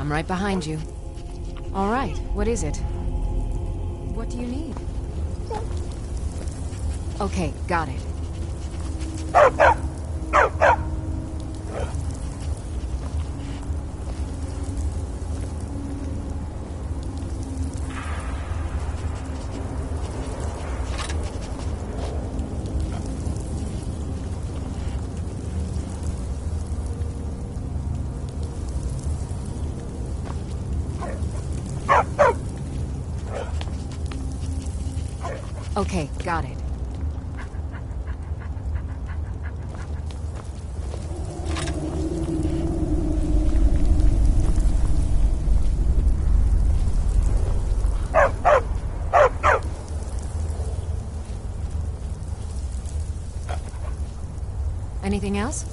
I'm right behind you. All right, what is it? What do you need? Okay, got it. Okay, got it. Anything else?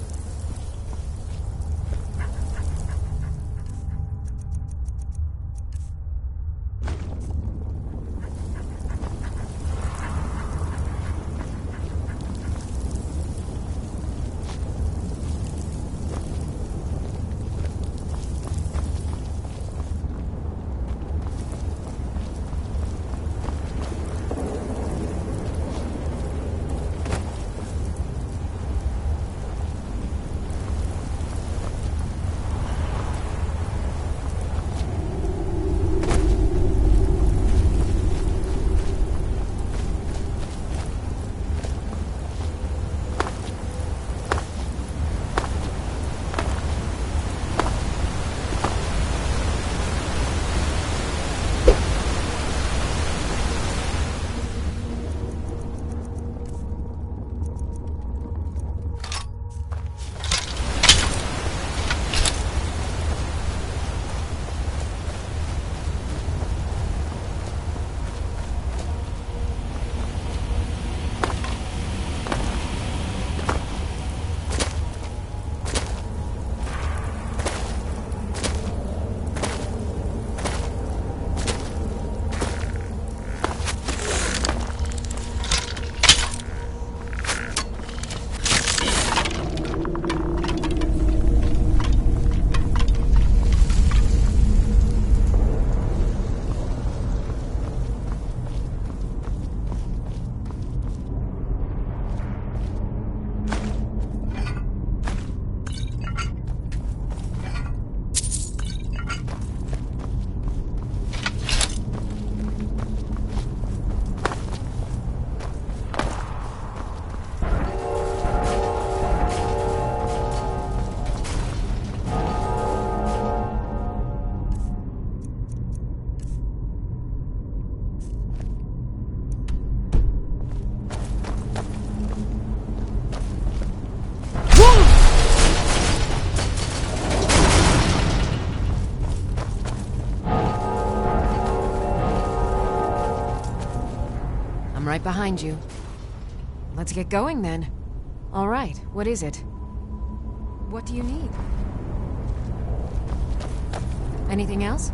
I'm right behind you. Let's get going then. All right, what is it? What do you need? Anything else?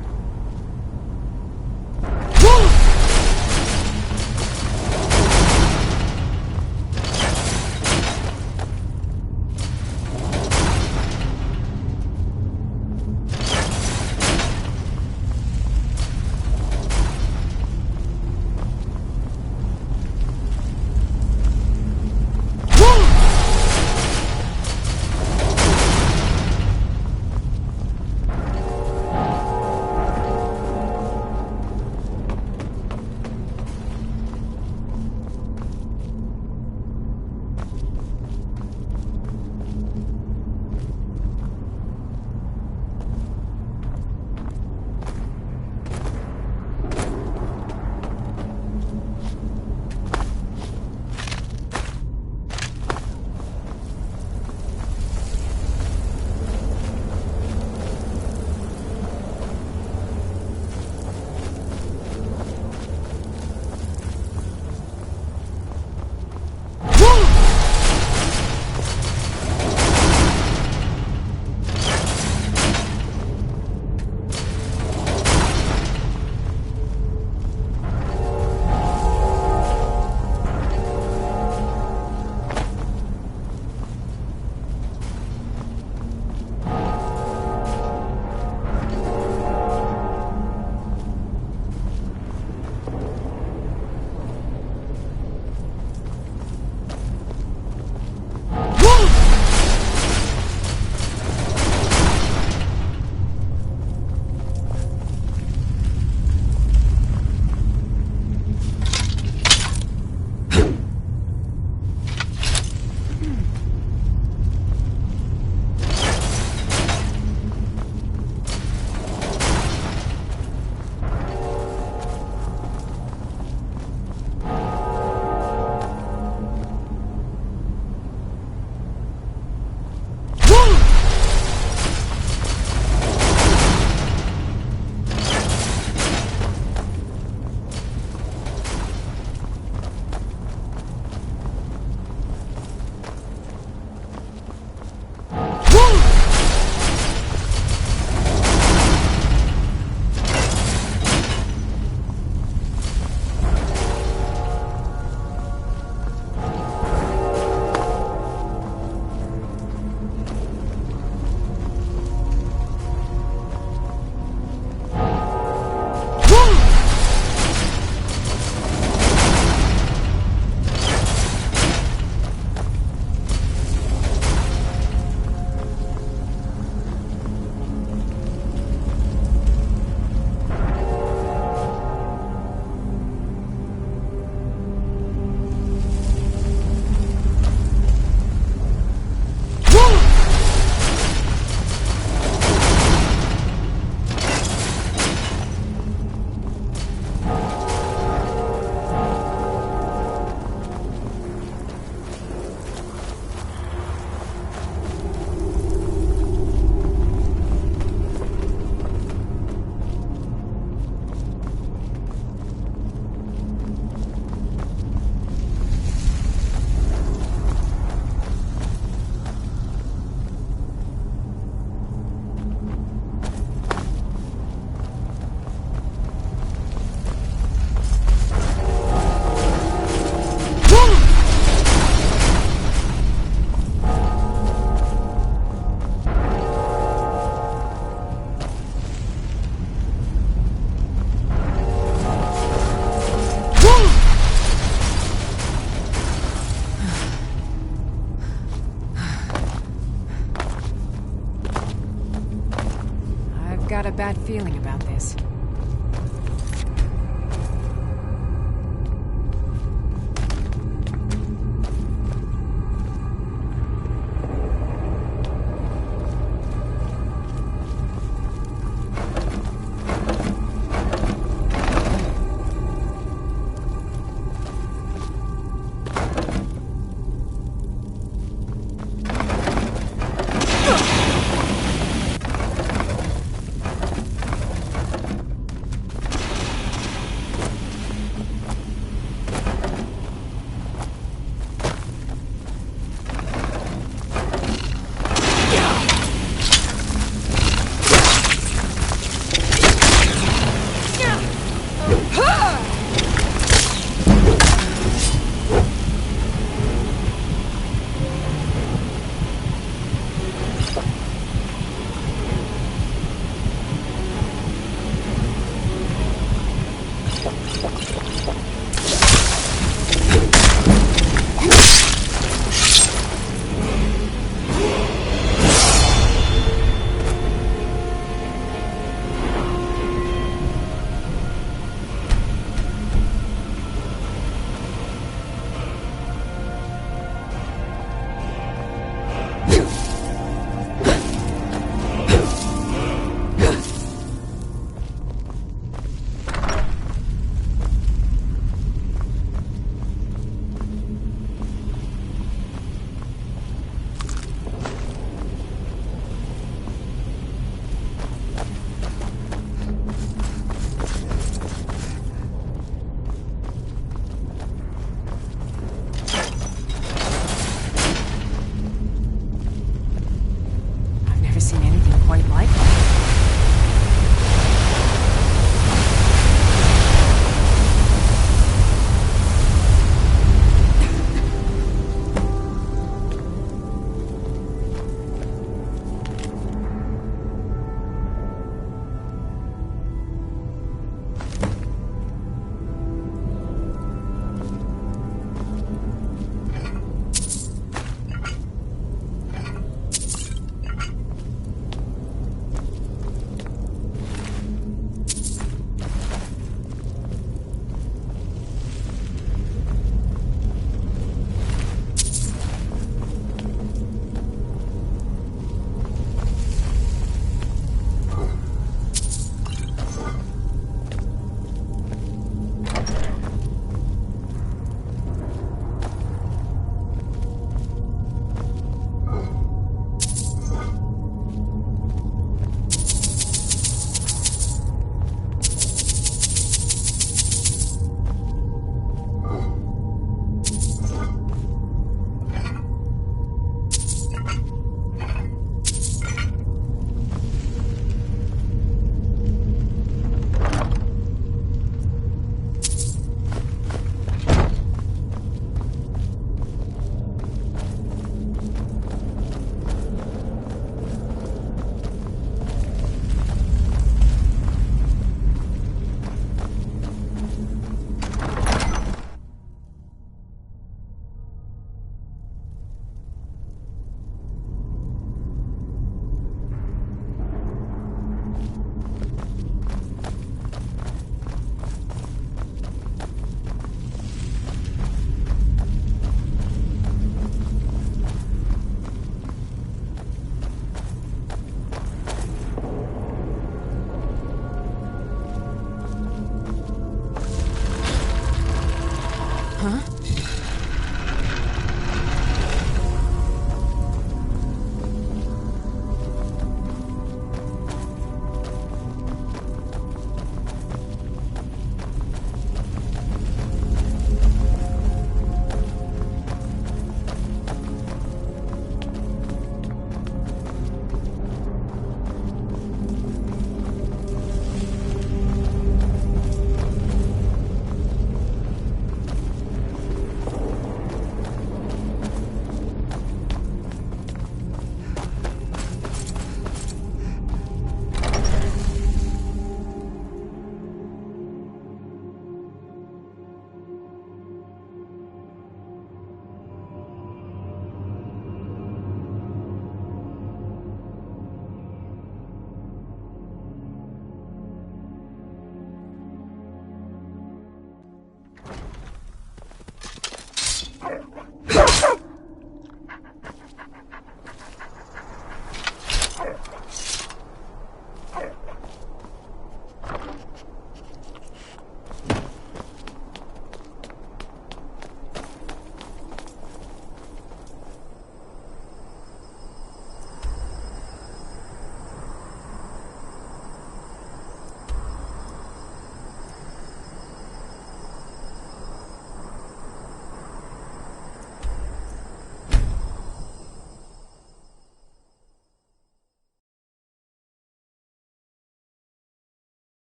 Huh?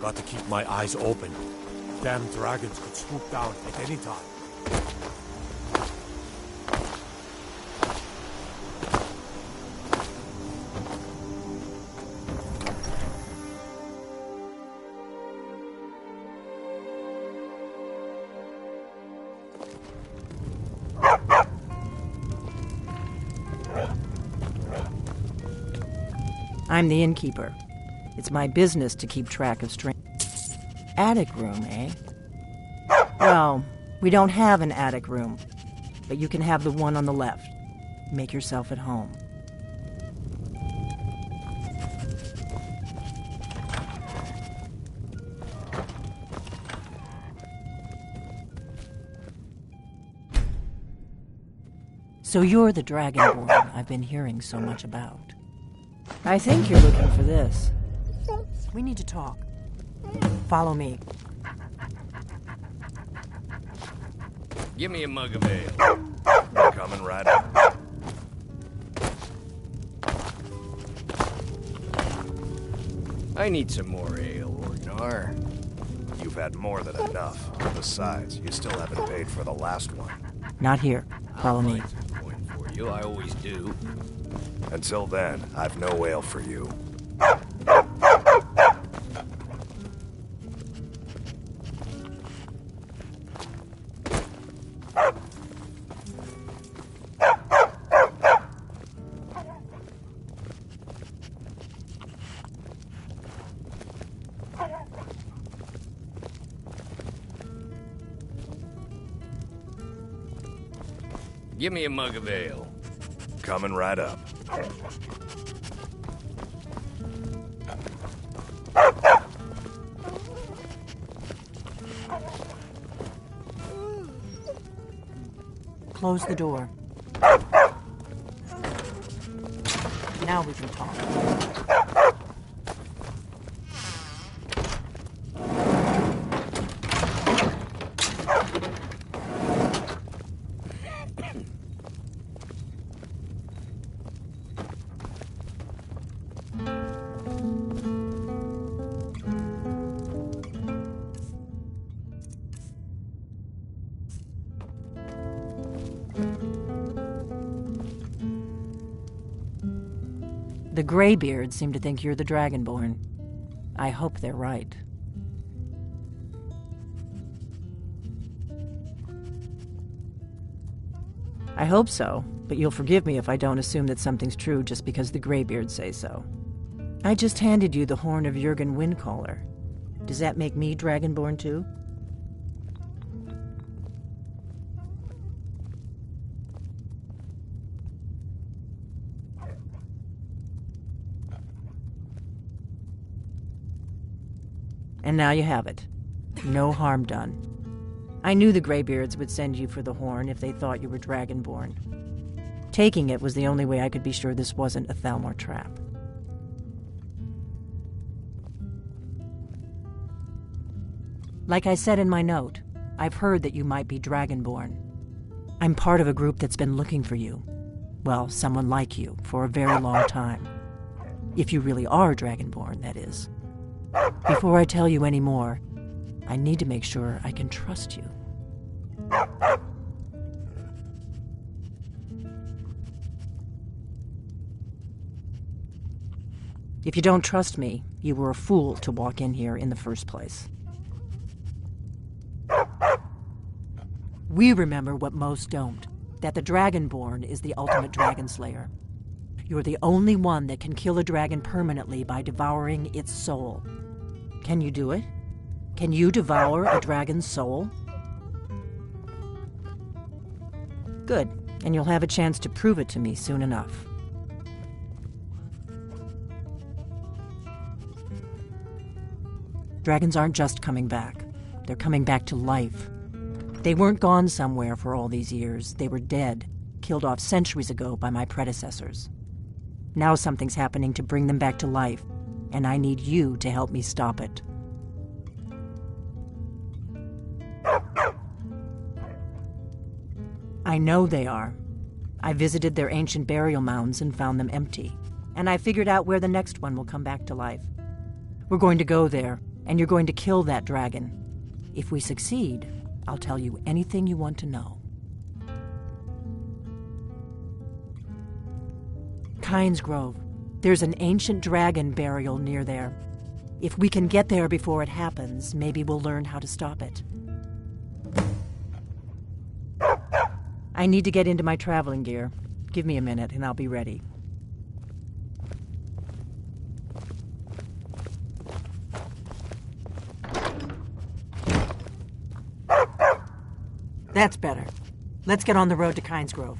Got to keep my eyes open. Damn dragons could swoop down at any time. I'm the innkeeper. It's my business to keep track of strangers. Attic room, eh? Well, we don't have an attic room, but you can have the one on the left. Make yourself at home. So you're the Dragonborn I've been hearing so much about. I think you're looking for this. We need to talk. Follow me. Give me a mug of ale. Coming right up. I need some more ale, Ordnar. You've had more than enough. Besides, you still haven't paid for the last one. Not here. Follow me. I'll find some point for you, I always do. Until then, I've no ale for you. Give me a mug of ale. Coming right up. Close the door. Now we can talk. The Greybeards seem to think you're the Dragonborn. I hope they're right. I hope so, but you'll forgive me if I don't assume that something's true just because the Greybeards say so. I just handed you the horn of Jurgen Windcaller. Does that make me Dragonborn too? And now you have it. No harm done. I knew the Greybeards would send you for the horn if they thought you were Dragonborn. Taking it was the only way I could be sure this wasn't a Thalmor trap. Like I said in my note, I've heard that you might be Dragonborn. I'm part of a group that's been looking for you. Well, someone like you, for a very long time. If you really are Dragonborn, that is. Before I tell you any more, I need to make sure I can trust you. If you don't trust me, you were a fool to walk in here in the first place. We remember what most don't, that the Dragonborn is the ultimate dragon slayer. You're the only one that can kill a dragon permanently by devouring its soul. Can you do it? Can you devour a dragon's soul? Good, and you'll have a chance to prove it to me soon enough. Dragons aren't just coming back. They're coming back to life. They weren't gone somewhere for all these years. They were dead, killed off centuries ago by my predecessors. Now something's happening to bring them back to life, and I need you to help me stop it. I know they are. I visited their ancient burial mounds and found them empty, and I figured out where the next one will come back to life. We're going to go there, and you're going to kill that dragon. If we succeed, I'll tell you anything you want to know. Kynes Grove. There's an ancient dragon burial near there. If we can get there before it happens, maybe we'll learn how to stop it. I need to get into my traveling gear. Give me a minute and I'll be ready. That's better. Let's get on the road to Kynes Grove.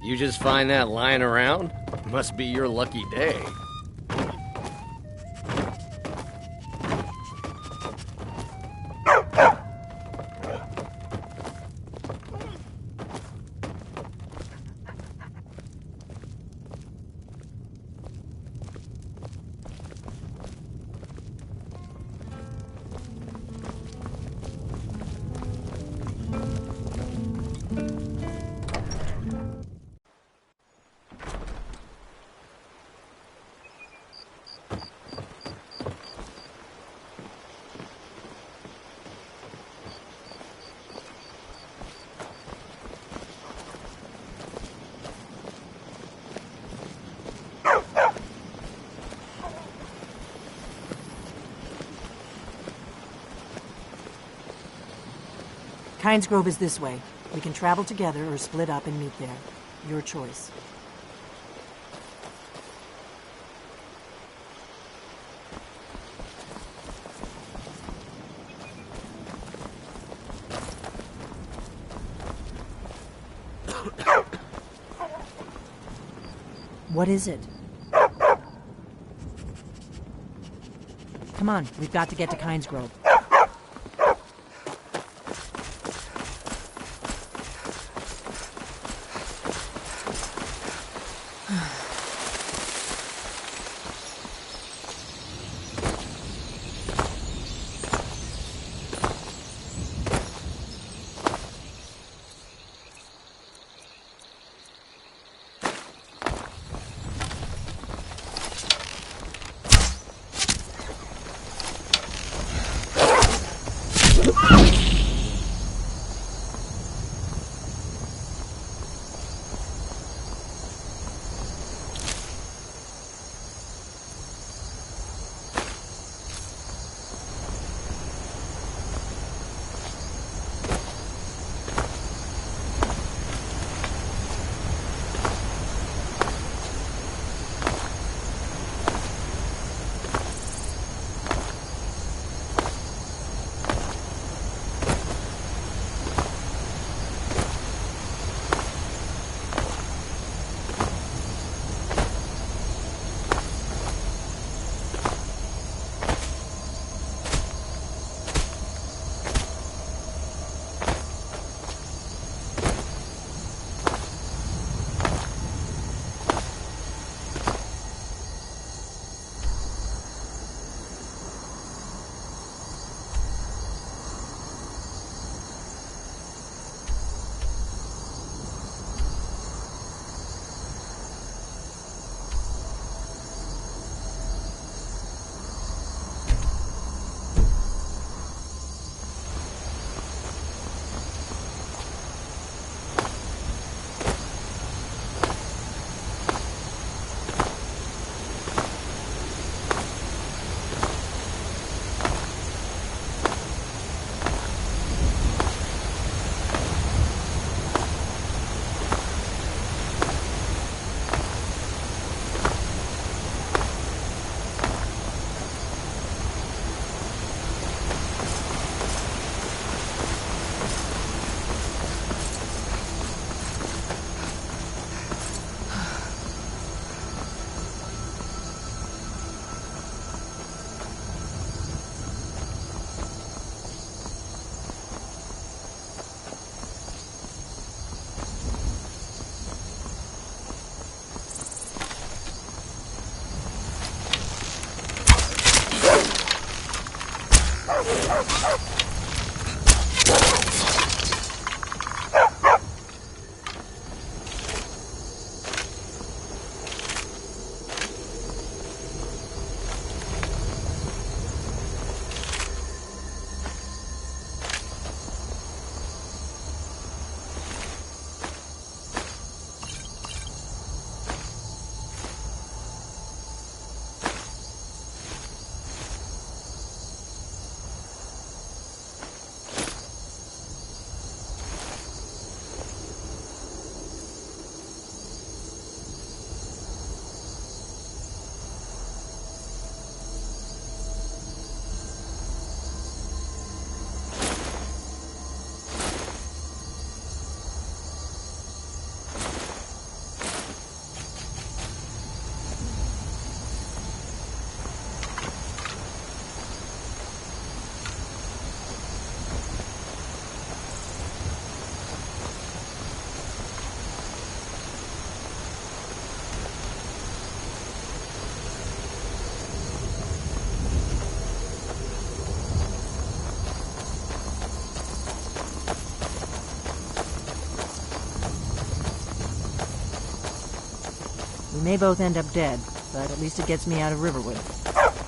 You just find that lying around? Must be your lucky day. Kynes Grove is this way. We can travel together or split up and meet there. Your choice. What is it? Come on, we've got to get to Kynes Grove. We may both end up dead, but at least it gets me out of Riverwood.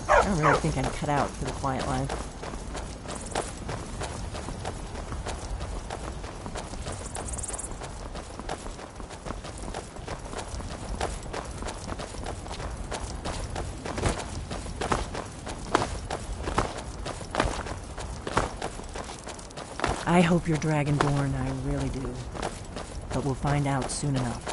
I don't really think I'm cut out for the quiet life. I hope you're Dragonborn, I really do. But we'll find out soon enough.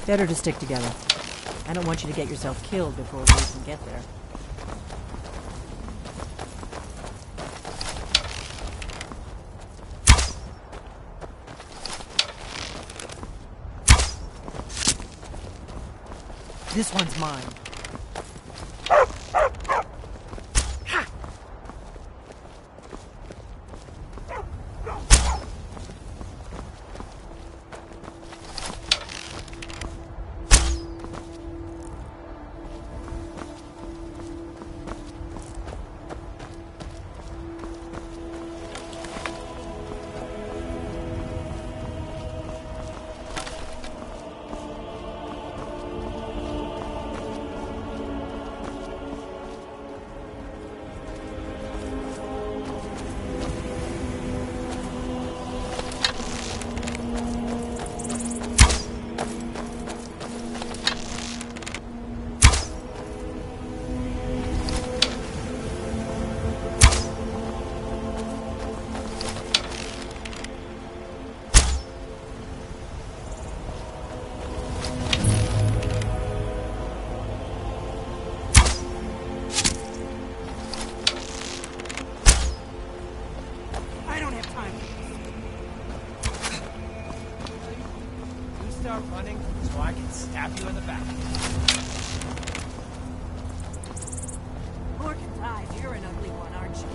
Better to stick together. I don't want you to get yourself killed before we can get there. This one's mine. Start running so I can stab you in the back. Morgan, you're an ugly one, aren't you?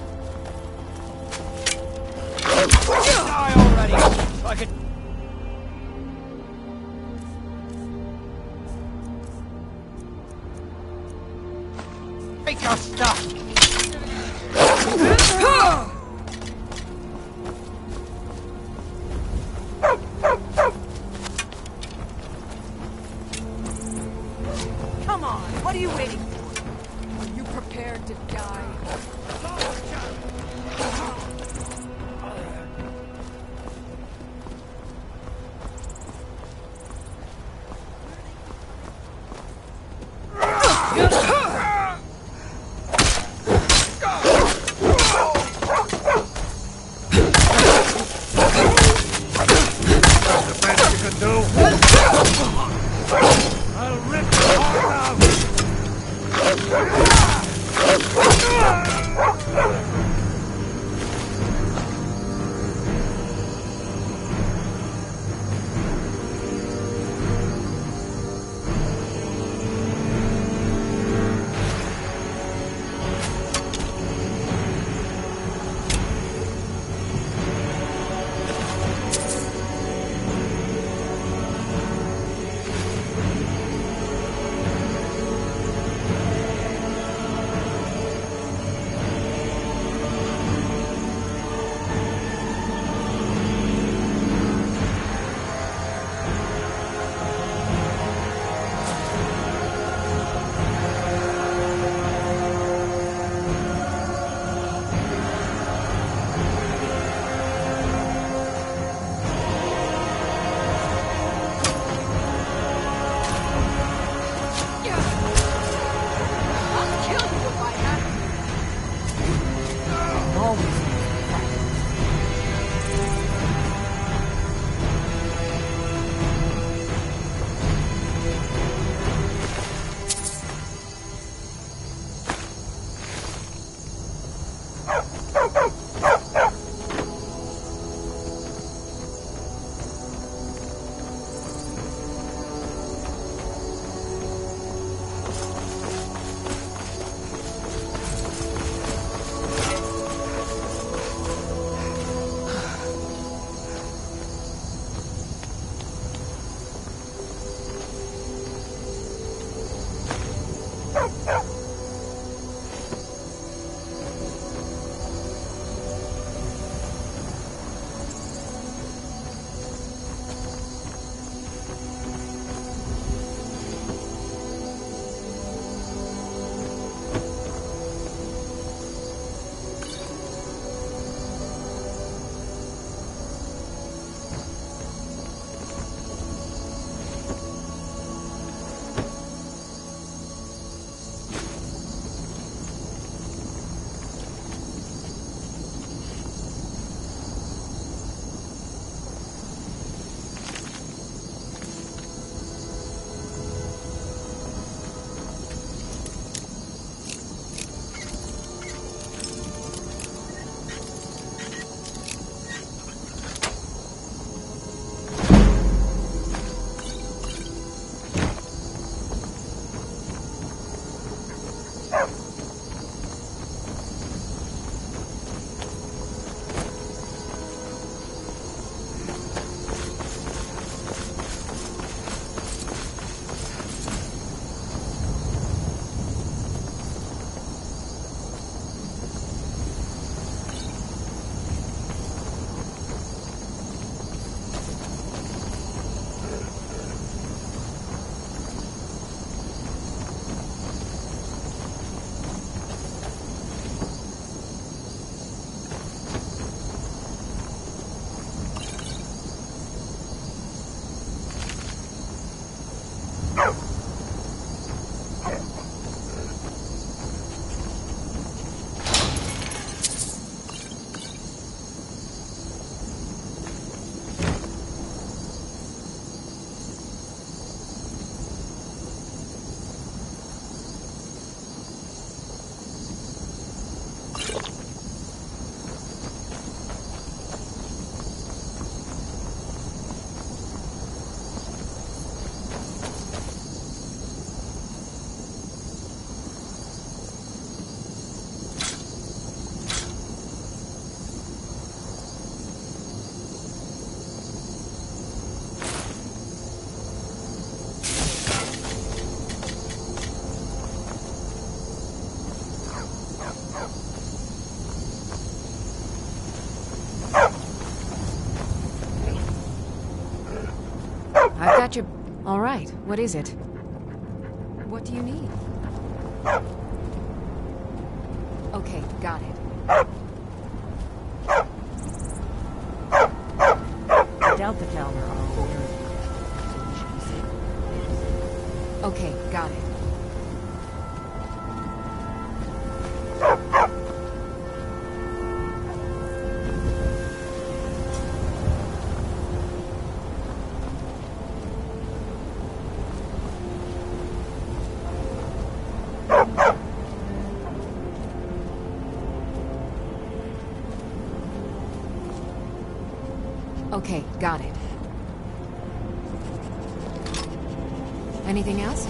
Die already! So I could... Take your stuff! Come on, what are you waiting for? Are you prepared to die? I'll rip your heart out! I've got your... All right, what is it? What do you need? Okay, got it. I doubt the Calmer are aware of you. Okay, got it. Okay, got it. Anything else?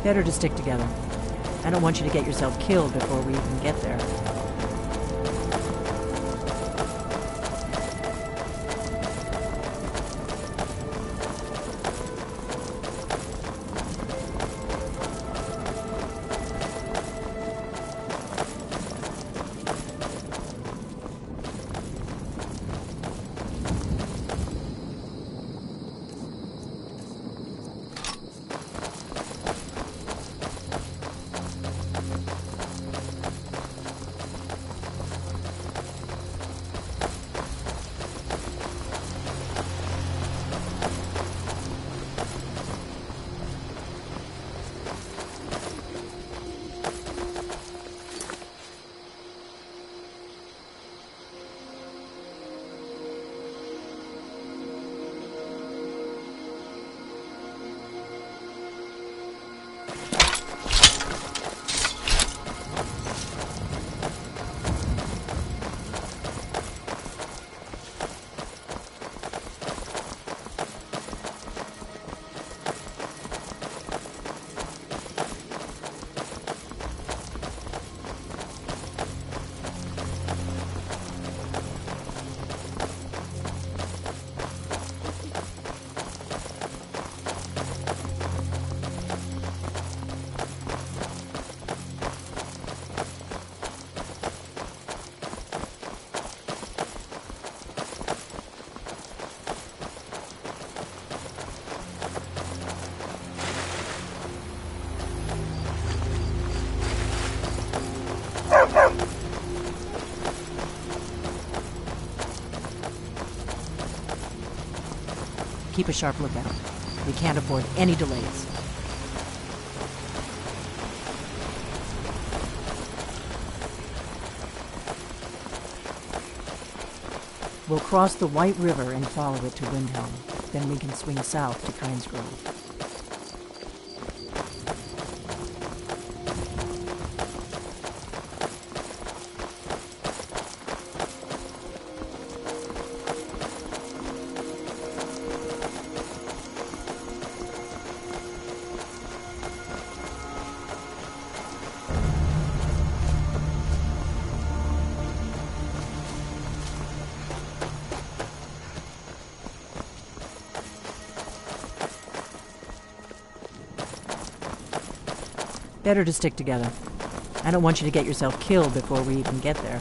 Better to stick together. I don't want you to get yourself killed before we even get there. Keep a sharp lookout. We can't afford any delays. We'll cross the White River and follow it to Windhelm. Then we can swing south to Kynesgrove. Better to stick together. I don't want you to get yourself killed before we even get there.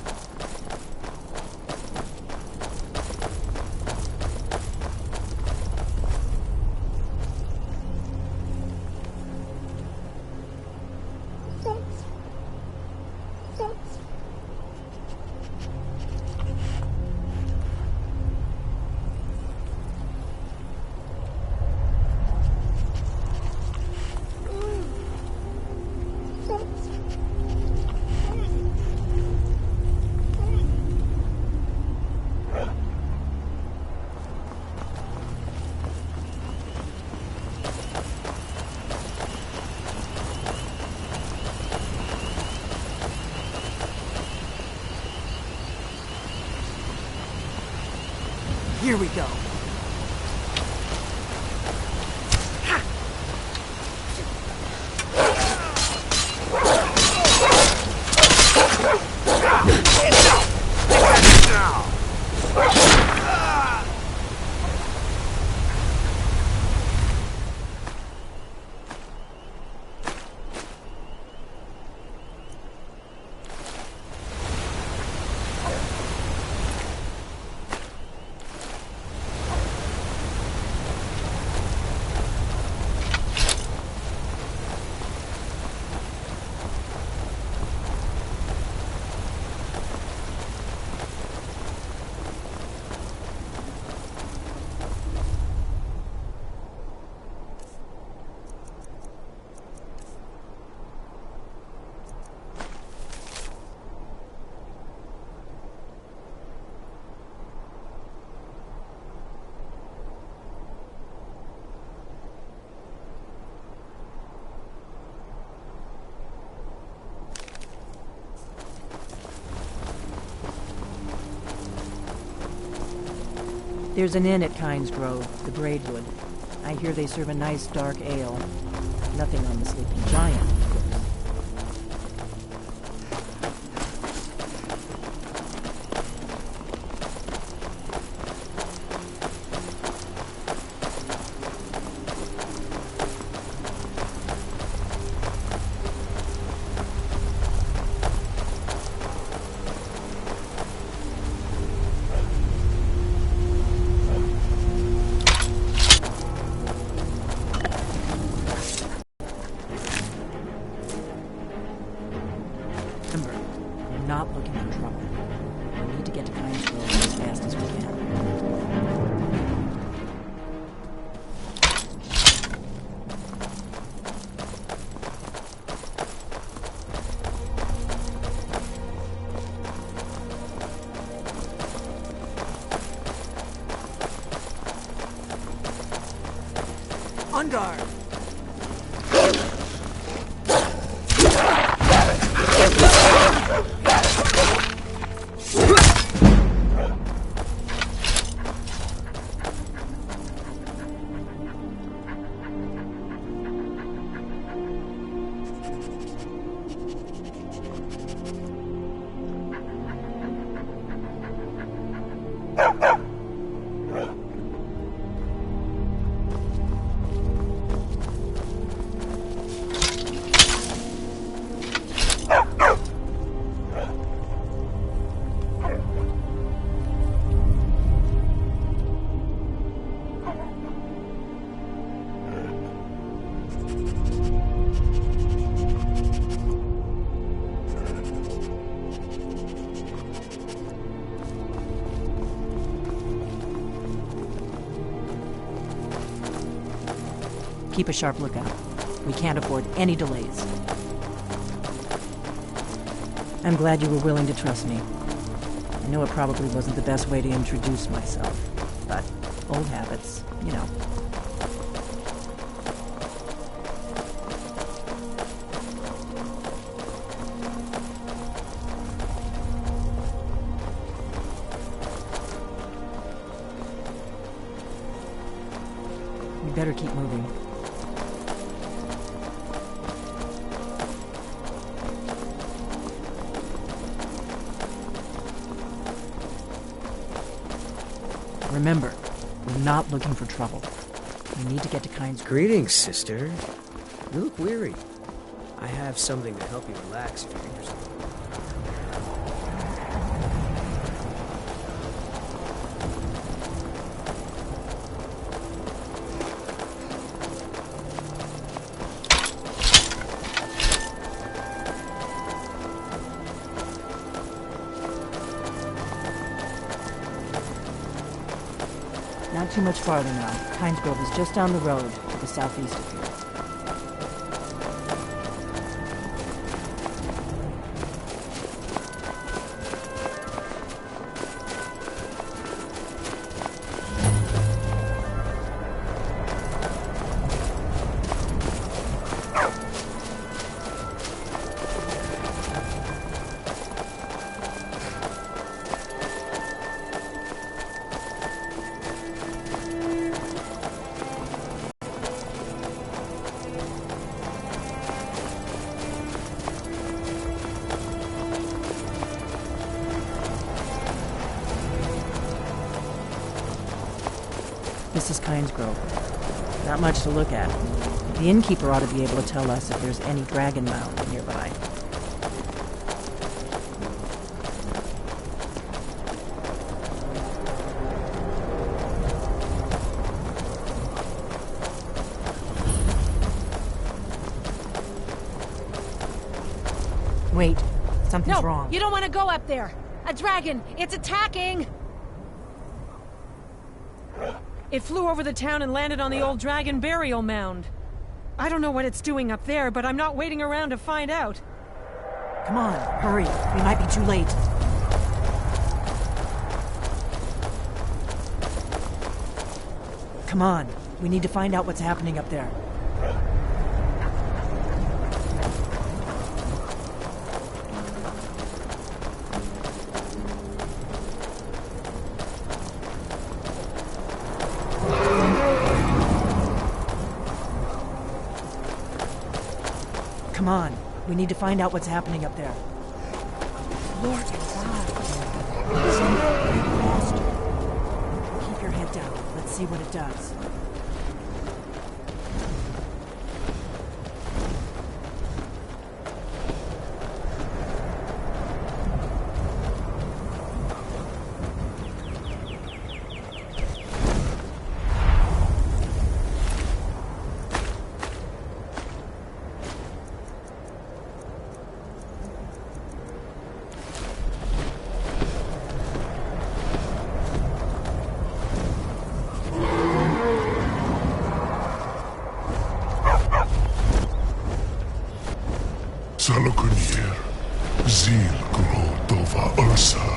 Here we go. There's an inn at Kynes Grove, the Braidwood. I hear they serve a nice dark ale. Nothing on the Sleeping Giant. Not looking for trouble. We need to get to Kynes Grove as fast as we can. On guard! Keep a sharp lookout. We can't afford any delays. I'm glad you were willing to trust me. I know it probably wasn't the best way to introduce myself, but old habits, you know. We better keep moving. Remember, we're not looking for trouble. We need to get to Kynes Grove. Greetings, sister. You look weary. I have something to help you relax if you're interested. Not too much farther now. Kynes Grove is just down the road to the southeast of here. This is Kynes Grove. Not much to look at. The innkeeper ought to be able to tell us if there's any dragon mound nearby. Wait, something's wrong. You don't want to go up there. A dragon! It's attacking! It flew over the town and landed on the old dragon burial mound. I don't know what it's doing up there, but I'm not waiting around to find out. Come on, hurry. We might be too late. Come on. We need to find out what's happening up there. Come on. We need to find out what's happening up there. Lord God. Keep your head down. Let's see what it does. Salokonier, Zil Grotova Ursa.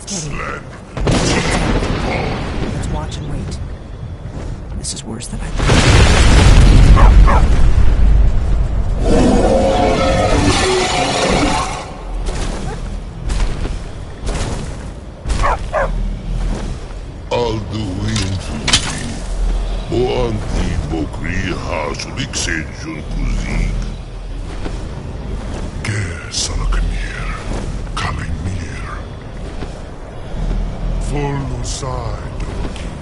Slen. Let's watch and wait. This is worse than I thought. Alduintuti, Boanti Bokri Hasuliksenjun Kuzik. Salokonier, Kalimir. Volusai Dokin.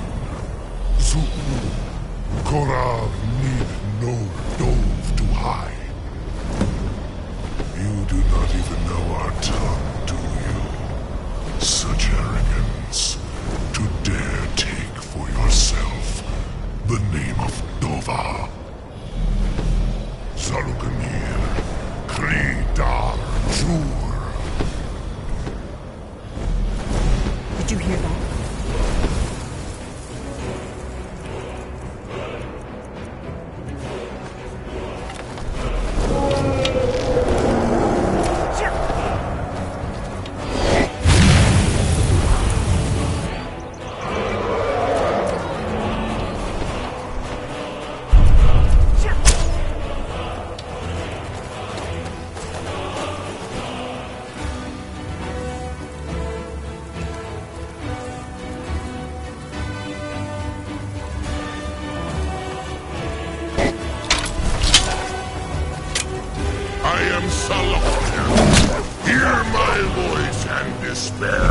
Zu'u, Korav need no dove to hide. You do not even know our tongue, do you? Such arrogance to dare take for yourself the name of Dova. Salokonier. Kridar Jur. Did you hear that? I am Salokonier. Hear my voice and despair.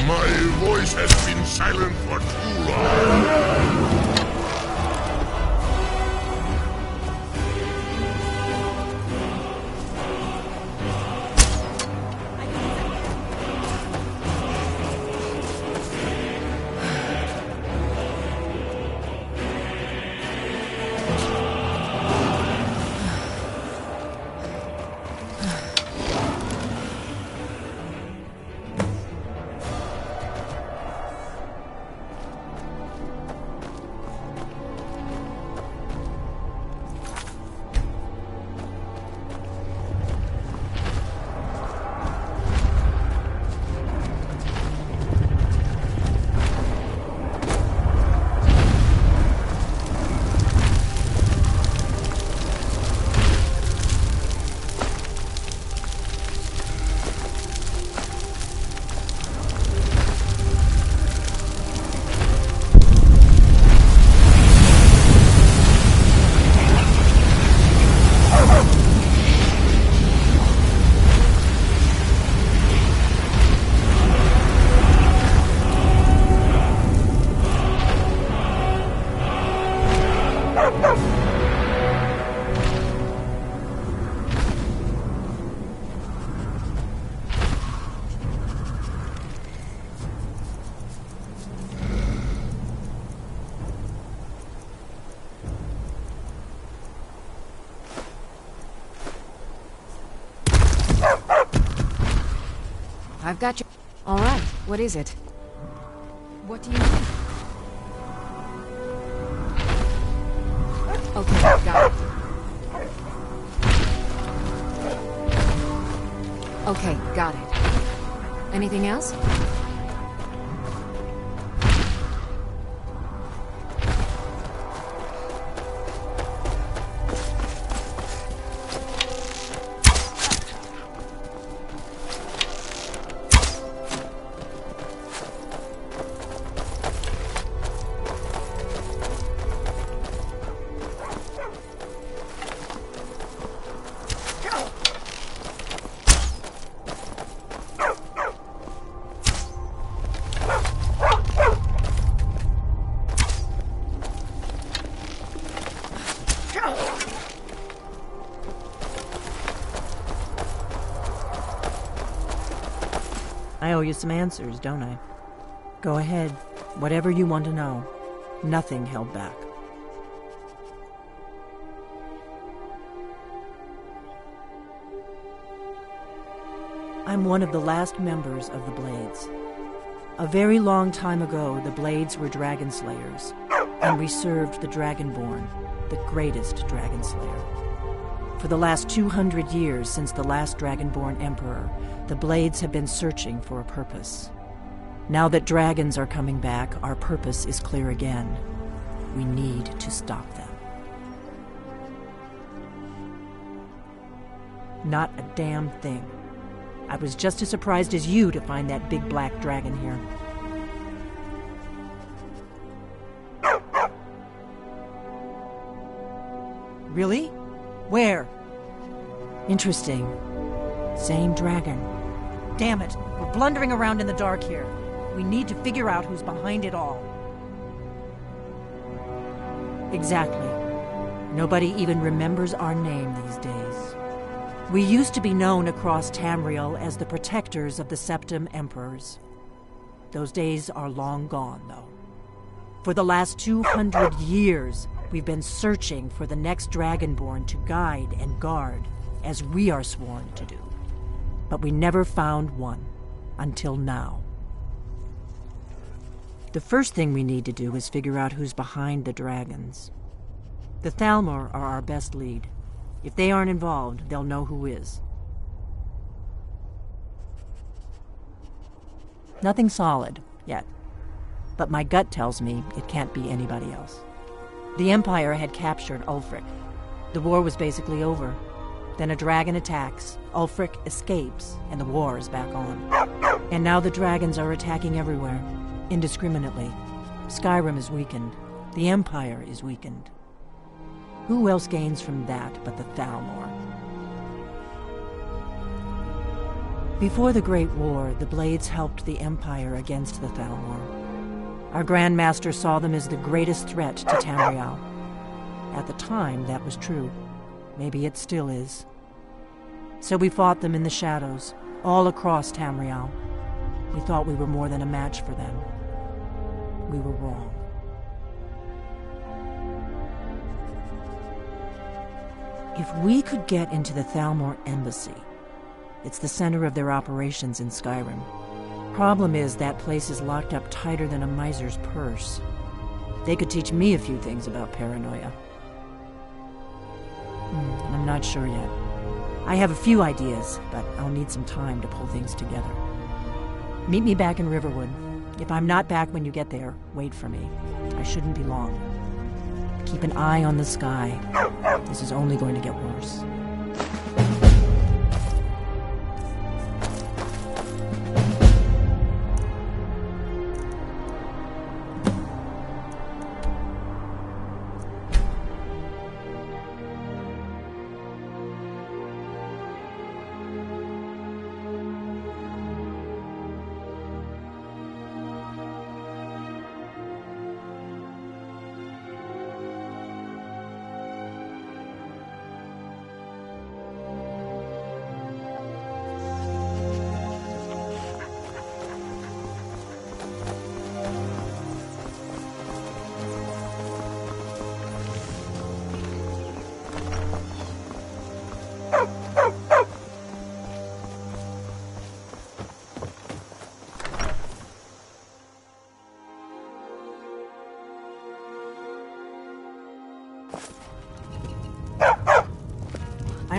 My voice has been silent for too long. I've got you. All right, what is it? What do you need? Okay, got it. Okay, got it. Anything else? I owe you some answers, don't I? Go ahead. Whatever you want to know. Nothing held back. I'm one of the last members of the Blades. A very long time ago, the Blades were dragon slayers, and we served the Dragonborn, the greatest dragon slayer. For the last 200 years since the last Dragonborn Emperor, the Blades have been searching for a purpose. Now that dragons are coming back, our purpose is clear again. We need to stop them. Not a damn thing. I was just as surprised as you to find that big black dragon here. Really? Where? Interesting. Same dragon. Damn it, we're blundering around in the dark here. We need to figure out who's behind it all. Exactly. Nobody even remembers our name these days. We used to be known across Tamriel as the protectors of the Septim Emperors. Those days are long gone, though. For the last 200 years, we've been searching for the next Dragonborn to guide and guard, as we are sworn to do. But we never found one, until now. The first thing we need to do is figure out who's behind the dragons. The Thalmor are our best lead. If they aren't involved, they'll know who is. Nothing solid, yet. But my gut tells me it can't be anybody else. The Empire had captured Ulfric. The war was basically over. Then a dragon attacks, Ulfric escapes, and the war is back on. And now the dragons are attacking everywhere, indiscriminately. Skyrim is weakened. The Empire is weakened. Who else gains from that but the Thalmor? Before the Great War, the Blades helped the Empire against the Thalmor. Our Grand Master saw them as the greatest threat to Tamriel. At the time, that was true. Maybe it still is. So we fought them in the shadows, all across Tamriel. We thought we were more than a match for them. We were wrong. If we could get into the Thalmor embassy, it's the center of their operations in Skyrim. Problem is, that place is locked up tighter than a miser's purse. They could teach me a few things about paranoia. I'm not sure yet. I have a few ideas, but I'll need some time to pull things together. Meet me back in Riverwood. If I'm not back when you get there, wait for me. I shouldn't be long. Keep an eye on the sky. This is only going to get worse.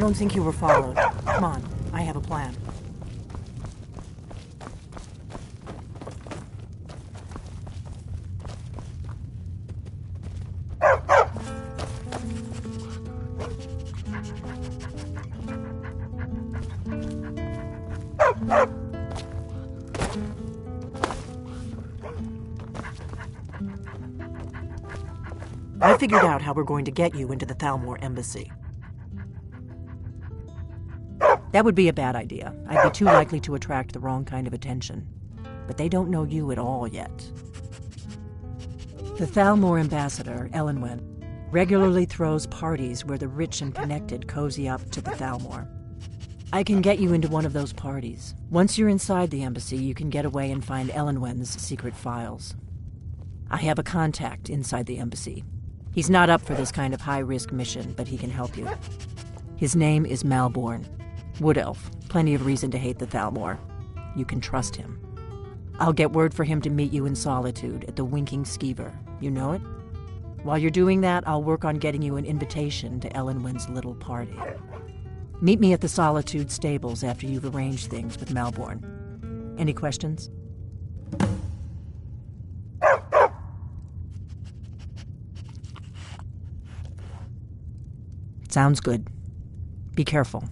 don't think you were followed. Come on, I have a plan. I figured out how we're going to get you into the Thalmor embassy. That would be a bad idea. I'd be too likely to attract the wrong kind of attention. But they don't know you at all yet. The Thalmor ambassador, Elenwen, regularly throws parties where the rich and connected cozy up to the Thalmor. I can get you into one of those parties. Once you're inside the embassy, you can get away and find Elenwen's secret files. I have a contact inside the embassy. He's not up for this kind of high-risk mission, but he can help you. His name is Malborn. Wood Elf. Plenty of reason to hate the Thalmor. You can trust him. I'll get word for him to meet you in Solitude at the Winking Skeever. You know it? While you're doing that, I'll work on getting you an invitation to Elenwen's little party. Meet me at the Solitude stables after you've arranged things with Malborn. Any questions? Sounds good. Be careful.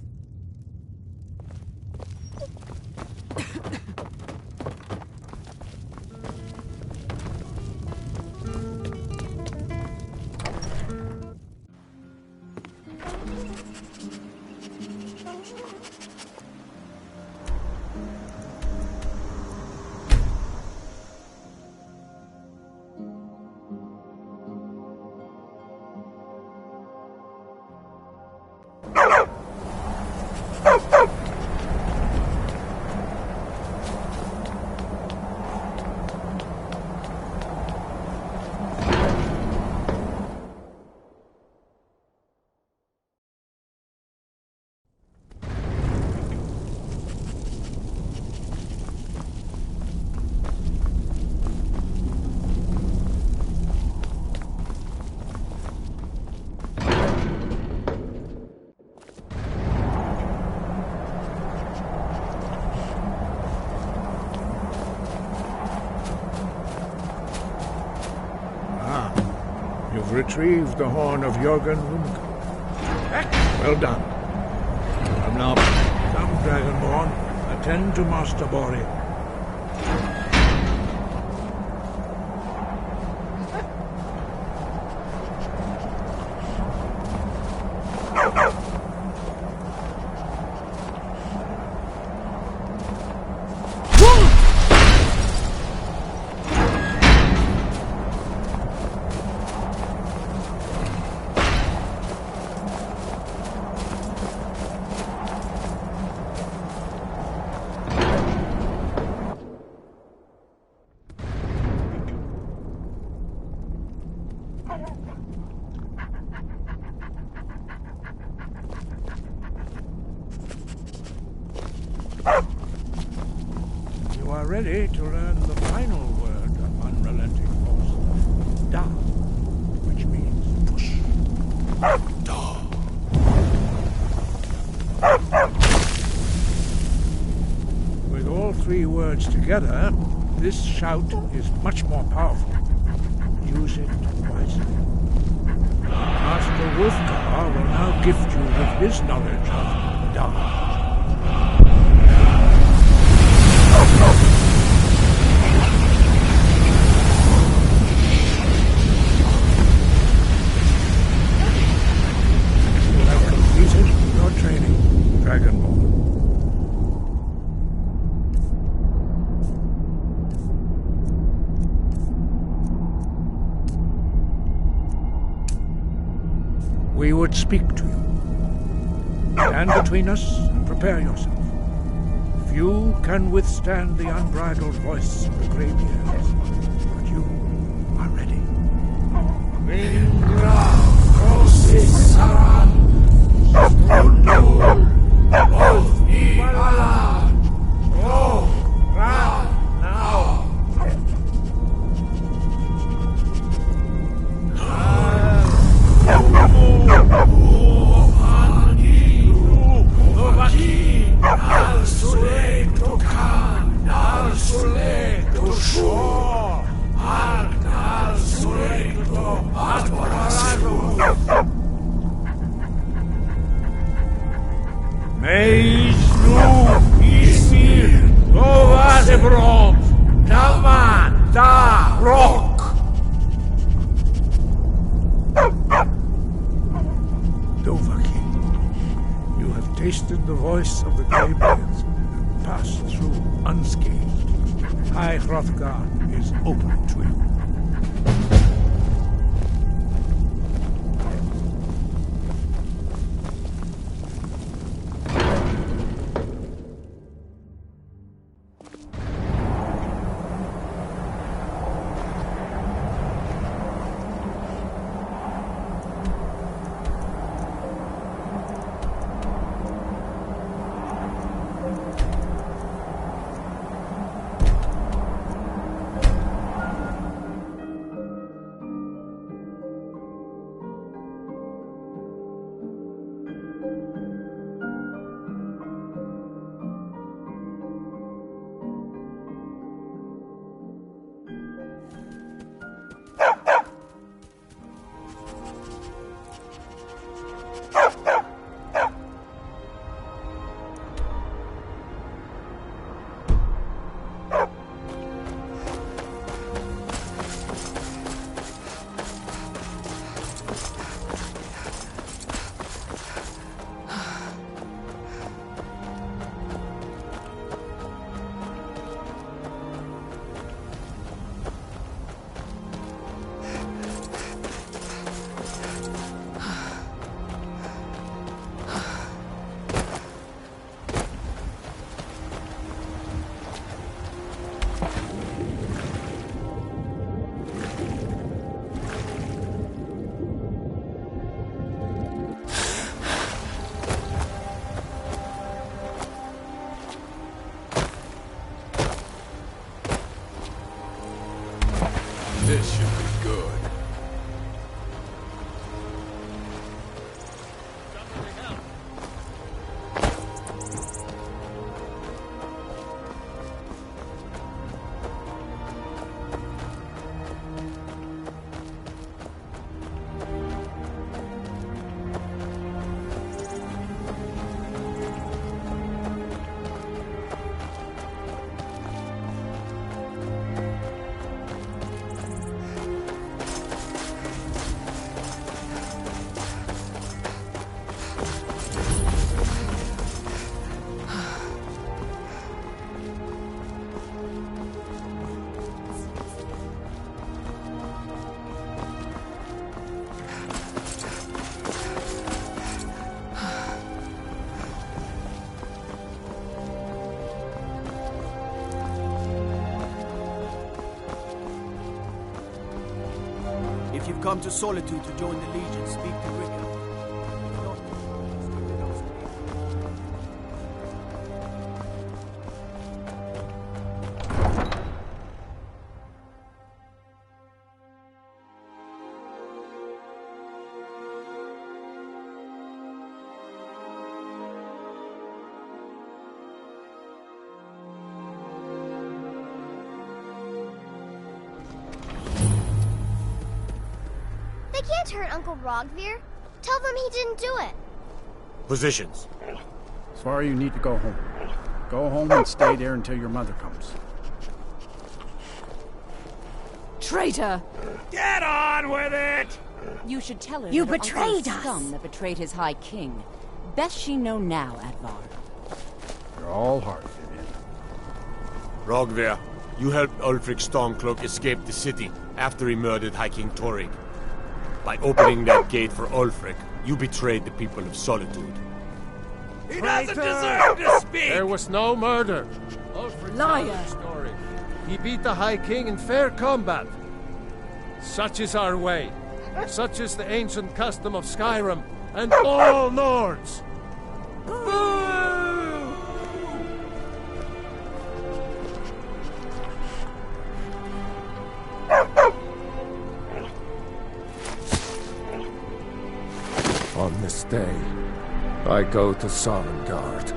You've retrieved the horn of Jorgen Rumka. Well done. Come now, come, Dragonborn. Attend to Master Bori. You are ready to learn the final word of unrelenting force. Da, which means push. Da. With all three words together, this shout is much more powerful. Use it wisely. Master Wolfgar will now gift you with his knowledge of Da. You have completed your training, Dragonborn. We would speak to you. Stand between us and prepare yourself. Few can withstand the unbridled voice of the graybeards, but you are ready. voice of the Gabriels pass through unscathed. High Hrothgar is open to you. This should be good. If you've come to Solitude to join the Legion, speak to Rickon. If not, stick with us. They can't hurt Uncle Rogvir. Tell them he didn't do it. Positions. Sorry, you need to go home. Go home and stay there until your mother comes. Traitor! Get on with it! You should tell her You that her betrayed uncle's us. scum that betrayed his High King. Best she know now, Advar. You're all heart, Vivian. Rogvir, you helped Ulfric Stormcloak escape the city after he murdered High King Torrig. By opening that gate for Ulfric, you betrayed the people of Solitude. He doesn't deserve to speak! There was no murder. Liar! Story. He beat the High King in fair combat. Such is our way. Such is the ancient custom of Skyrim and all Nords. On this day, I go to Sovngarde.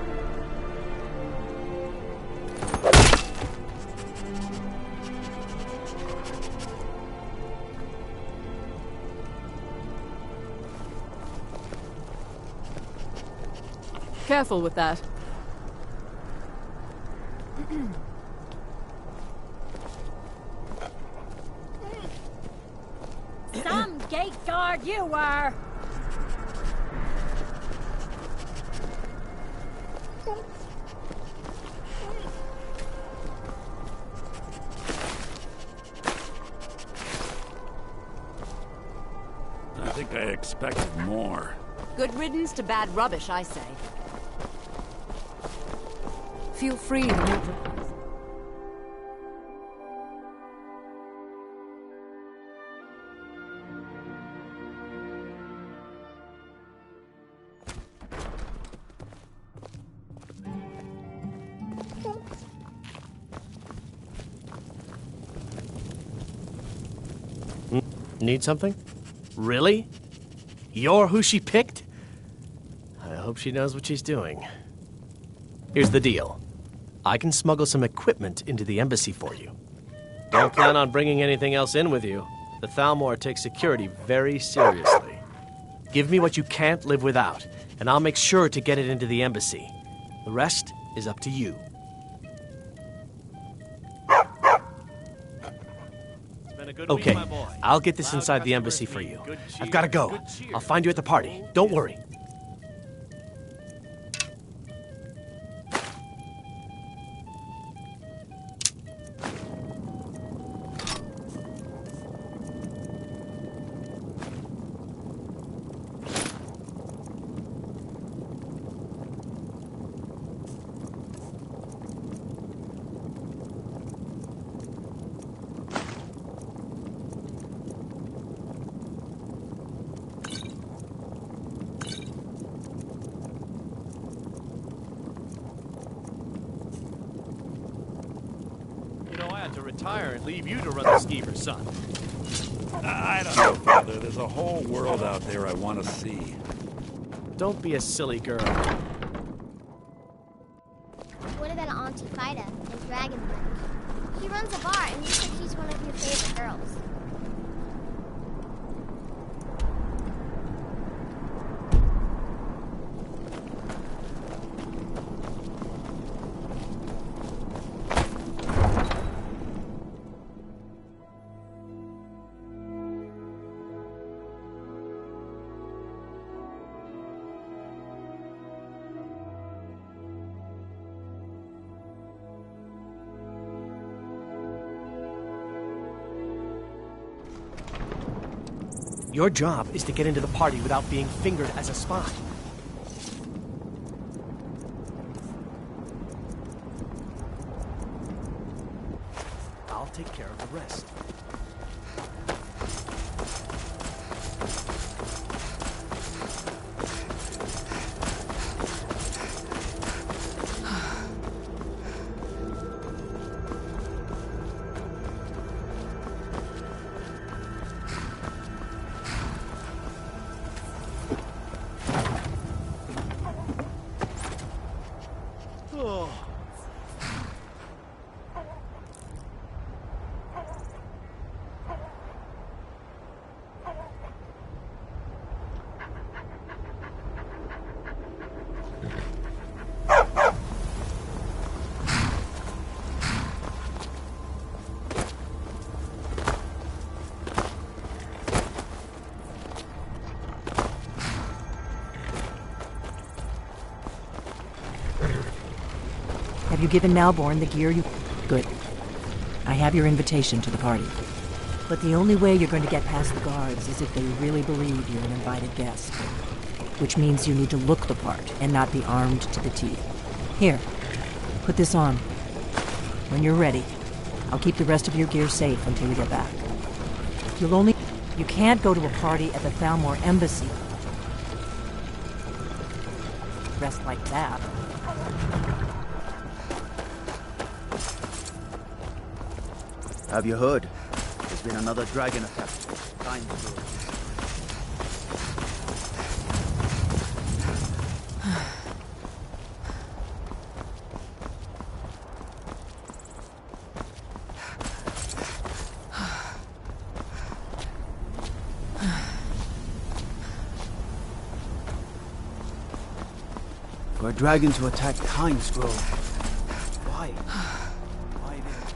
Careful with that. Some gate guard you were. think I expected more. Good riddance to bad rubbish, I say. Feel free to make the... Need something? Really? You're who she picked? I hope she knows what she's doing. Here's the deal. I can smuggle some equipment into the embassy for you. Don't plan on bringing anything else in with you. The Thalmor takes security very seriously. Give me what you can't live without, and I'll make sure to get it into the embassy. The rest is up to you. Okay, I'll get this inside the embassy for you. I've got to go. I'll find you at the party. Don't worry. To retire and leave you to run the skeever, son. I don't know, Father. There's a whole world out there I want to see. Don't be a silly girl. What about Auntie Fida and Dragonbridge? She runs a bar, and you said she's one of your favorite girls. Your job is to get into the party without being fingered as a spy. I'll take care of the rest. Have you given Malborn the gear you... Good. I have your invitation to the party. But the only way you're going to get past the guards is if they really believe you're an invited guest. Which means you need to look the part and not be armed to the teeth. Here, put this on. When you're ready, I'll keep the rest of your gear safe until you get back. You can't go to a party at the Thalmor embassy. Dressed like that. Have you heard? There's been another dragon attack. Time to go. For a dragon to attack Times Grove. Why? Why did it?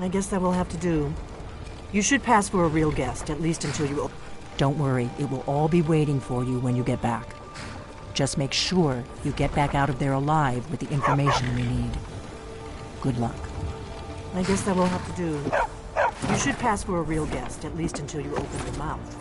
I guess that will have to do. You should pass for a real guest, at least until you... Don't worry, it will all be waiting for you when you get back. Just make sure you get back out of there alive with the information we need. Good luck. I guess that will have to do. You should pass for a real guest, at least until you open your mouth.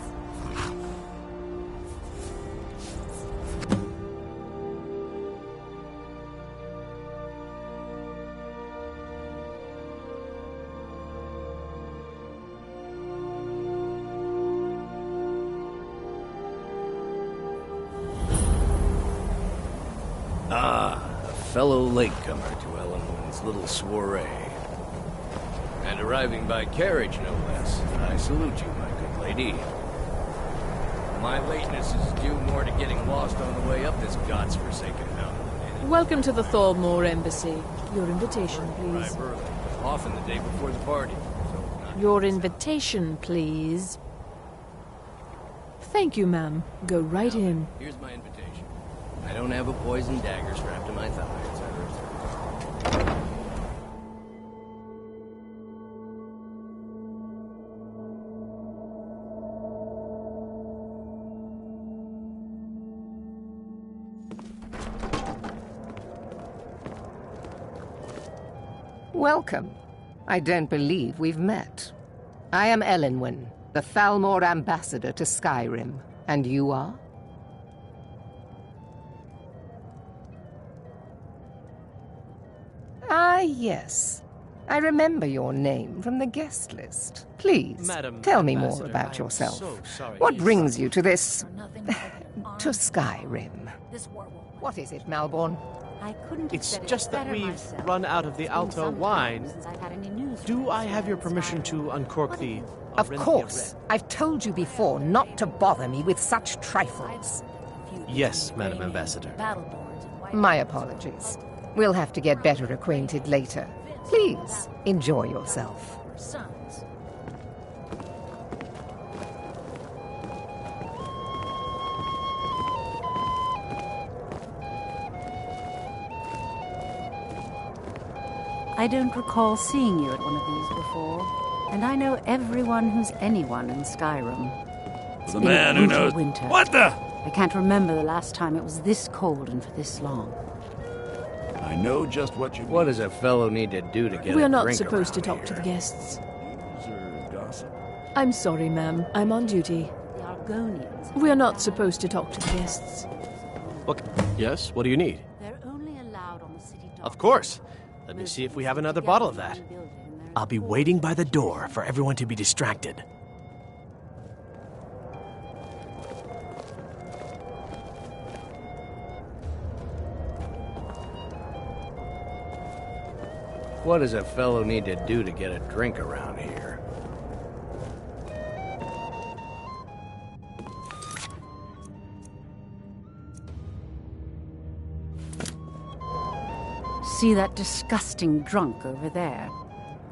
Fellow latecomer to Ellenwood's little soiree. And arriving by carriage, no less. I salute you, my good lady. My lateness is due more to getting lost on the way up this god's-forsaken mountain. Welcome to the Thalmor Embassy. Your invitation, please. Arrive early, often the day before the party. Your invitation, please. Thank you, ma'am. Go right in. Here's my invitation. I don't have a poisoned dagger strapped to my thigh, etc. Welcome. I don't believe we've met. I am Ellenwyn, the Thalmor ambassador to Skyrim. And you are? Ah, yes. I remember your name from the guest list. Please, Madam tell me more Ambassador, about I am yourself. so sorry. What brings you to this... to Skyrim? What is it, Malborn? It's just that we've run out of the Alto wine. Do I have your permission to uncork the... Of course. I've told you before not to bother me with such trifles. Yes, Madam Ambassador. My apologies. We'll have to get better acquainted later. Please, enjoy yourself. I don't recall seeing you at one of these before, and I know everyone who's anyone in Skyrim. It's The been a man who brutal knows... winter. What the... I can't remember the last time it was this cold and for this long. I know just what you mean. What does a fellow need to do to get We're a not drink supposed to around talk to here? the guests. Gossip. I'm sorry, ma'am. I'm on duty. The Argonians... We're not supposed to talk to the guests. What? Yes, what do you need? They're only allowed on the city dock. Of course. Let me see if we have another bottle of that. I'll be waiting by the door for everyone to be distracted. What does a fellow need to do to get a drink around here? See that disgusting drunk over there?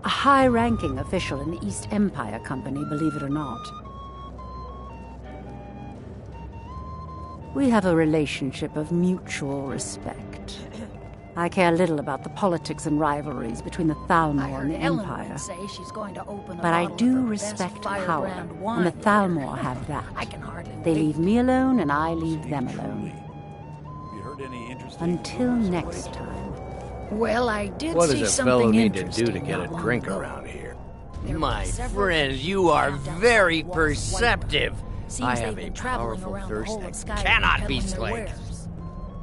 A high-ranking official in the East Empire Company, believe it or not. We have a relationship of mutual respect. I care little about the politics and rivalries between the Thalmor and the Empire. But I do respect power, and the Thalmor have that. They leave me alone, and I leave them alone. Until next time. Well, I did What see does a something fellow need to interesting do to get a not long drink ago. around here? My friends, you are very perceptive. I have a powerful thirst that cannot be slaked.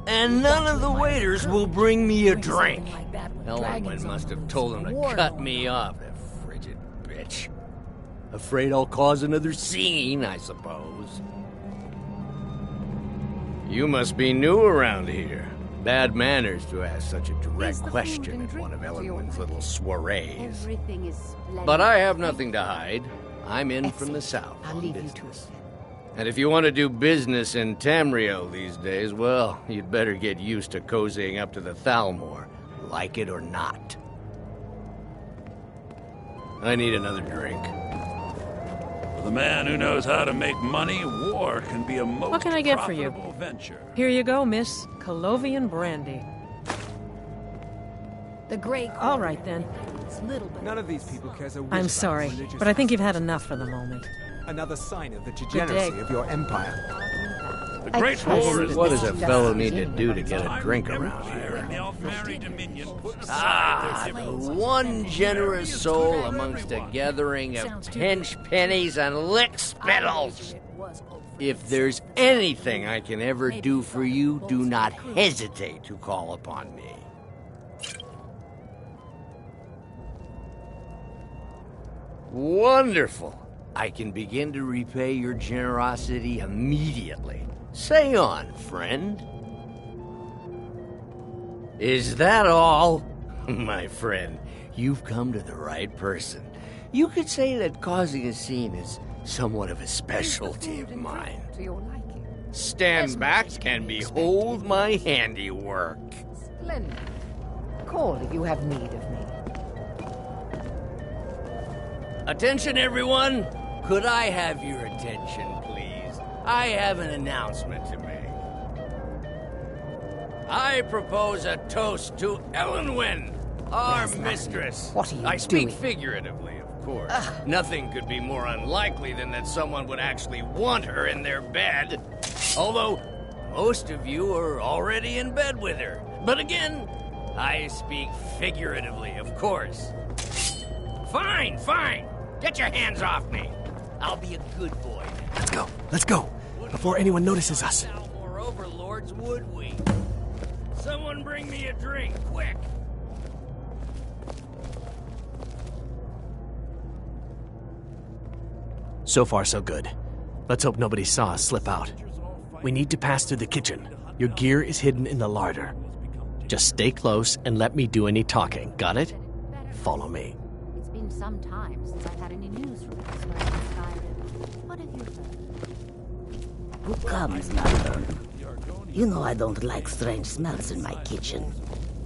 And none of the waiters will bring me a drink. Ellenwood must have told him to cut me off, that frigid bitch. Afraid I'll cause another scene, I suppose. You must be new around here. Bad manners to ask such a direct question at one of Ellenwood's little soirees. Everything is But I have nothing to hide. I'm in from the south on business. And if you want to do business in Tamriel these days, well, you'd better get used to cozying up to the Thalmor, like it or not. I need another drink. For the man who knows how to make money, war can be a most What can I get for you? profitable venture. Here you go, miss. Colovian brandy. The Grey All right, then. None of these people cares a whit I'm about sorry, religious but I think you've had enough for the moment. Another sign of the degeneracy of your empire. The Great War is... What does a fellow need to do to get a drink around here? The one generous soul amongst a gathering of pinch pennies and lick spittles. If there's anything I can ever do for you, do not hesitate to call upon me. Wonderful. I can begin to repay your generosity immediately. Say on, friend. Is that all? My friend, you've come to the right person. You could say that causing a scene is somewhat of a specialty of mine. Stand back and behold my handiwork. Splendid. Call if you have need of me. Attention, everyone! Could I have your attention, please? I have an announcement to make. I propose a toast to Elenwen, our mistress. What are you I speak doing? figuratively, of course. Nothing could be more unlikely than that someone would actually want her in their bed. Although, most of you are already in bed with her. But again, I speak figuratively, of course. Fine, fine. Get your hands off me. I'll be a good boy. Let's go, before anyone notices us. More overlords, would we? Someone bring me a drink, quick. So far, so good. Let's hope nobody saw us slip out. We need to pass through the kitchen. Your gear is hidden in the larder. Just stay close and let me do any talking. Got it? Follow me. It's been some time since I've had any news from elsewhere in Skyrim. What have you heard? Who comes, Mother? You know I don't like strange smells in my kitchen.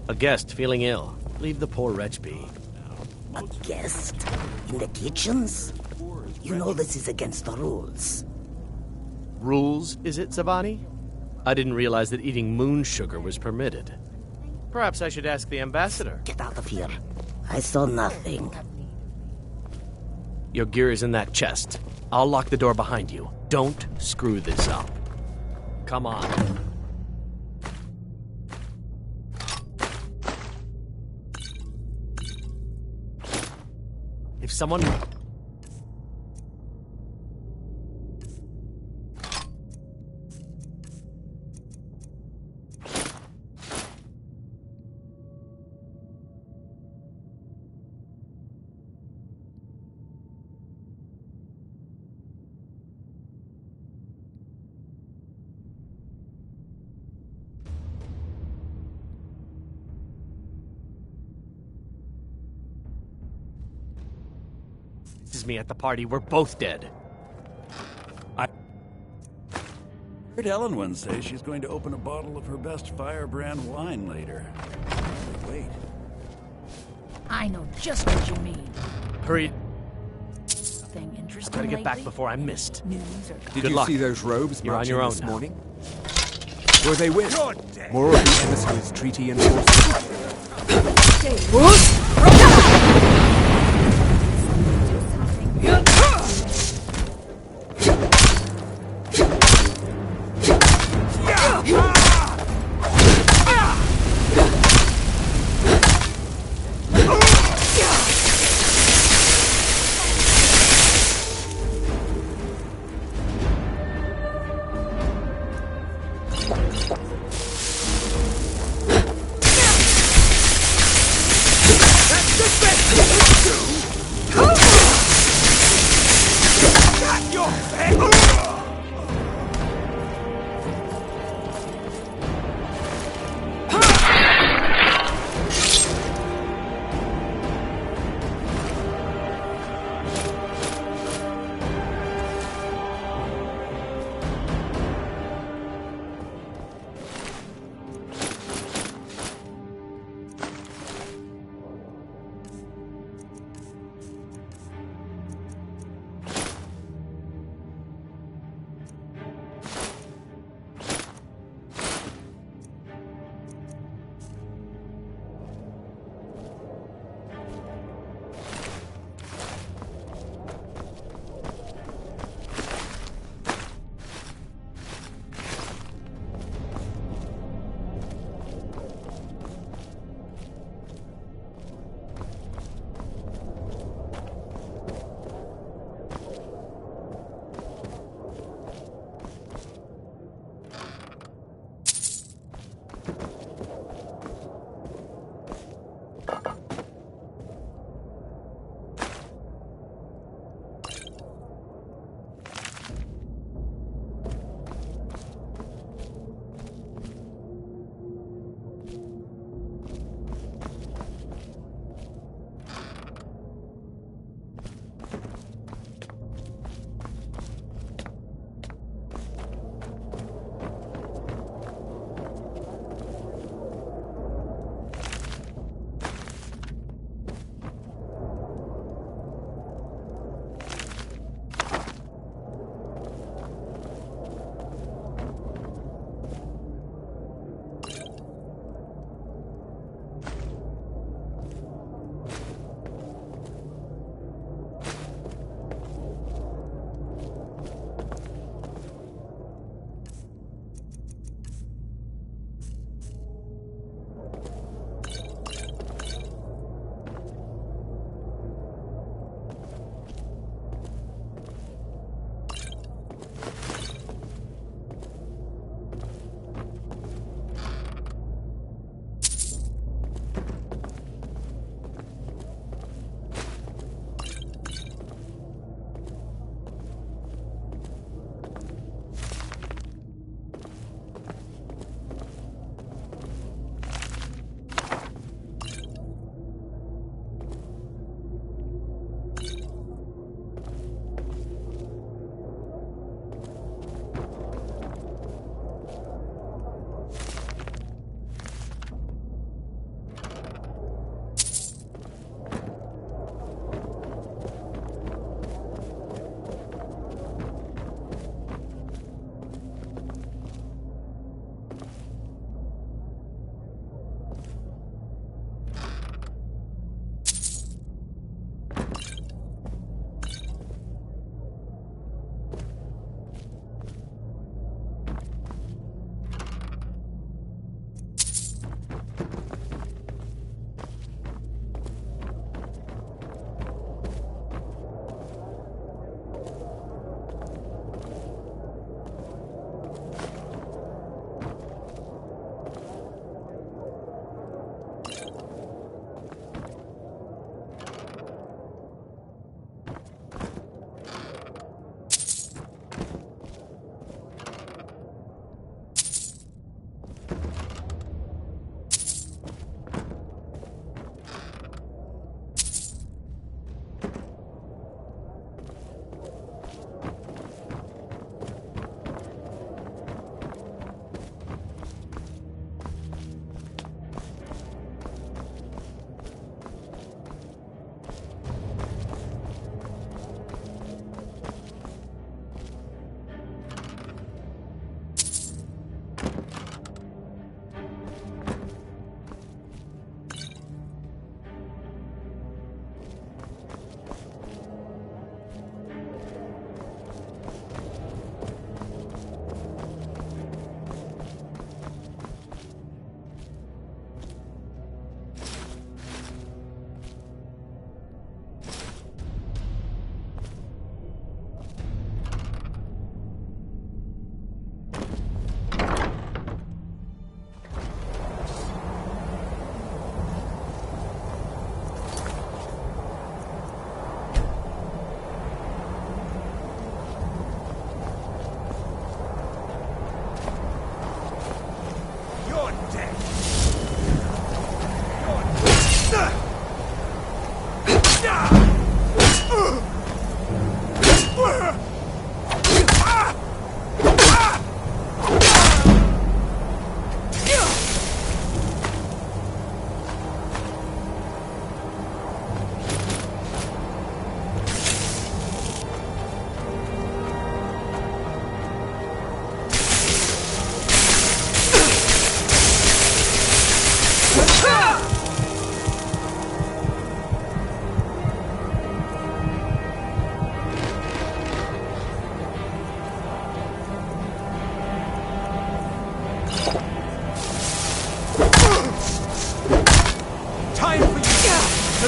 A guest feeling ill. Leave the poor wretch be. A guest? In the kitchens? You know this is against the rules. Rules, is it, Zavani? I didn't realize that eating moon sugar was permitted. Perhaps I should ask the ambassador. Get out of here. I saw nothing. Your gear is in that chest. I'll lock the door behind you. Don't screw this up. Come on. If someone... This is me at the party. We're both dead. I heard Elenwen say she's going to open a bottle of her best firebrand wine later. Wait. I know just what you mean. Hurry. Thing interesting Gotta get back lately? before I'm missed. News or Did Good you luck. see those robes You're on marching your own this now. morning? Were they with more of the emissary's treaty enforcement?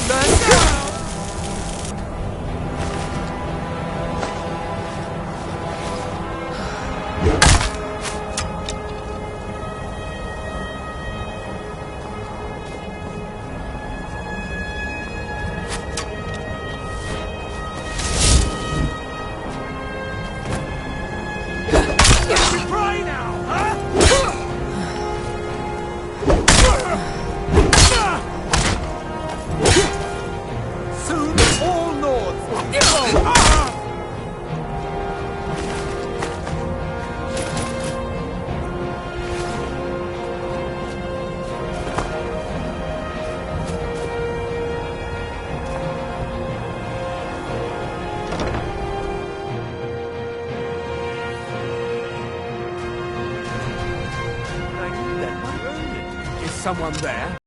to learn. Someone there?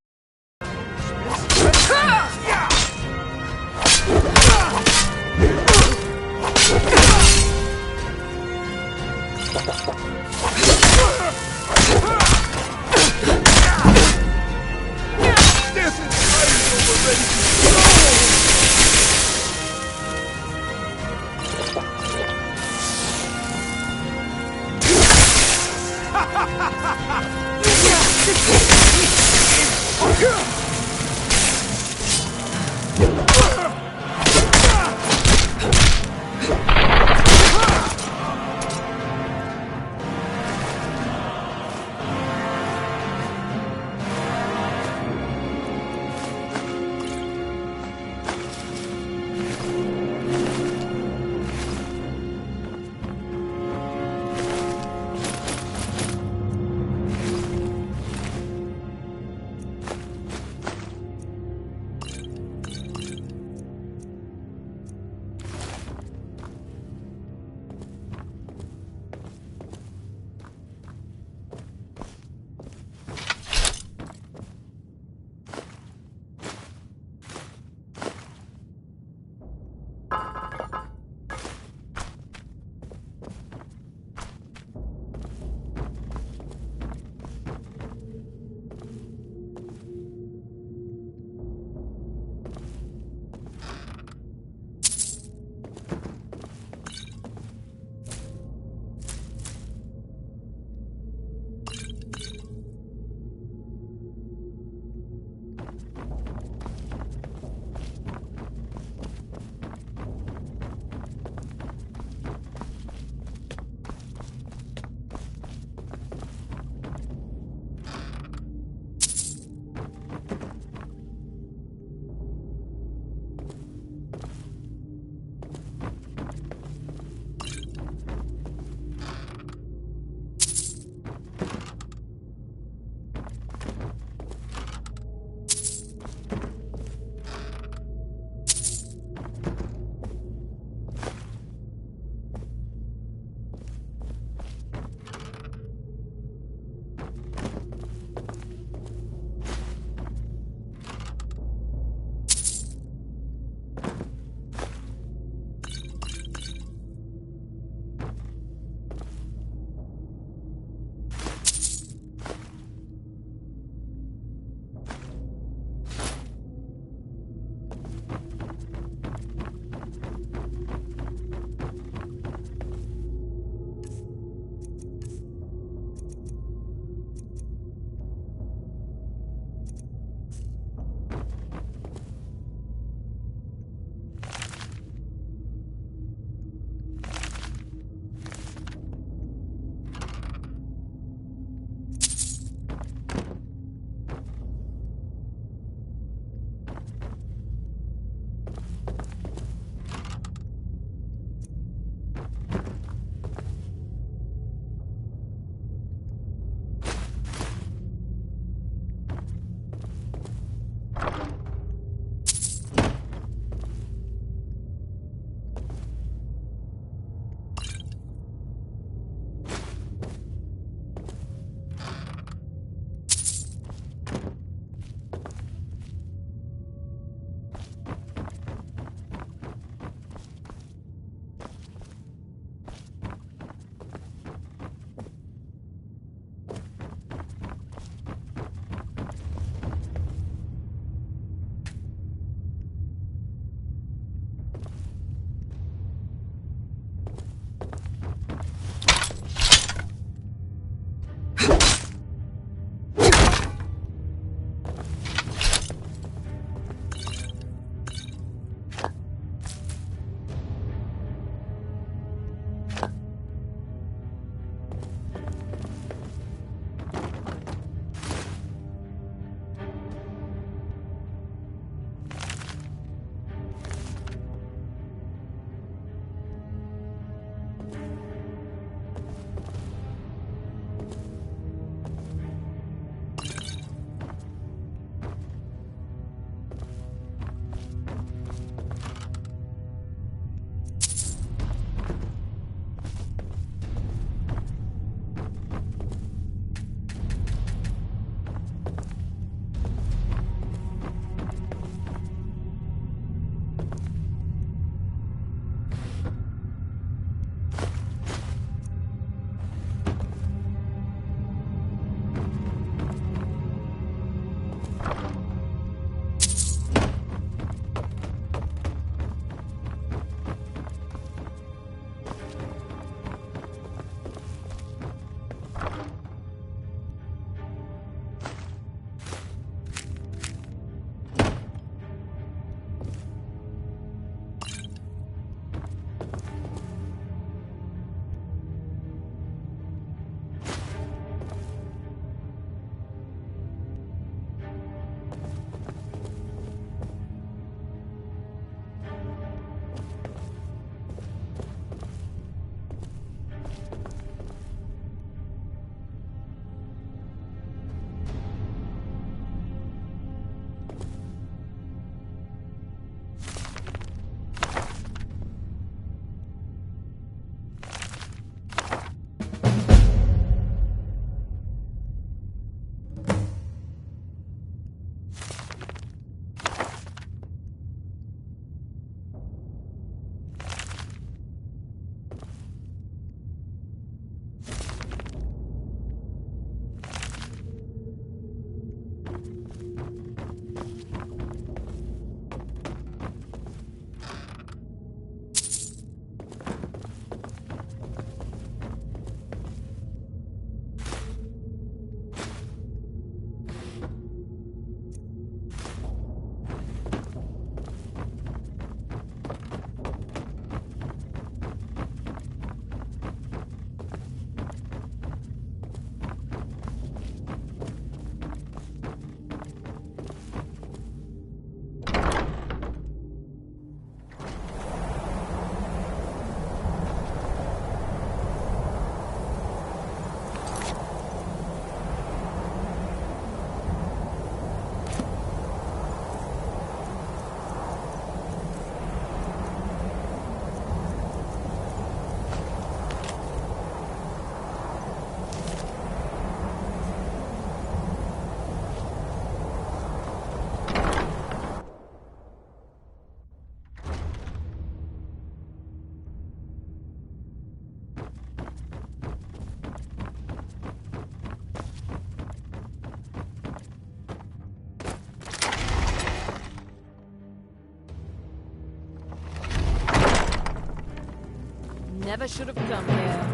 never should have come here.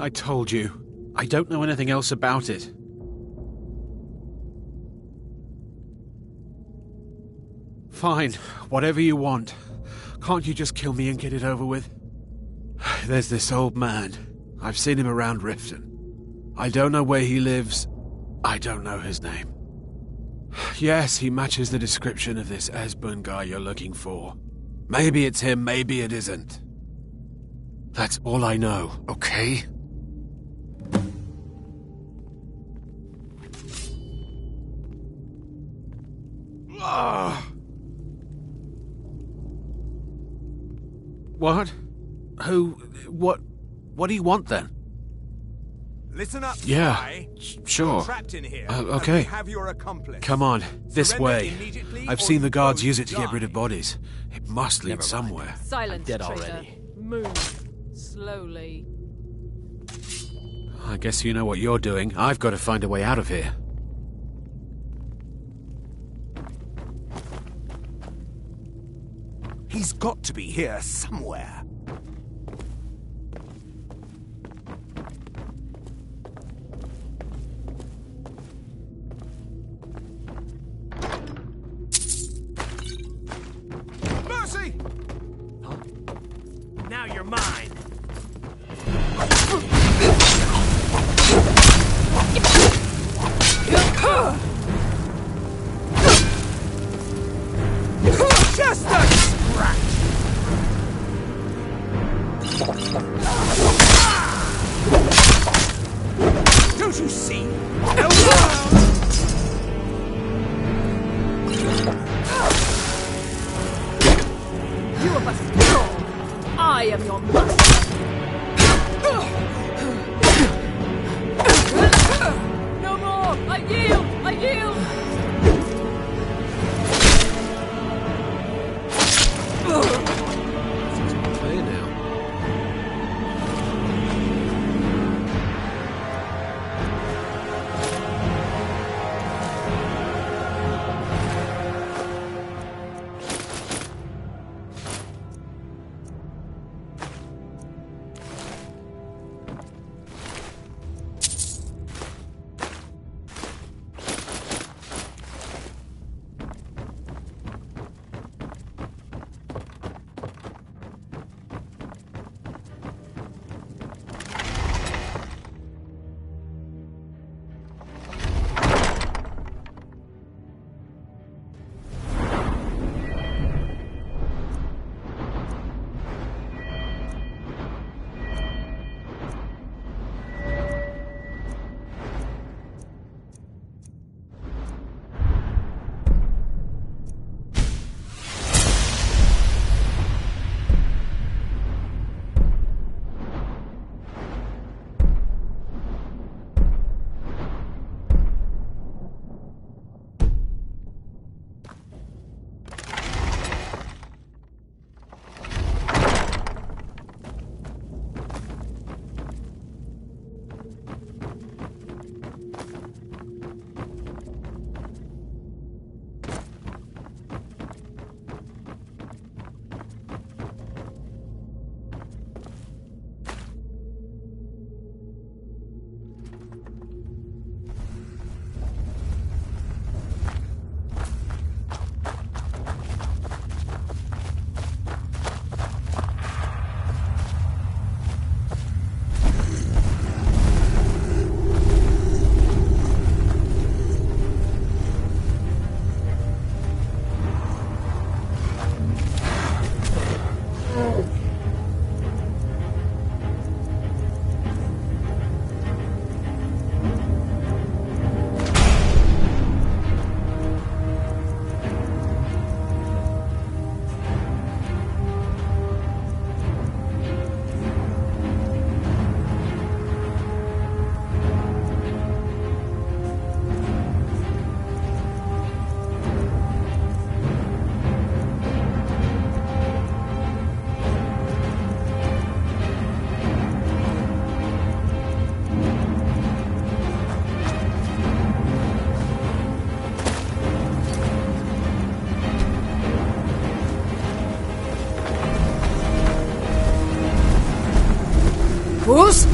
I told you. I don't know anything else about it. Fine, whatever you want. Can't you just kill me and get it over with? There's this old man. I've seen him around Riften. I don't know where he lives. I don't know his name. Yes, he matches the description of this Esbern guy you're looking for. Maybe it's him, maybe it isn't. That's all I know, okay? What? Who? What do you want then? Listen up, Yeah, spy. sure. You're trapped in here, Okay. and we have your accomplice. Come on, this Surrender way. immediately I've or seen you the guards both use it to get die. rid of bodies. It must lead somewhere. Silence, Dead traitor. already. Move. Slowly. I guess you know what you're doing. I've got to find a way out of here. He's got to be here somewhere. Mercy! Now you're mine. Just a scratch! Don't you see? You are but a dog. I am your master. No more! I yield! I yield! Clear now. Who's?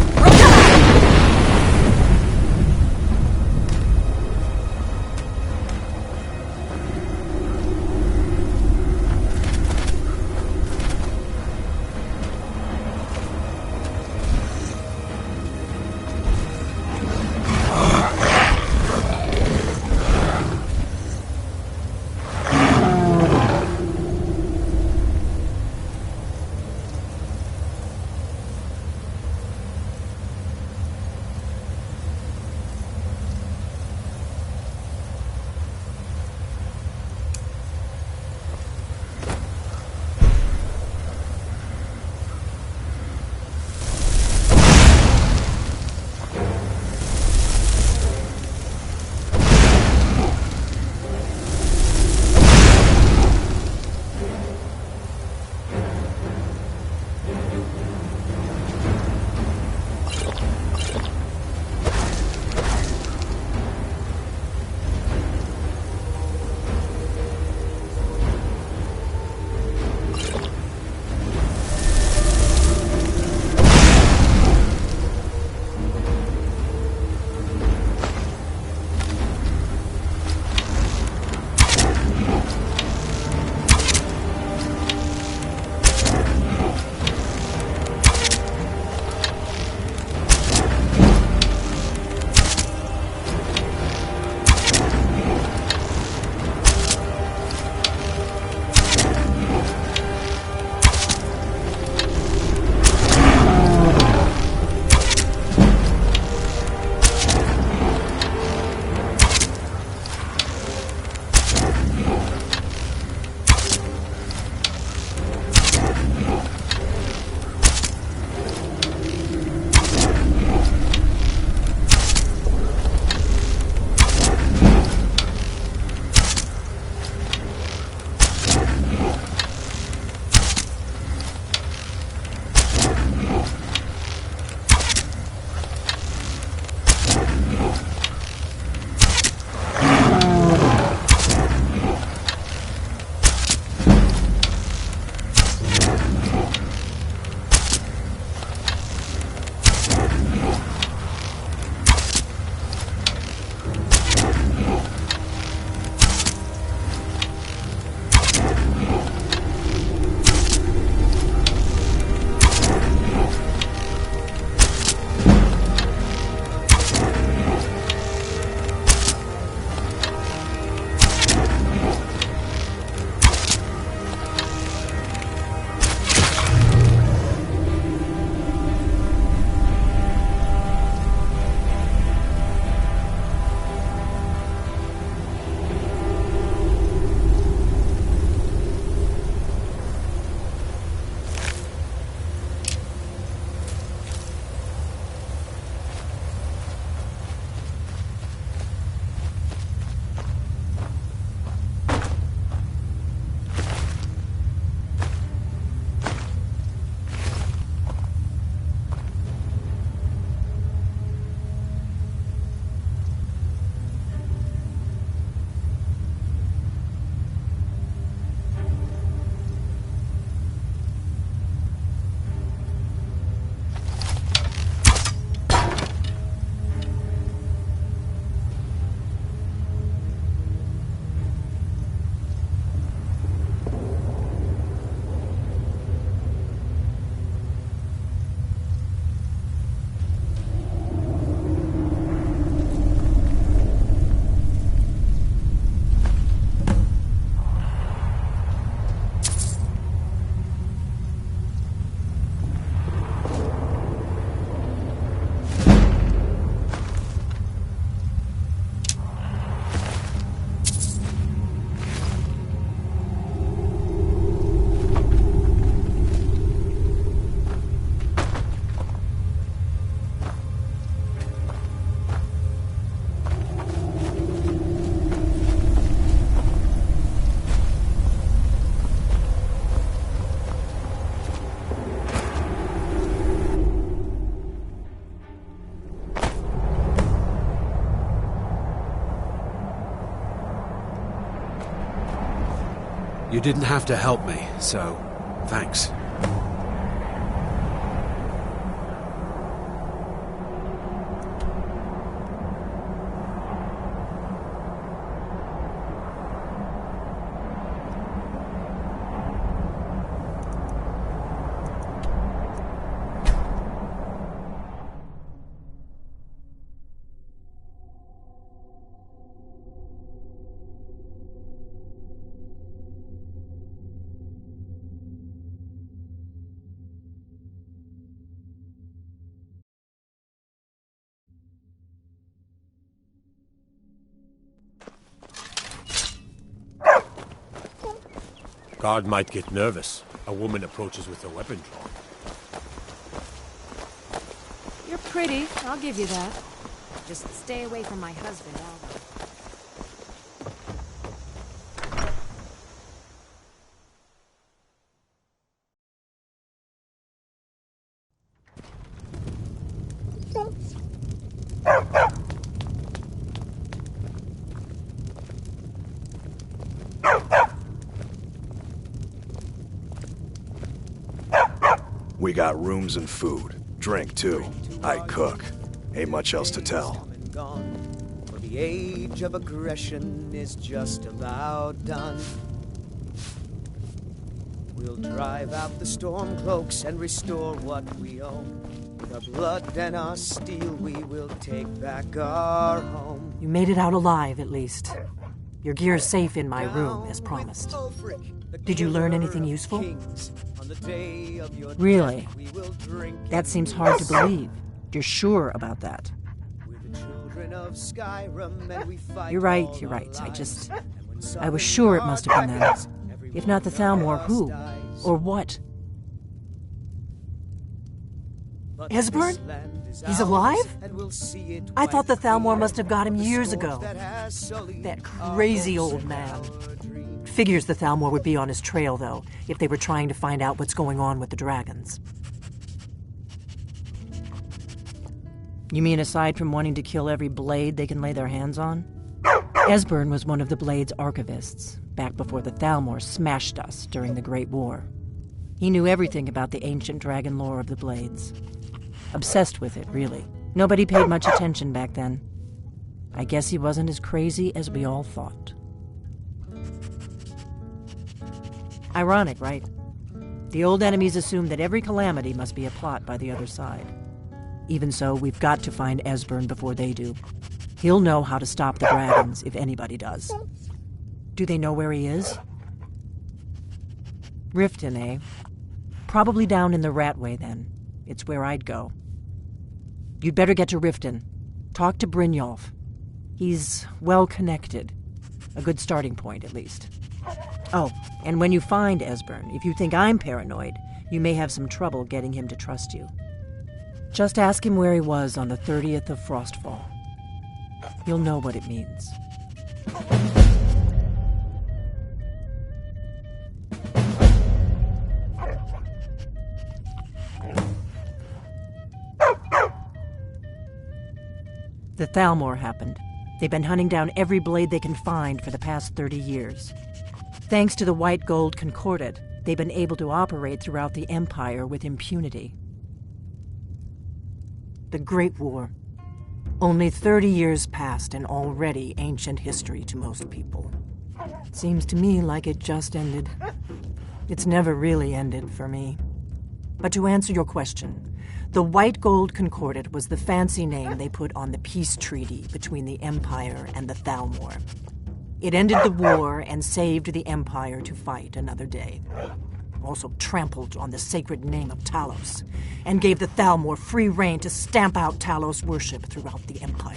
You didn't have to help me, so thanks. Guard might get nervous. A woman approaches with a weapon drawn. You're pretty, I'll give you that. Just stay away from my husband, Alvin. We got rooms and food. Drink, too. I cook. Ain't much else to tell. For the age of aggression is just about done. We'll drive out the stormcloaks and restore what we own. With our blood and our steel, we will take back our home. You made it out alive, at least. Your gear's safe in my room, as promised. Did you learn anything useful? Really? That seems hard to believe. You're sure about that? You're right. I was sure it must have been them. If not the Thalmor, who? Or what? Esbern? He's alive? I thought the Thalmor must have got him years ago. That crazy old man. Figures the Thalmor would be on his trail, though, if they were trying to find out what's going on with the dragons. You mean aside from wanting to kill every blade they can lay their hands on? Esbern was one of the Blade's archivists, back before the Thalmor smashed us during the Great War. He knew everything about the ancient dragon lore of the Blades. Obsessed with it, really. Nobody paid much attention back then. I guess he wasn't as crazy as we all thought. Ironic, right? The old enemies assume that every calamity must be a plot by the other side. Even so, we've got to find Esbern before they do. He'll know how to stop the dragons, if anybody does. Do they know where he is? Riften, eh? Probably down in the Ratway, then. It's where I'd go. You'd better get to Riften. Talk to Brynjolf. He's well-connected. A good starting point, at least. Oh, and when you find Esbern, if you think I'm paranoid, you may have some trouble getting him to trust you. Just ask him where he was on the 30th of Frostfall. You'll know what it means. The Thalmor happened. They've been hunting down every blade they can find for the past 30 years. Thanks to the White Gold Concordat, they've been able to operate throughout the Empire with impunity. The Great War. Only 30 years passed and already ancient history to most people. Seems to me like it just ended. It's never really ended for me. But to answer your question, the White Gold Concordat was the fancy name they put on the peace treaty between the Empire and the Thalmor. It ended the war and saved the Empire to fight another day. Also trampled on the sacred name of Talos, and gave the Thalmor free rein to stamp out Talos worship throughout the Empire.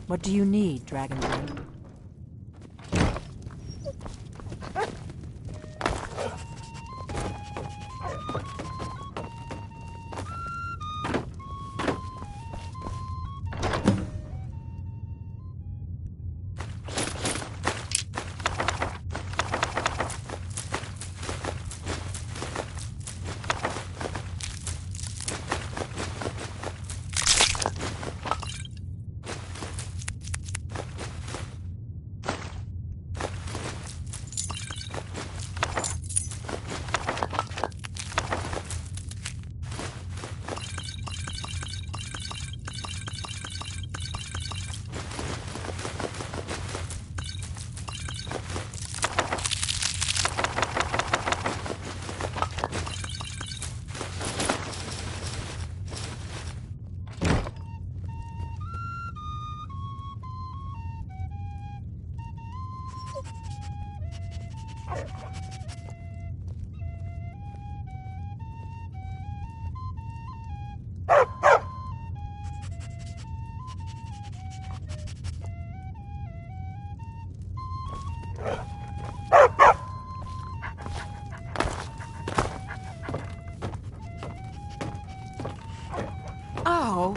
What do you need, Dragonborn? Oh.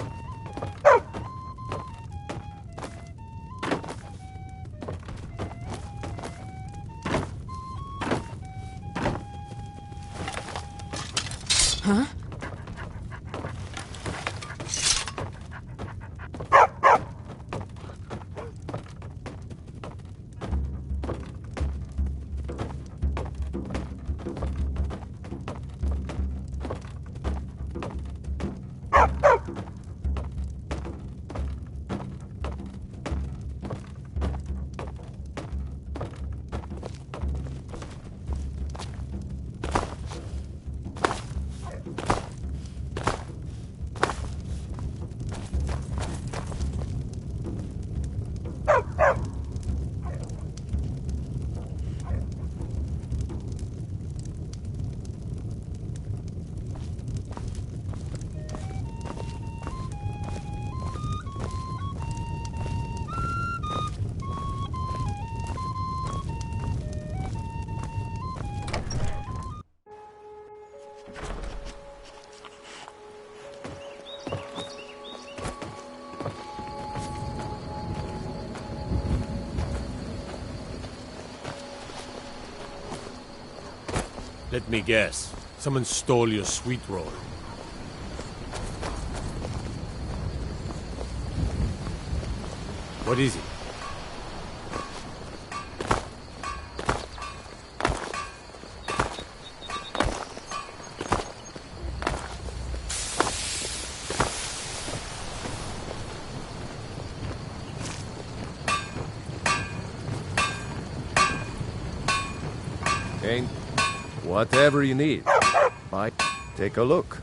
Huh? Let me guess. Someone stole your sweet roll. What is it? Ain't whatever you need. Take a look.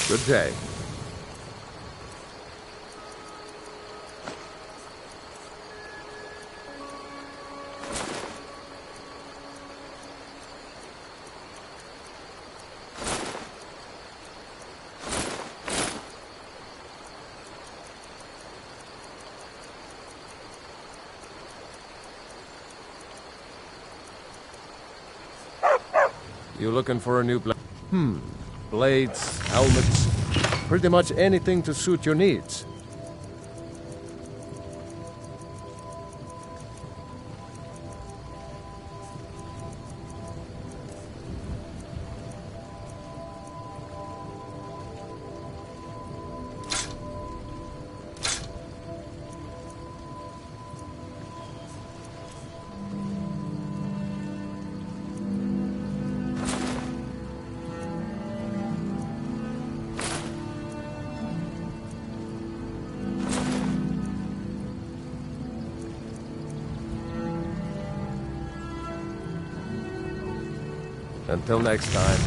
Good day. You looking for a new blade? Blades, helmets, pretty much anything to suit your needs. Until next time.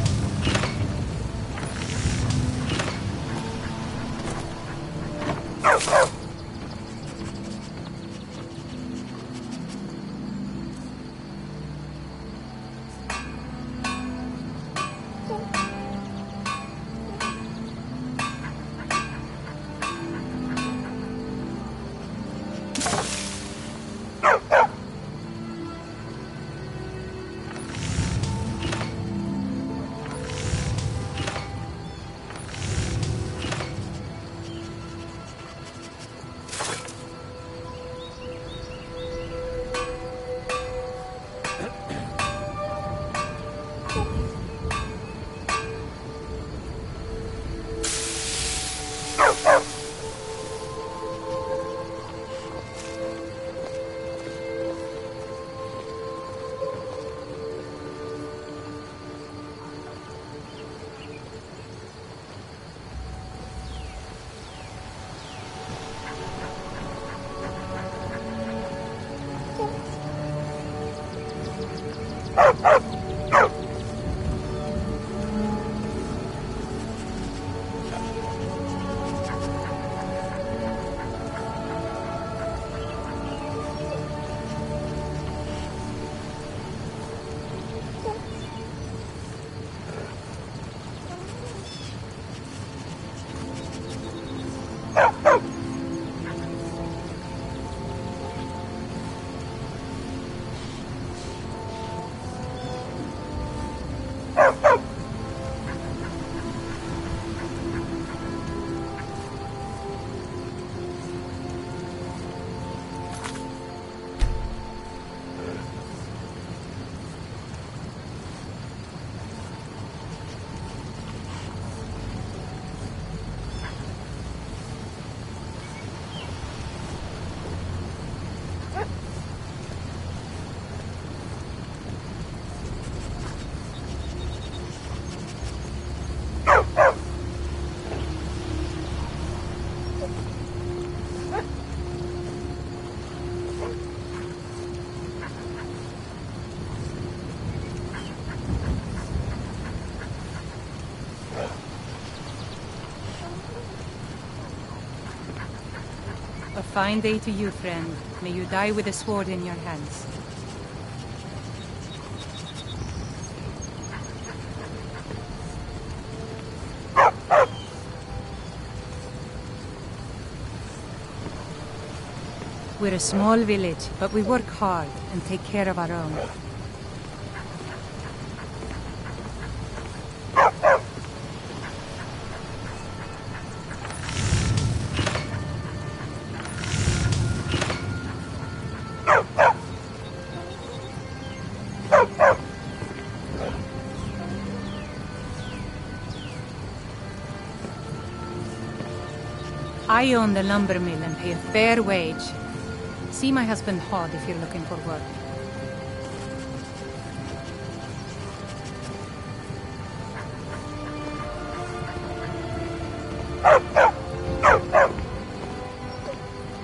A fine day to you, friend. May you die with a sword in your hands. We're a small village, but we work hard and take care of our own. I own the lumber mill and pay a fair wage. See my husband Hod if you're looking for work.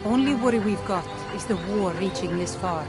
Only worry we've got is the war reaching this far.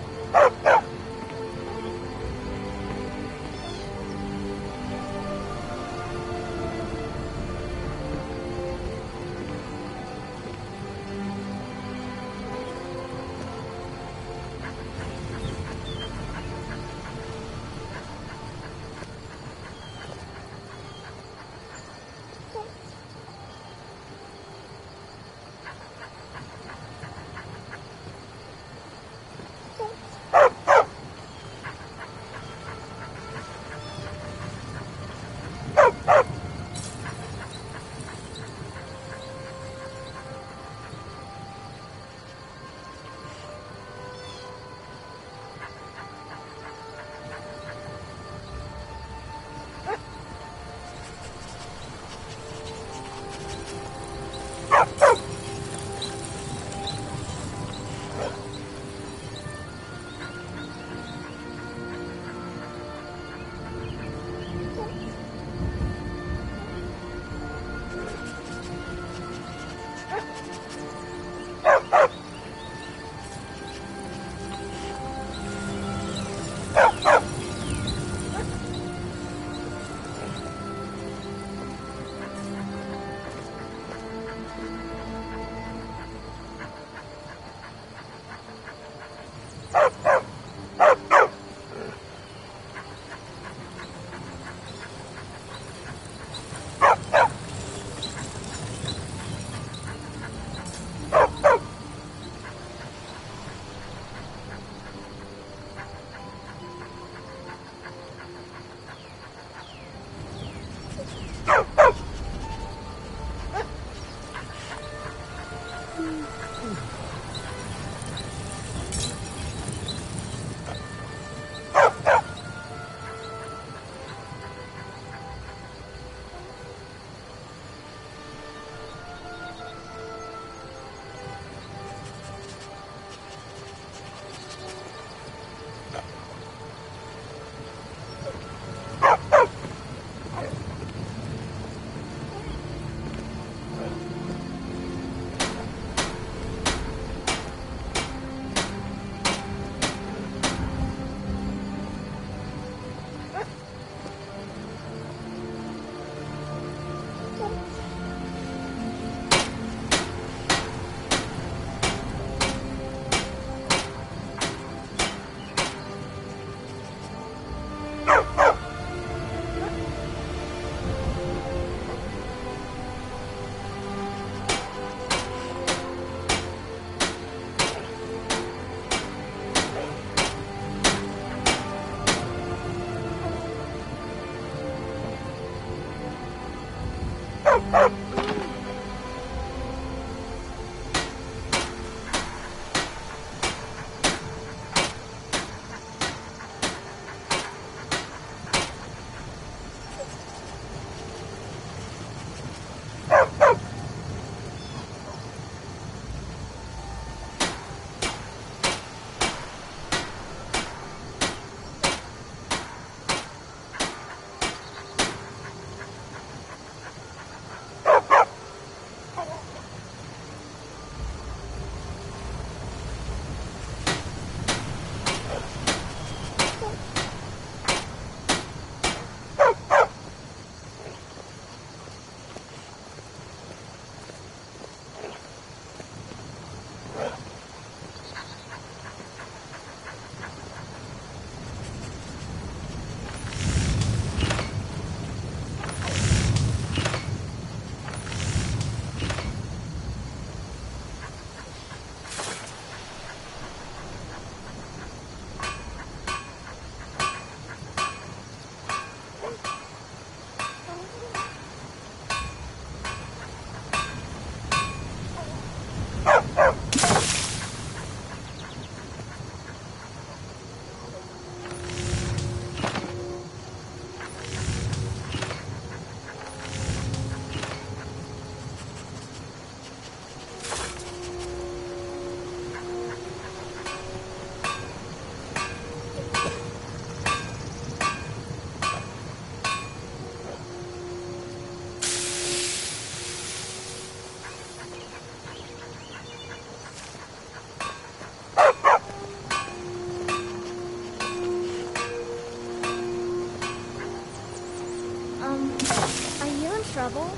trouble?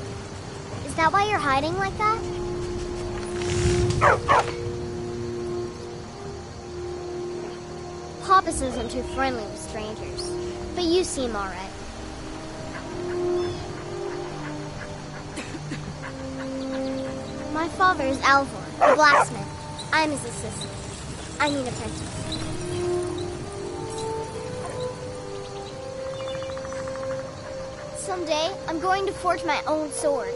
Is that why you're hiding like that? Papa says I'm too friendly with strangers, but you seem alright. My father is Alvor, the blacksmith. I'm his assistant. I mean apprentice. Someday, I'm going to forge my own sword.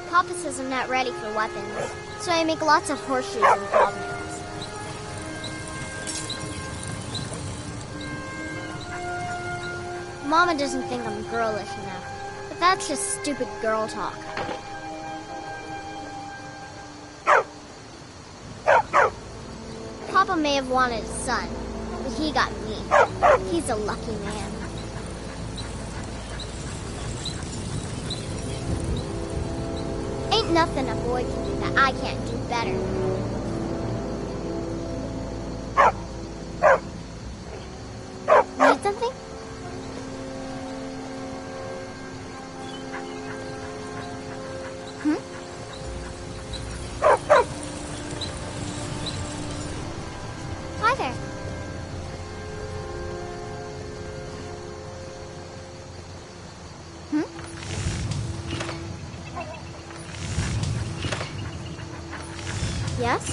Papa says I'm not ready for weapons, so I make lots of horseshoes and hobnails. Mama doesn't think I'm girlish enough, but that's just stupid girl talk. Papa may have wanted a son, but he got me. He's a lucky man. Ain't nothing a boy can do that I can't do better. Need something? Hi there. Yes?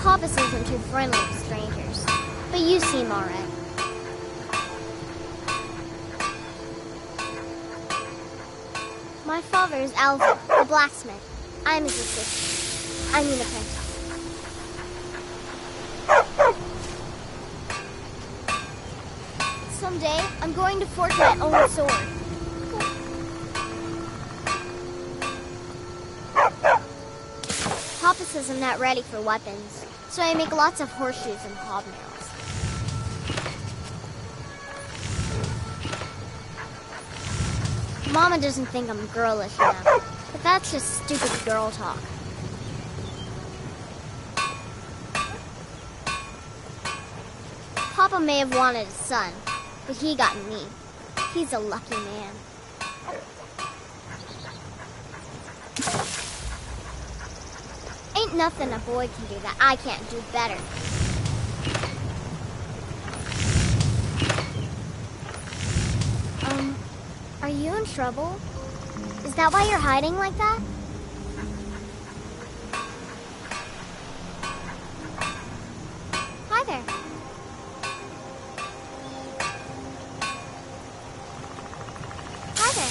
Papa says I'm too friendly with strangers, but you seem alright. My father is Alvor, the blacksmith. I'm his assistant. I mean apprentice. Someday, I'm going to forge my own sword. Papa says I'm not ready for weapons, so I make lots of horseshoes and hobnails. Mama doesn't think I'm girlish enough, but that's just stupid girl talk. Papa may have wanted a son, but he got me. He's a lucky man. Ain't nothing a boy can do that I can't do better. Are you in trouble? Is that why you're hiding like that? Hi there. Hi there.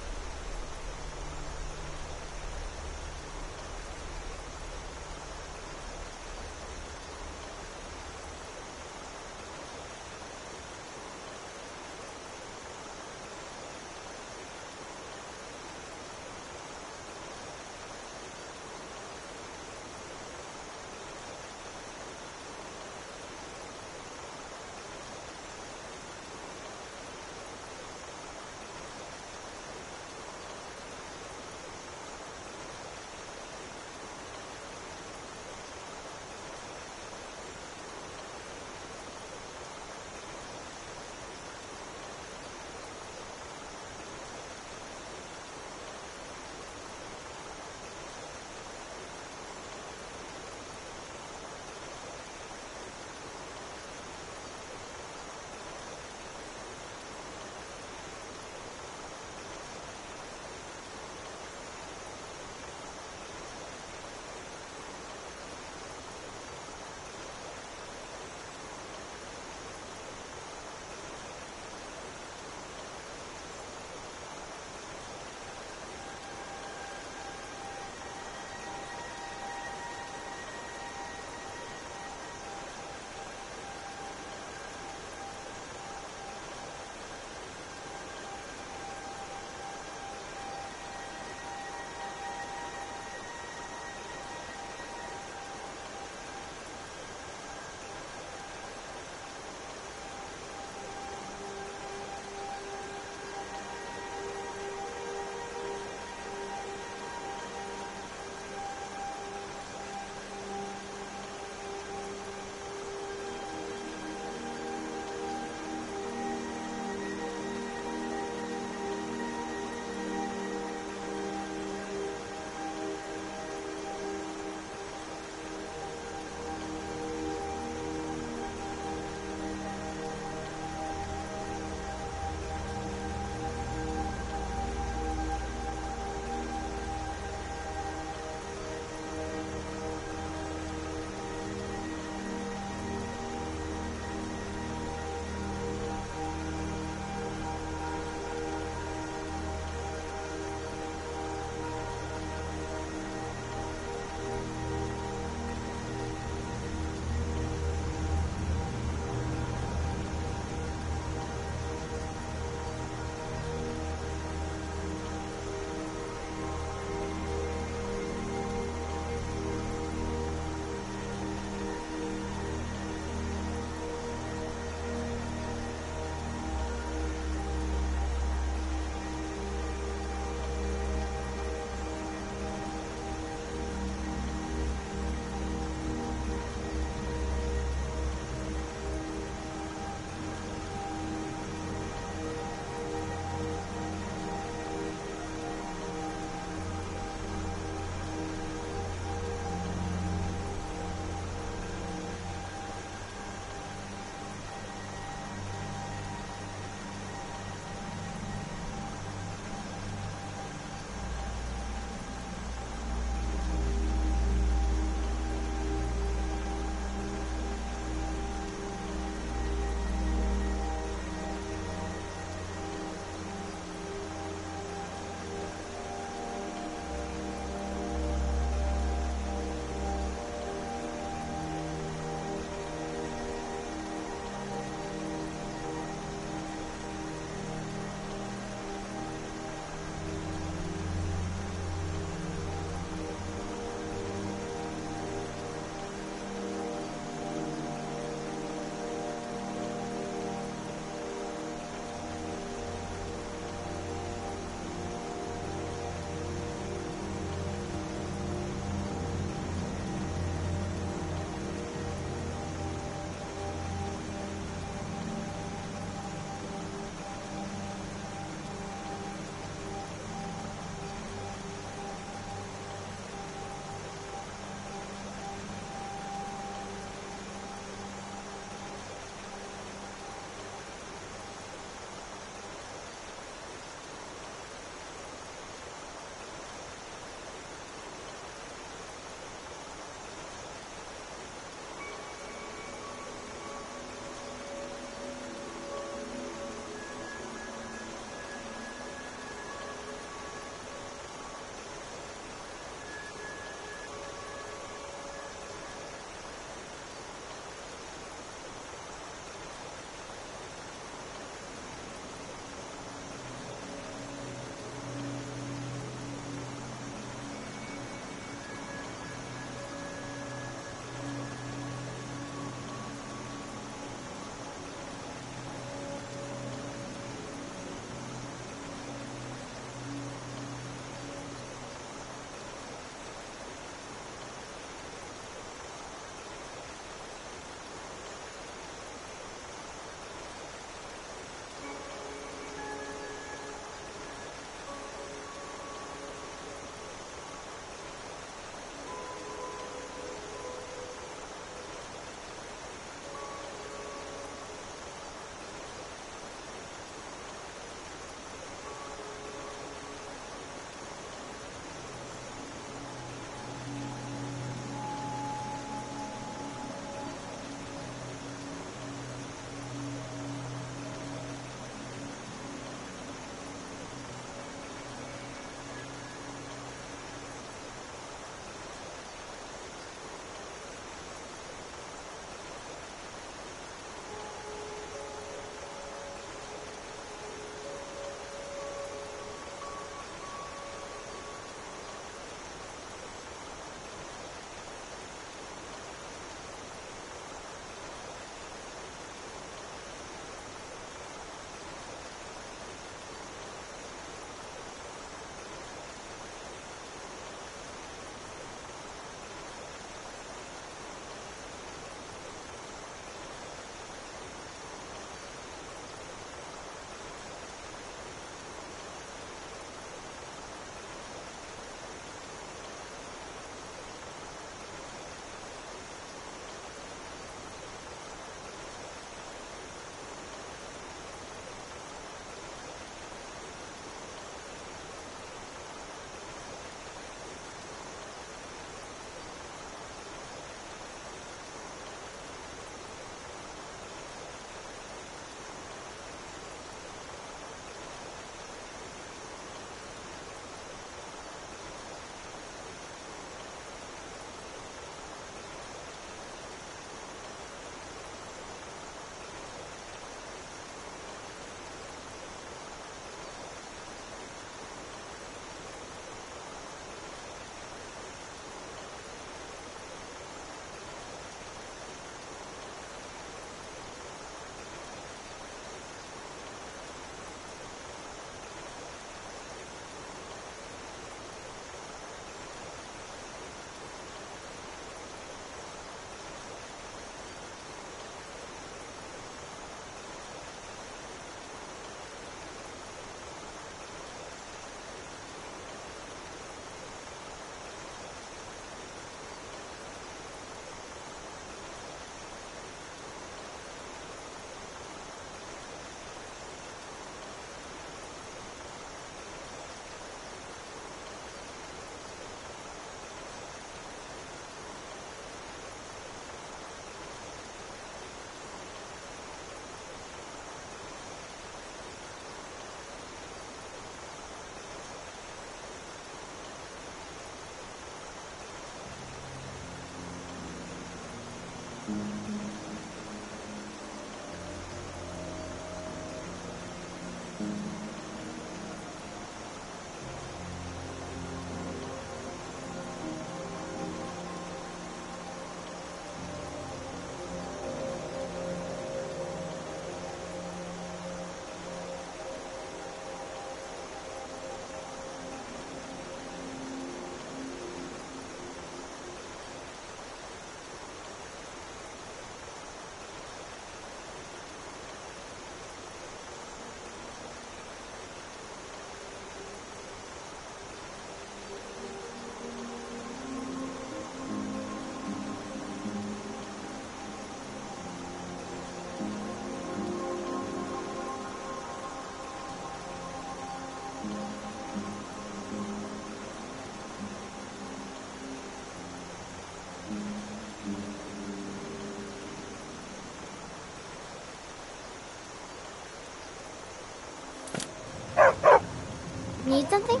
Need something?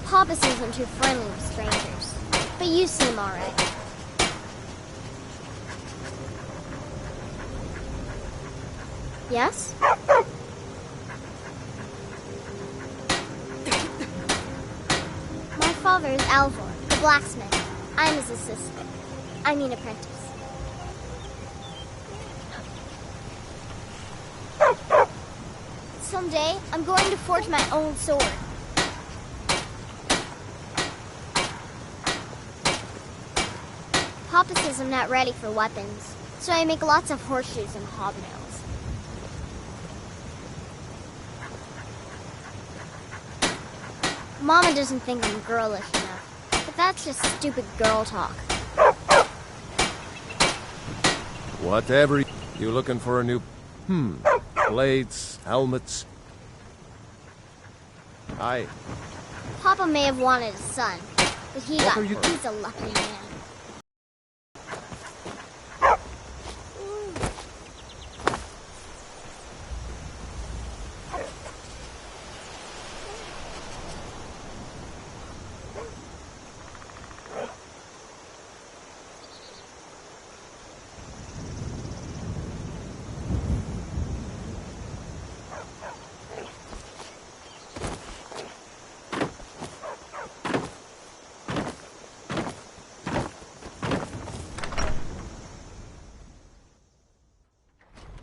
Papa isn't too friendly with strangers, but you seem alright. Yes? My father is Alvor, the blacksmith. I'm his assistant. I mean apprentice. Someday, I'm going to forge my own sword. Papa says I'm not ready for weapons, so I make lots of horseshoes and hobnails. Mama doesn't think I'm girlish enough, but that's just stupid girl talk. Whatever. You looking for a new... blades, helmets? Papa may have wanted a son, but he's a lucky man.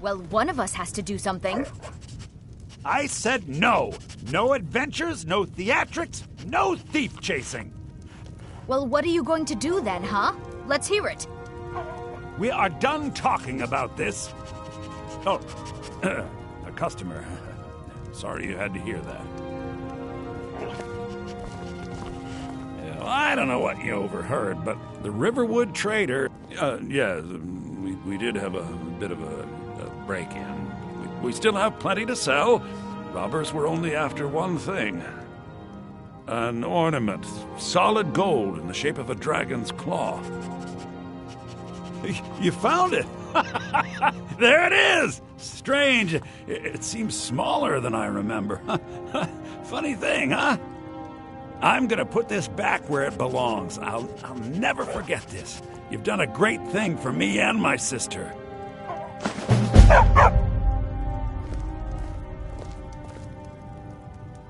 Well, one of us has to do something. I said no. No adventures, no theatrics, no thief chasing. Well, what are you going to do then, huh? Let's hear it. We are done talking about this. Oh, a customer. Sorry you had to hear that. Yeah, well, I don't know what you overheard, but the Riverwood trader... yeah, we did have a bit of a break-in. We still have plenty to sell. Robbers were only after one thing. An ornament, solid gold in the shape of a dragon's claw. You found it! There it is! Strange. It seems smaller than I remember. Funny thing, huh? I'm gonna put this back where it belongs. I'll never forget this. You've done a great thing for me and my sister.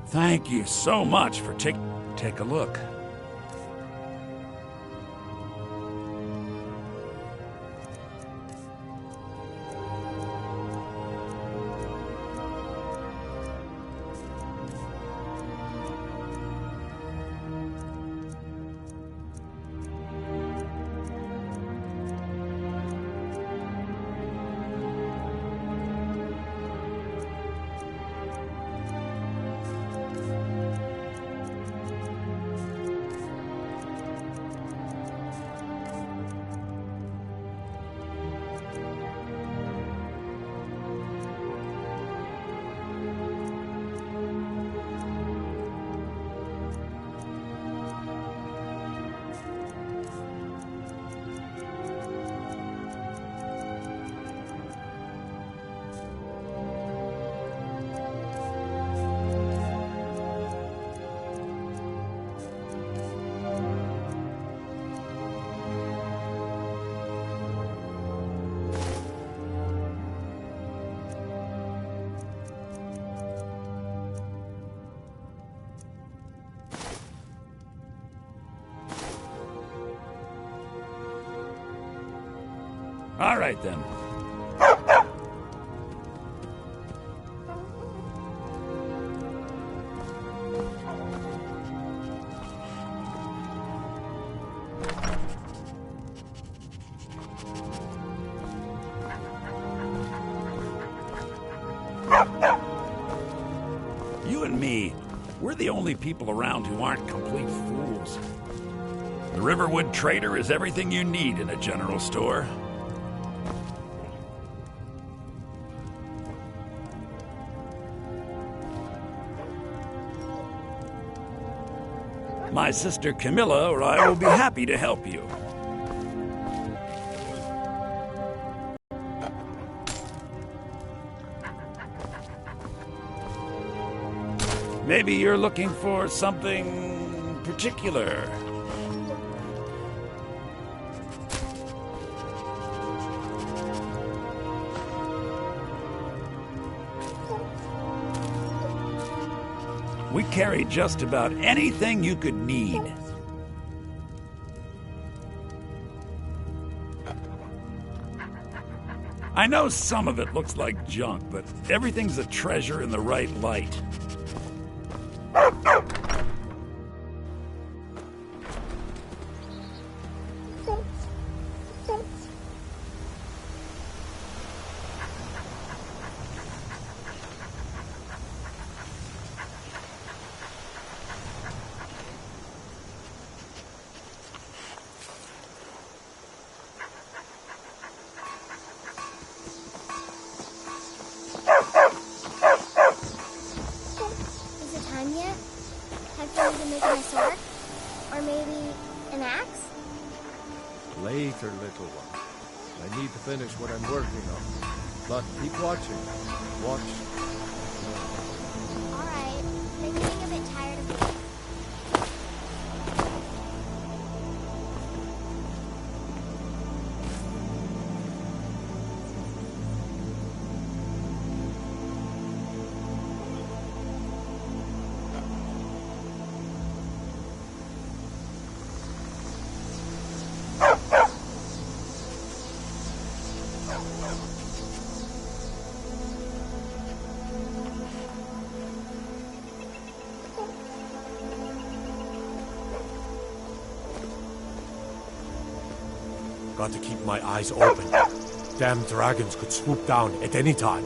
Thank you so much for take a look. All right, then. You and me, we're the only people around who aren't complete fools. The Riverwood Trader is everything you need in a general store. My sister Camilla or I will be happy to help you. Maybe you're looking for something particular. We carry just about anything you could need. I know some of it looks like junk, but everything's a treasure in the right light. Later, little one. I need to finish what I'm working on. But keep watching. Watch. Alright. I'm getting a bit tired of it. Got to keep my eyes open. Damn dragons could swoop down at any time.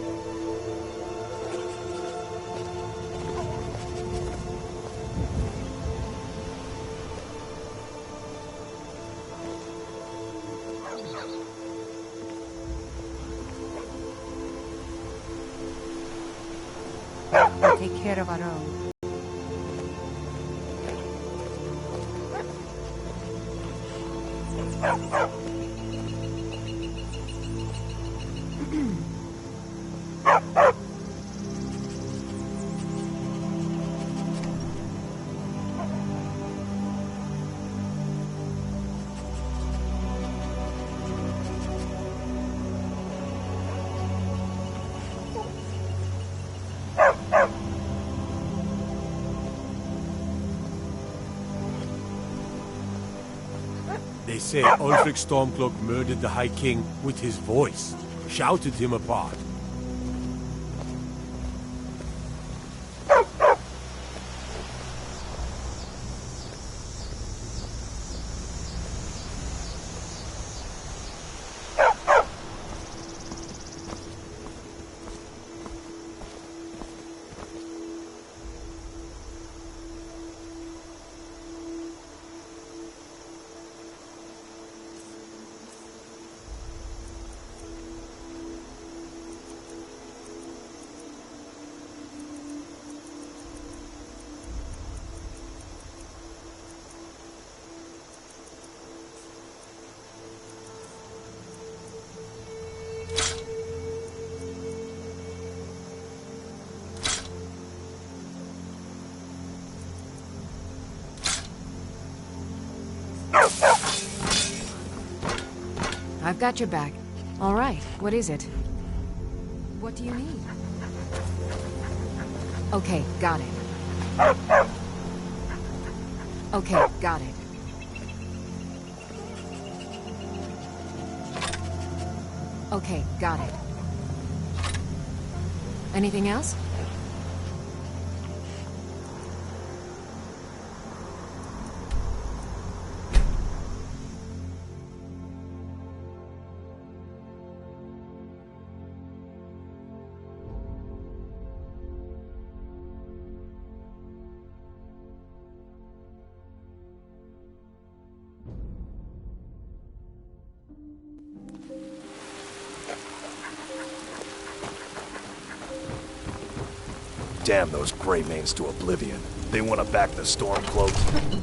We'll take care of our own. They say Ulfric Stormcloak murdered the High King with his voice, shouted him apart. I've got your back. All right, what is it? What do you need? Okay, got it. Okay, got it. Okay, got it. Anything else? Damn those Grey Manes to oblivion. They want to back the Stormcloaks.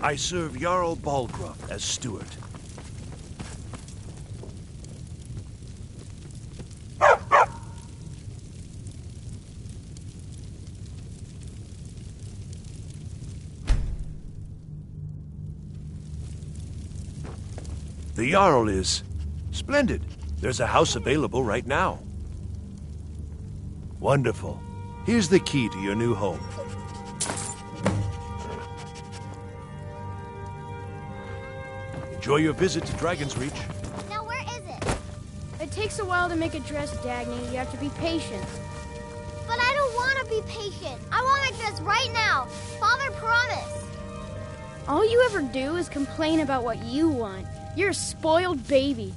I serve Jarl Balgruuf as steward. The Jarl is splendid. There's a house available right now. Wonderful. Here's the key to your new home. Enjoy your visit to Dragon's Reach. Now where is it? It takes a while to make a dress, Dagny. You have to be patient. But I don't want to be patient. I want a dress right now. Father promised. All you ever do is complain about what you want. You're a spoiled baby.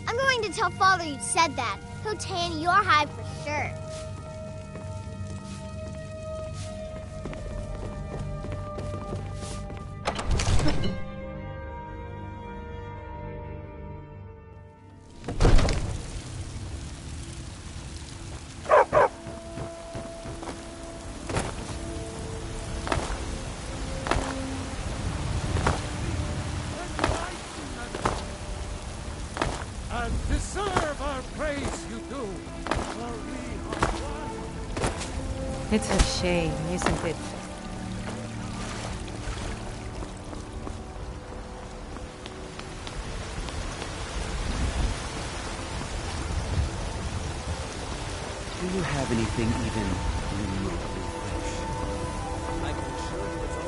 I'm going to tell Father you said that. He'll tan your hide for sure. And deserve our praise you do, for we are one. It's a shame, isn't it? Do you have anything even remotely fresh? I can assure you it's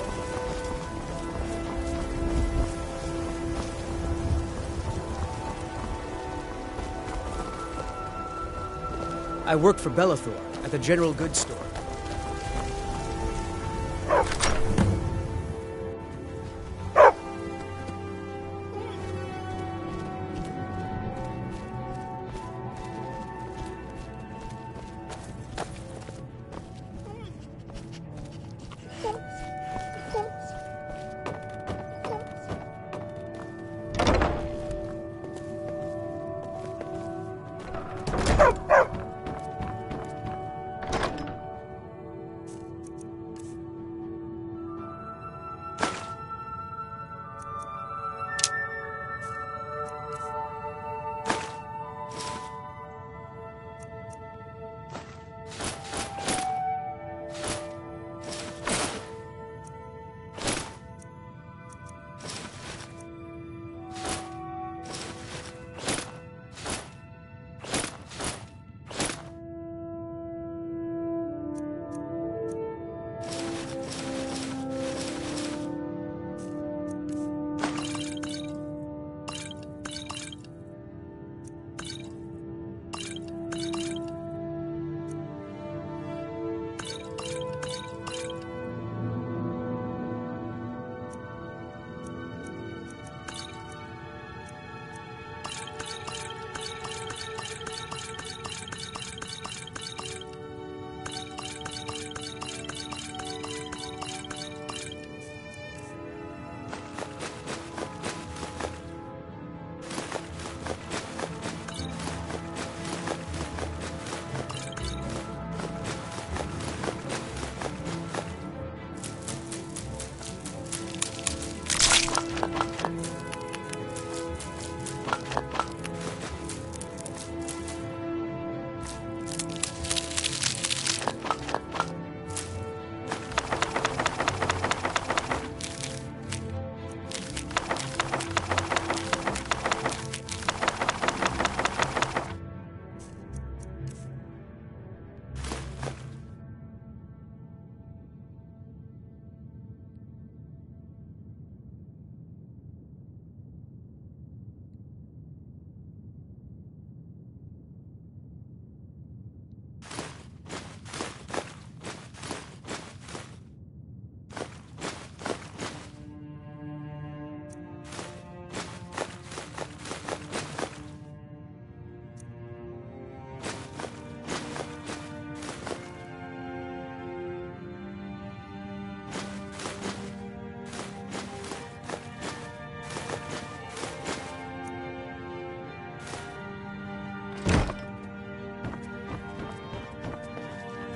I work for Belethor at the General Goods Store.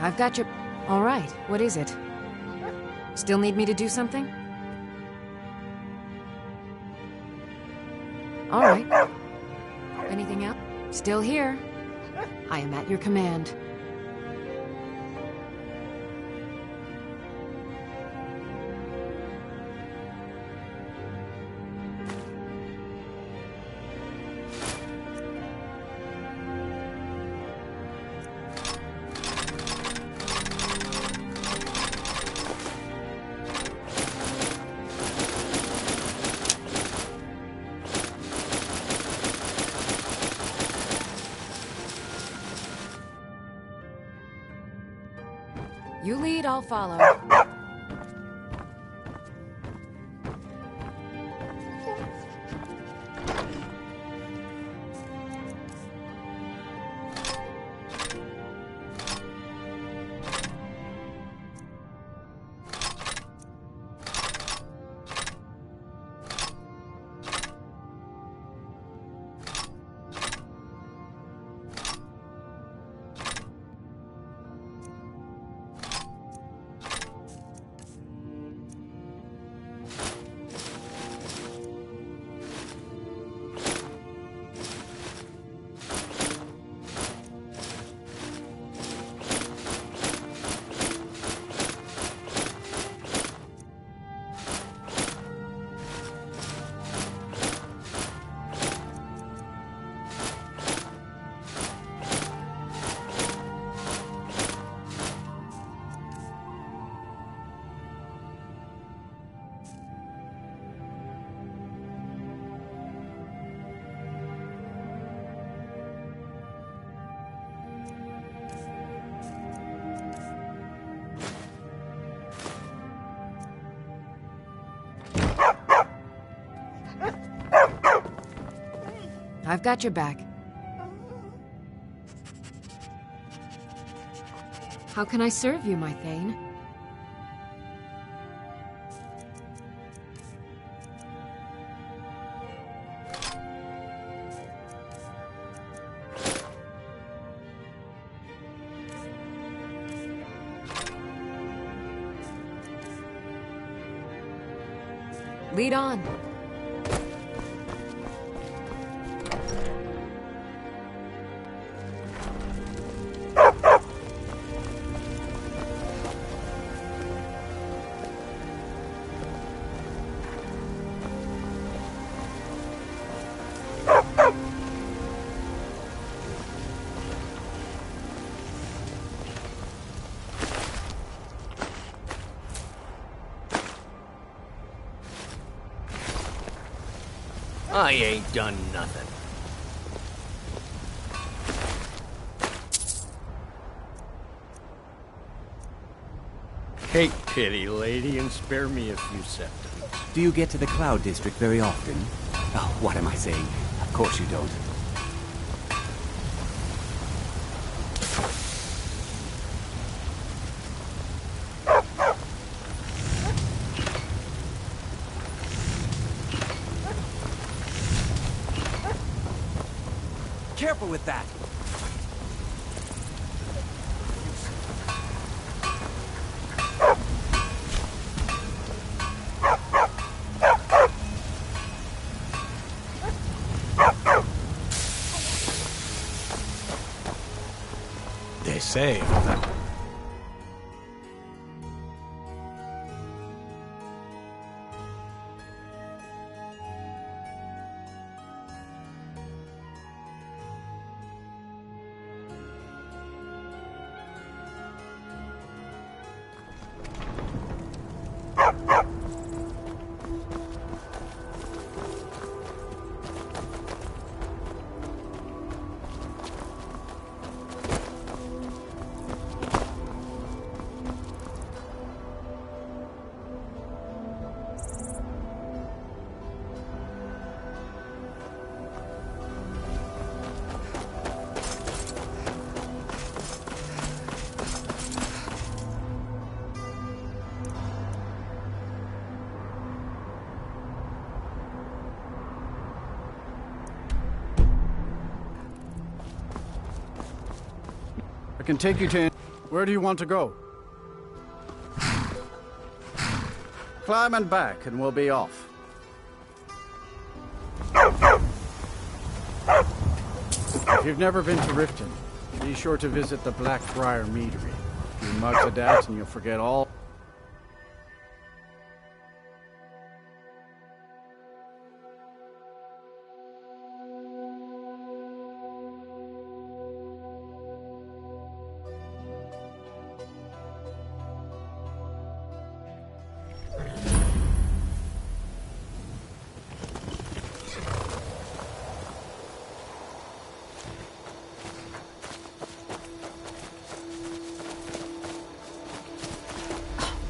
I've got your... All right, what is it? Still need me to do something? All right. Anything else? Still here. I am at your command. You lead, I'll follow. I've got your back. How can I serve you, my Thane? Lead on. I ain't done nothing. Take pity, lady, and spare me a few seconds. Do you get to the Cloud District very often? Oh, what am I saying? Of course you don't. Careful with that! They say that... I can take you to... Where do you want to go? Climb and back, and we'll be off. If you've never been to Riften, be sure to visit the Blackbriar Meadery. A few mugs of that, and you'll forget all.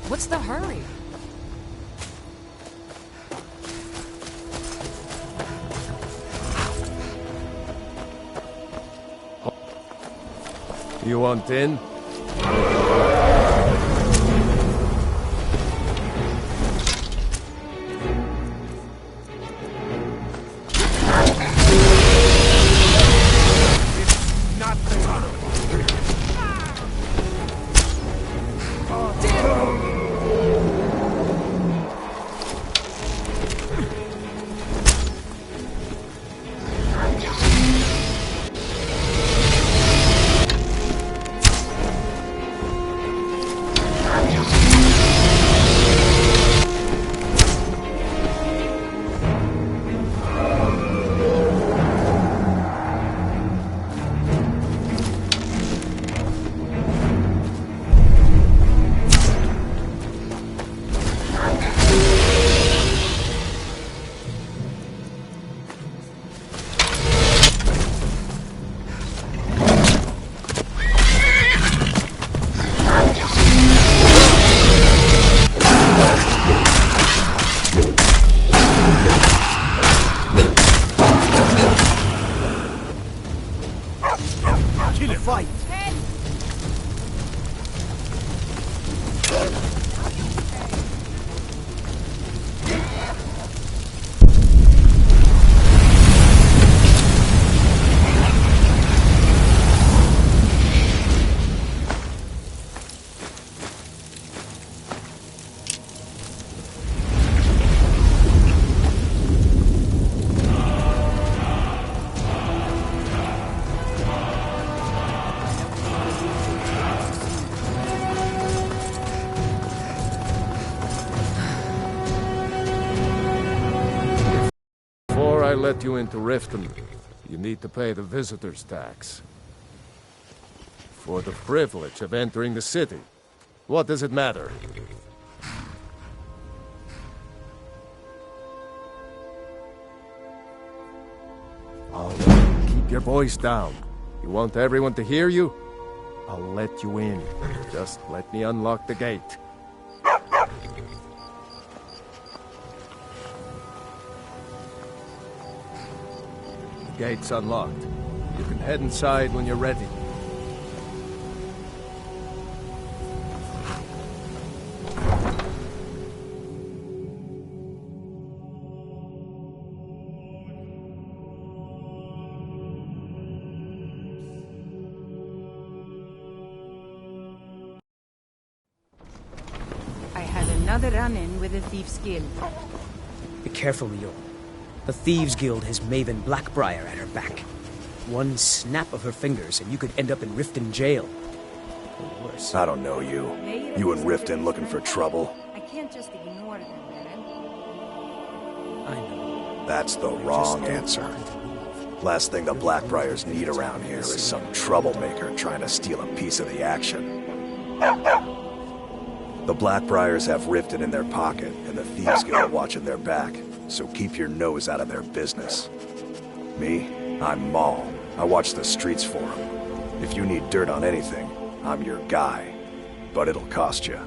What's the hurry? You want in? I let you into Riften, you need to pay the visitor's tax. For the privilege of entering the city. What does it matter? All right, keep your voice down. You want everyone to hear you? I'll let you in. Just let me unlock the gate. Gate's unlocked. You can head inside when you're ready. I had another run-in with the Thieves' Guild. Be careful, Leo. The Thieves Guild has Maven Blackbriar at her back. One snap of her fingers and you could end up in Riften jail. Or worse. I don't know you. You in Riften looking for trouble? I can't just ignore them, Baron. I know. That's the wrong answer. Last thing the Blackbriars need around here is some troublemaker trying to steal a piece of the action. The Blackbriars have Riften in their pocket, and the Thieves Guild watching their back, so keep your nose out of their business. Me? I'm Maul. I watch the streets for them. If you need dirt on anything, I'm your guy. But it'll cost you.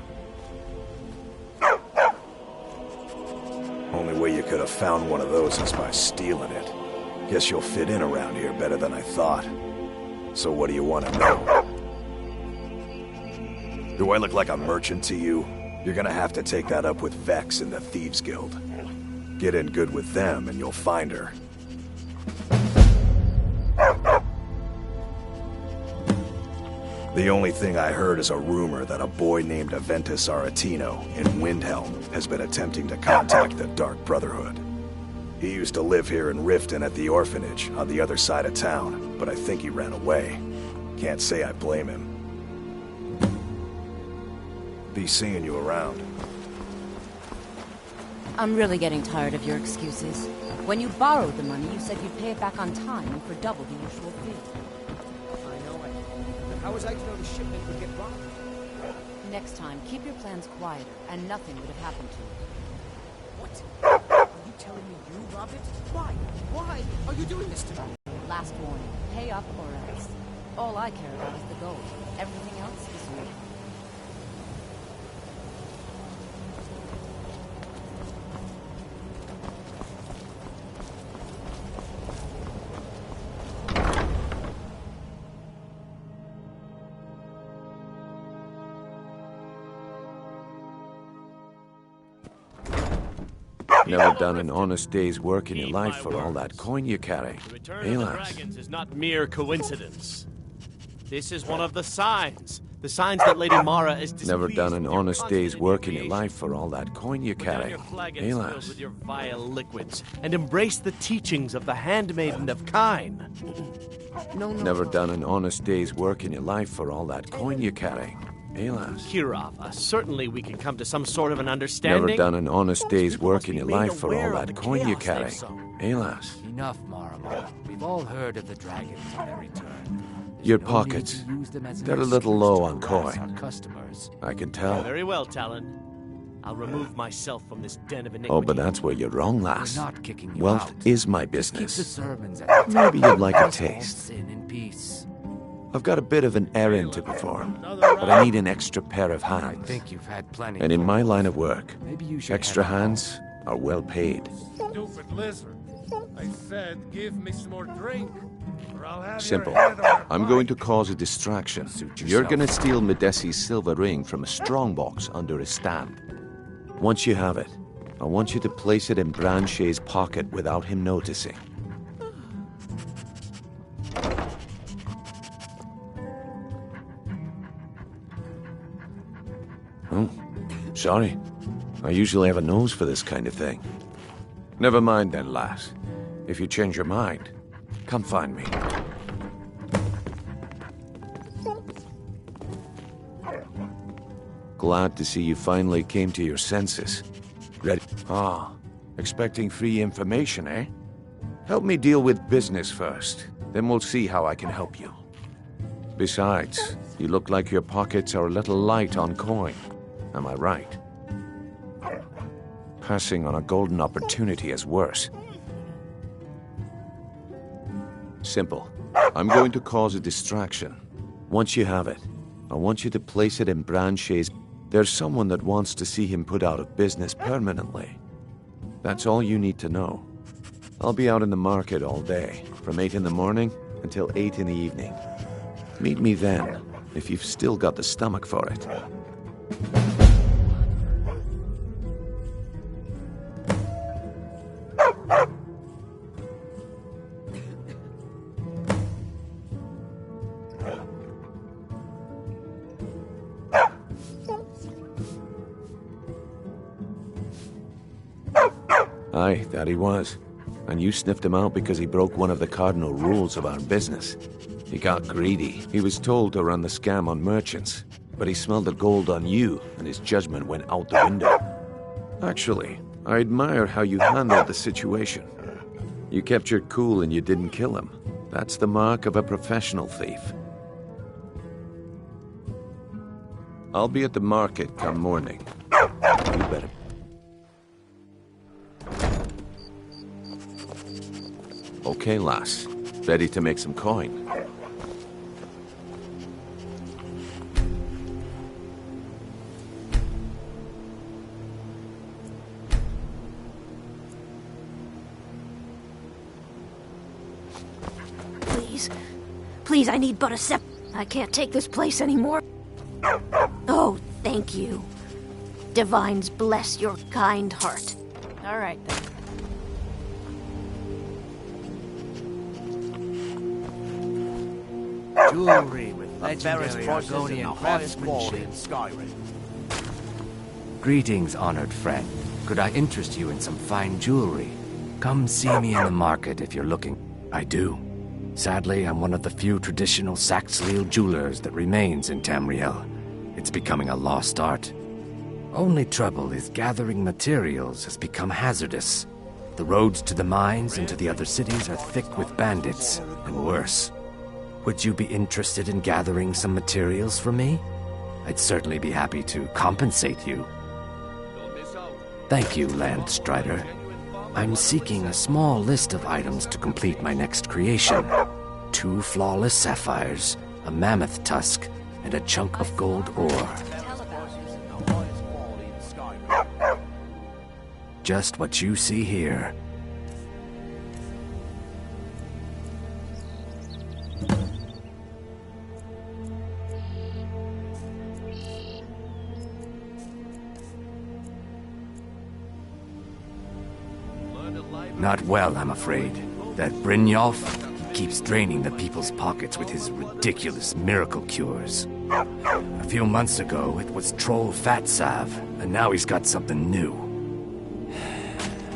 Only way you could have found one of those is by stealing it. Guess you'll fit in around here better than I thought. So what do you want to know? Do I look like a merchant to you? You're gonna have to take that up with Vex in the Thieves Guild. Get in good with them and you'll find her. The only thing I heard is a rumor that a boy named Aventus Aretino in Windhelm has been attempting to contact the Dark Brotherhood. He used to live here in Riften at the orphanage on the other side of town, but I think he ran away. Can't say I blame him. Be seeing you around. I'm really getting tired of your excuses. When you borrowed the money, you said you'd pay it back on time and for double the usual fee. I know it. But how was I to know the shipment would get robbed? Next time, keep your plans quieter, and nothing would have happened to you. What? Are you telling me you robbed it? Why? Why are you doing this to me? Last warning. Pay up or else. All I care about is the gold. Everything else is you. Never done an honest day's work in your life for all that coin you carry. The return of the dragons is not mere coincidence. This is one of the signs. The signs that Lady Mara is displeased. Never done an honest day's work in your life for all that coin you carry. Your flagons filled with your vile liquids, and embrace the teachings of the Handmaiden of Kine. Never done an honest day's work in your life for all that coin you carry. Alas. Kirov, certainly we can come to some sort of an understanding. Never done an honest day's work in your life for all that coin you carry. Alas. Enough, Maramo. We've all heard of the dragons and their return. Your pockets, they're a little low on coin. Customers. I can tell. Very well, Talon. I'll remove myself from this den of iniquity. Oh, but that's where you're wrong, lass. We're not kicking you Wealth out. is my Just business. keep the sermons at the Maybe you'd like a taste. Sin in peace. I've got a bit of an errand to perform, but I need an extra pair of hands. I think you've had plenty. And in my line of work, Maybe you should extra head hands are well paid. Stupid lizard. I said, give me some more drink, or I'll have Simple. your head on a I'm going to cause a distraction. You're gonna steal Medesi's silver ring from a strongbox under his stamp. Once you have it, I want you to place it in Branche's pocket without him noticing. Oh, sorry. I usually have a nose for this kind of thing. Never mind then, lass. If you change your mind, come find me. Glad to see you finally came to your senses. Ready? Ah, expecting free information, eh? Help me deal with business first, then we'll see how I can help you. Besides, you look like your pockets are a little light on coin. Am I right? Passing on a golden opportunity is worse. Simple. I'm going to cause a distraction. Once you have it, I want you to place it in Branche's. There's someone that wants to see him put out of business permanently. That's all you need to know. I'll be out in the market all day, from 8 in the morning until 8 in the evening. Meet me then, if you've still got the stomach for it. Aye, that he was. And you sniffed him out because he broke one of the cardinal rules of our business. He got greedy. He was told to run the scam on merchants, but he smelled the gold on you, and his judgment went out the window. Actually, I admire how you handled the situation. You kept your cool and you didn't kill him. That's the mark of a professional thief. I'll be at the market come morning. You better... Okay, lass. Ready to make some coin. Please. Please, I need but a sec. I can't take this place anymore. Oh, thank you. Divines bless your kind heart. All right, then. Jewelry with Legendary Argonian craftsmanship. Skyrim. Greetings, honored friend. Could I interest you in some fine jewelry? Come see me in the market if you're looking. I do. Sadly, I'm one of the few traditional Saxhleel jewelers that remains in Tamriel. It's becoming a lost art. Only trouble is gathering materials has become hazardous. The roads to the mines and to the other cities are thick with bandits, and worse. Would you be interested in gathering some materials for me? I'd certainly be happy to compensate you. Thank you, Landstrider. I'm seeking a small list of items to complete my next creation. 2 flawless sapphires, a mammoth tusk, and a chunk of gold ore. Just what you see here. Not well, I'm afraid. That Brynjolf, he keeps draining the people's pockets with his ridiculous miracle cures. A few months ago, it was Troll Fat Salve, and now he's got something new.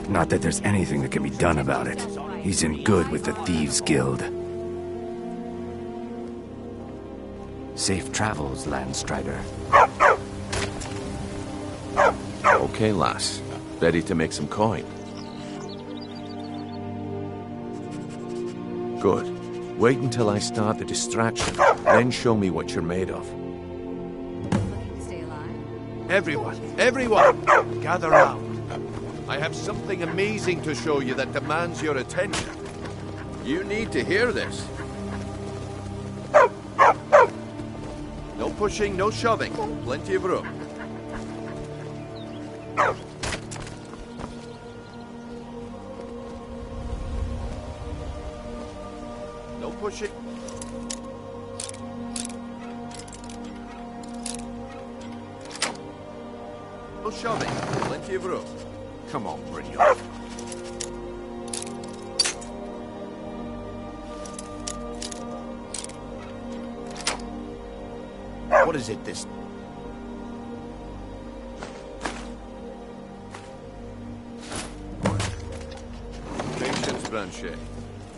Not that there's anything that can be done about it. He's in good with the Thieves Guild. Safe travels, Landstrider. Okay, lass. Ready to make some coin? Good. Wait until I start the distraction, then show me what you're made of. Everyone, gather round. I have something amazing to show you that demands your attention. You need to hear this. No pushing, no shoving. Plenty of room. No pushing. No shoving. Plenty of room. Come on, Brynjolf. What is it this... Patience, Blanchet.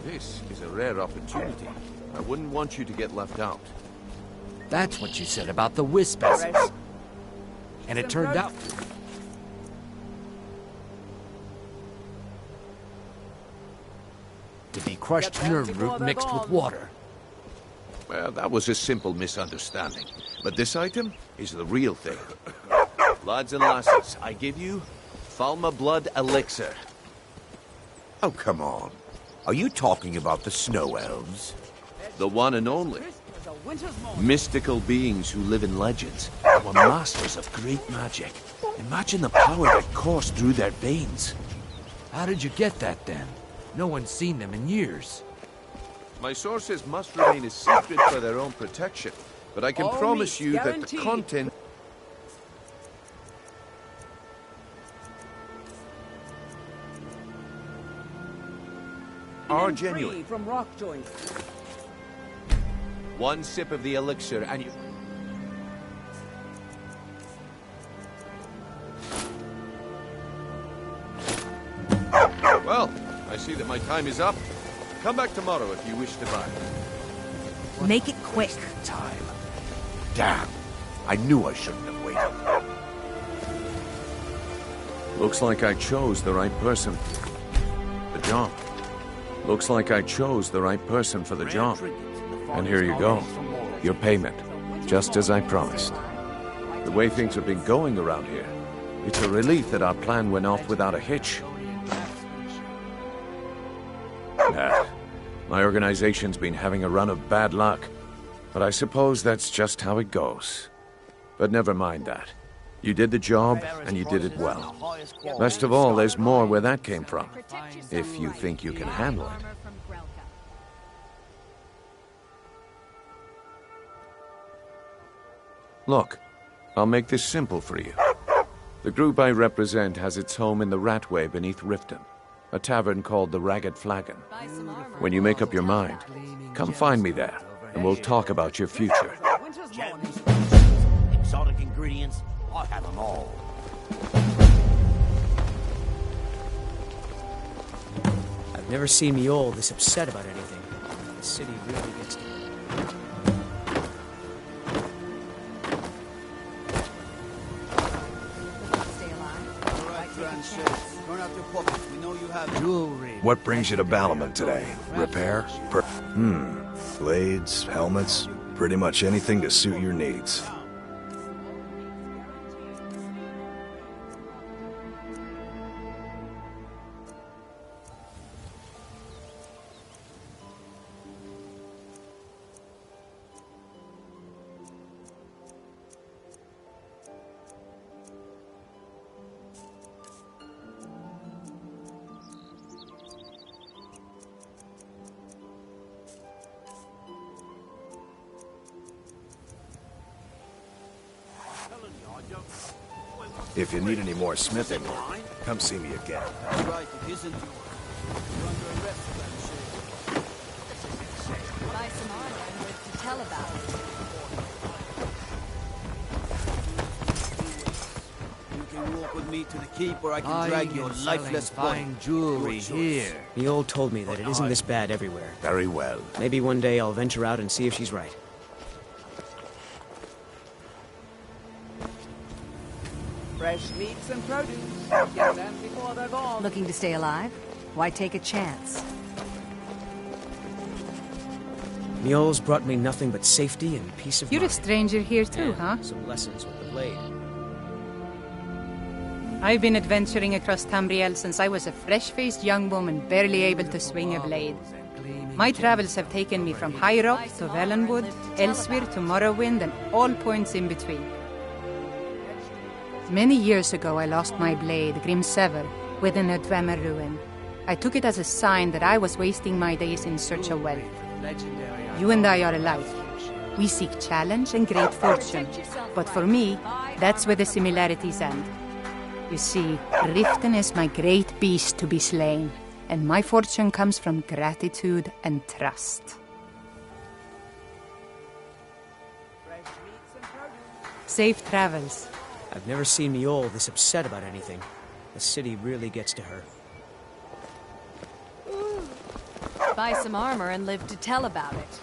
This is a rare opportunity. I wouldn't want you to get left out. That's what you said about the Wisp-Esses. And it turned out... to be crushed nerve root mixed with water. Well, that was a simple misunderstanding. But this item is the real thing. Lads and lasses, I give you Falma Blood Elixir. Oh, come on. Are you talking about the Snow Elves? The one and only. Mystical beings who live in legends and were masters of great magic. Imagine the power that coursed through their veins. How did you get that, then? No one's seen them in years. My sources must remain a secret for their own protection, but I can promise you that the content... are genuine. From rock joints. One sip of the elixir and you... Well, I see that my time is up. Come back tomorrow if you wish to buy. Make it quick. Time. Damn. I knew I shouldn't have waited. Looks like I chose the right person. The job. Looks like I chose the right person for the job. And here you go. Your payment. Just as I promised. The way things have been going around here, it's a relief that our plan went off without a hitch. Nah. My organization's been having a run of bad luck. But I suppose that's just how it goes. But never mind that. You did the job, and you did it well. Best of all, there's more where that came from. If you think you can handle it. Look, I'll make this simple for you. The group I represent has its home in the Ratway beneath Riften, a tavern called the Ragged Flagon. When you make up your mind, come find me there, and we'll talk about your future. Gems, exotic ingredients, I have them all. I've never seen Mjol this upset about anything. The city really gets to me. What brings you to Balliman today? Repair? Blades, helmets, pretty much anything to suit your needs. If you need any more smithing, come see me again. Right, it isn't yours. You're under arrest for that shit. Buy some armor and live to tell about it. You can walk with me to the keep, or I can drag your lifeless body. Fine jewelry here. Mjol told me that it isn't this bad everywhere. Very well. Maybe one day I'll venture out and see if she's right. Fresh meats and produce. Get them before they're gone. Looking to stay alive? Why take a chance? Mjol's brought me nothing but safety and peace of You're mind. a stranger here too, huh? Some lessons with the blade. I've been adventuring across Tamriel since I was a fresh-faced young woman barely able to swing a blade. My travels have taken me from High Rock to Valenwood, Elsewhere to Morrowind, and all points in between. Many years ago, I lost my blade, Grimsever, within a Dwemer ruin. I took it as a sign that I was wasting my days in search of wealth. You and I are alike. We seek challenge and great fortune. But for me, that's where the similarities end. You see, Riften is my great beast to be slain, and my fortune comes from gratitude and trust. Safe travels. I've never seen Mjol this upset about anything. The city really gets to her. Buy some armor and live to tell about it.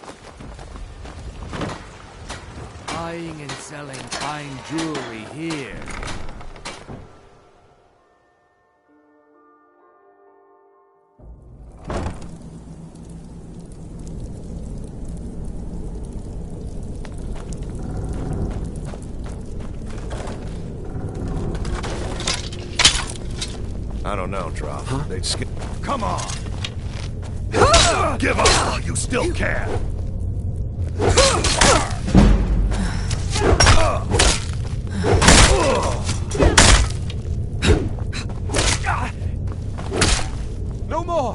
Buying and selling fine jewelry here. I don't know, Drop. They'd skip. Come on! Give up while you still can! No more!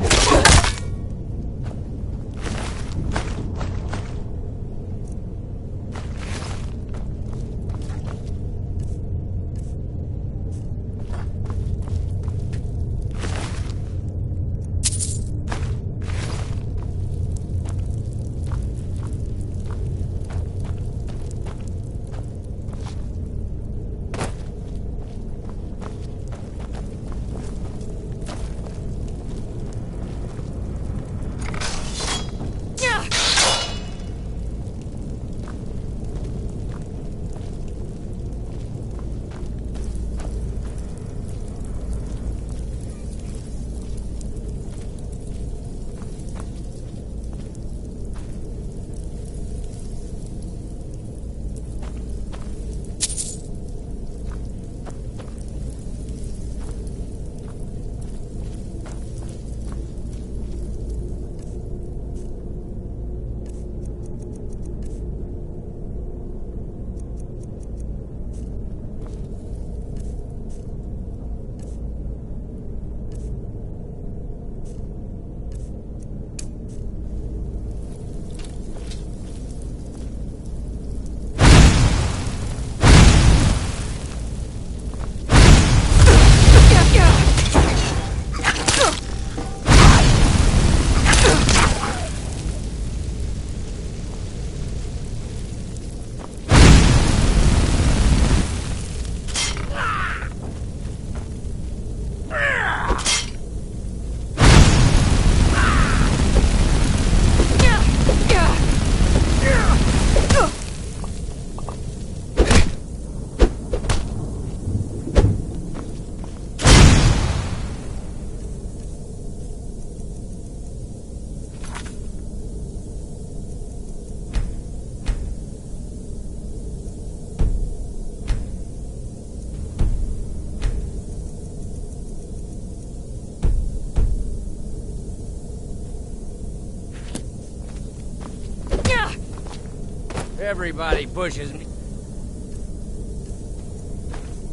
Everybody pushes me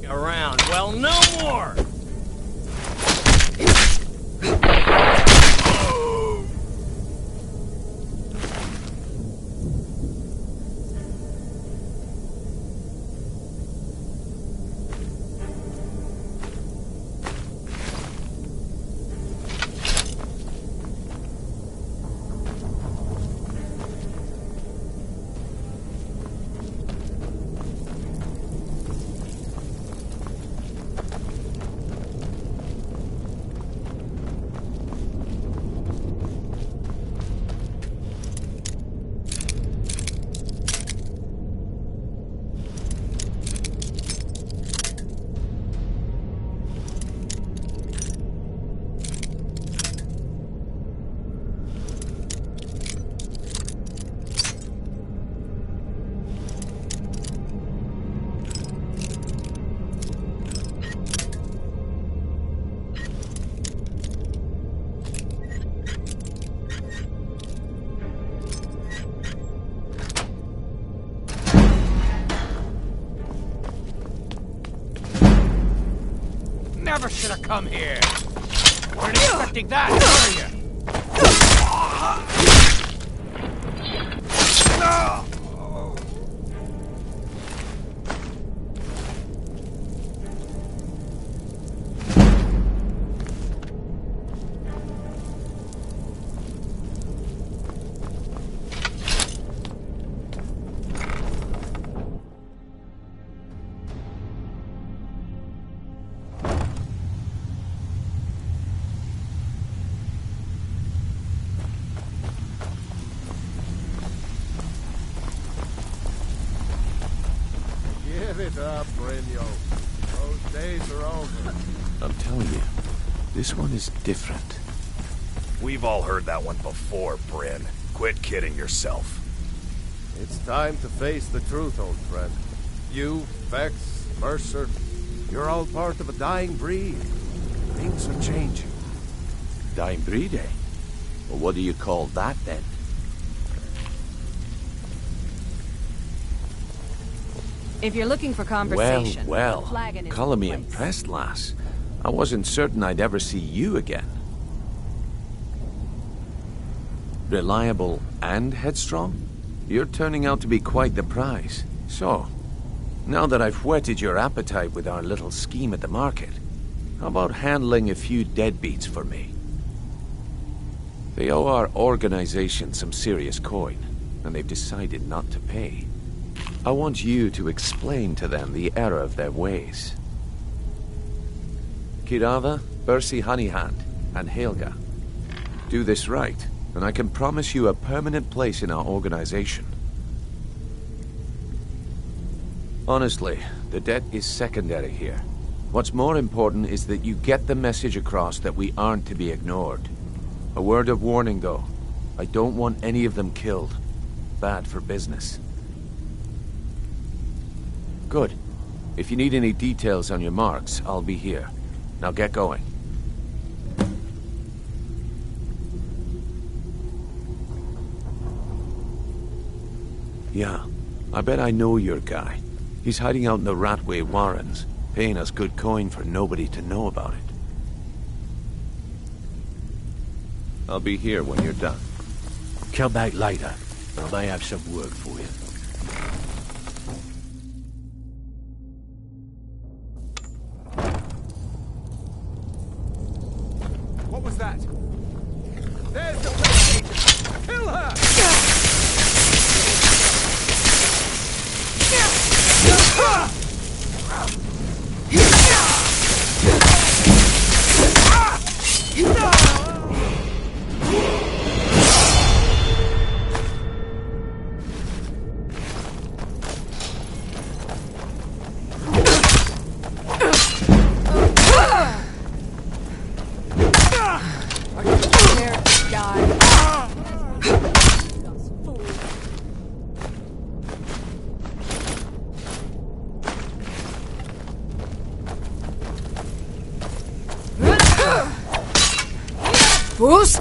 around. Well, no more! Never should have come here. Weren't expecting that, were you? Give it up, Brynjo. Those days are over. I'm telling you, this one is different. We've all heard that one before, Bryn. Quit kidding yourself. It's time to face the truth, old friend. You, Vex, Mercer, you're all part of a dying breed. Things are changing. Dying breed, eh? Well, what do you call that, then? If you're looking for conversation, Well, the flagon is color in me place. impressed, lass. I wasn't certain I'd ever see you again. Reliable and headstrong? You're turning out to be quite the prize. So, now that I've whetted your appetite with our little scheme at the market, how about handling a few deadbeats for me? They owe our organization some serious coin, and they've decided not to pay. I want you to explain to them the error of their ways. Kirava, Bersi Honeyhand, and Helga. Do this right, and I can promise you a permanent place in our organization. Honestly, the debt is secondary here. What's more important is that you get the message across that we aren't to be ignored. A word of warning, though. I don't want any of them killed. Bad for business. Good. If you need any details on your marks, I'll be here. Now get going. Yeah, I bet I know your guy. He's hiding out in the Ratway Warrens, paying us good coin for nobody to know about it. I'll be here when you're done. Come back later. I may have some work for you. What was that? There's the lady! Kill her! Boost!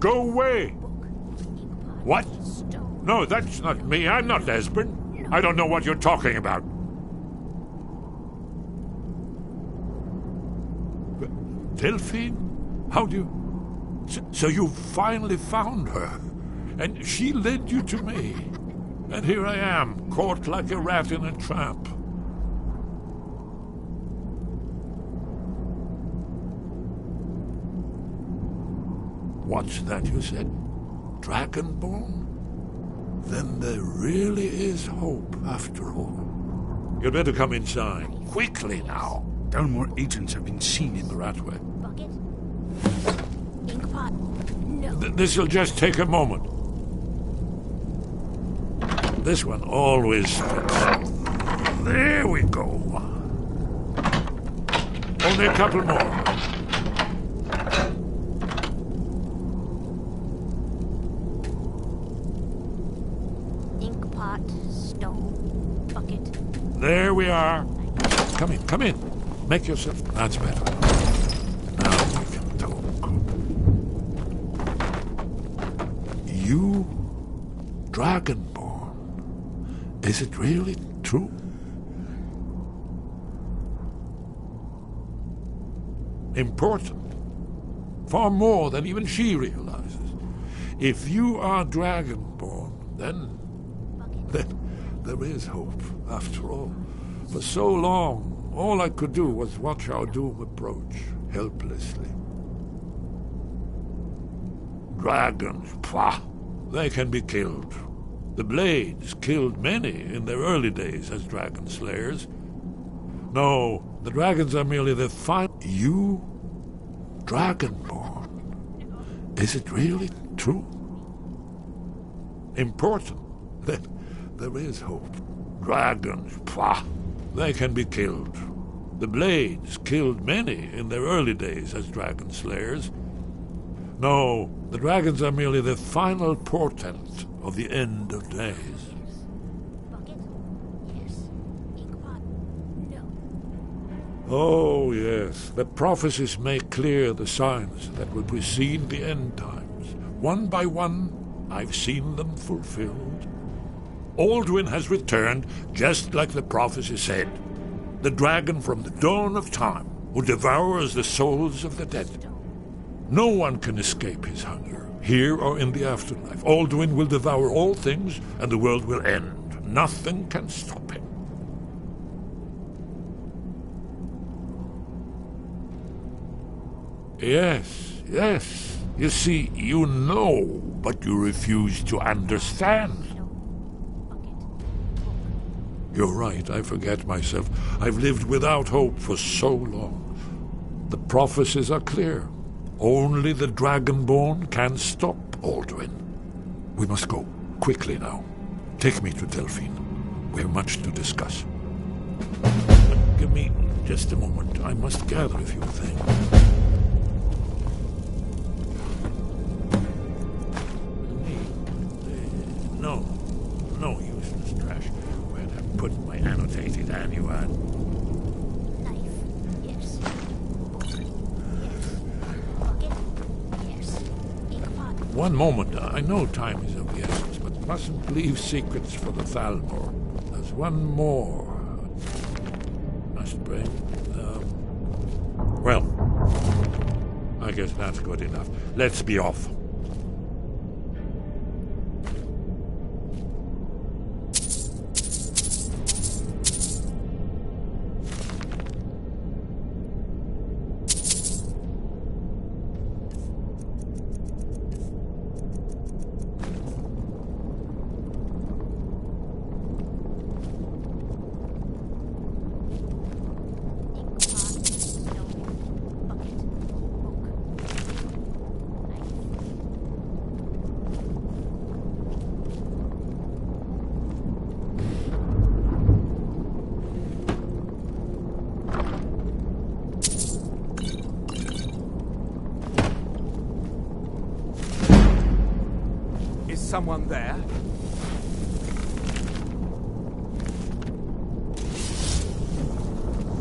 Go away! What? No, that's not me. I'm not Esbern. I don't know what you're talking about. Delphine? How do you... So you finally found her, and she led you to me. And here I am, caught like a rat in a trap. What's that you said? Dragonborn? Then there really is hope, after all. You'd better come inside. Quickly now. Dalmor agents have been seen in the Ratway. Bucket? Inkpot? No. This'll just take a moment. This one always fits. There we go. Only a couple more. There we are. Come in, come in. Make yourself... That's better. Now we can talk. You... Dragonborn. Is it really true? Important. Far more than even she realizes. If you are Dragonborn, then there is hope, after all. For so long, all I could do was watch our doom approach, helplessly. Dragons, pah! They can be killed. The Blades killed many in their early days as dragon slayers. No, the dragons are merely the final... You? Dragonborn? Is it really true? Important. Then there is hope. Dragons, pah! They can be killed. The Blades killed many in their early days as dragon slayers. No, the dragons are merely the final portent of the end of days. Oh, yes. The prophecies make clear the signs that will precede the end times. One by one, I've seen them fulfilled. Alduin has returned, just like the prophecy said. The dragon from the dawn of time, who devours the souls of the dead. No one can escape his hunger, here or in the afterlife. Alduin will devour all things, and the world will end. Nothing can stop him. Yes, yes. You see, you know, but you refuse to understand. You're right, I forget myself. I've lived without hope for so long. The prophecies are clear. Only the Dragonborn can stop Alduin. We must go, quickly now. Take me to Delphine. We have much to discuss. Give me just a moment. I must gather a few things. No useless trash. Where'd I put my annotated annual? Knife. Yes. Yes. Inkpot. One moment. I know time is of the essence, but mustn't leave secrets for the Thalmor. There's one more. Must bring. Well, I guess that's good enough. Let's be off. Someone there?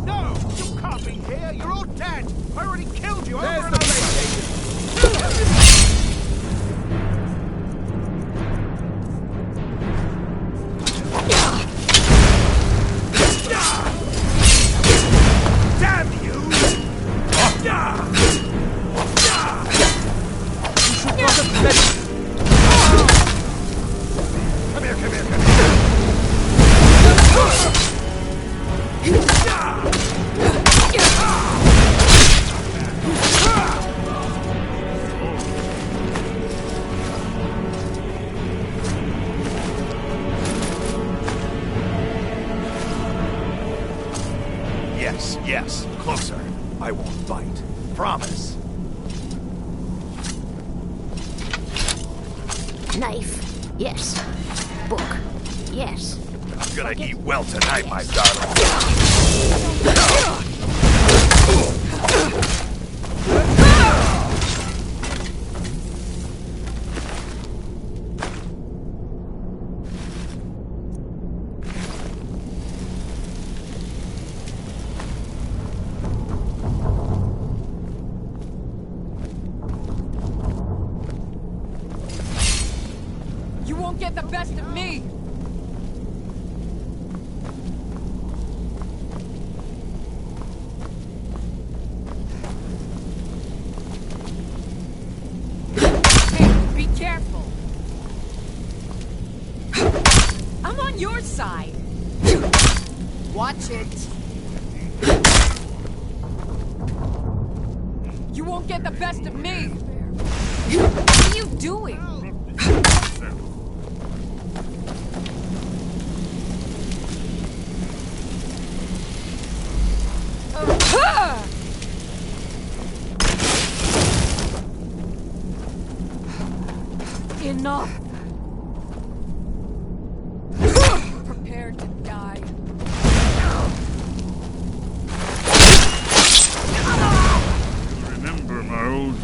No! You can't be here! You're all dead! I already killed you over and over! Yes, closer. I won't bite. Promise. Knife. Yes. Book. Yes. I'm gonna eat well tonight, my darling. You won't get the best of me! Hey, be careful! I'm on your side! Watch it! You won't get the best of me! What are you doing? Enough! Prepare to die. Remember my old...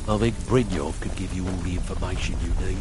I think Brynjolf could give you all the information you need.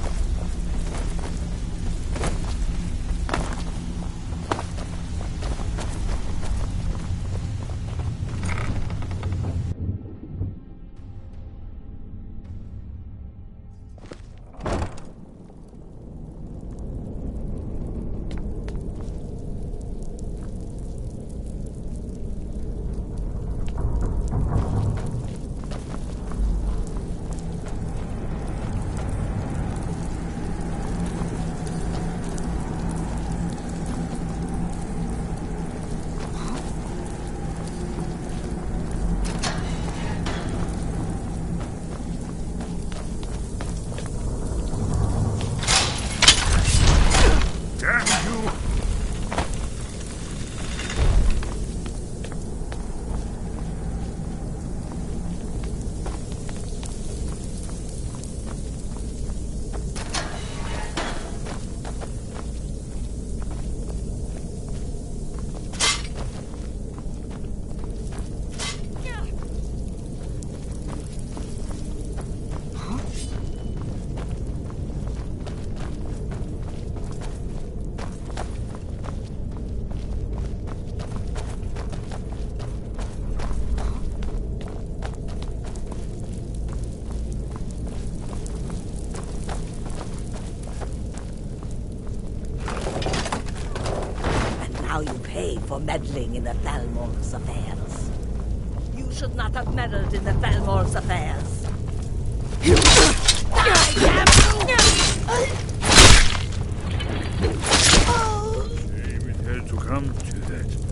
pay for meddling in the Thalmor's affairs. You should not have meddled in the Thalmor's affairs. Shame it had to come to that.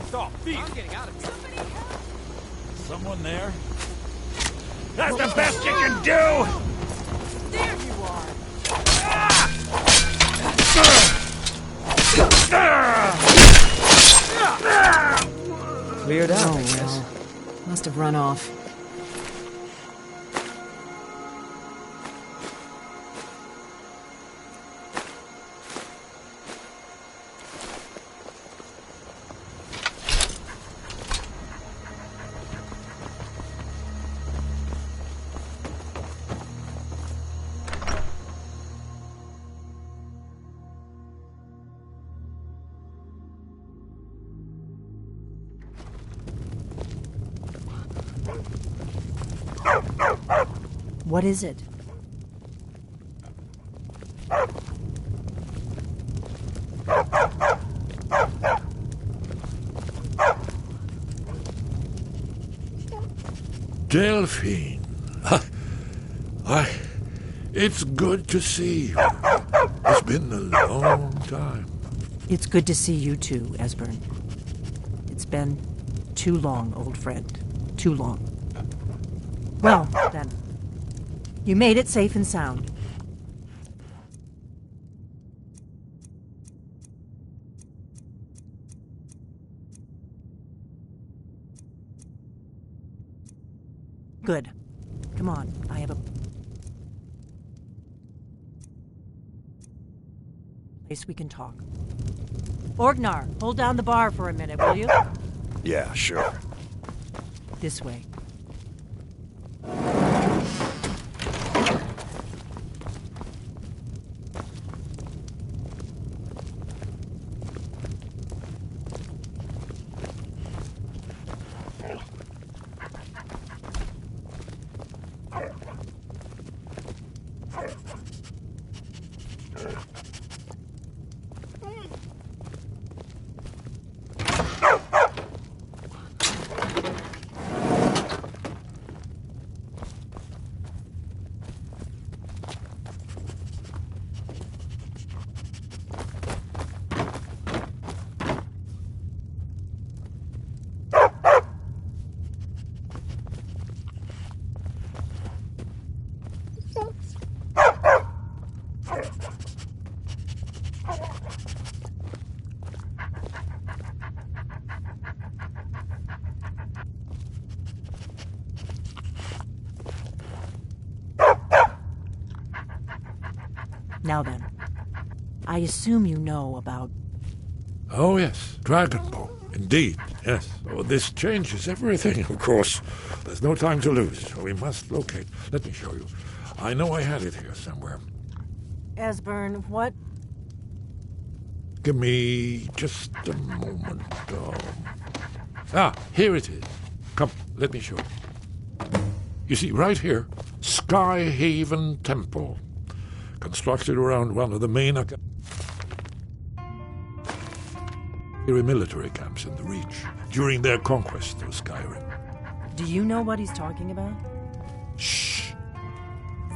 Stop, thief! I'm getting out of here. Somebody help! Someone there? That's the best you can do! There you are! Cleared out, Oh, I guess. well. Must have run off. What is it? Delphine. It's good to see you. It's been a long time. It's good to see you too, Esbern. It's been too long, old friend. Too long. Well, then. You made it safe and sound. Good. Come on, I have a place we can talk. Orgnar, hold down the bar for a minute, will you? Yeah, sure. This way. Now then, I assume you know about... Oh, yes, Dragonbow. Indeed, yes. Oh, this changes everything, of course. There's no time to lose. We must locate. Let me show you. I know I had it here somewhere. Esbern, what? Give me just a moment. Here it is. Come, let me show you. You see, right here, Skyhaven Temple. Constructed around one of the main military camps in the Reach during their conquest of Skyrim. Do you know what he's talking about? Shh.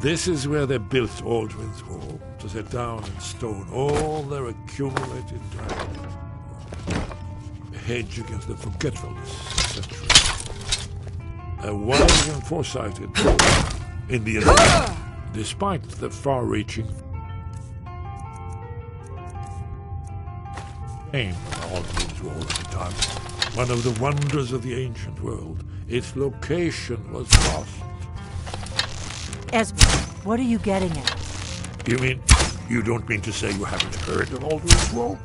This is where they built Aldrin's Wall, to set down in stone all their accumulated dragons. A hedge against the forgetfulness of centuries. A wise and foresighted in the end, despite the far-reaching fame of Aldrin's Wall at the time. One of the wonders of the ancient world. Its location was lost. Esbern, what are you getting at? You mean, you don't mean to say you haven't heard of Aldrin's Wall?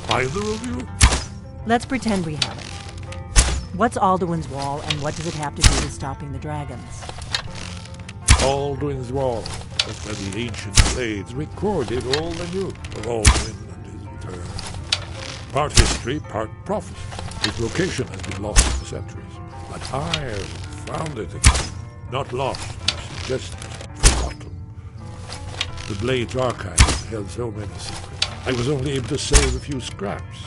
Either of you? Let's pretend we haven't. What's Alduin's Wall, and what does it have to do with stopping the dragons? Aldrin's Wall. That's where the ancient blades recorded all they knew of Aldrin and his return. Part history, part prophecy. Its location has been lost for centuries. But I have found it again. Not lost, just forgotten. The Blade's archive held so many secrets. I was only able to save a few scraps.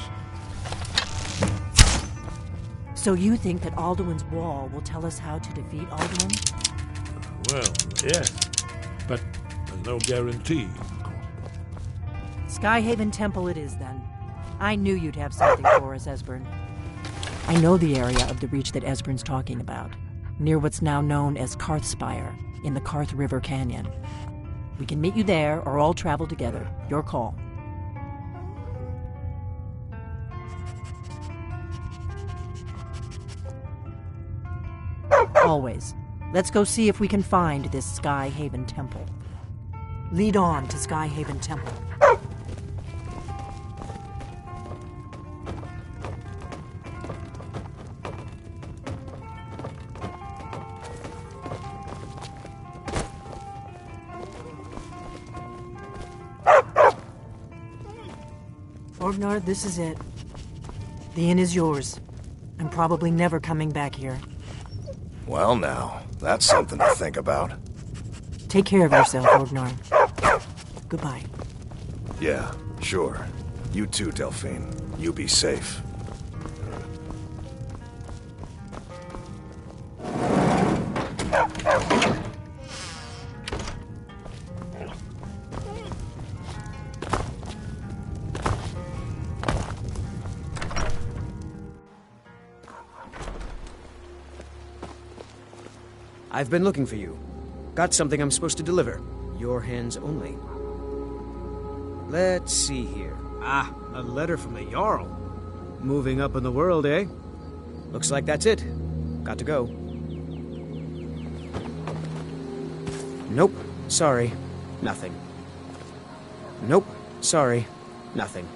So you think that Alduin's Wall will tell us how to defeat Alduin? Well, yes. But there's no guarantee. Skyhaven Temple it is, then. I knew you'd have something for us, Esbern. I know the area of the Reach that Esbern's talking about, near what's now known as Karthspire, in the Karth River Canyon. We can meet you there, or all travel together. Your call. Always. Let's go see if we can find this Skyhaven Temple. Lead on to Skyhaven Temple. Ordnar, this is it. The inn is yours. I'm probably never coming back here. Well now, that's something to think about. Take care of yourself, Ordnar. Goodbye. Yeah, sure. You too, Delphine. You be safe. I've been looking for you. Got something I'm supposed to deliver. Your hands only. Let's see here. Ah, a letter from the Jarl. Moving up in the world, eh? Looks like that's it. Got to go. Nope. Sorry. Nothing. Nope. Sorry. Nothing.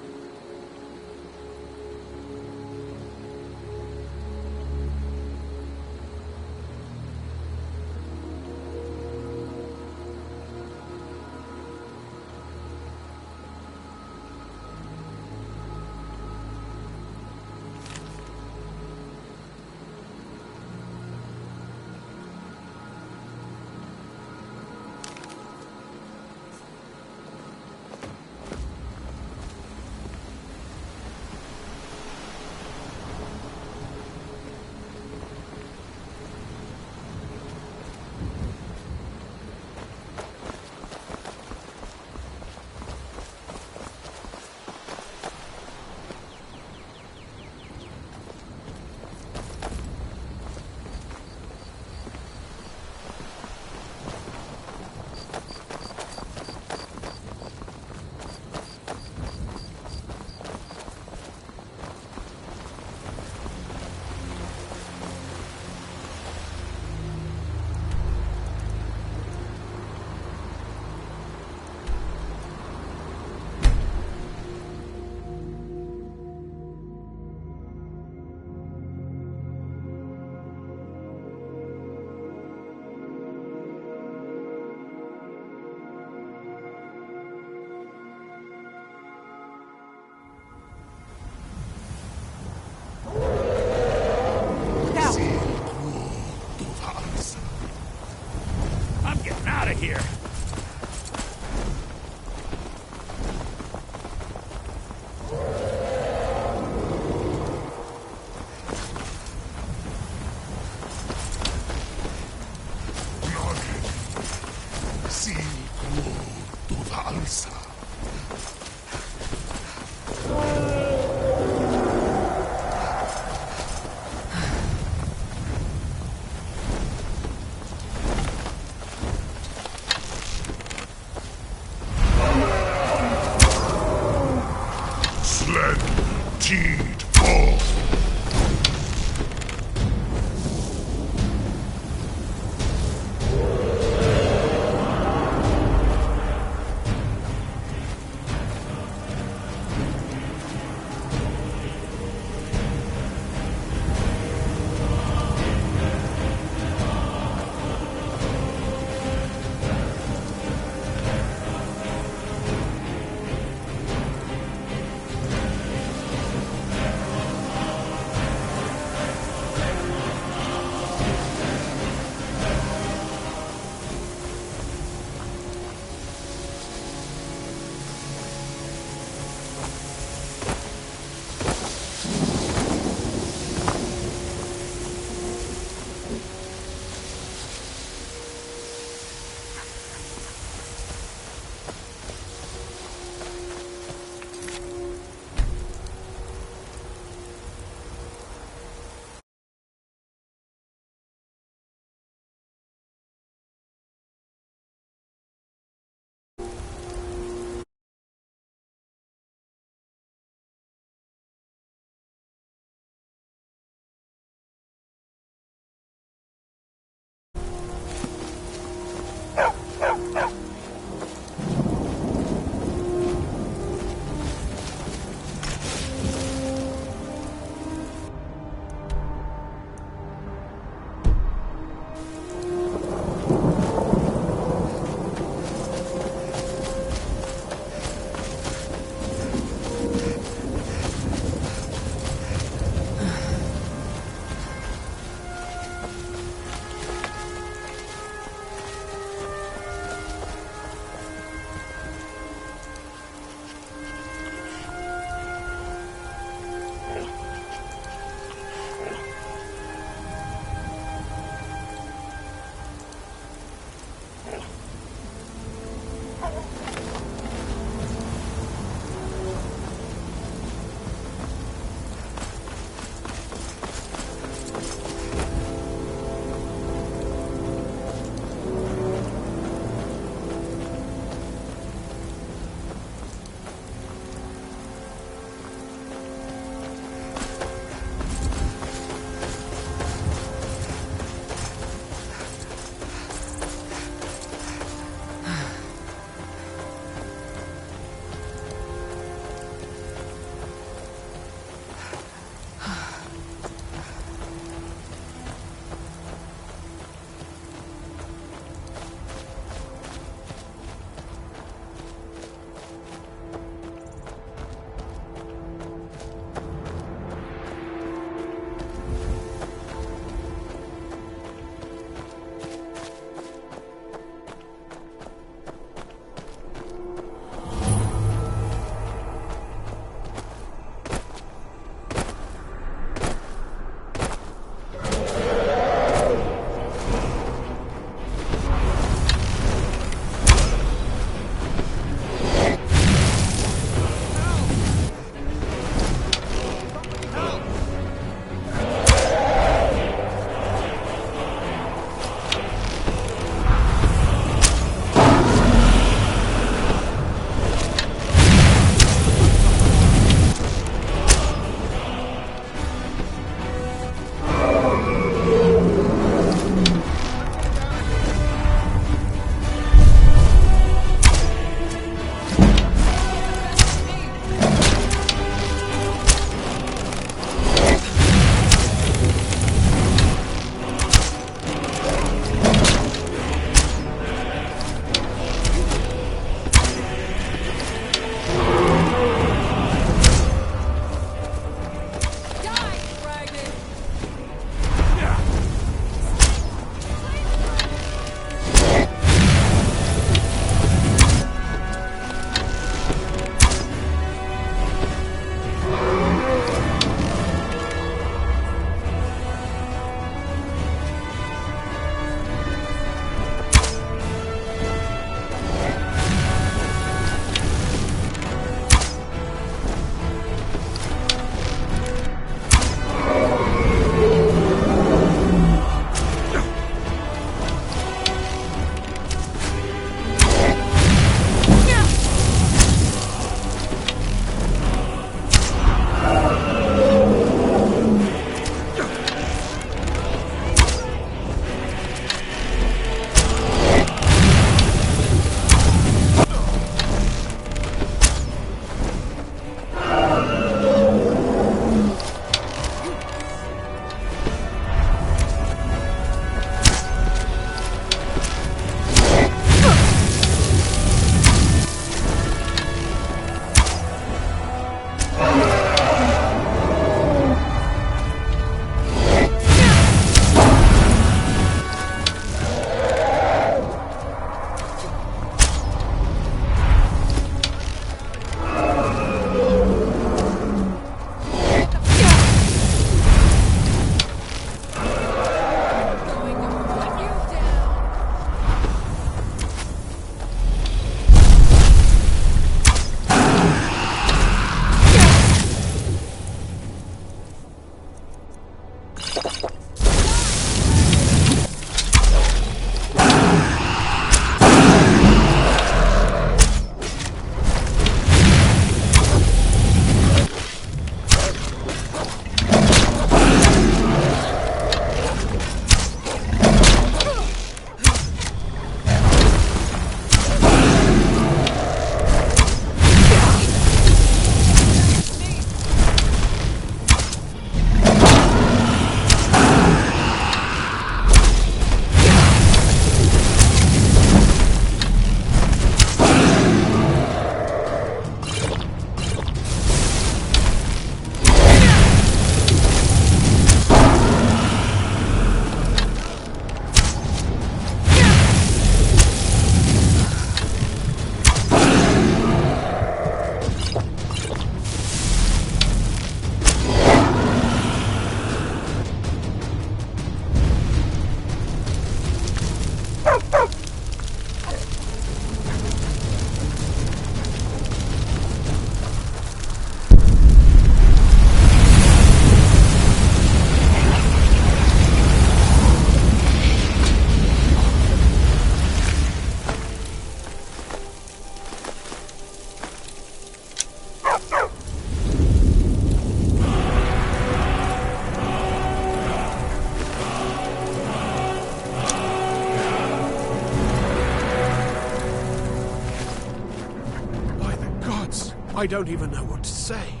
I don't even know what to say.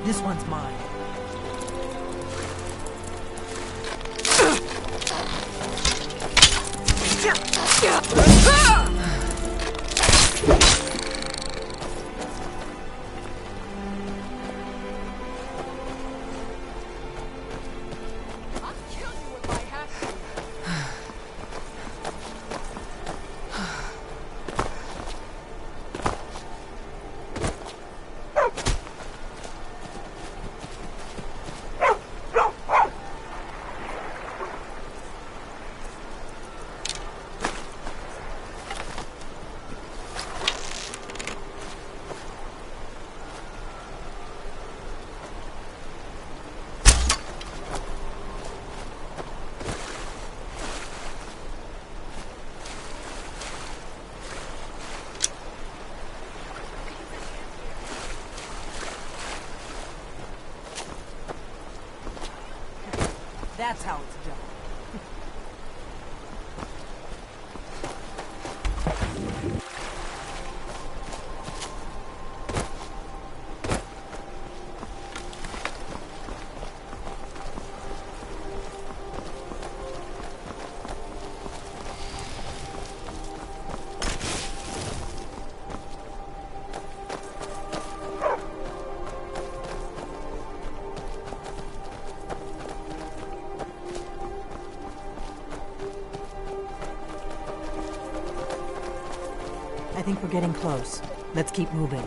This one's mine. That's how it's done. I think we're getting close. Let's keep moving.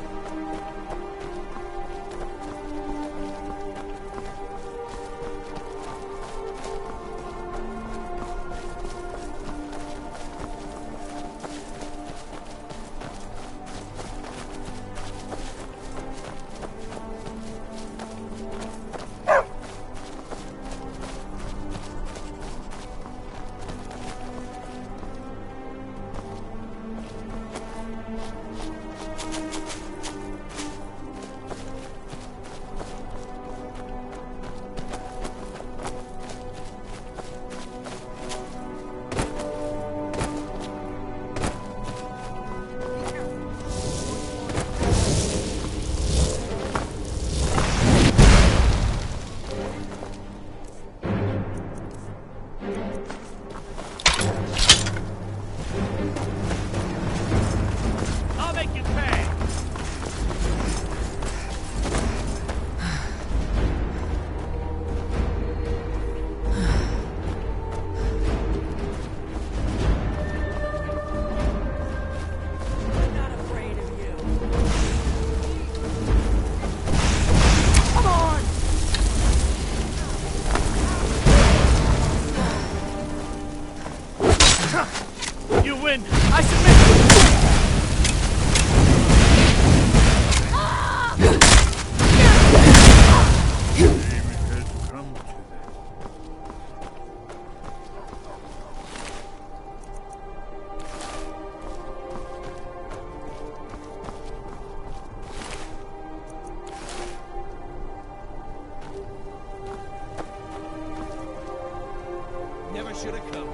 Never should have come.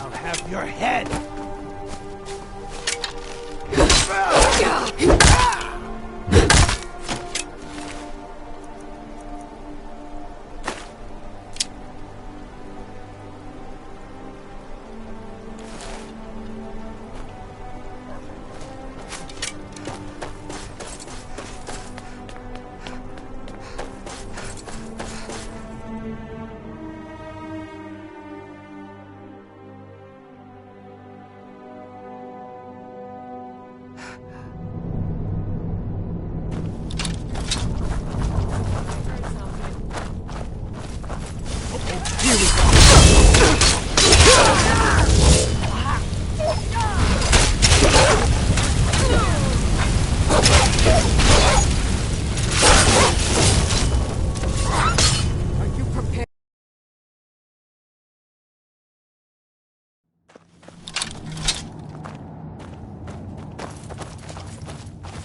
I'll have your head!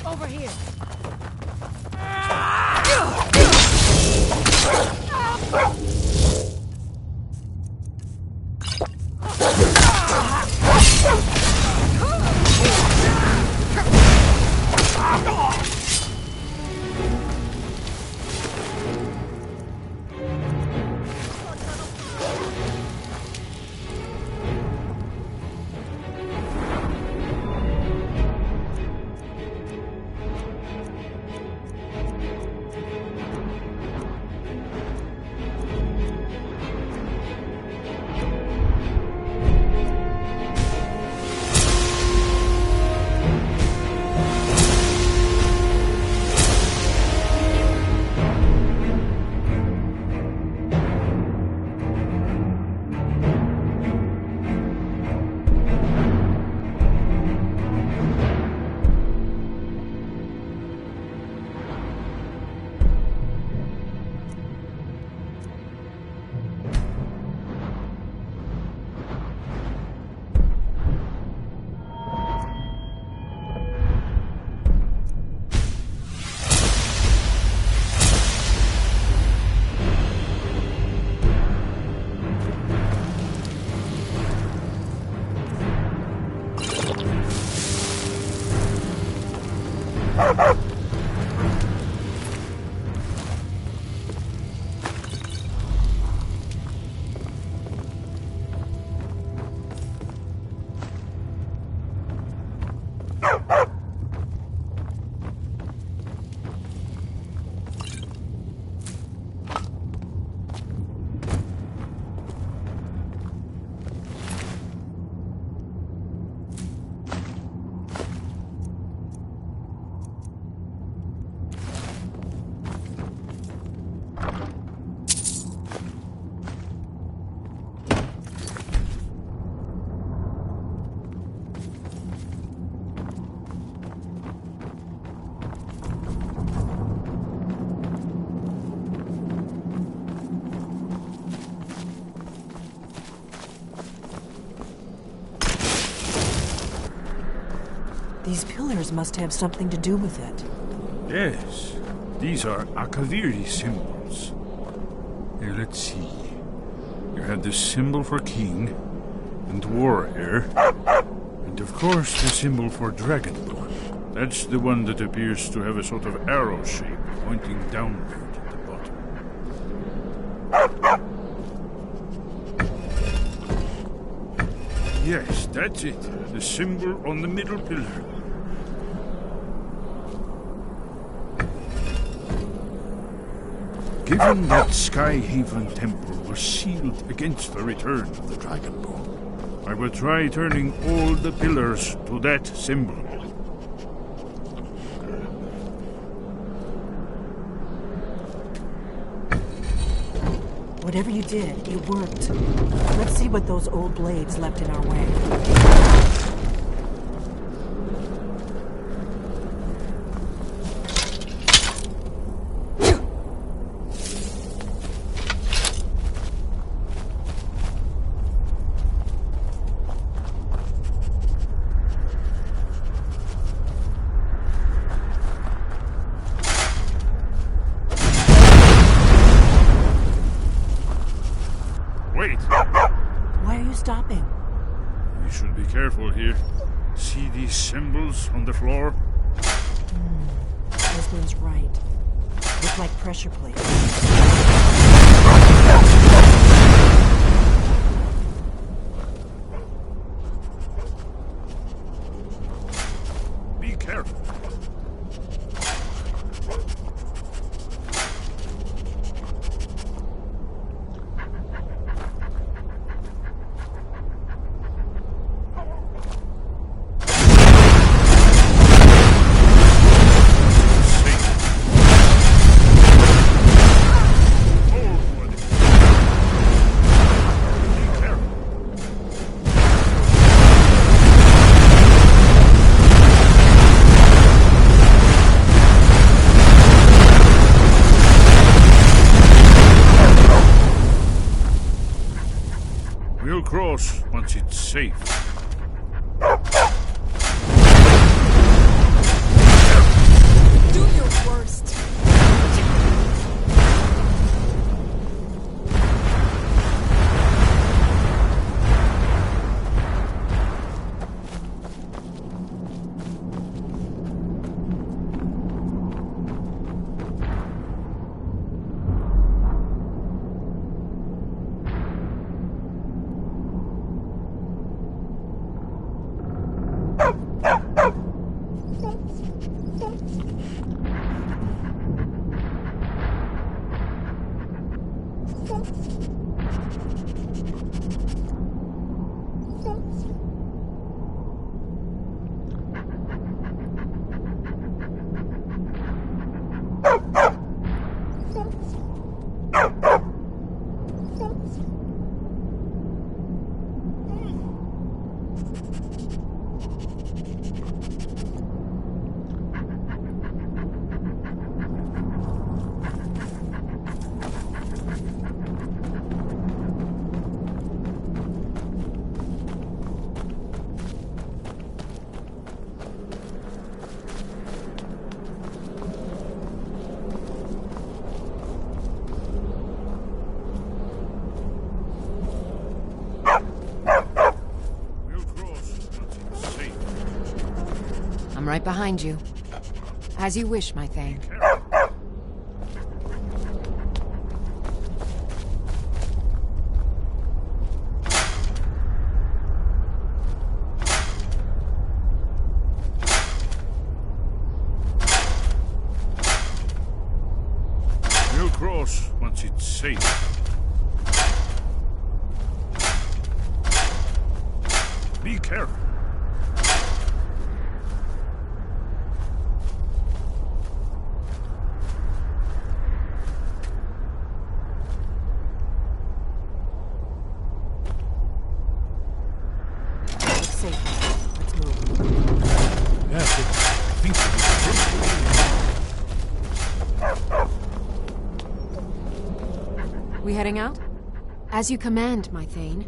Over here. These pillars must have something to do with it. Yes, these are Akaviri symbols. Here, let's see. You have the symbol for king and warrior, and of course the symbol for dragonborn. That's the one that appears to have a sort of arrow shape pointing downward at the bottom. Yes, that's it. The symbol on the middle pillar. Given that Skyhaven Temple was sealed against the return of the Dragonborn, I will try turning all the pillars to that symbol. Whatever you did, it worked. Let's see what those old blades left in our way. Wait! Why are you stopping? We should be careful here. See these symbols on the floor? Esmer's right. Look like pressure plates. Be careful. We'll cross once it's safe. Do your worst. I'm right behind you. As you wish, my Thane. We'll cross once it's safe. Be careful. Let's move. Yes, I think We heading out? As you command, my Thane.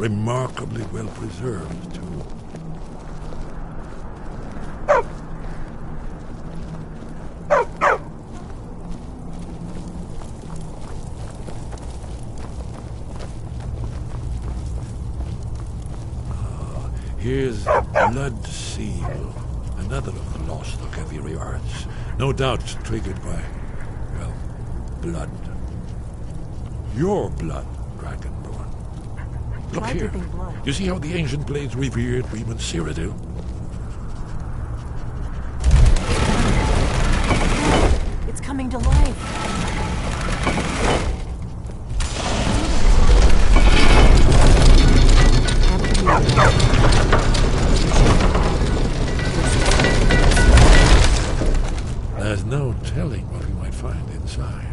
Remarkably well preserved, too. Here's Blood Seal, another of the lost Akaviri arts. No doubt triggered by, well, blood. Your blood, Dragonborn. Look Try here. dripping blood. You see how the ancient blades revered Reman Cyrodiil? It's coming to life. There's no telling what we might find inside.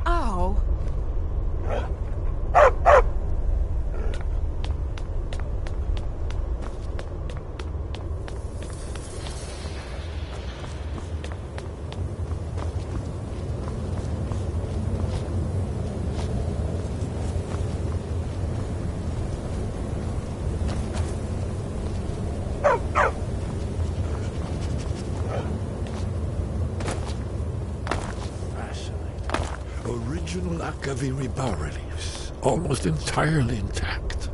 Oh. Original Akaviri bas-reliefs, almost entirely intact.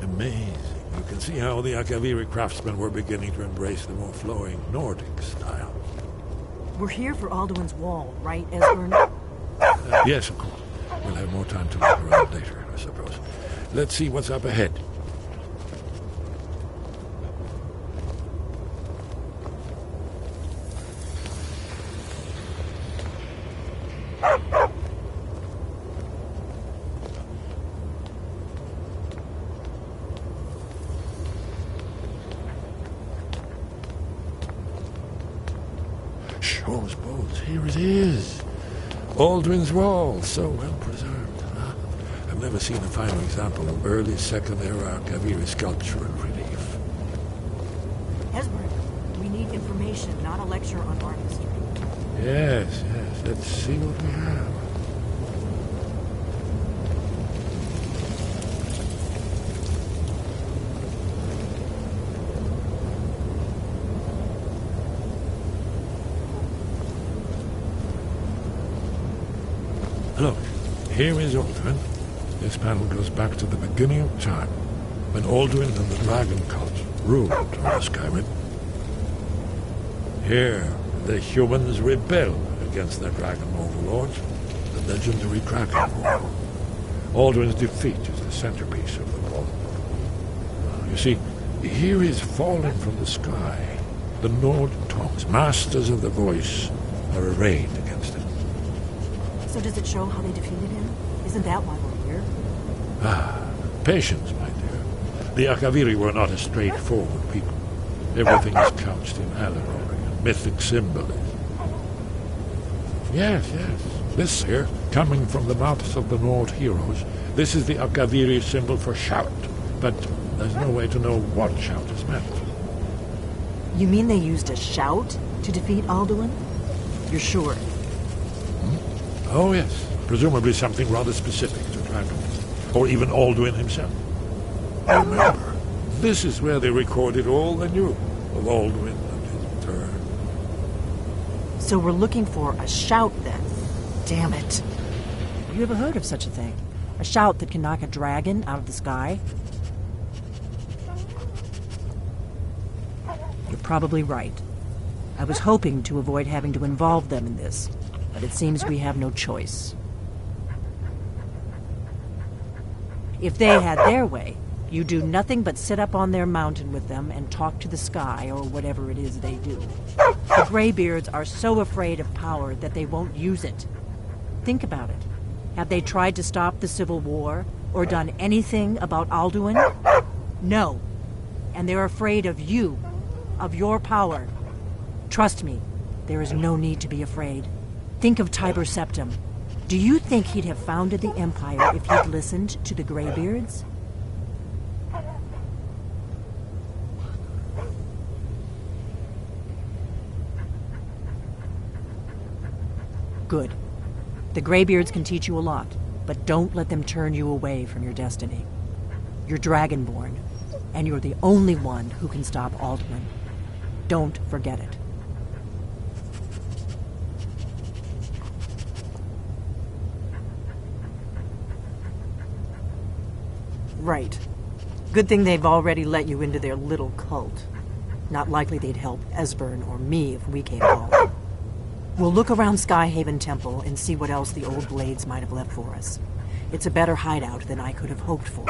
Amazing. You can see how the Akaviri craftsmen were beginning to embrace the more flowing Nordic style. We're here for Alduin's Wall, right, Esbern? Yes, of course. We'll have more time to look around later, I suppose. Let's see what's up ahead. Shaw's boat, here it is. Alduin's Wall, so well preserved. Huh? I've never seen a finer example of early Second Era Akaviri sculpture and relief. Esbern, we need information, not a lecture on art history. Yes, yes, let's see what we have. Look, here is Alduin. This panel goes back to the beginning of time, when Alduin and the Dragon Cult ruled on the Skyrim. Here, the humans rebel against their dragon overlords, the legendary Dragon War. Alduin's defeat is the centerpiece of the wall. You see, here is falling from the sky. The Nord tongues, masters of the voice, are arrayed against it. So does it show how they defeated him? Isn't that why we're here? Ah, patience, my dear. The Akaviri were not a straightforward people. Everything is couched in allegory and mythic symbolism. Yes, yes. This here, coming from the mouths of the Nord heroes, this is the Akaviri symbol for shout. But there's no way to know what shout is meant. You mean they used a shout to defeat Alduin? You're sure? Oh, yes. Presumably something rather specific to Dragon, or even Alduin himself. Remember, this is where they recorded all they knew of Alduin and his return. So we're looking for a shout, then. Damn it. Have you ever heard of such a thing? A shout that can knock a dragon out of the sky? You're probably right. I was hoping to avoid having to involve them in this, but it seems we have no choice. If they had their way, You do nothing but sit up on their mountain with them and talk to the sky or whatever it is they do. The Greybeards are so afraid of power that they won't use it. Think about it. Have they tried to stop the Civil War or done anything about Alduin? No. And they're afraid of you, of your power. Trust me, there is no need to be afraid. Think of Tiber Septim. Do you think he'd have founded the Empire if he'd listened to the Greybeards? Good. The Greybeards can teach you a lot, but don't let them turn you away from your destiny. You're Dragonborn, and you're the only one who can stop Alduin. Don't forget it. Right. Good thing they've already let you into their little cult. Not likely they'd help Esbern or me if we came along. We'll look around Skyhaven Temple and see what else the old Blades might have left for us. It's a better hideout than I could have hoped for.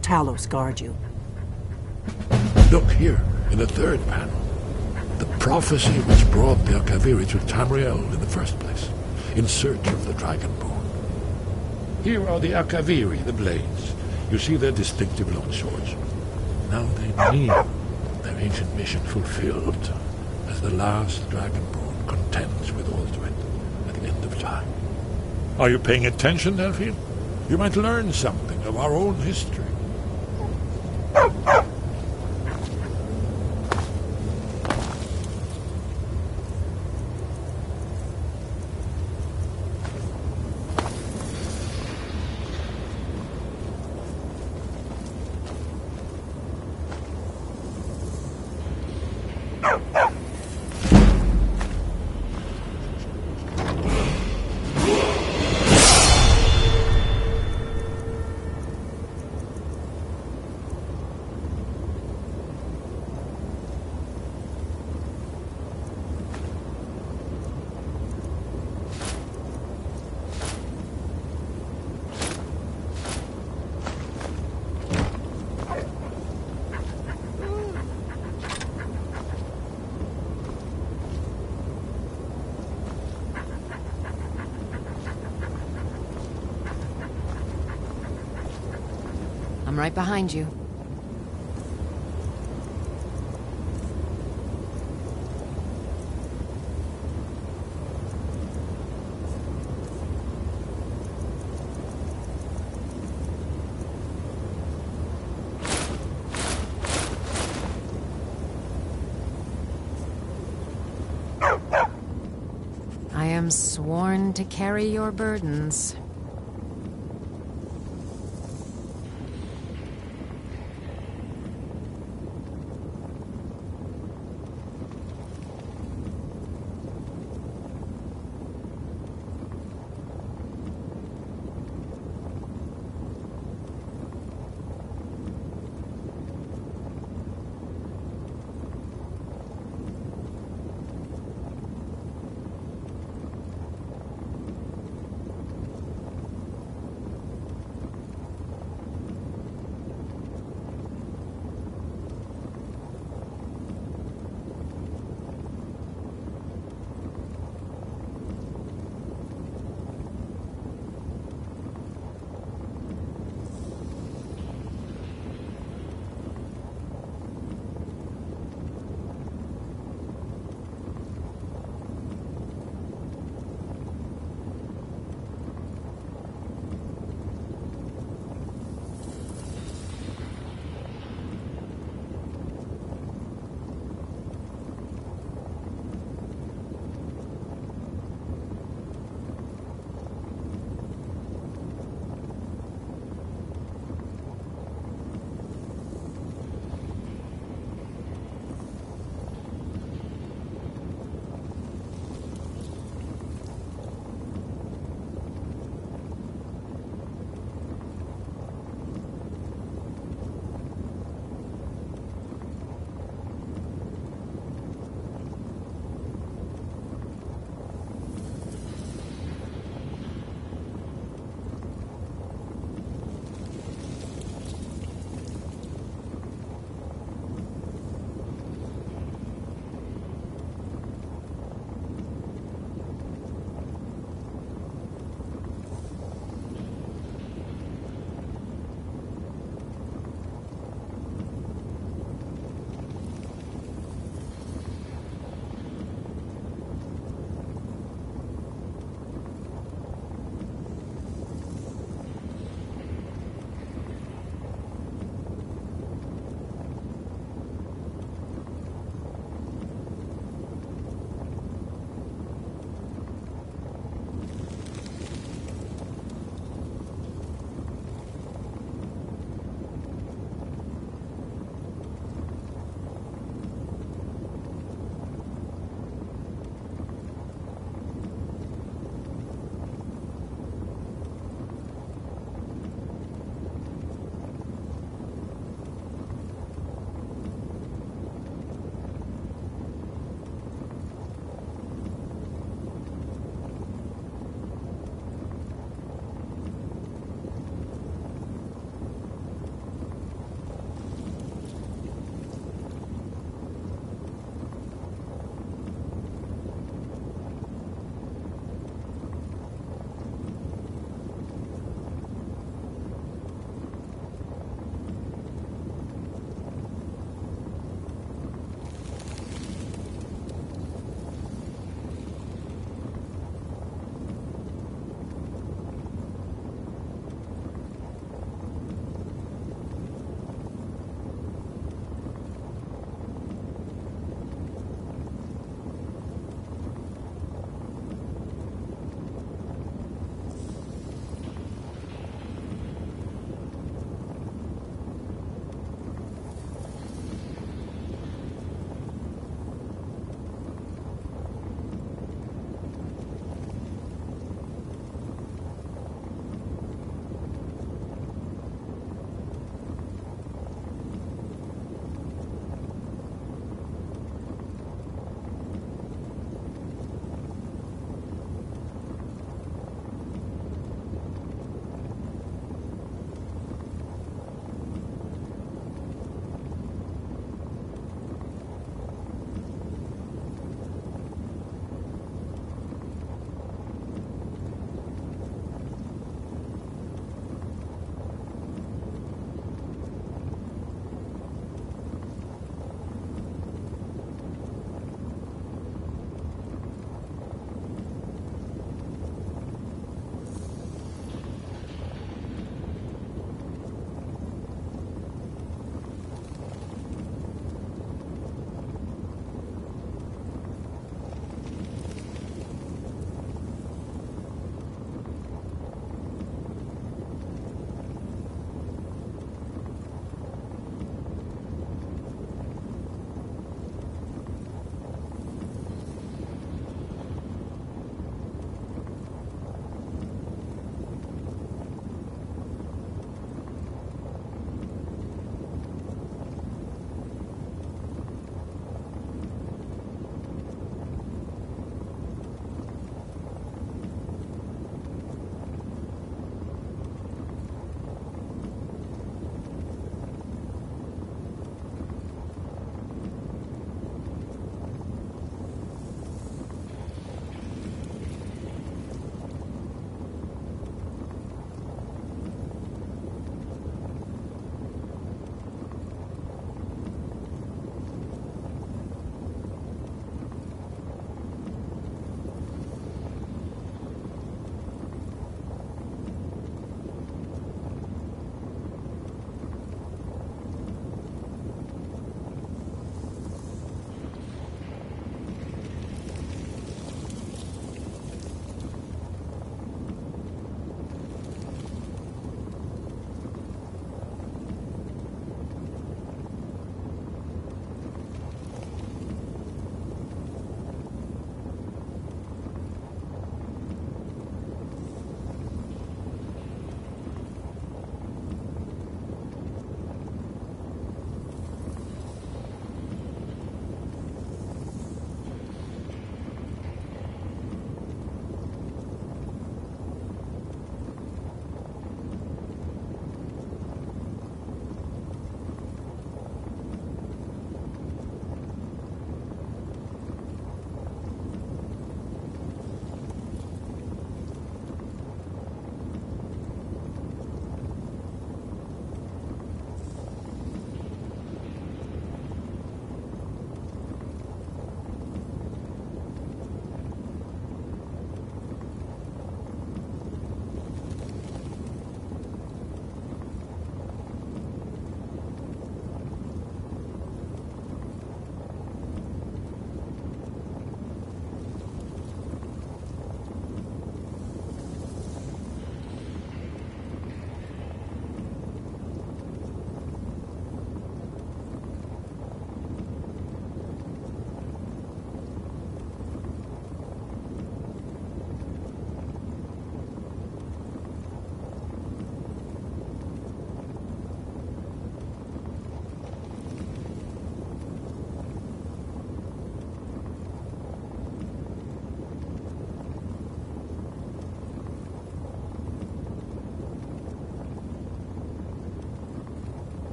Talos guard you. Look here, in the third panel. The prophecy which brought the Akaviri to Tamriel in the first place, in search of the Dragonborn. Here are the Akaviri, the Blades. You see their distinctive long swords. Now they need their ancient mission fulfilled, as the last Dragonborn contends with Alduin at the end of time. Are you paying attention, Delphine? You might learn something of our own history. I'm right behind you. I am sworn to carry your burdens.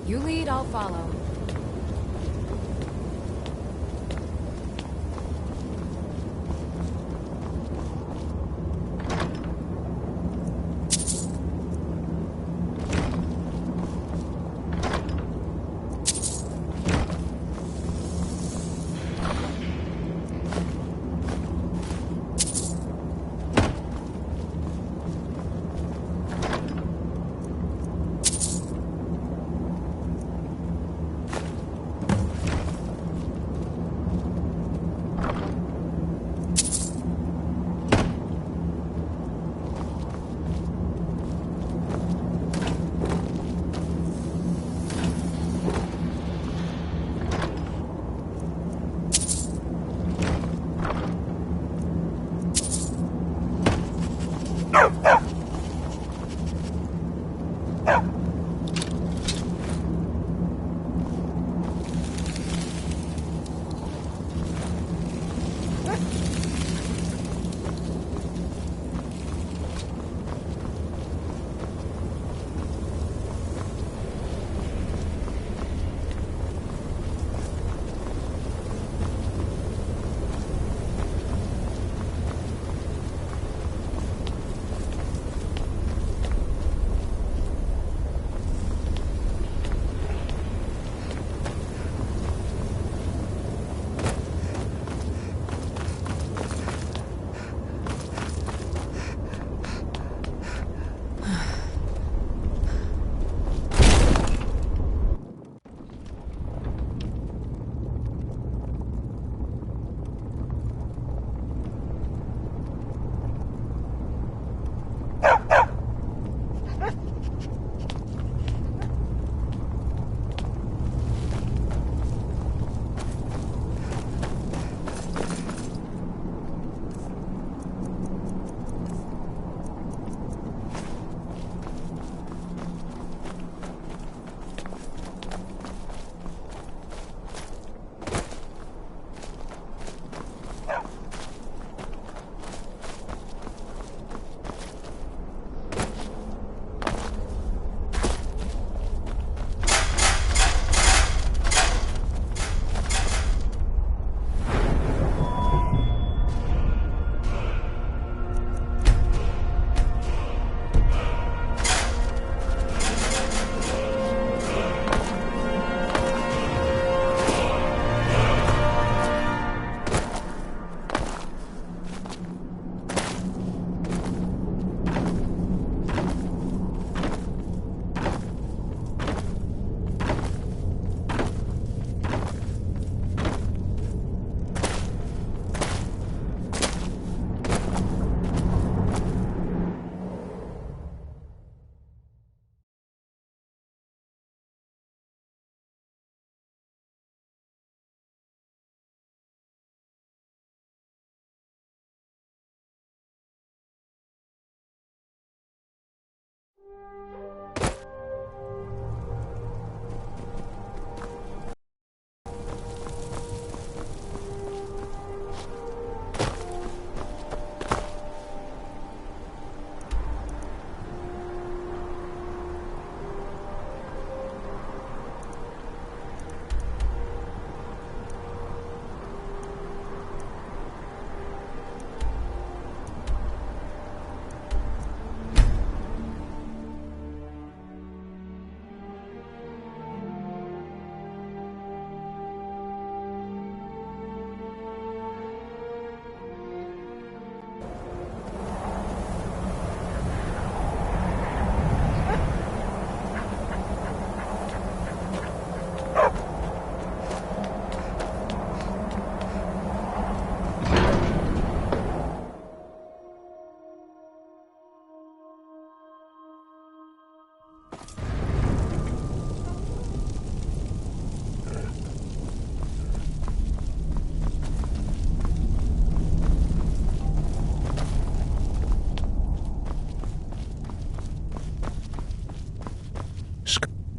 You lead, I'll follow.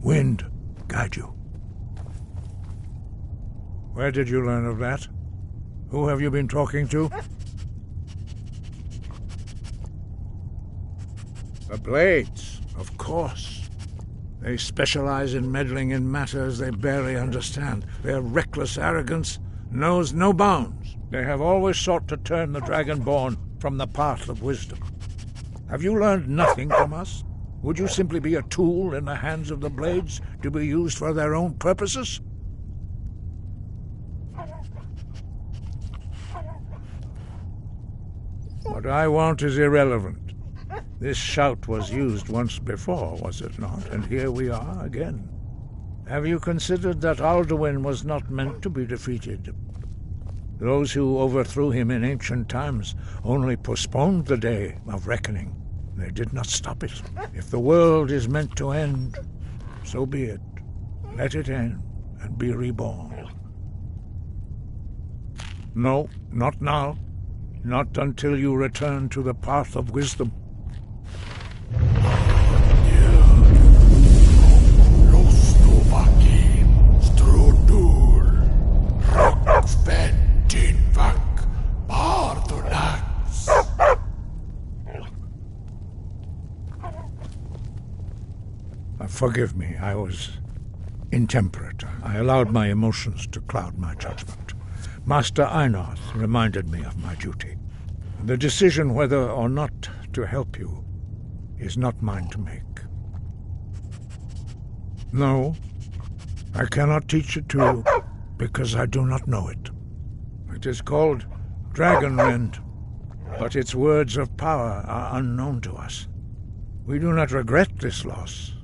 Wind guide you. Where did you learn of that? Who have you been talking to? The blades, of course. They specialize in meddling in matters they barely understand. Their reckless arrogance knows no bounds. They have always sought to turn the Dragonborn from the path of wisdom. Have you learned nothing from us? Would you simply be a tool in the hands of the Blades to be used for their own purposes? What I want is irrelevant. This shout was used once before, was it not? And here we are again. Have you considered that Alduin was not meant to be defeated? Those who overthrew him in ancient times only postponed the day of reckoning. They did not stop it. If the world is meant to end, so be it. Let it end and be reborn. No, not now. Not until you return to the path of wisdom. Forgive me, I was intemperate. I allowed my emotions to cloud my judgment. Master Einarth reminded me of my duty. The decision whether or not to help you is not mine to make. No, I cannot teach it to you because I do not know it. It is called Dragonrend, but its words of power are unknown to us. We do not regret this loss.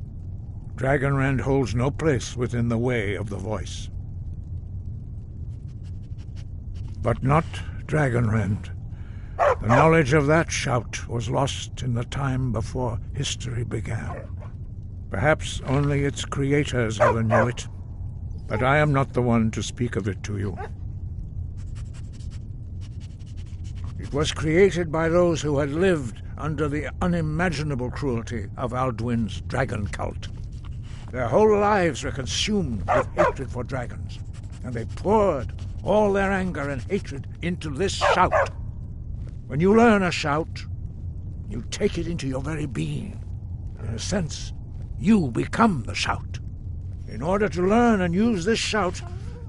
Dragonrend holds no place within the way of the voice. But not Dragonrend. The knowledge of that shout was lost in the time before history began. Perhaps only its creators ever knew it, but I am not the one to speak of it to you. It was created by those who had lived under the unimaginable cruelty of Alduin's dragon cult. Their whole lives were consumed with hatred for dragons, and they poured all their anger and hatred into this shout. When you learn a shout, you take it into your very being. In a sense, you become the shout. In order to learn and use this shout,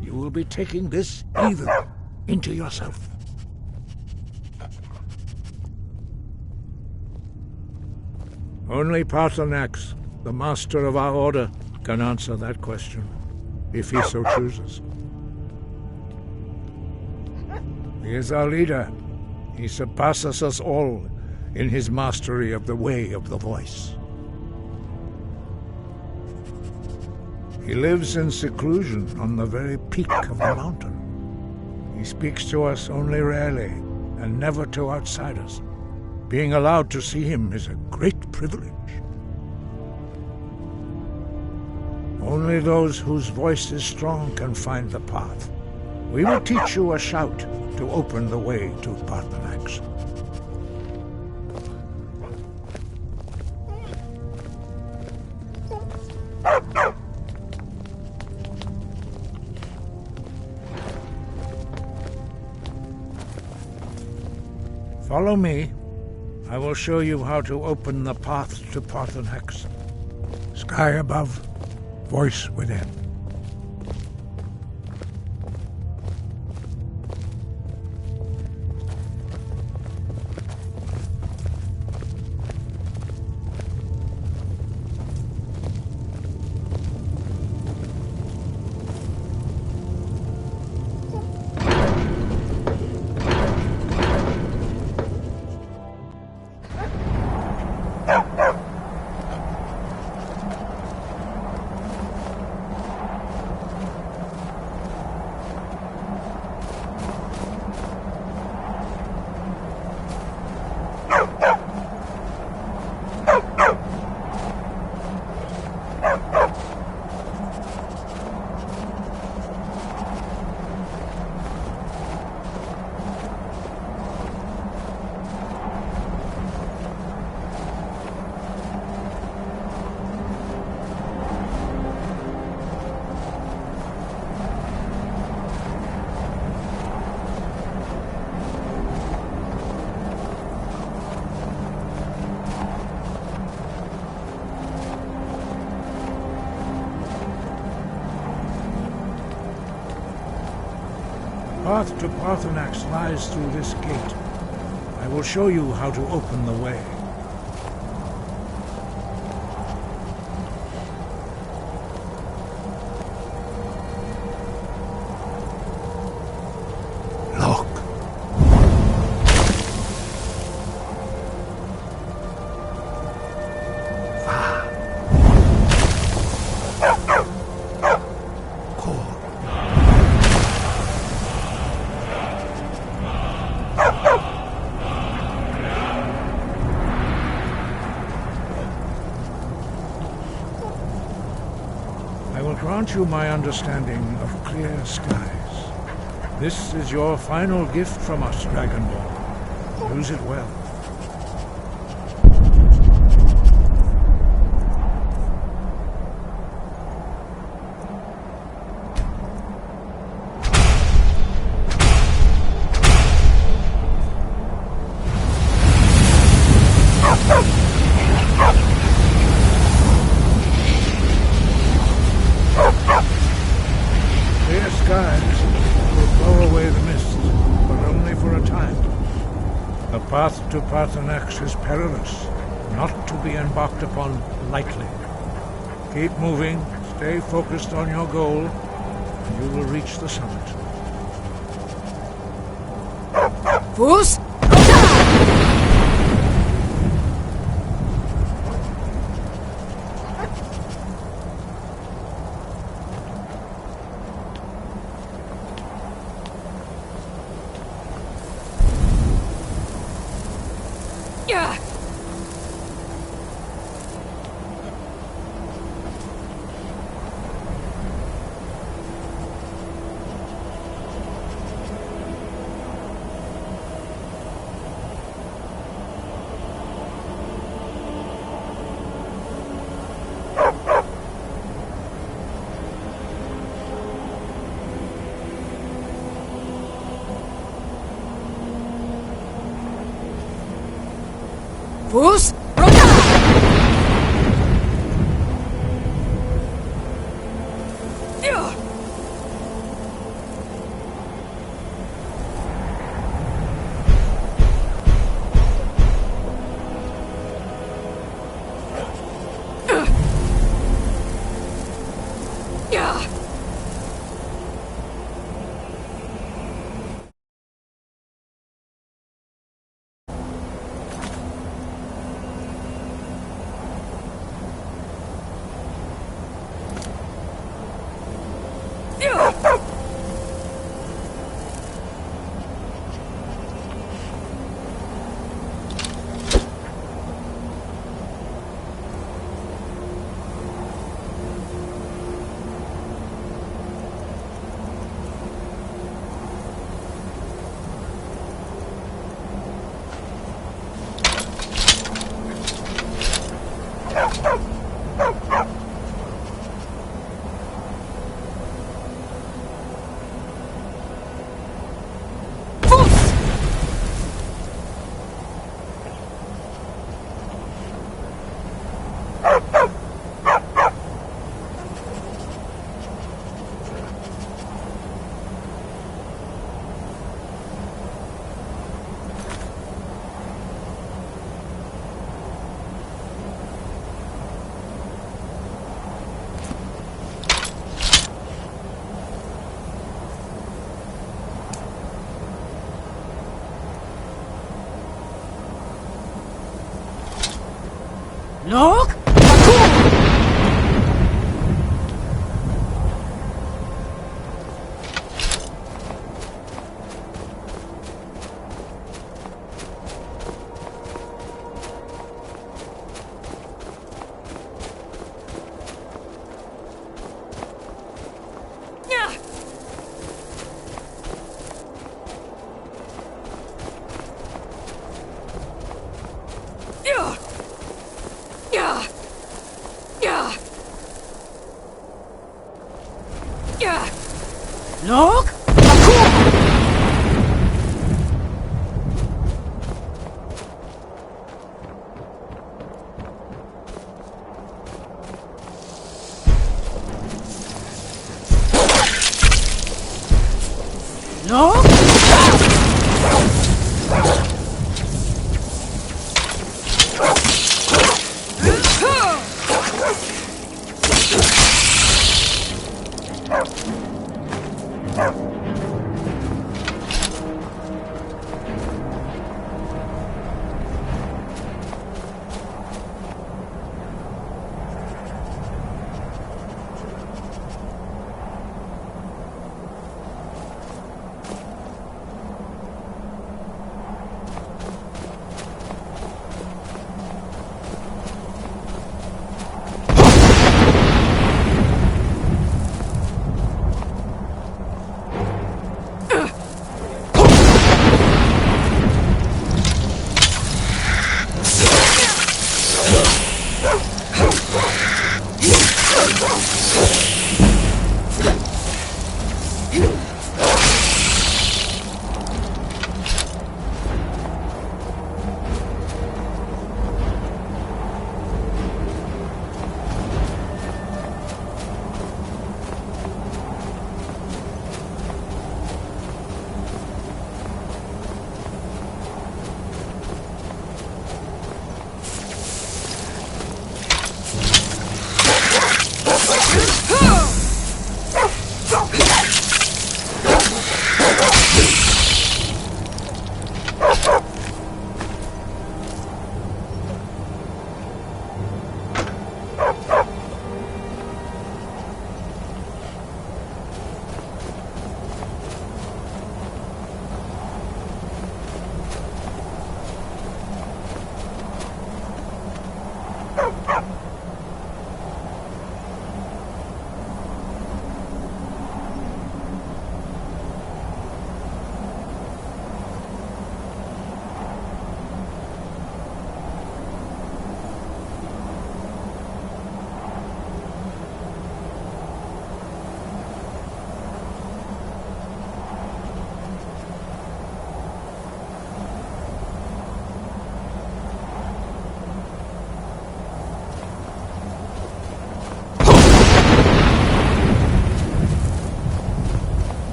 you will be taking this evil into yourself. Only Paarthurnax, the master of our order, can answer that question, if he so chooses. He is our leader. He surpasses us all in his mastery of the way of the voice. He lives in seclusion on the very peak of the mountain. He speaks to us only rarely, and never to outsiders. Being allowed to see him is a great privilege. Only those whose voice is strong can find the path. We will teach you a shout to open the way to Paarthurnax. Follow me. I will show you how to open the path to Paarthurnax. Sky above, voice within. path to Parthenax lies through this gate. I will show you how to open the way. Grant you my understanding of clear skies. This is your final gift from us, Dragonborn. Use it well. The path to Parthenax is perilous, not to be embarked upon lightly. Keep moving, stay focused on your goal, and you will reach the summit. Fools! Fools! Look! Yeah!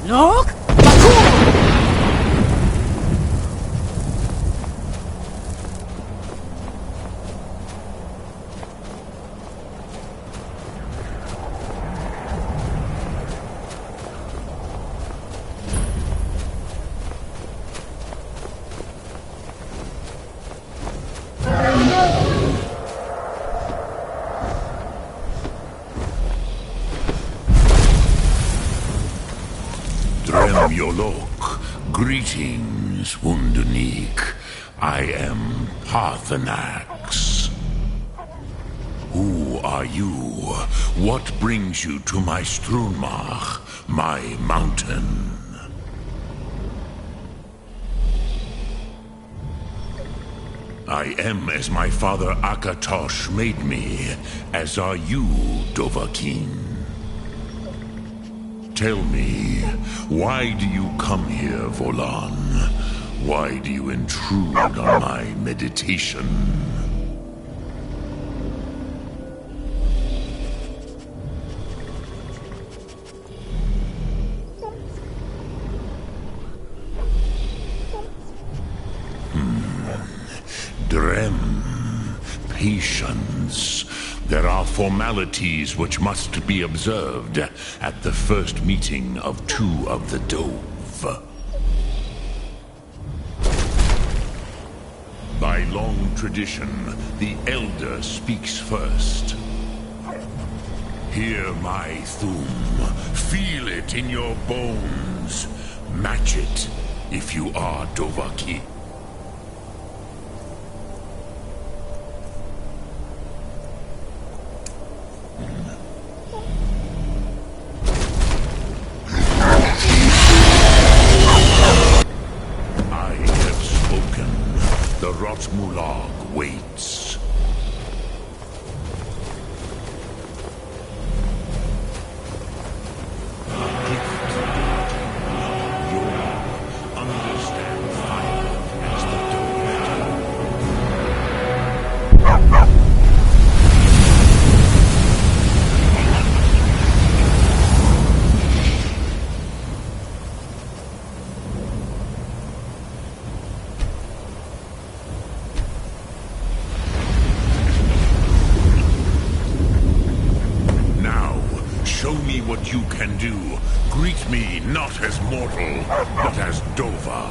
Look! Yolok, greetings, Wundernik. I am Parthenax. Who are you? What brings you to my Strunmach, my mountain? I am as my father Akatosh made me, as are you, Dovahkiin. Tell me, why do you come here, Volan? Why do you intrude on my meditation? Drem, patience. There are formalities which must be observed at the first meeting of two of the Dove. By long tradition, the Elder speaks first. Hear my Thum. Feel it in your bones. Match it if you are Dovahkiin. I have spoken. The Rotmulag waits. What you can do. Greet me not as mortal, but as Dova.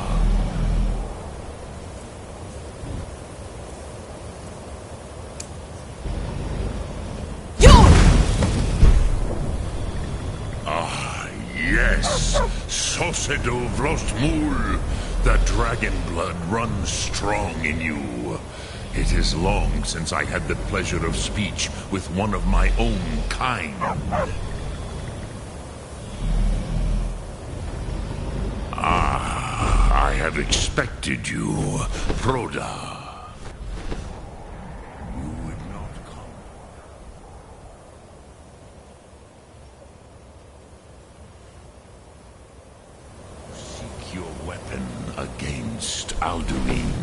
Ah, yes! Sosedo Vlostmul! The dragon blood runs strong in you. It is long since I had the pleasure of speech with one of my own kind. I have expected you, Proda. You would not come. Seek your weapon against Alduin.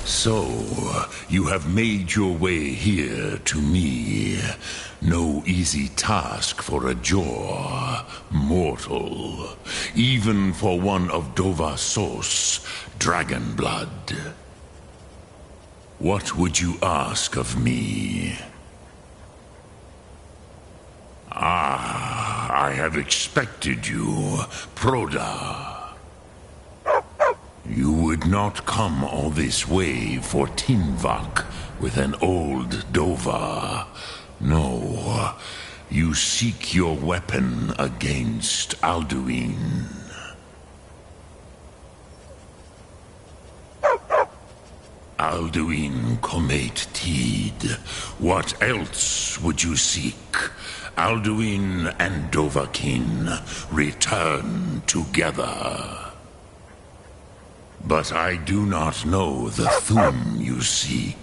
So, you have made your way here to me. No easy task for a Jor, mortal. Even for one of Dova Sos, dragon blood. What would you ask of me? Ah, I have expected you, Proda. You would not come all this way for Tinvak with an old Dova. No, you seek your weapon against Alduin. Alduin Comate Tid. What else would you seek? Alduin and Dovahkiin return together. But I do not know the Thum you seek.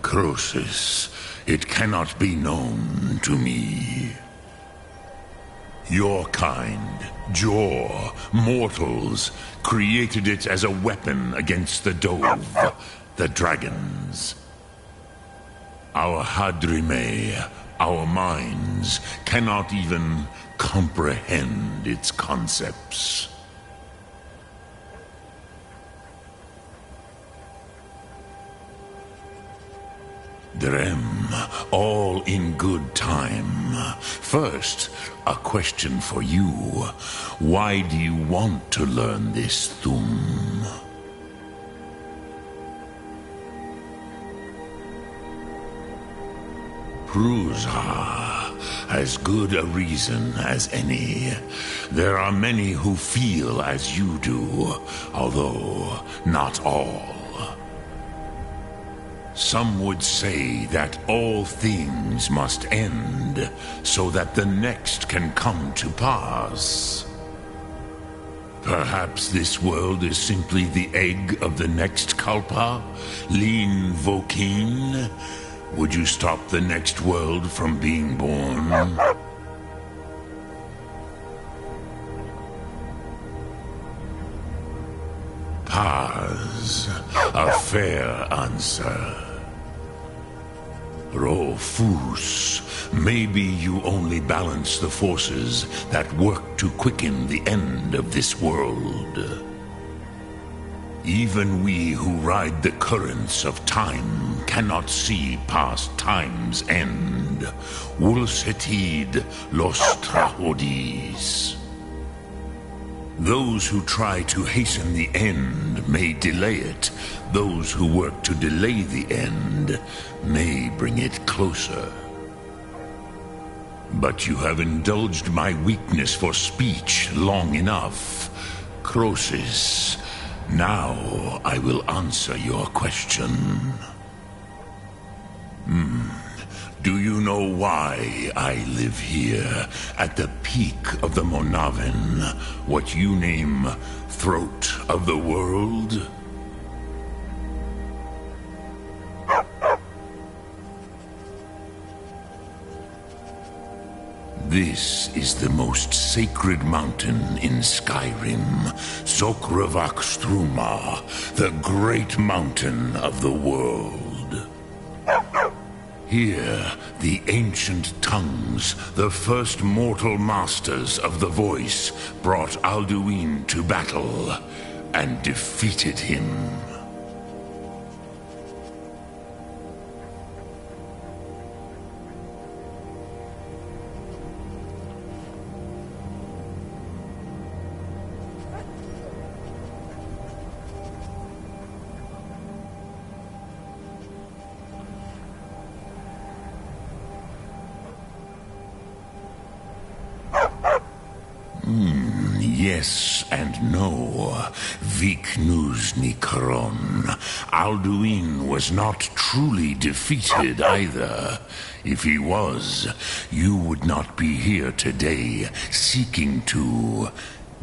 Croesus, it cannot be known to me. Your kind, Jor, mortals, created it as a weapon against the Dove, the dragons. Our Hadrime, our minds, cannot even comprehend its concepts. Drem, all in good time. First, a question for you. Why do you want to learn this Thum? Prusa, as good a reason as any. There are many who feel as you do, although not all. Some would say that all things must end, so that the next can come to pass. Perhaps this world is simply the egg of the next Kalpa, Lin Vokin. Would you stop the next world from being born? Paz, a fair answer. Rofus, maybe you only balance the forces that work to quicken the end of this world. Even we who ride the currents of time cannot see past time's end. Wulsetid los trahodis. Those who try to hasten the end may delay it. Those who work to delay the end may bring it closer. But you have indulged my weakness for speech long enough. Croesus, now I will answer your question. Do you know why I live here, at the peak of the Monavin, what you name Throat of the World? This is the most sacred mountain in Skyrim, Sokravak Struma, the great mountain of the world. Here, the ancient tongues, the first mortal masters of the voice, brought Alduin to battle and defeated him. Yes and no. Viknus Nikron. Alduin was not truly defeated either. If he was, you would not be here today seeking to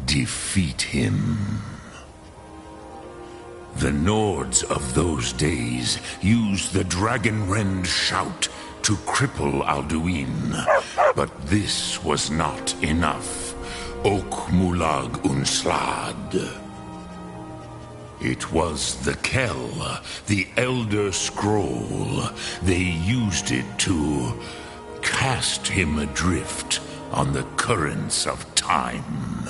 defeat him. The Nords of those days used the Dragonrend shout to cripple Alduin, but this was not enough. Ok Mulag Unslad. It was the Kell, the Elder Scroll. They used it to cast him adrift on the currents of time.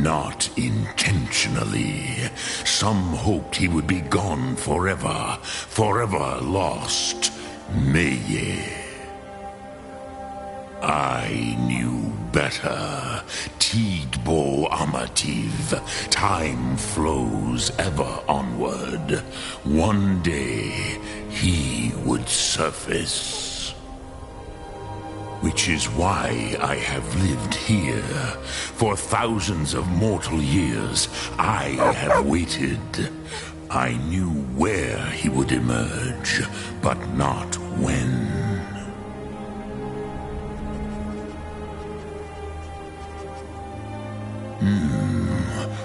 Not intentionally. Some hoped he would be gone forever, forever lost. Meye. I knew better. Tidbo Amativ. Time flows ever onward. One day, he would surface. Which is why I have lived here. For thousands of mortal years, I have waited. I knew where he would emerge, but not when.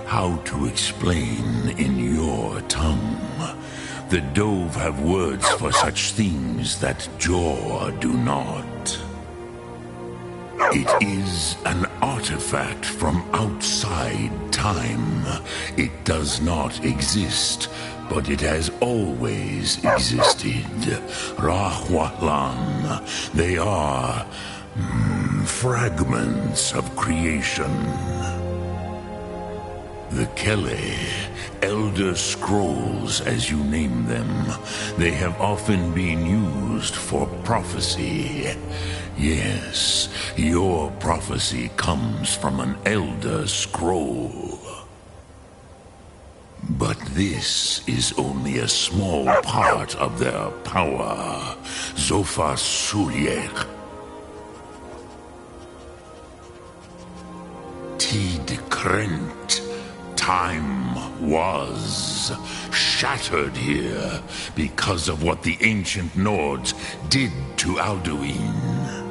How to explain in your tongue? The Dove have words for such things that Jor do not. It is an artifact from outside time. It does not exist, but it has always existed. Rahwalan. They are fragments of creation. The Kele, Elder Scrolls as you name them, they have often been used for prophecy. Yes, your prophecy comes from an Elder Scroll. But this is only a small part of their power. Zofa Sulyek. Tid Krent. Time was shattered here because of what the ancient Nords did to Alduin.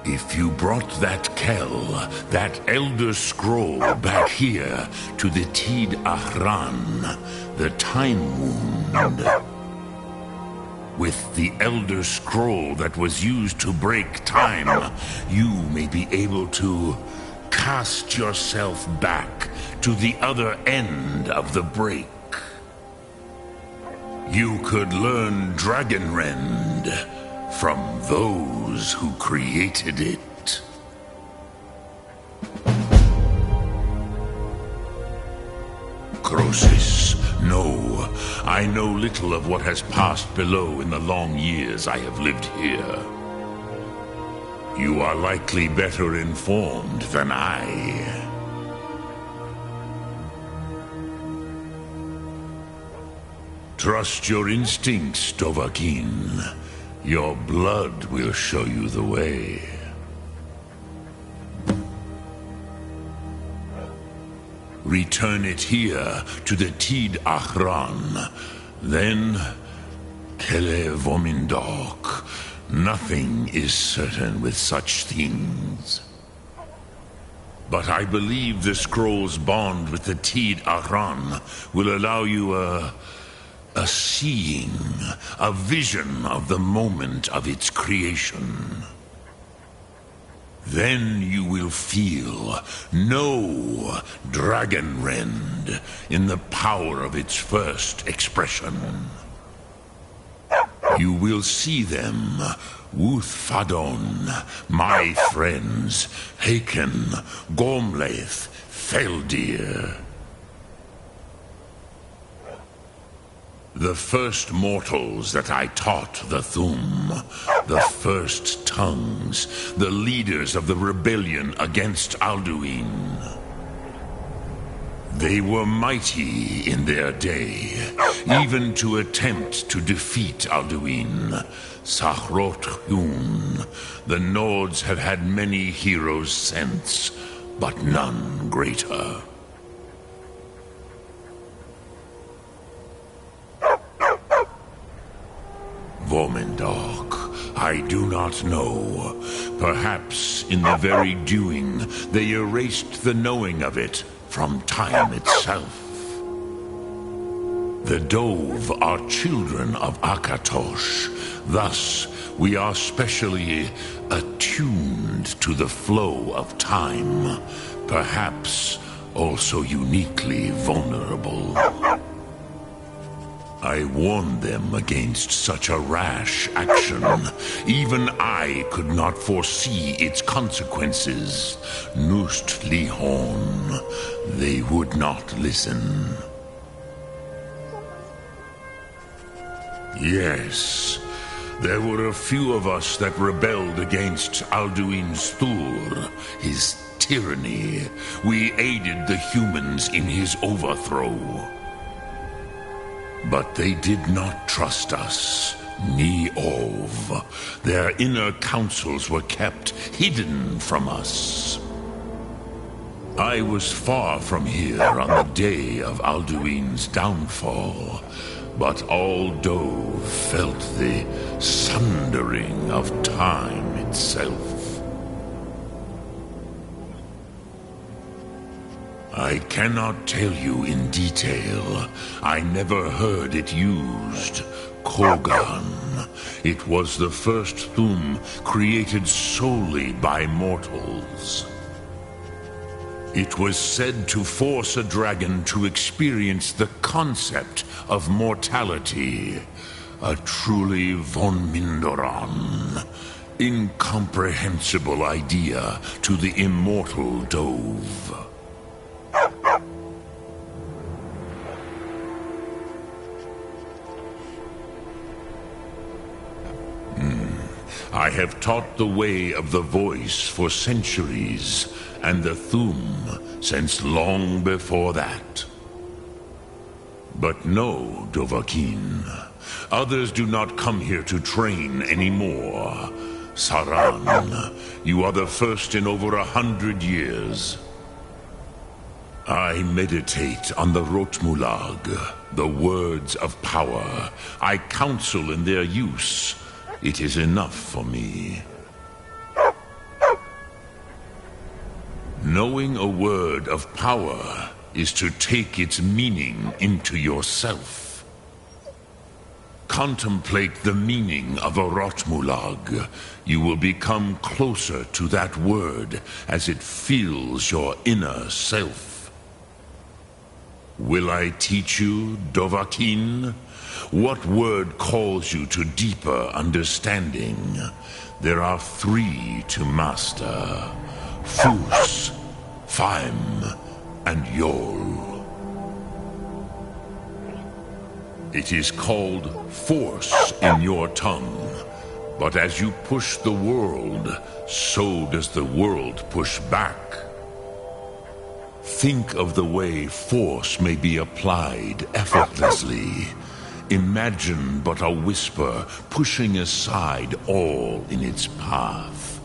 If you brought that Kell, that Elder Scroll back here to the Tid Ahran, the Time Wound, with the Elder Scroll that was used to break time, you may be able to cast yourself back to the other end of the break. You could learn Dragonrend from those who created it. necrosis. No, I know little of what has passed below in the long years I have lived here. You are likely better informed than I. Trust your instincts, Dovahkiin. Your blood will show you the way. Return it here to the Tid Achran. Then, Kele Vomindok. Nothing is certain with such things. But I believe the scroll's bond with the Tid Achran will allow you a seeing, a vision of the moment of its creation. Then you will feel, know Dragonrend in the power of its first expression. You will see them, Wuthfadon, my friends, Haken, Gormlaith, Feldir. The first mortals that I taught the Thum, the first tongues, the leaders of the rebellion against Alduin. They were mighty in their day, even to attempt to defeat Alduin. Sahrot Hun, the Nords have had many heroes since, but none greater. Vomindok, I do not know. Perhaps in the very doing, they erased the knowing of it from time itself. The Dove are children of Akatosh. Thus, we are specially attuned to the flow of time. Perhaps also uniquely vulnerable. I warned them against such a rash action. Even I could not foresee its consequences. Nust Lihon, they would not listen. Yes, there were a few of us that rebelled against Alduin Stur, his tyranny. We aided the humans in his overthrow. But they did not trust us, ni Ov. Their inner counsels were kept hidden from us. I was far from here on the day of Alduin's downfall, but all Dove felt the sundering of time itself. I cannot tell you in detail. I never heard it used. Kogan. It was the first Thum created solely by mortals. It was said to force a dragon to experience the concept of mortality. A truly von Mindoran. Incomprehensible idea to the immortal Dove. I have taught the way of the voice for centuries, and the Thum since long before that. But no, Dovahkiin. Others do not come here to train anymore. Saran, you are the first in over 100 years. I meditate on the Rotmulag, the words of power. I counsel in their use. It is enough for me. Knowing a word of power is to take its meaning into yourself. Contemplate the meaning of a Rotmulag. You will become closer to that word as it fills your inner self. Will I teach you, Dovahkiin? What word calls you to deeper understanding? There are 3 to master. Fus, Faim, and Yol. It is called force in your tongue. But as you push the world, so does the world push back. Think of the way force may be applied effortlessly. Imagine but a whisper pushing aside all in its path.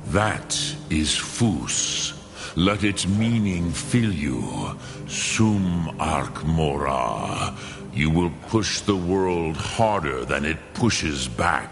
That is Fus. Let its meaning fill you. Sum arc mora. You will push the world harder than it pushes back.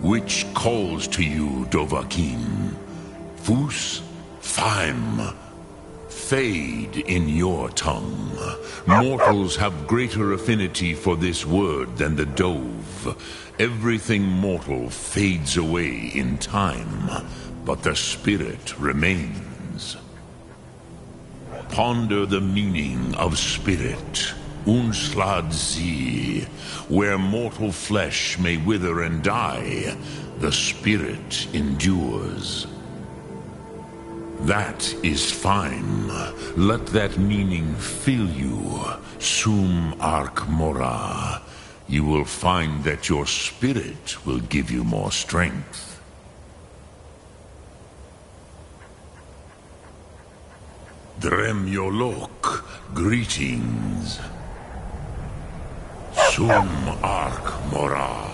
Which calls to you, Dovahkiin? Fus? Faim? Fade in your tongue. Mortals have greater affinity for this word than the Dove. Everything mortal fades away in time, but the spirit remains. Ponder the meaning of spirit. Unslad Zi. Where mortal flesh may wither and die, the spirit endures. That is fine. Let that meaning fill you. Sum arc mora. You will find that your spirit will give you more strength. Drem Yolok, greetings. Sum arc mora.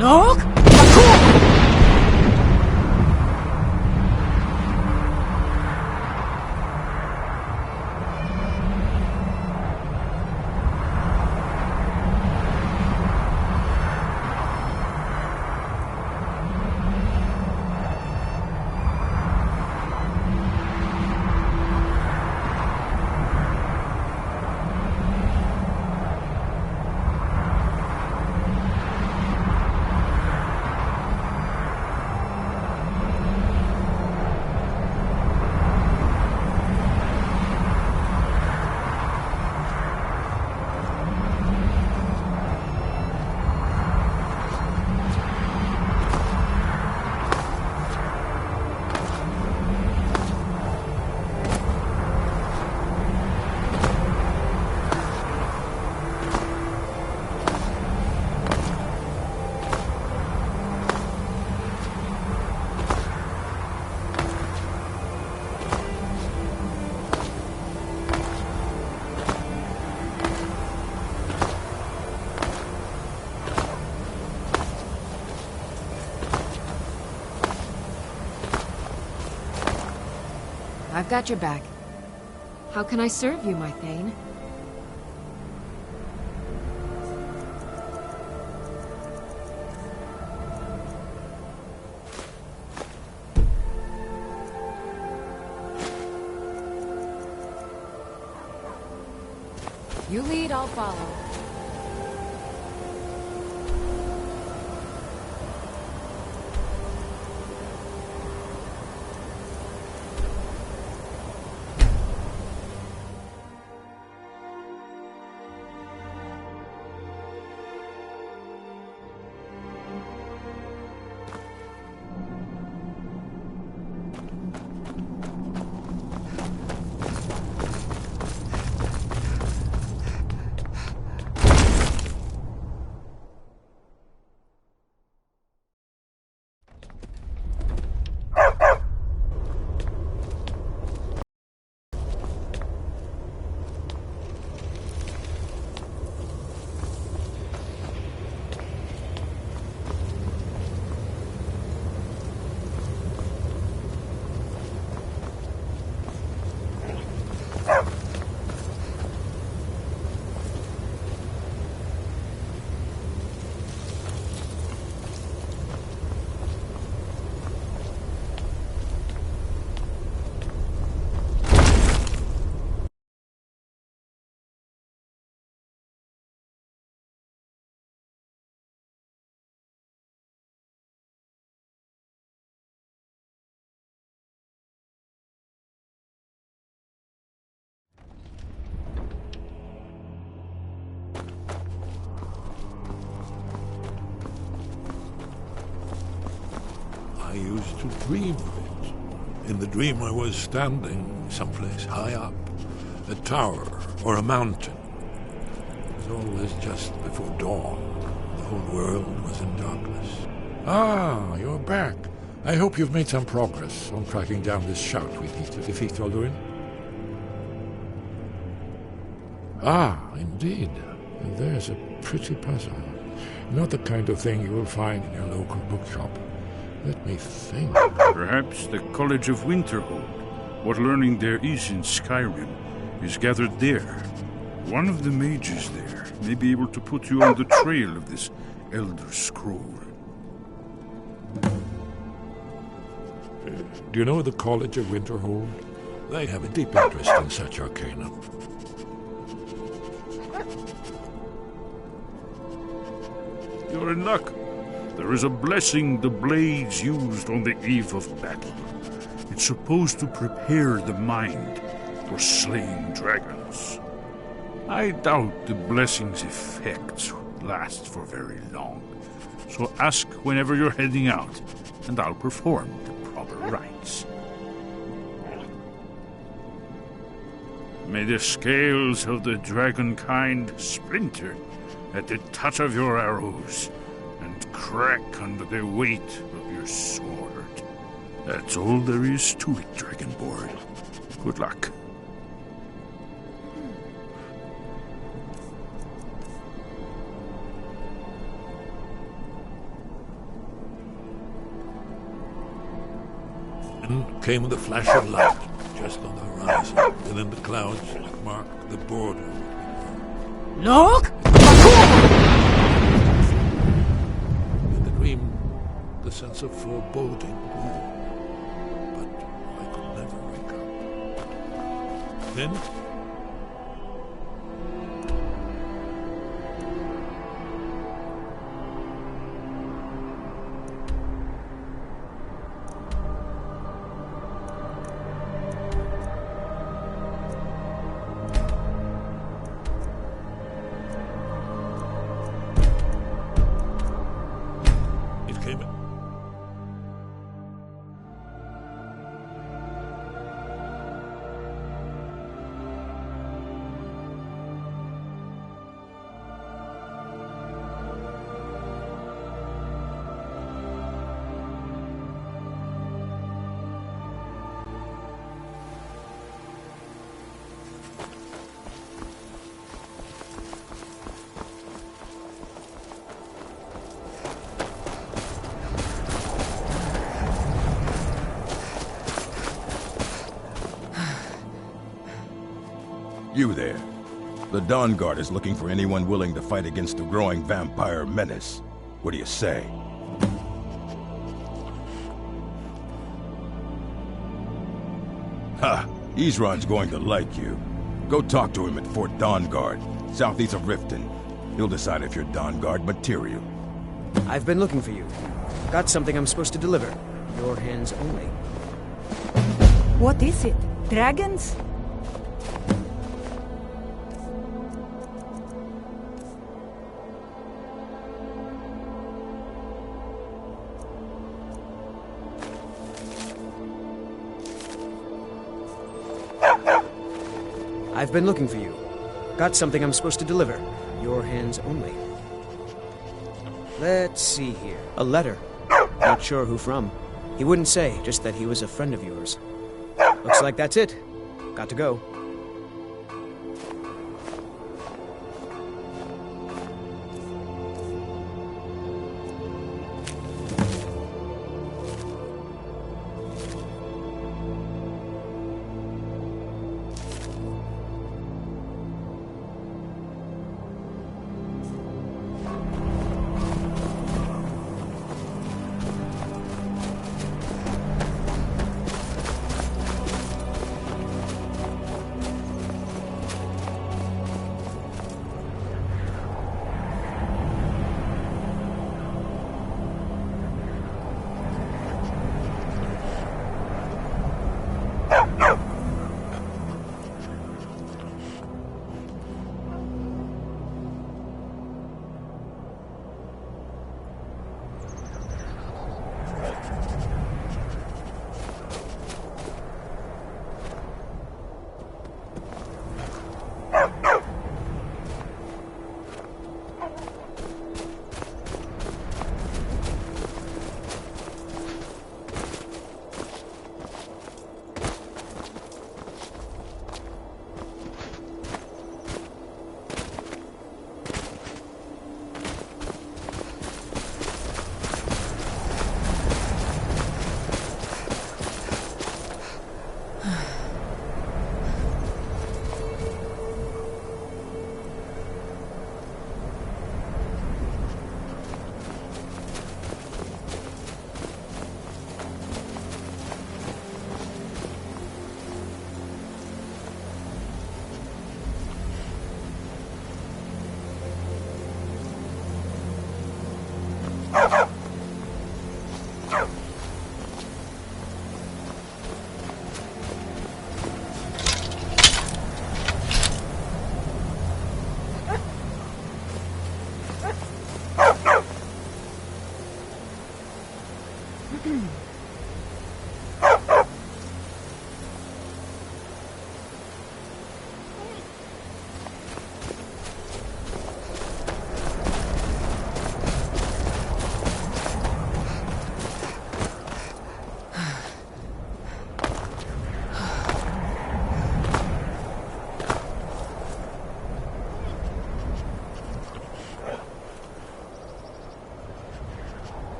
Look! I've got your back. How can I serve you, my Thane? You lead, I'll follow. I used to dream of it. In the dream I was standing someplace high up, a tower or a mountain. It was always just before dawn. The whole world was in darkness. Ah, you're back. I hope you've made some progress on tracking down this shout we need to defeat Alduin. Ah, indeed. There's a pretty puzzle. Not the kind of thing you will find in your local bookshop. Let me think. Perhaps the College of Winterhold. What learning there is in Skyrim is gathered there. One of the mages there may be able to put you on the trail of this Elder Scroll. Do you know the College of Winterhold? They have a deep interest in such arcana. You're in luck. There is a blessing the blades used on the eve of battle. It's supposed to prepare the mind for slaying dragons. I doubt the blessing's effects last for very long. So ask whenever you're heading out, and I'll perform the proper rites. May the scales of the dragon kind splinter at the touch of your arrows, and crack under the weight of your sword. That's all there is to it, Dragonborn. Good luck. Then came the flash of light, just on the horizon, within the clouds that mark the border. Look! In the dream, the sense of foreboding grew, but I could never wake up. Then, You there. The Dawn Guard is looking for anyone willing to fight against the growing vampire menace. What do you say? Ha! Isran's going to like you. Go talk to him at Fort Dawn Guard, southeast of Riften. He'll decide if you're Dawn Guard material. I've been looking for you. Got something I'm supposed to deliver. Your hands only. What is it? Dragons? I've been looking for you. Got something I'm supposed to deliver. Your hands only. Let's see here. A letter. Not sure who from. He wouldn't say, just that he was a friend of yours. Looks like that's it. Got to go.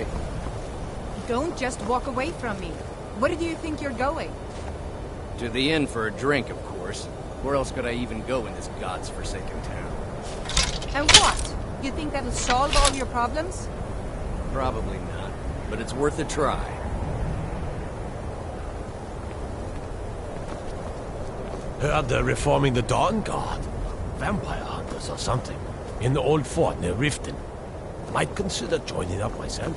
eh? Don't just walk away from me. Where do you think you're going? To the inn for a drink, of course. Where else could I even go in this god's forsaken town? And what? You think that'll solve all your problems? Probably not, but it's worth a try. Heard they're reforming the Dawn Guard. Vampire hunters or something. In the old fort near Riften. Might consider joining up myself.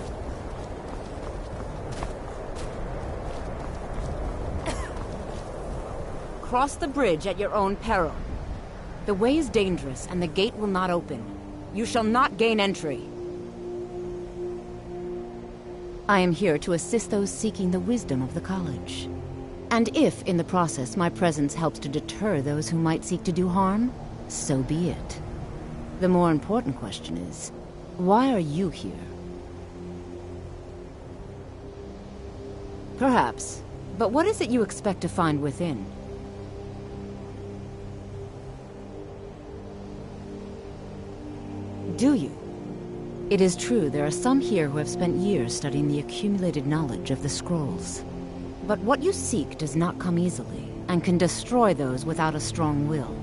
Cross the bridge at your own peril. The way is dangerous, and the gate will not open. You shall not gain entry. I am here to assist those seeking the wisdom of the college. And if, in the process, my presence helps to deter those who might seek to do harm, so be it. The more important question is, why are you here? Perhaps, but what is it you expect to find within? Do you? It is true there are some here who have spent years studying the accumulated knowledge of the scrolls. But what you seek does not come easily, and can destroy those without a strong will.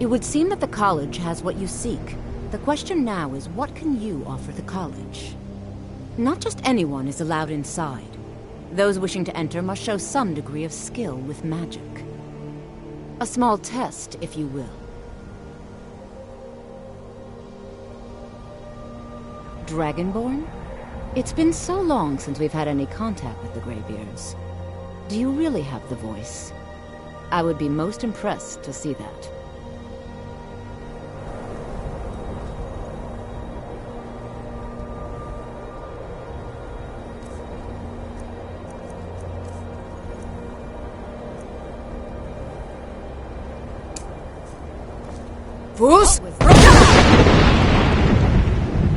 It would seem that the college has what you seek. The question now is, what can you offer the college? Not just anyone is allowed inside. Those wishing to enter must show some degree of skill with magic. A small test, if you will. Dragonborn? It's been so long since we've had any contact with the Greybeards. Do you really have the voice? I would be most impressed to see that.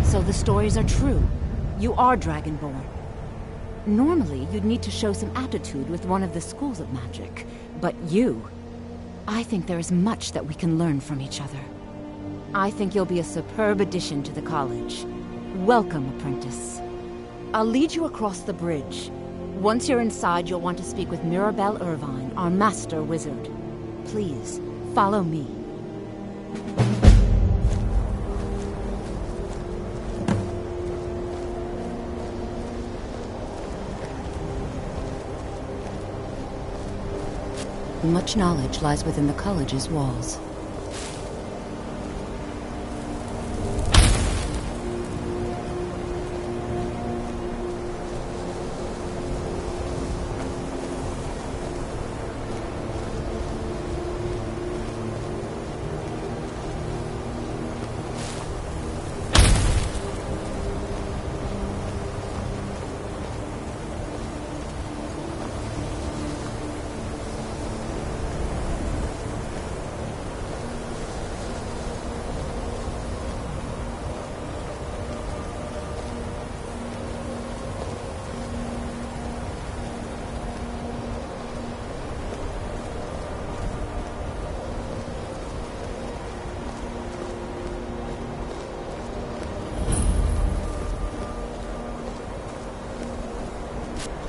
So the stories are true. You are Dragonborn. Normally, you'd need to show some aptitude with one of the schools of magic. But you... I think there is much that we can learn from each other. I think you'll be a superb addition to the college. Welcome, apprentice. I'll lead you across the bridge. Once you're inside, you'll want to speak with Mirabelle Irvine, our master wizard. Please, follow me. Much knowledge lies within the college's walls.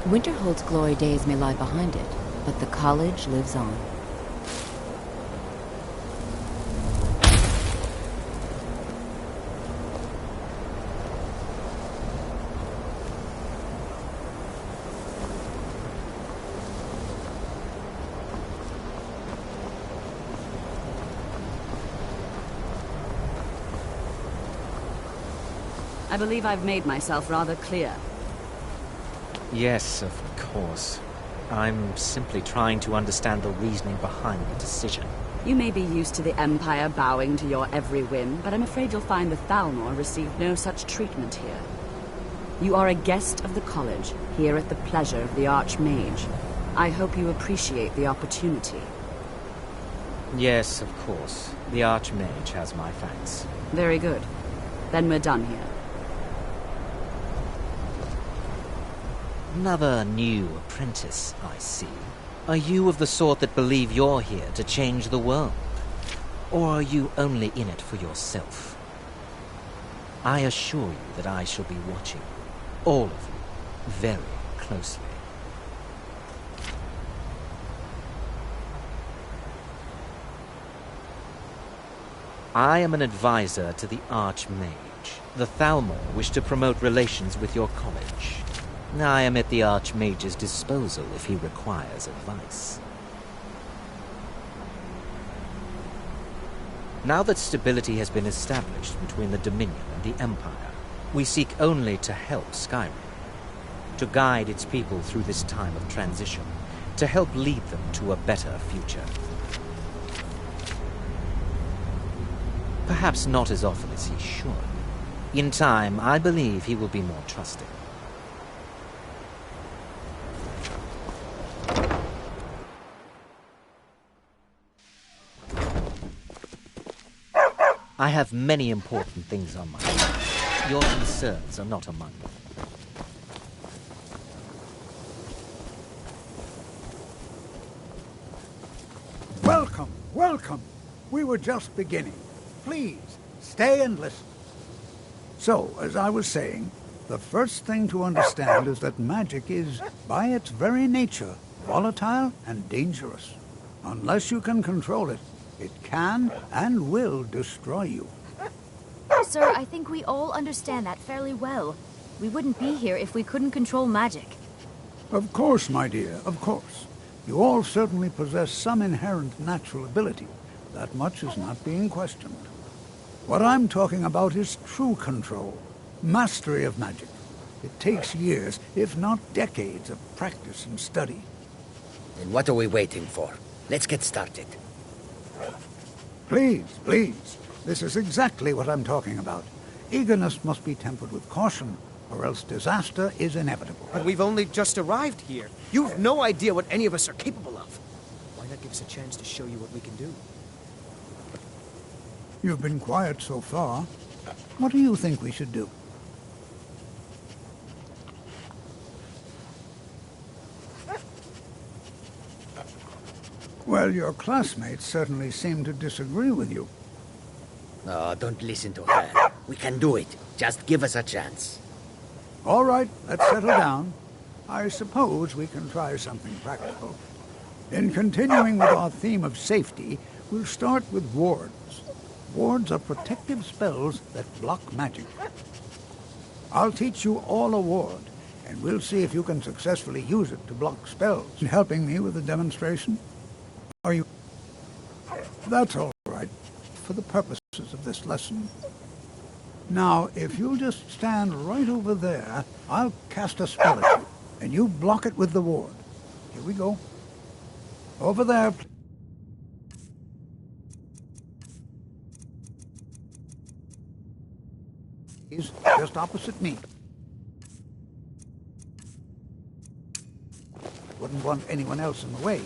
Winterhold's glory days may lie behind it, but the college lives on. I believe I've made myself rather clear. Yes, of course. I'm simply trying to understand the reasoning behind the decision. You may be used to the Empire bowing to your every whim, but I'm afraid you'll find the Thalmor received no such treatment here. You are a guest of the college, here at the pleasure of the Archmage. I hope you appreciate the opportunity. Yes, of course. The Archmage has my thanks. Very good. Then we're done here. Another new apprentice, I see. Are you of the sort that believe you're here to change the world? Or are you only in it for yourself? I assure you that I shall be watching. all of you, very closely. I am an advisor to the Archmage. The Thalmor wish to promote relations with your college. I am at the Archmage's disposal if he requires advice. Now that stability has been established between the Dominion and the Empire, we seek only to help Skyrim, to guide its people through this time of transition, to help lead them to a better future. Perhaps not as often as he should. In time, I believe he will be more trusting. I have many important things on my mind. Your concerns are not among them. Welcome, welcome. We were just beginning. Please, stay and listen. So, as I was saying, the first thing to understand is that magic is, by its very nature, volatile and dangerous. Unless you can control it, it can and will destroy you. Sir, I think we all understand that fairly well. We wouldn't be here if we couldn't control magic. Of course, my dear, of course. You all certainly possess some inherent natural ability. That much is not being questioned. What I'm talking about is true control, mastery of magic. It takes years, if not decades, of practice and study. Then what are we waiting for? Let's get started. Please, please. This is exactly what I'm talking about. Eagerness must be tempered with caution, or else disaster is inevitable. But we've only just arrived here. You've no idea what any of us are capable of. Why not give us a chance to show you what we can do? You've been quiet so far. What do you think we should do? Well, your classmates certainly seem to disagree with you. Oh, don't listen to her. We can do it. Just give us a chance. All right, let's settle down. I suppose we can try something practical. In continuing with our theme of safety, we'll start with wards. Wards are protective spells that block magic. I'll teach you all a ward, and we'll see if you can successfully use it to block spells. Helping me with the demonstration? Are you... That's all right, for the purposes of this lesson. Now, if you'll just stand right over there, I'll cast a spell at you, and you block it with the ward. Here we go. Over there. Please, just opposite me. Wouldn't want anyone else in the way.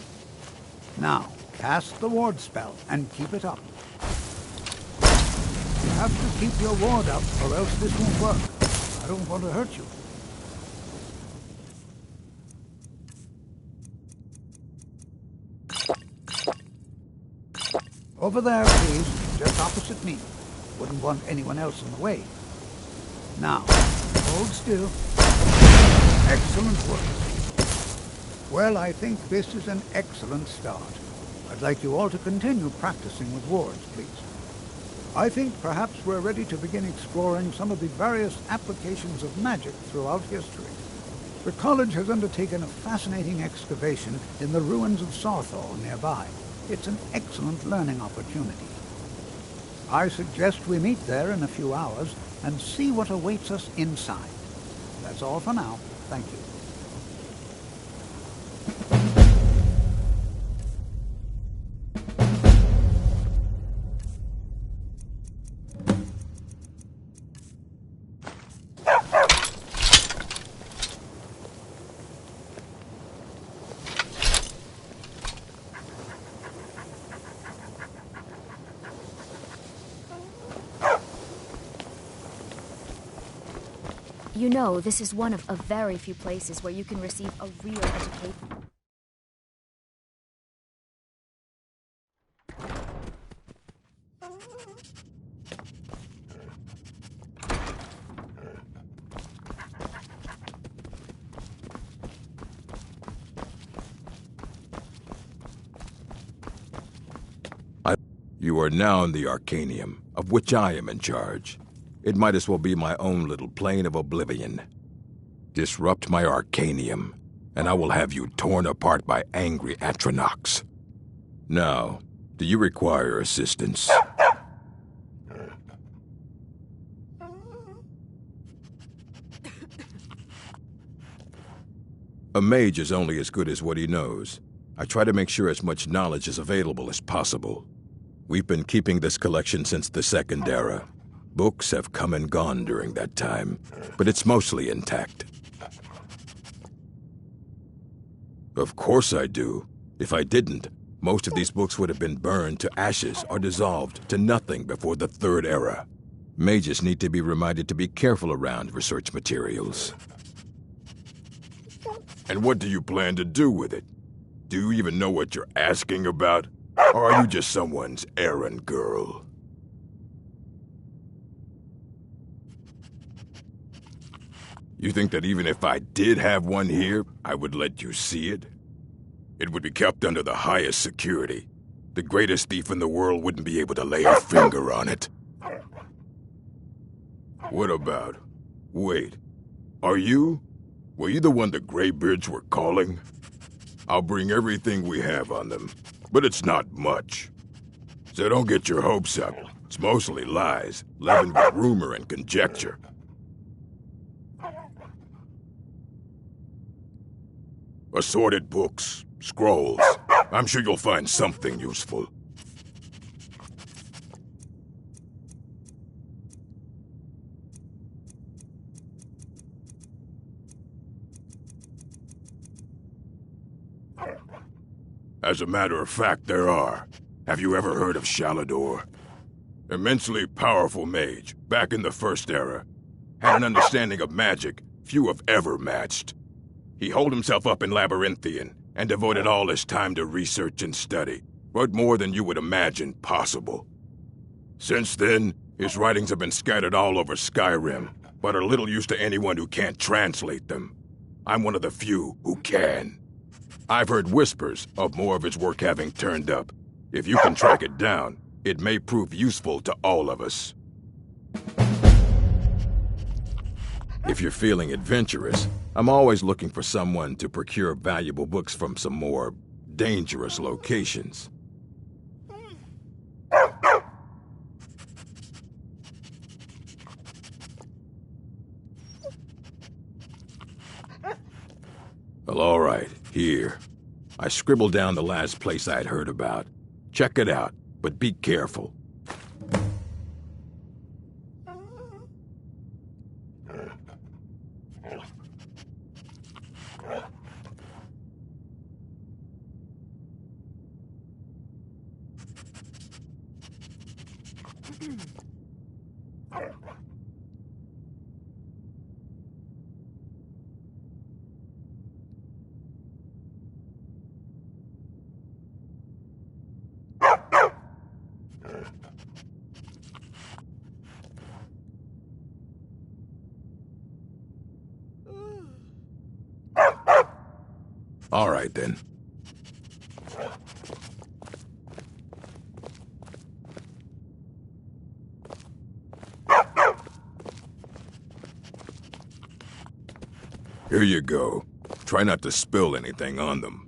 Now, cast the ward spell and keep it up. You have to keep your ward up, or else this won't work. I don't want to hurt you. Over there, please, just opposite me. Wouldn't want anyone else in the way. Now, hold still. Excellent work. Well, I think this is an excellent start. I'd like you all to continue practicing with wards, please. I think perhaps we're ready to begin exploring some of the various applications of magic throughout history. The college has undertaken a fascinating excavation in the ruins of Sarthal nearby. It's an excellent learning opportunity. I suggest we meet there in a few hours and see what awaits us inside. That's all for now. Thank you. You know, this is one of a very few places where you can receive a real education. You are now in the Arcanium, of which I am in charge. It might as well be my own little plane of oblivion. Disrupt my Arcanium, and I will have you torn apart by angry Atronachs. Now, do you require assistance? A mage is only as good as what he knows. I try to make sure as much knowledge is available as possible. We've been keeping this collection since the Second Era. Books have come and gone during that time, but it's mostly intact. Of course I do. If I didn't, most of these books would have been burned to ashes or dissolved to nothing before the Third Era. Mages need to be reminded to be careful around research materials. And what do you plan to do with it? Do you even know what you're asking about? Or are you just someone's errand girl? You think that even if I did have one here, I would let you see it? It would be kept under the highest security. The greatest thief in the world wouldn't be able to lay a finger on it. What about? Wait. Were you the one the Greybeards were calling? I'll bring everything we have on them, but it's not much. So don't get your hopes up. It's mostly lies, leavened with rumor and conjecture. Assorted books, scrolls. I'm sure you'll find something useful. As a matter of fact, there are. Have you ever heard of Shalador? Immensely powerful mage, back in the First Era. Had an understanding of magic few have ever matched. He holed himself up in Labyrinthian and devoted all his time to research and study, but more than you would imagine possible. Since then, his writings have been scattered all over Skyrim, but are little use to anyone who can't translate them. I'm one of the few who can. I've heard whispers of more of his work having turned up. If you can track it down, it may prove useful to all of us. If you're feeling adventurous, I'm always looking for someone to procure valuable books from some more dangerous locations. Well, all right, here. I scribbled down the last place I'd heard about. Check it out, but be careful. All right, then. Here you go. Try not to spill anything on them.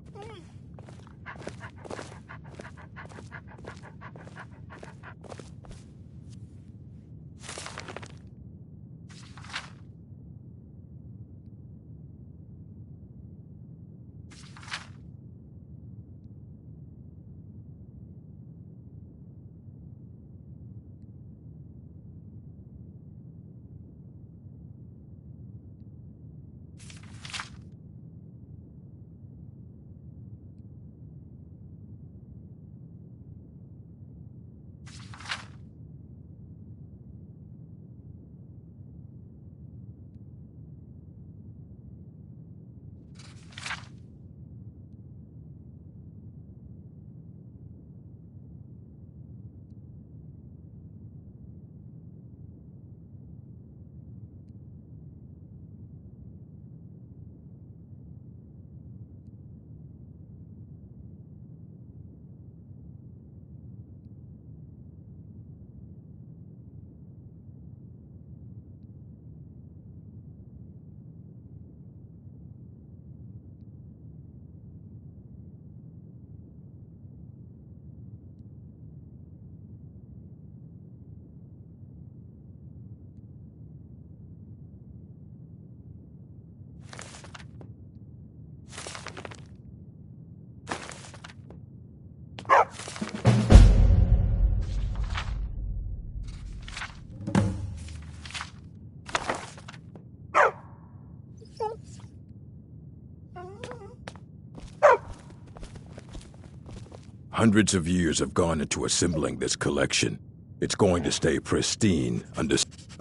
Hundreds of years have gone into assembling this collection. It's going to stay pristine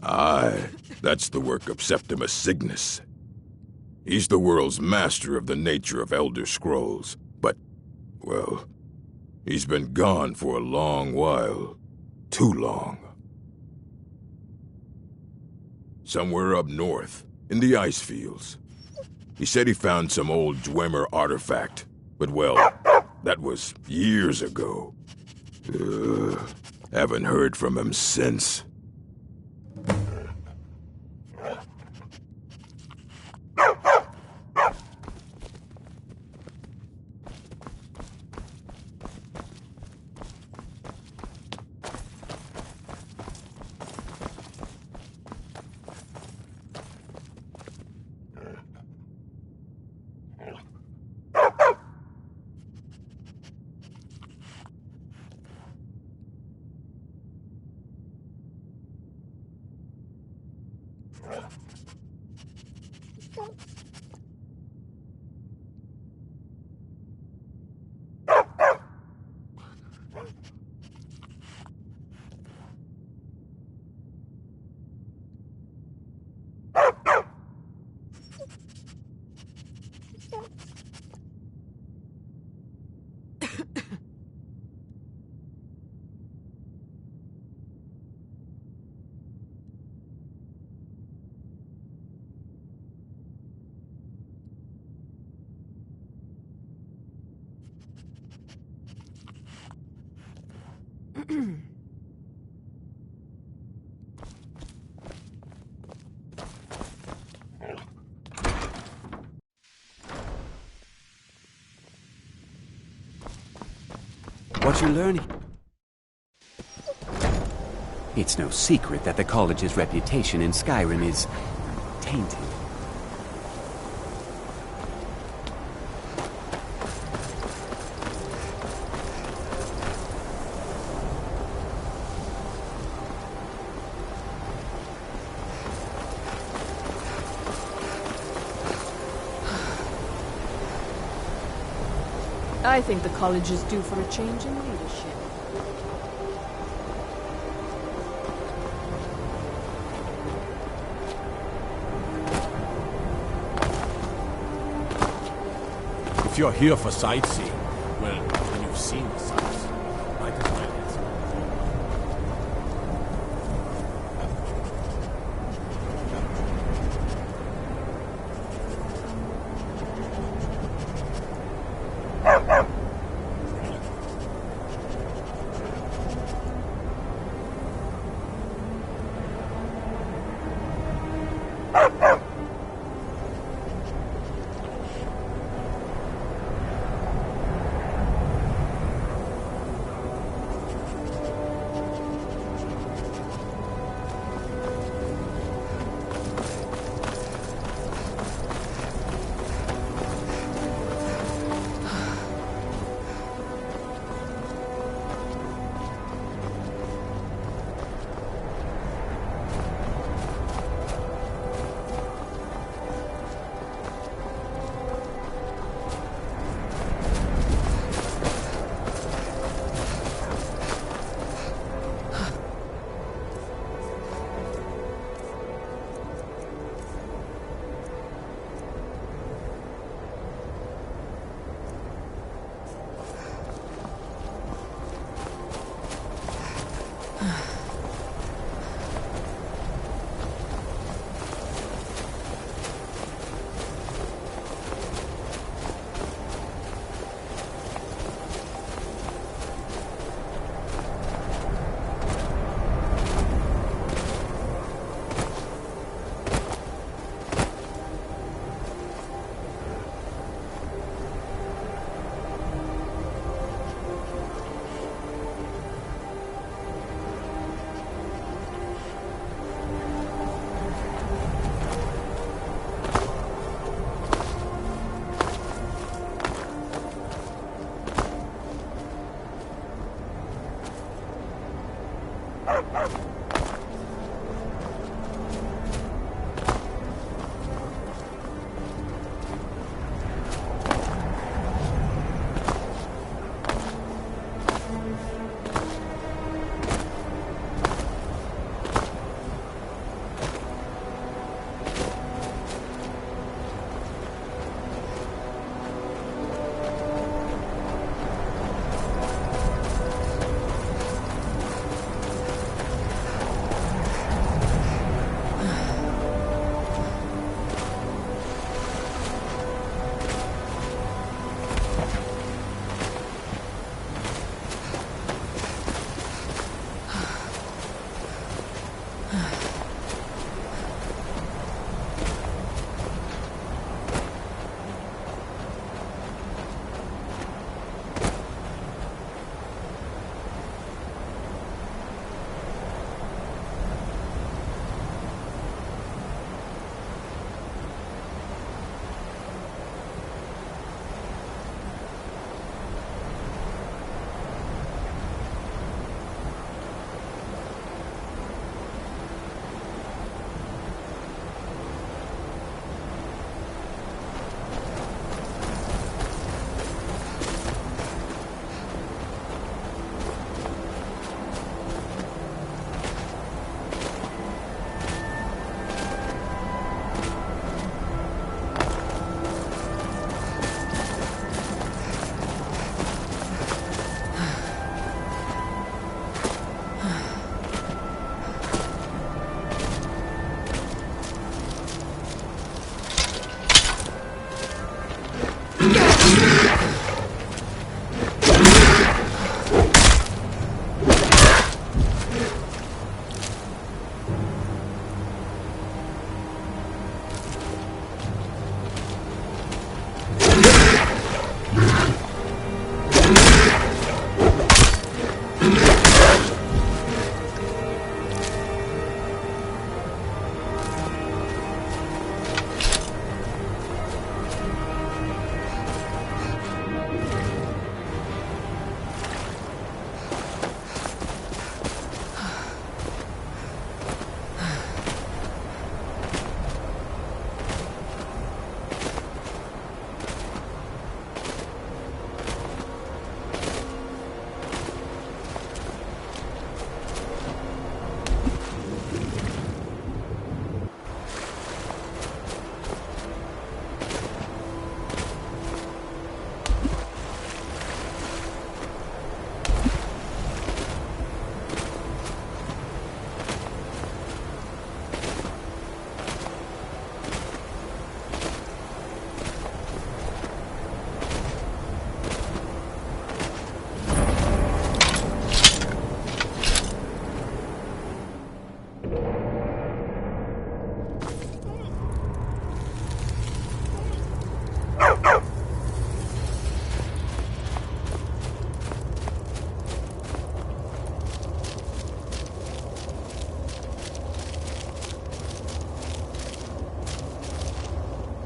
Aye, that's the work of Septimus Cygnus. He's the world's master of the nature of Elder Scrolls, but, well, he's been gone for a long while. Too long. Somewhere up north, in the ice fields. He said he found some old Dwemer artifact, but well, that was years ago. Haven't heard from him since. What you're learning? It's no secret that the college's reputation in Skyrim is tainted. I think the college is due for a change in leadership. If you're here for sightseeing, well, then you've seen the sights. Might as well get some.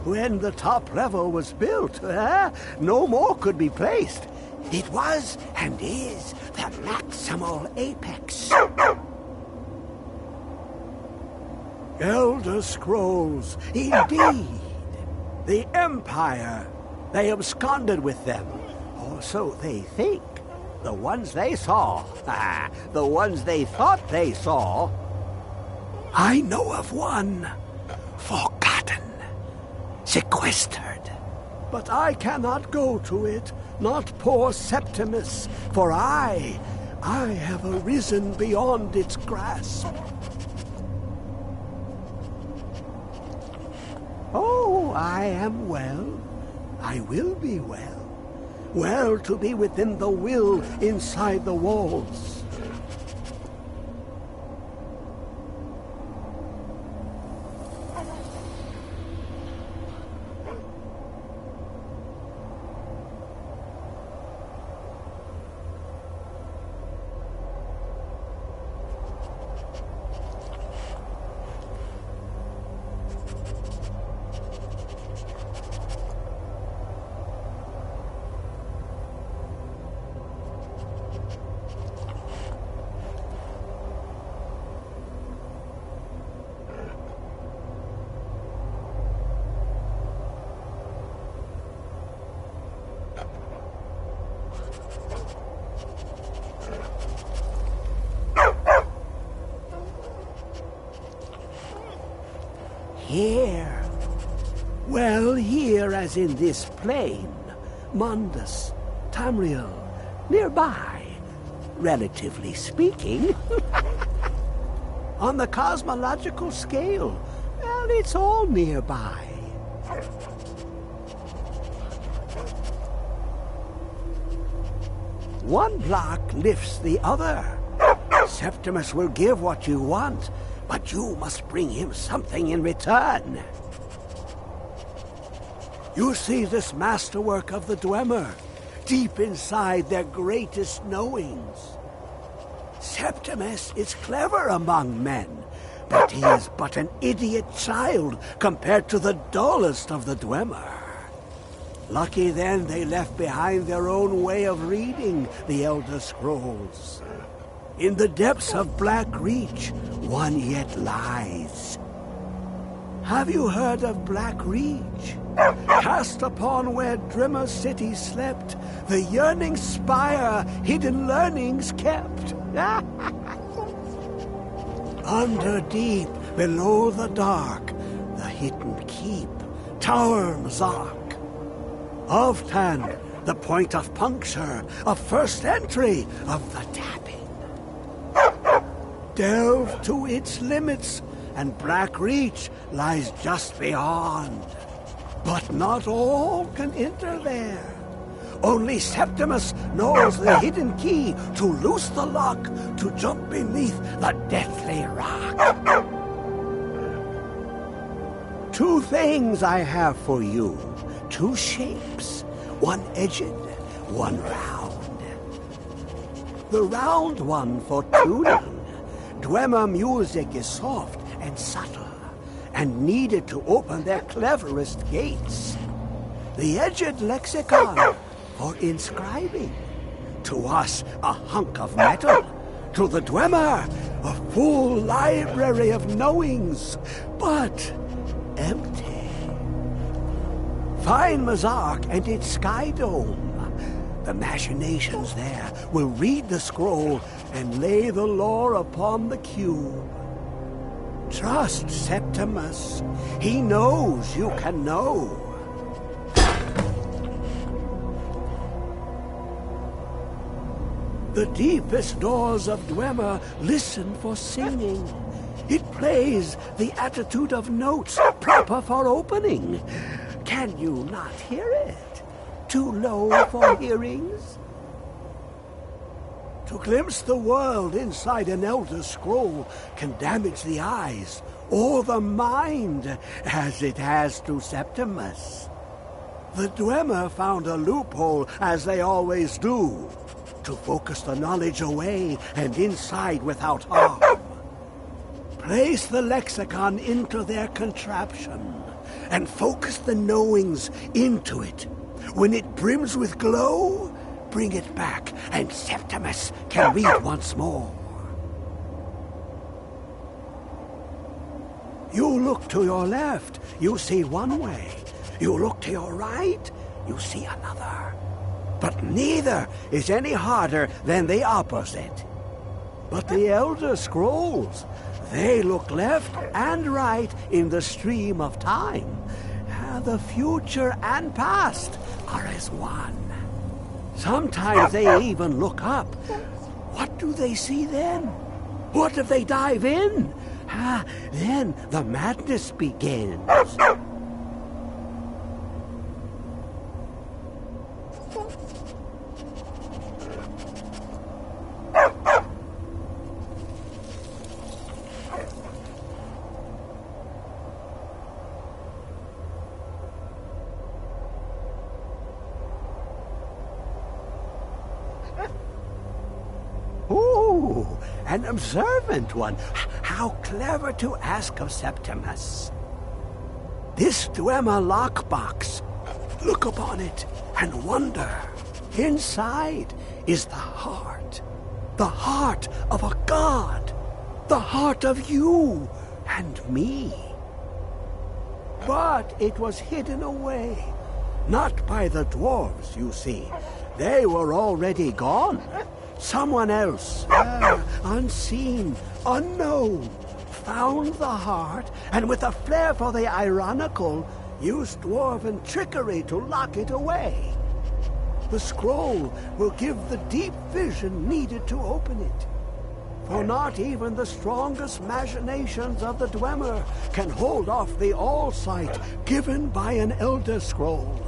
When the top level was built, no more could be placed. It was and is the maximal apex. Elder Scrolls, indeed. The Empire. They absconded with them. Or so they think. The ones they saw. The ones they thought they saw. I know of one. Forgotten. Sequestered. But I cannot go to it. Not poor Septimus. For I have arisen beyond its grasp. Oh, I am well. I will be well. Well to be within the will inside the walls. Here. Well, here as in this plain. Mundus, Tamriel, nearby, relatively speaking. On the cosmological scale, well, it's all nearby. One block lifts the other. Septimus will give what you want, but you must bring him something in return. You see this masterwork of the Dwemer, deep inside their greatest knowings. Septimus is clever among men, but he is but an idiot child compared to the dullest of the Dwemer. Lucky then they left behind their own way of reading the Elder Scrolls. In the depths of Black Reach, one yet lies. Have you heard of Black Reach? Cast upon where Drimmer City slept, the yearning spire hidden learnings kept. Under deep, below the dark, the hidden keep, Tower Mazark. Of Tan, the point of puncture, of first entry, of the tapping. Delve to its limits, and Black Reach lies just beyond. But not all can enter there. Only Septimus knows the hidden key to loose the lock, to jump beneath the deathly rock. Two things I have for you. Two shapes, one edged, one round. The round one for tuning. Dwemer music is soft and subtle, and needed to open their cleverest gates. The edged lexicon for inscribing. To us, a hunk of metal. To the Dwemer, a full library of knowings, but empty. Find Mazark and its sky dome. The machinations there will read the scroll and lay the lore upon the cube. Trust Septimus. He knows you can know. The deepest doors of Dwemer listen for singing. It plays the attitude of notes proper for opening. Can you not hear it? Too low for hearings? To glimpse the world inside an Elder Scroll can damage the eyes or the mind, as it has to Septimus. The Dwemer found a loophole, as they always do, to focus the knowledge away and inside without harm. Place the lexicon into their contraption, and focus the knowings into it. When it brims with glow, bring it back, and Septimus can read once more. You look to your left, you see one way. You look to your right, you see another. But neither is any harder than the opposite. But the Elder Scrolls, they look left and right in the stream of time. The future and past are as one. Sometimes they even look up. What do they see then? What if they dive in? Then the madness begins. Ooh, an observant one. How clever to ask of Septimus. This Dwemer lockbox. Look upon it and wonder. Inside is the heart. The heart of a god. The heart of you and me. But it was hidden away. Not by the dwarves, you see. They were already gone. Someone else, unseen, unknown, found the heart, and with a flair for the ironical, used dwarven trickery to lock it away. The scroll will give the deep vision needed to open it. For not even the strongest machinations of the Dwemer can hold off the all-sight given by an Elder Scroll.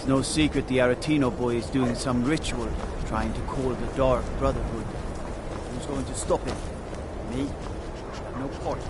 It's no secret the Aretino boy is doing some ritual, trying to call the Dark Brotherhood. Who's going to stop it? Me? No part.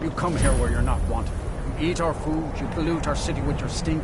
You come here where you're not wanted. You eat our food, you pollute our city with your stink.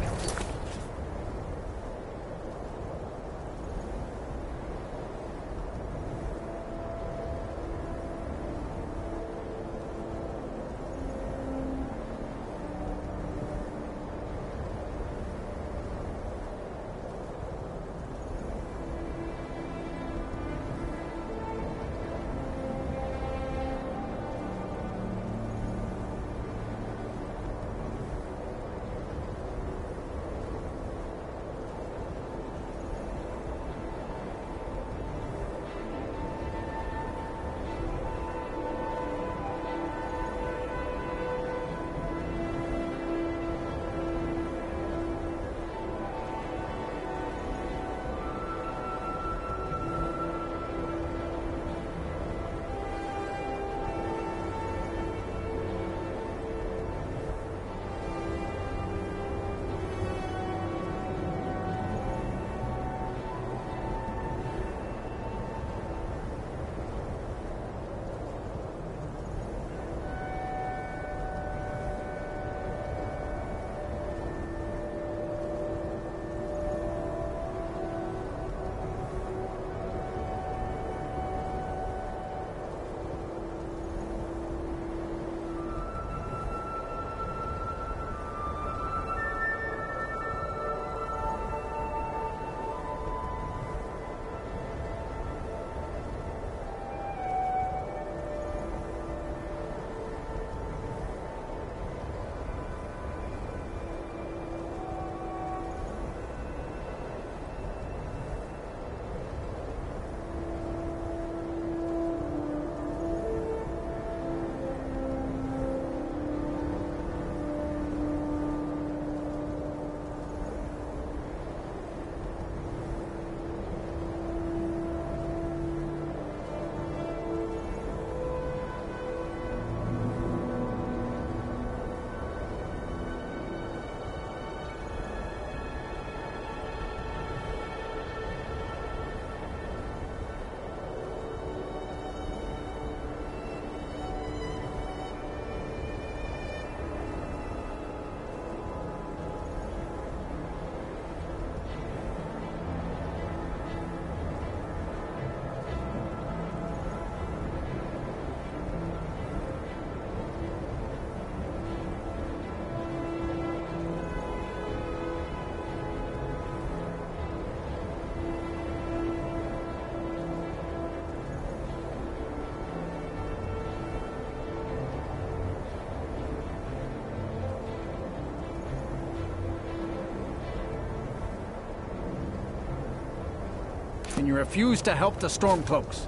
And you refuse to help the Stormcloaks.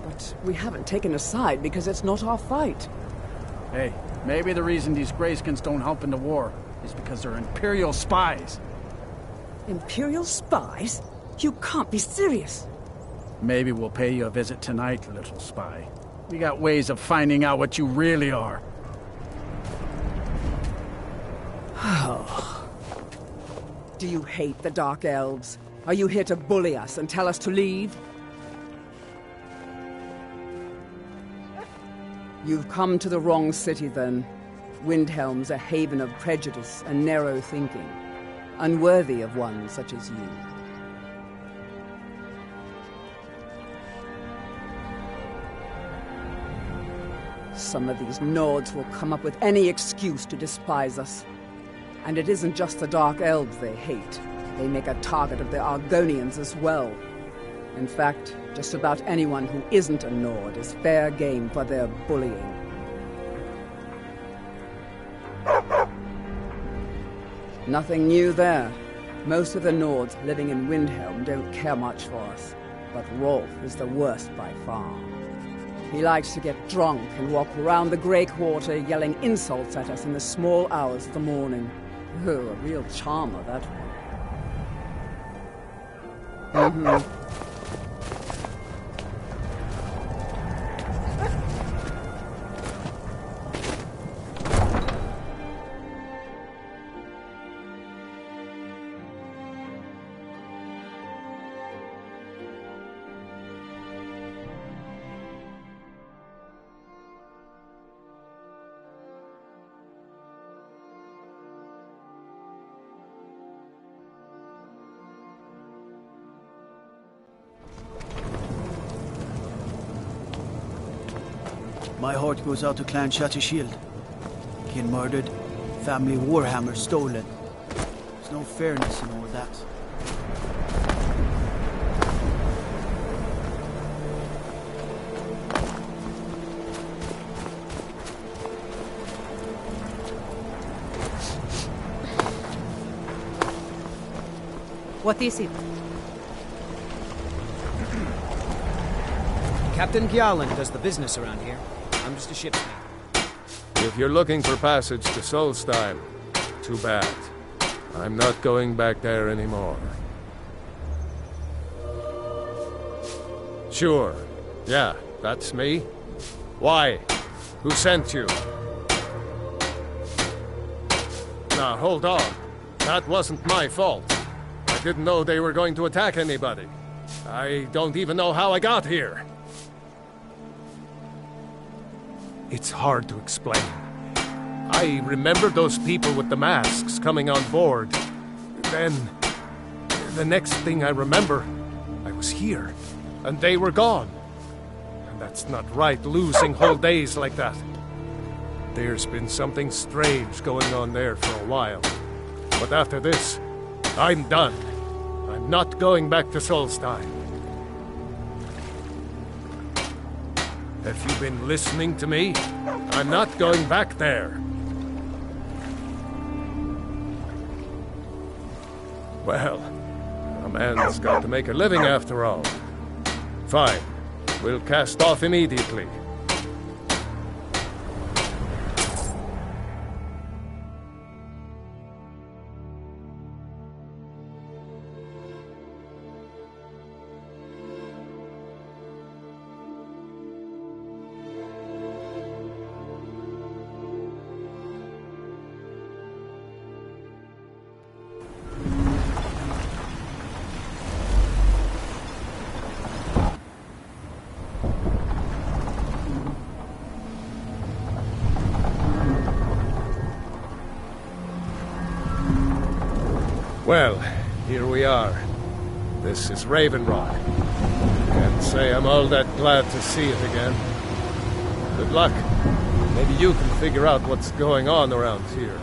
But we haven't taken a side because it's not our fight. Hey, maybe the reason these Greyskins don't help in the war is because they're Imperial spies. Imperial spies? You can't be serious. Maybe we'll pay you a visit tonight, little spy. We got ways of finding out what you really are. Oh. Do you hate the Dark Elves? Are you here to bully us and tell us to leave? You've come to the wrong city, then. Windhelm's a haven of prejudice and narrow thinking, unworthy of one such as you. Some of these Nords will come up with any excuse to despise us. And it isn't just the Dark Elves they hate. They make a target of the Argonians as well. In fact, just about anyone who isn't a Nord is fair game for their bullying. Nothing new there. Most of the Nords living in Windhelm don't care much for us. But Rolf is the worst by far. He likes to get drunk and walk around the Grey Quarter yelling insults at us in the small hours of the morning. Oh, a real charmer, that one. My heart goes out to Clan Shattershield. Kin murdered, family warhammer stolen. There's no fairness in all that. What is it? Captain Gjallan does the business around here. I'm just a ship's mate. If you're looking for passage to Solstheim, too bad. I'm not going back there anymore. Sure. Yeah, that's me. Why? Who sent you? Now, hold on. That wasn't my fault. I didn't know they were going to attack anybody. I don't even know how I got here. It's hard to explain. I remember those people with the masks coming on board. Then, the next thing I remember, I was here, and they were gone. And that's not right, losing whole days like that. There's been something strange going on there for a while. But after this, I'm done. I'm not going back to Solstheim. Have you been listening to me? I'm not going back there. Well, a man's got to make a living after all. Fine. We'll cast off immediately. Well, here we are. This is Raven Rock. Can't say I'm all that glad to see it again. Good luck. Maybe you can figure out what's going on around here.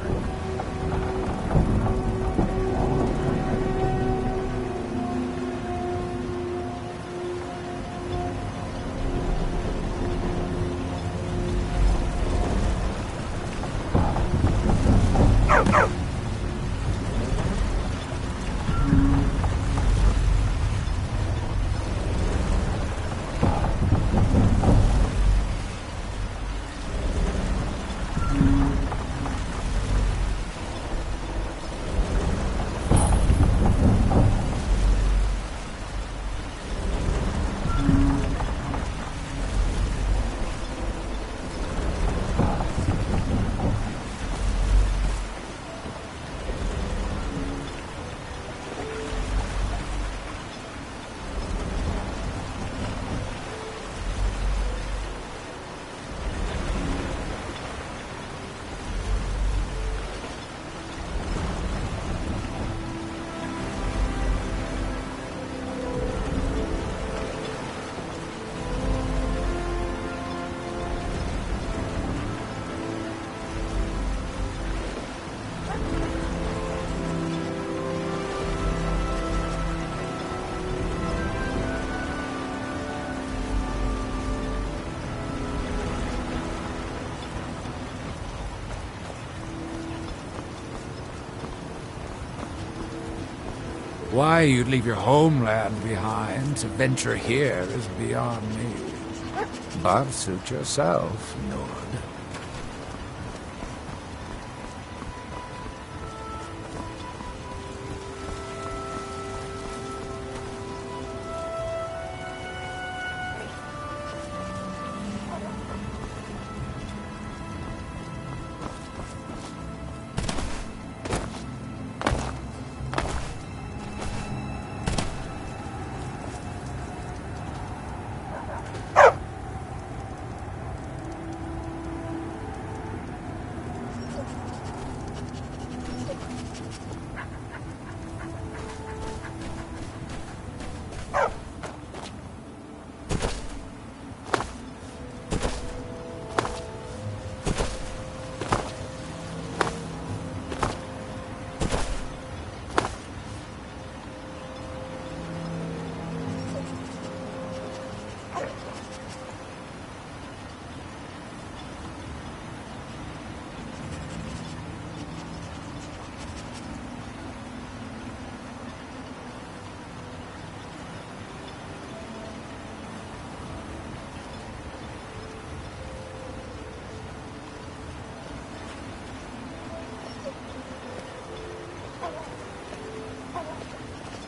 Why you'd leave your homeland behind to venture here is beyond me. But suit yourself, Nord.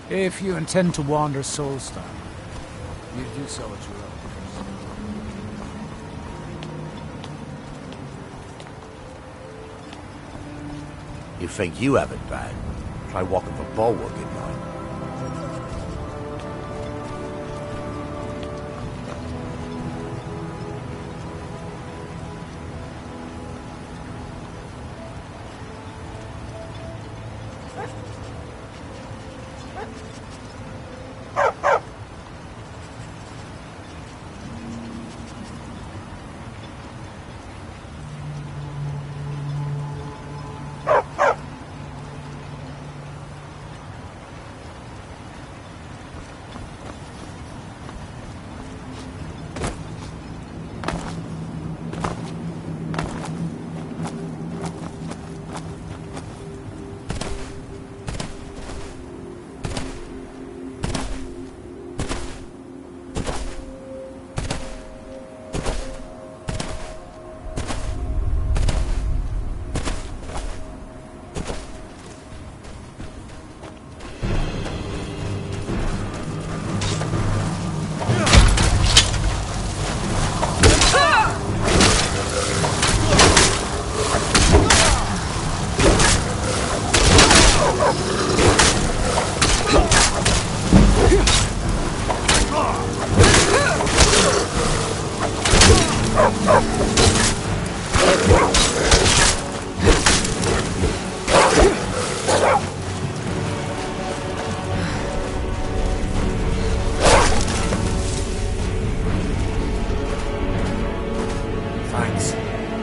If you intend to wander Soulstone, you do so at your own risk. You think you have it bad? Try walking the bulwark at night.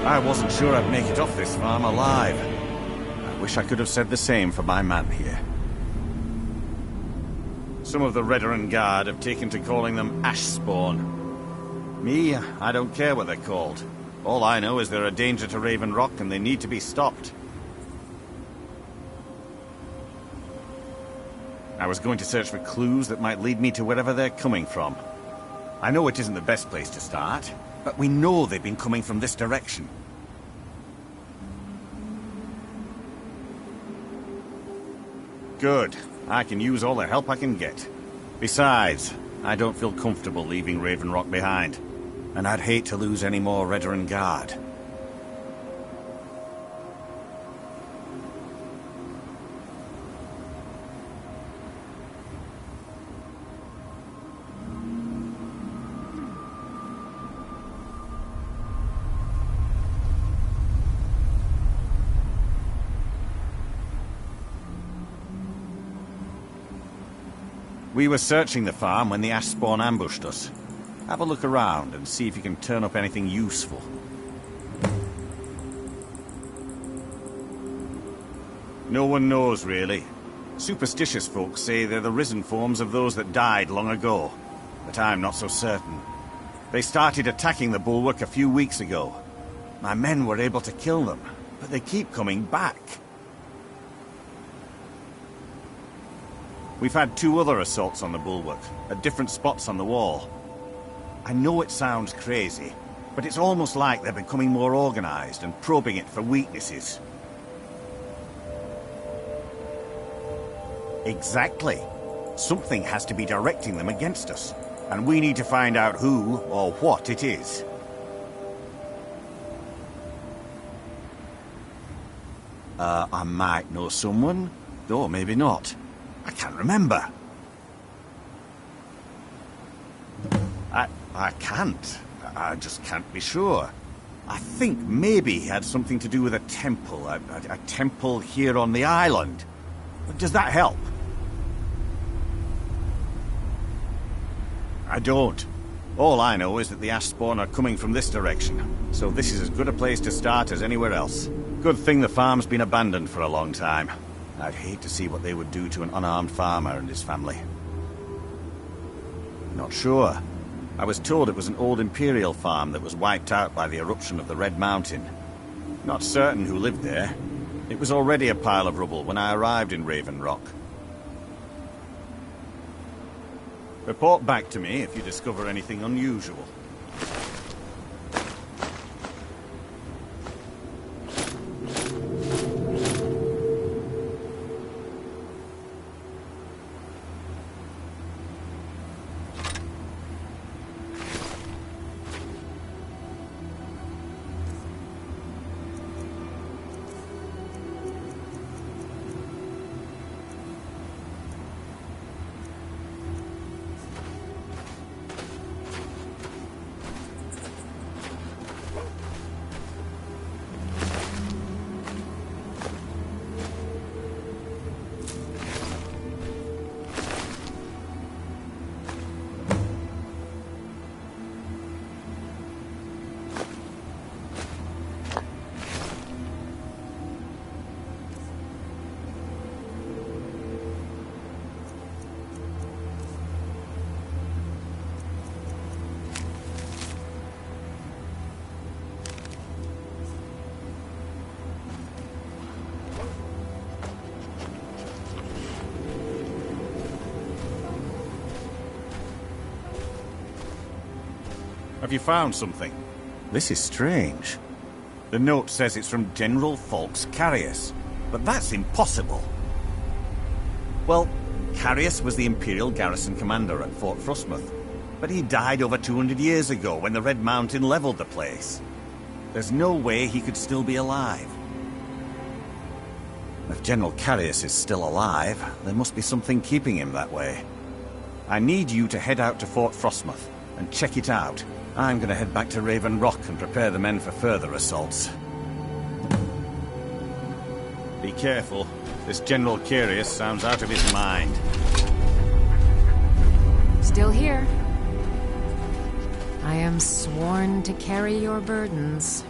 I wasn't sure I'd make it off this farm alive. I wish I could have said the same for my man here. Some of the Redoran Guard have taken to calling them Ashspawn. Me, I don't care what they're called. All I know is they're a danger to Raven Rock and they need to be stopped. I was going to search for clues that might lead me to wherever they're coming from. I know it isn't the best place to start, but we know they've been coming from this direction. Good. I can use all the help I can get. Besides, I don't feel comfortable leaving Raven Rock behind. And I'd hate to lose any more Redoran Guard. We were searching the farm when the Ashspawn ambushed us. Have a look around and see if you can turn up anything useful. No one knows, really. Superstitious folks say they're the risen forms of those that died long ago, but I'm not so certain. They started attacking the bulwark a few weeks ago. My men were able to kill them, but they keep coming back. We've had 2 other assaults on the bulwark, at different spots on the wall. I know it sounds crazy, but it's almost like they're becoming more organized and probing it for weaknesses. Exactly. Something has to be directing them against us, and we need to find out who or what it is. I might know someone, though maybe not. I can't remember. I can't. I just can't be sure. I think maybe he had something to do with a temple. A temple here on the island. Does that help? I don't. All I know is that the ash spawn are coming from this direction, so this is as good a place to start as anywhere else. Good thing the farm's been abandoned for a long time. I'd hate to see what they would do to an unarmed farmer and his family. Not sure. I was told it was an old Imperial farm that was wiped out by the eruption of the Red Mountain. Not certain who lived there. It was already a pile of rubble when I arrived in Raven Rock. Report back to me if you discover anything unusual. Have you found something? This is strange. The note says it's from General Falks Carius, but that's impossible. Well, Carius was the Imperial garrison commander at Fort Frostmoth, but he died over 200 years ago when the Red Mountain leveled the place. There's no way he could still be alive. If General Carius is still alive, there must be something keeping him that way. I need you to head out to Fort Frostmoth and check it out. I'm going to head back to Raven Rock and prepare the men for further assaults. Be careful. This General Carius sounds out of his mind. Still here. I am sworn to carry your burdens.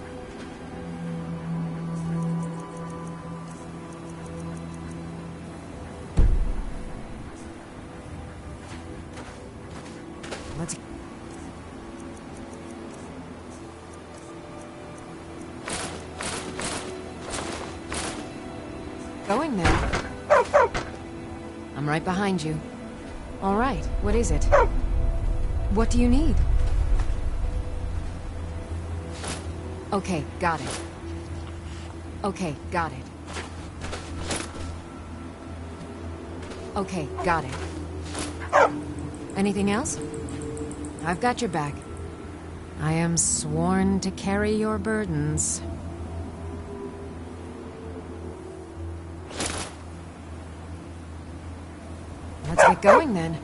Let's... Going now. I'm right behind you. All right, what is it? What do you need? Okay, got it. Okay, got it. Okay, got it. Anything else? I've got your back. I am sworn to carry your burdens. Let's get going then.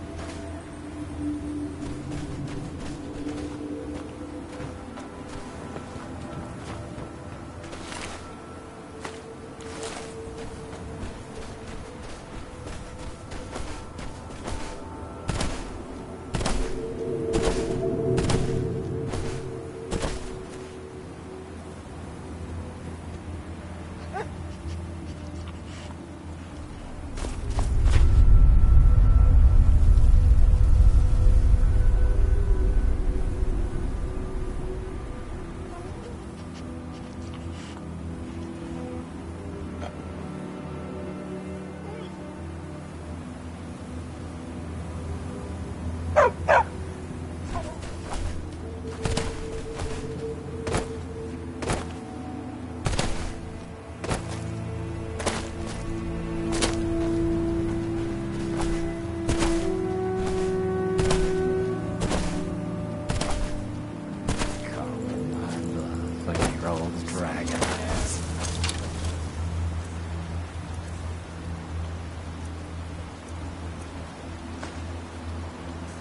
old dragon has.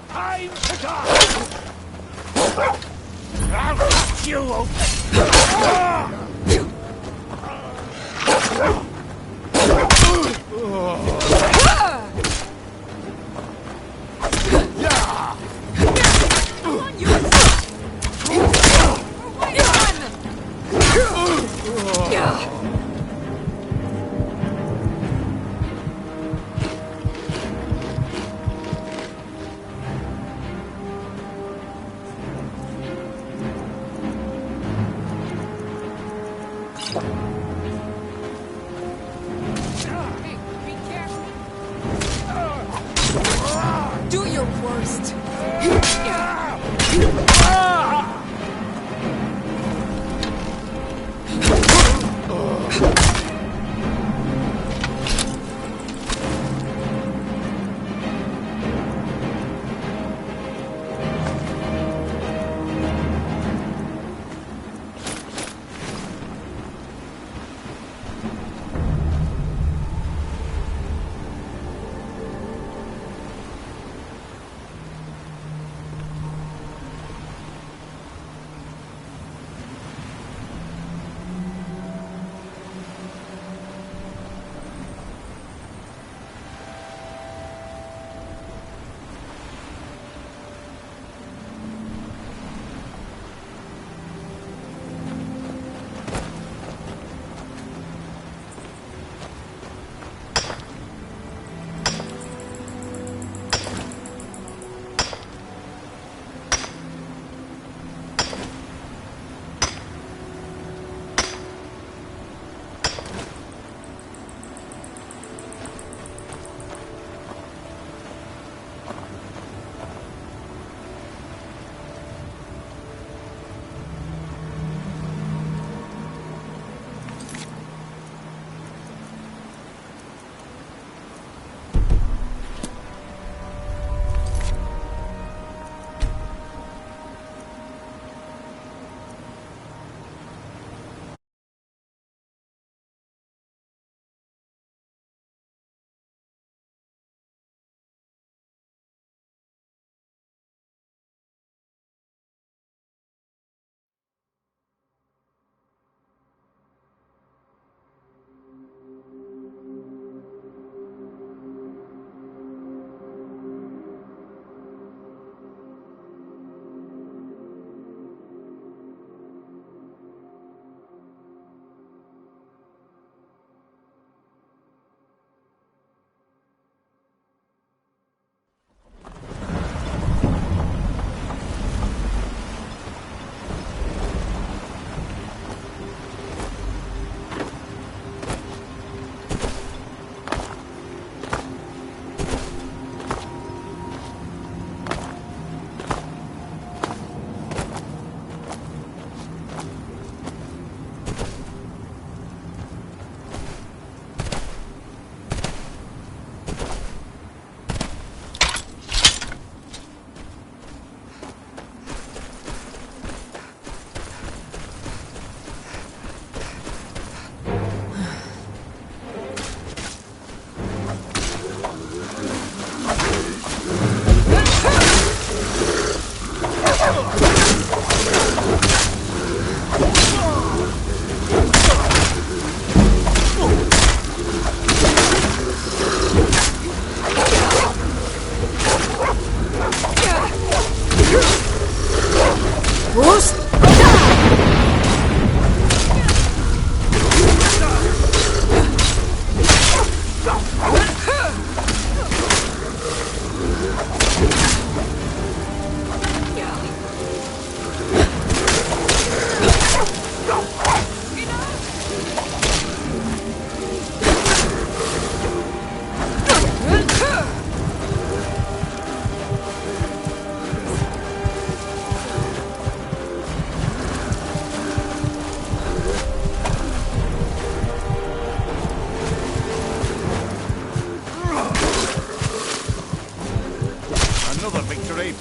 Time to die! I'll cut you open! Do your worst.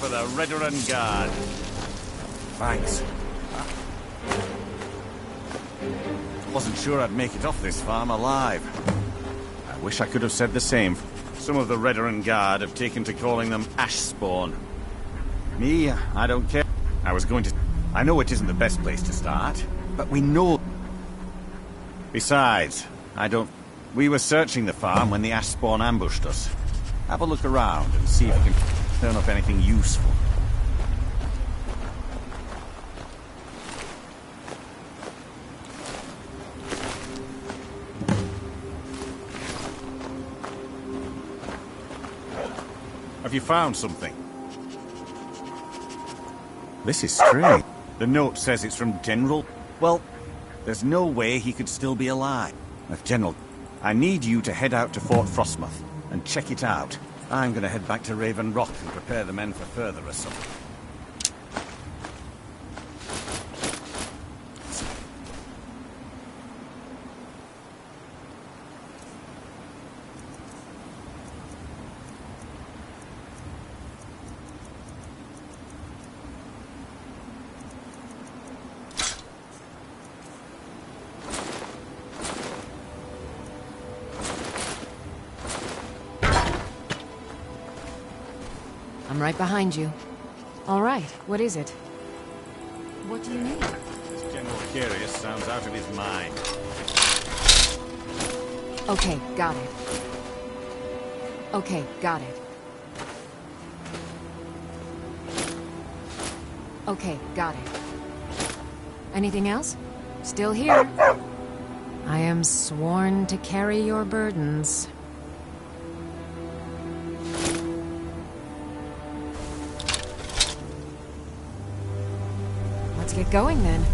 for the Redoran Guard. Thanks. Wasn't sure I'd make it off this farm alive. I wish I could have said the same. Some of the Redoran Guard have taken to calling them ash spawn. Me, I don't care. I know it isn't the best place to start, but we know. Besides, we were searching the farm when the ash spawn ambushed us. Have a look around and see if you can turn up anything useful. Have you found something? This is strange. The note says it's from General. Well, there's no way he could still be alive. If General... I need you to head out to Fort Frostmoth and check it out. I'm gonna head back to Raven Rock and prepare the men for further assault. I'm right behind you. All right, what is it? What do you need? This General Curious sounds out of his mind. Okay, got it. Okay, got it. Okay, got it. Anything else? Still here. I am sworn to carry your burdens. Let's get going then.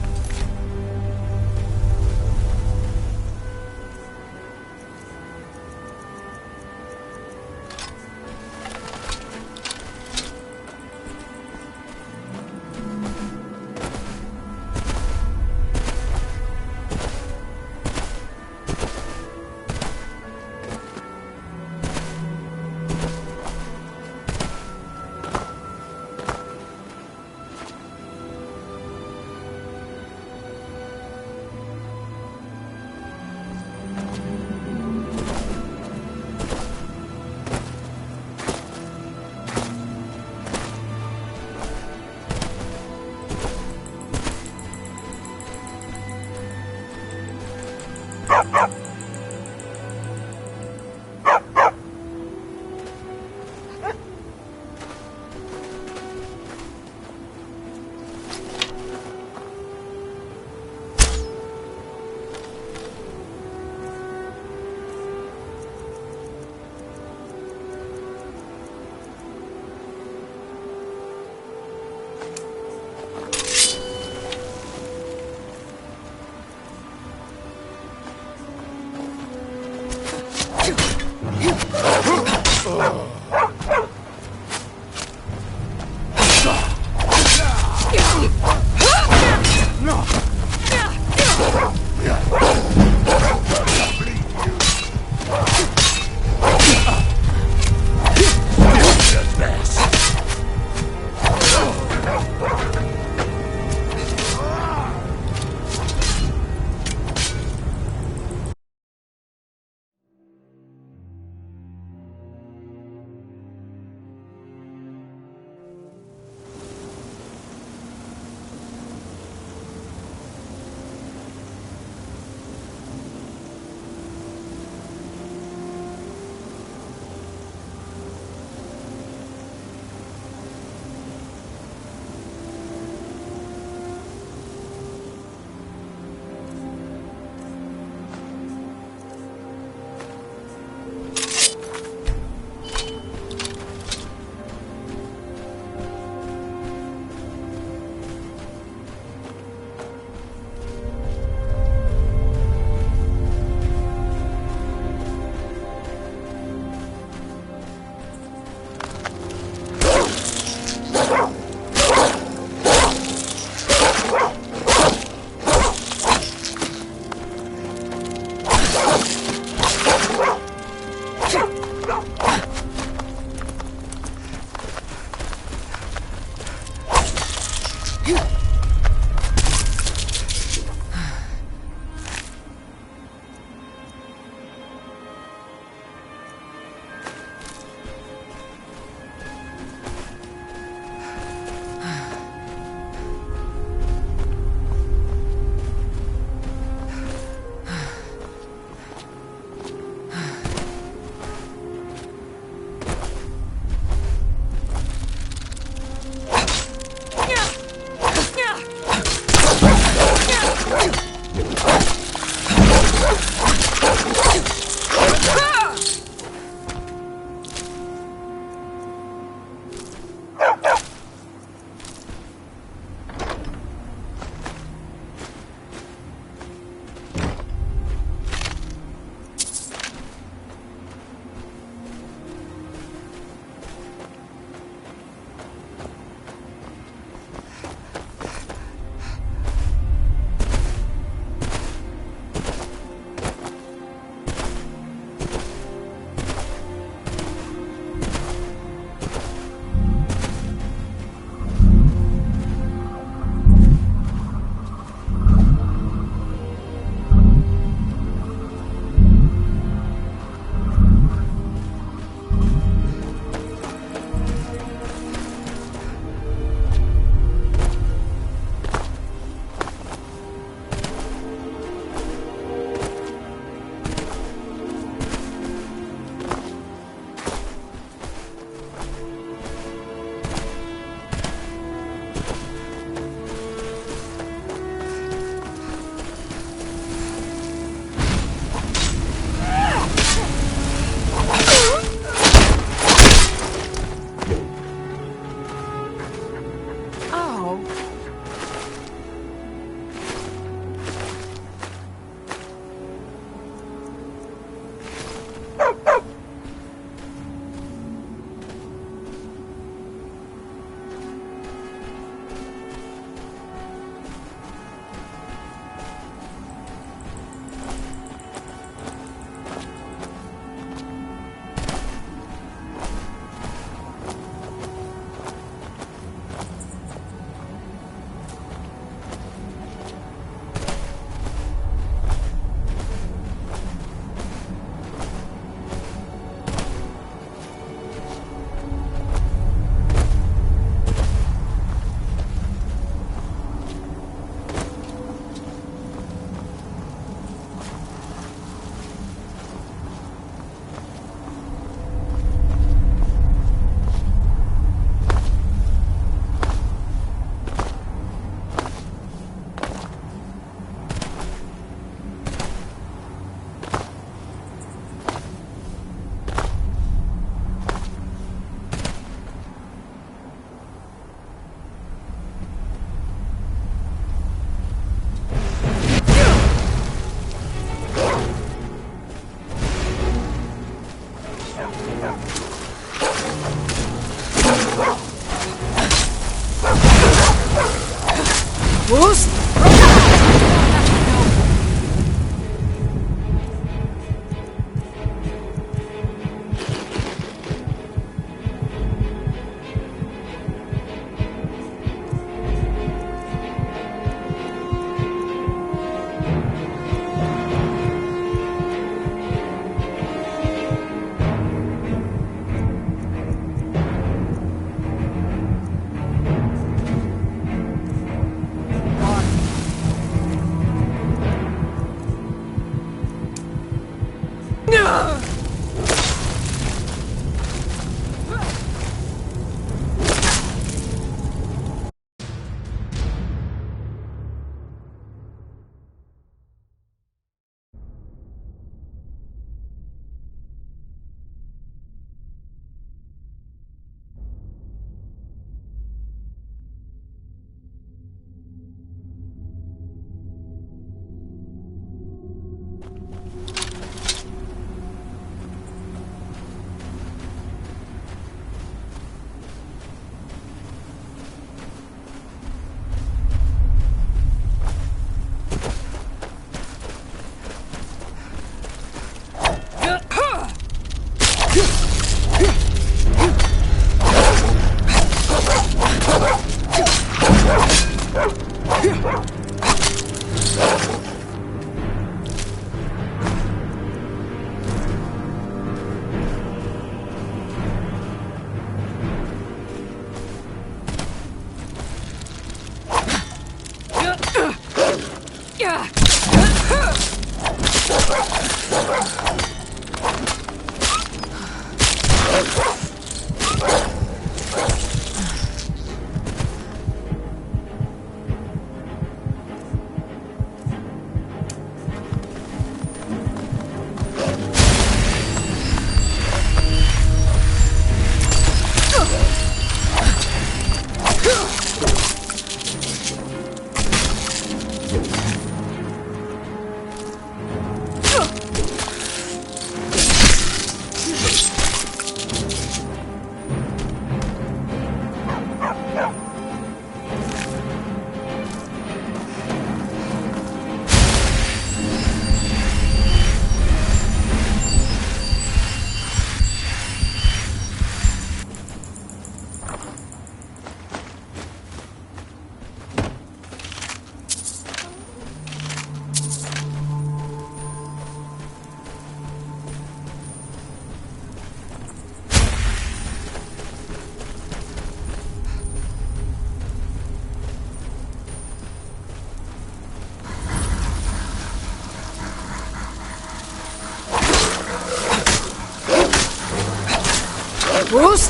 Bruce?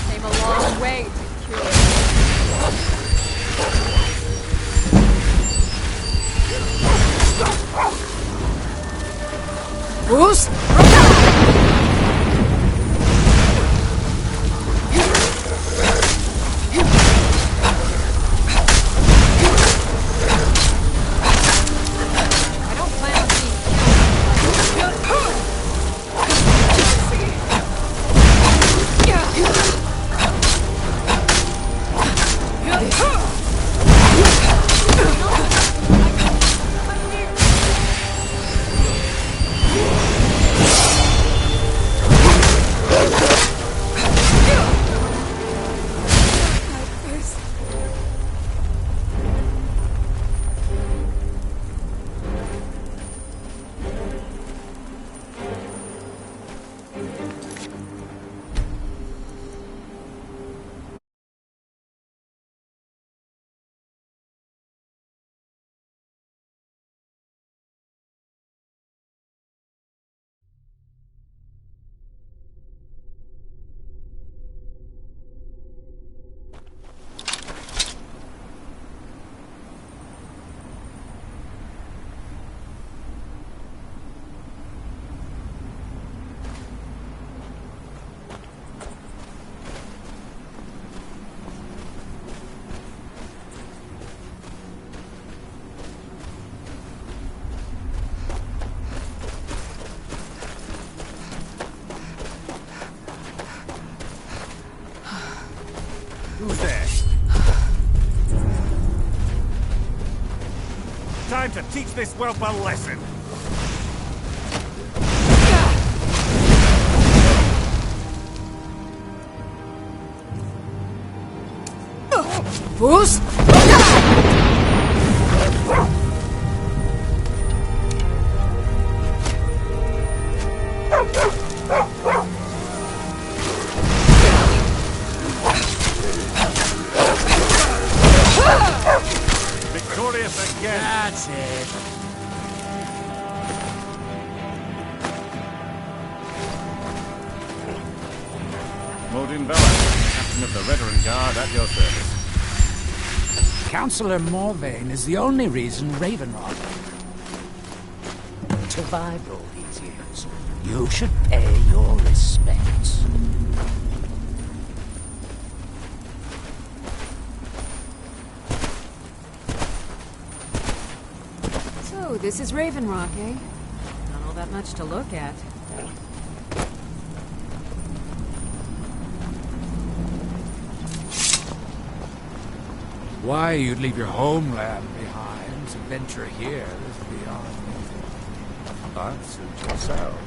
Came a long way to cure. Bruce? Who's there? Time to teach this whelp a lesson. Bruce? Victorious again. That's it. Modin Bella, captain of the Veteran Guard at your service. Councillor Morvain is the only reason Ravenrock survived all these years. You should pay your respects. So, this is Ravenrock, eh? Not all that much to look at. Why you'd leave your homeland behind to venture here is beyond me. But suit yourself.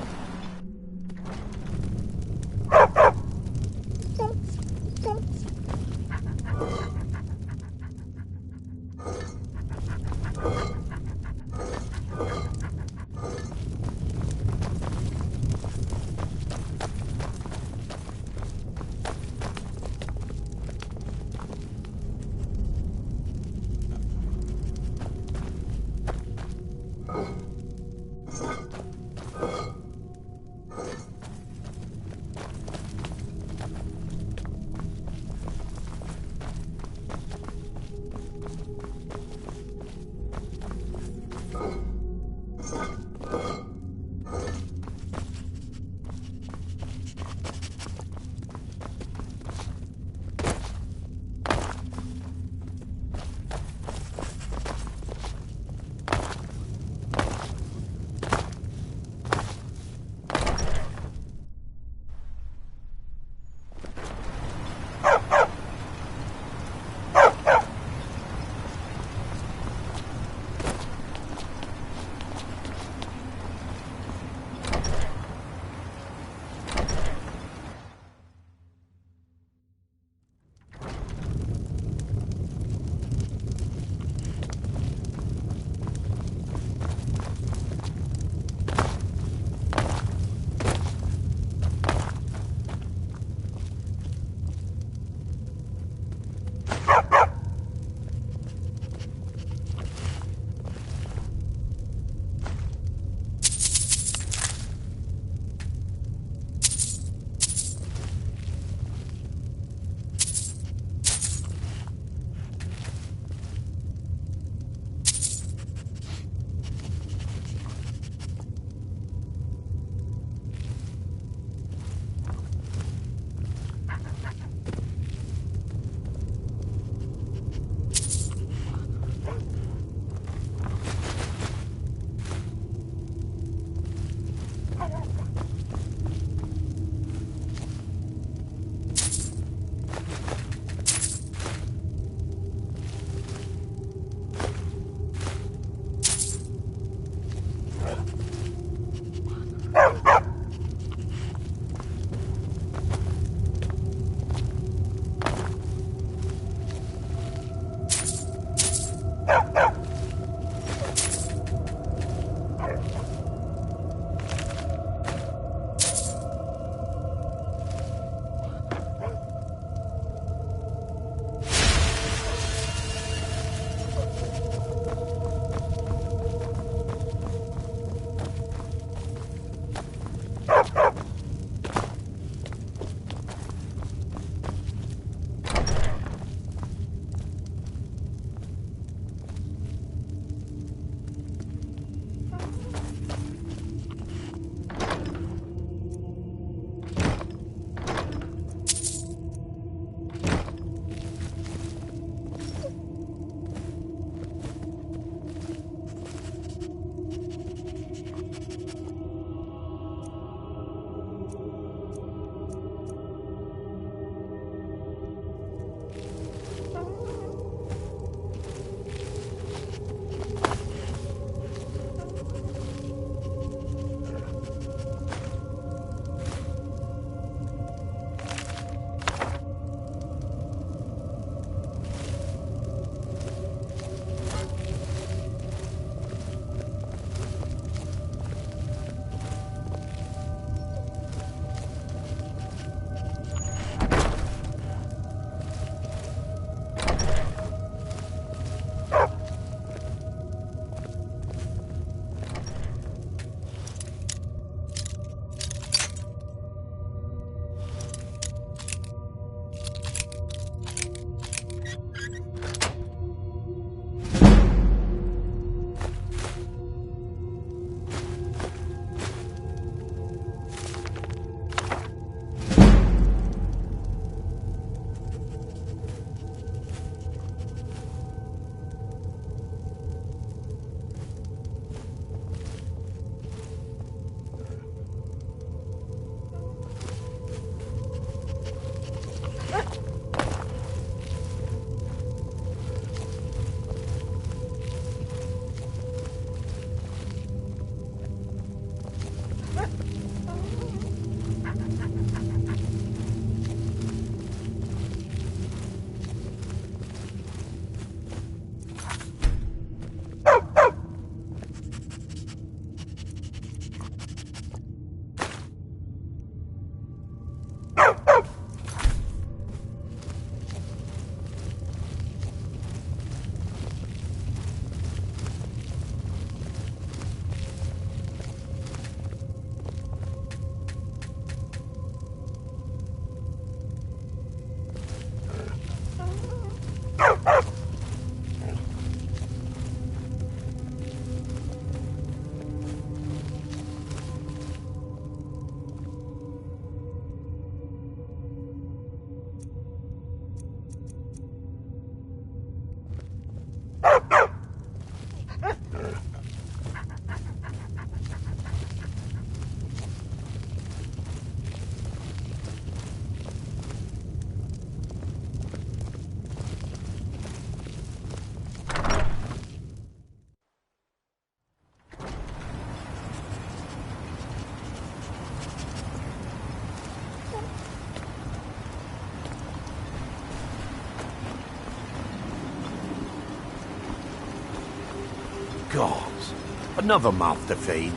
Another mouth to feed.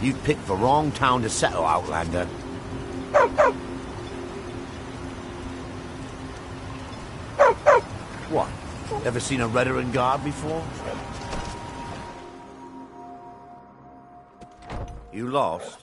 You picked the wrong town to settle, Outlander. What? Ever seen a veteran guard before? You lost?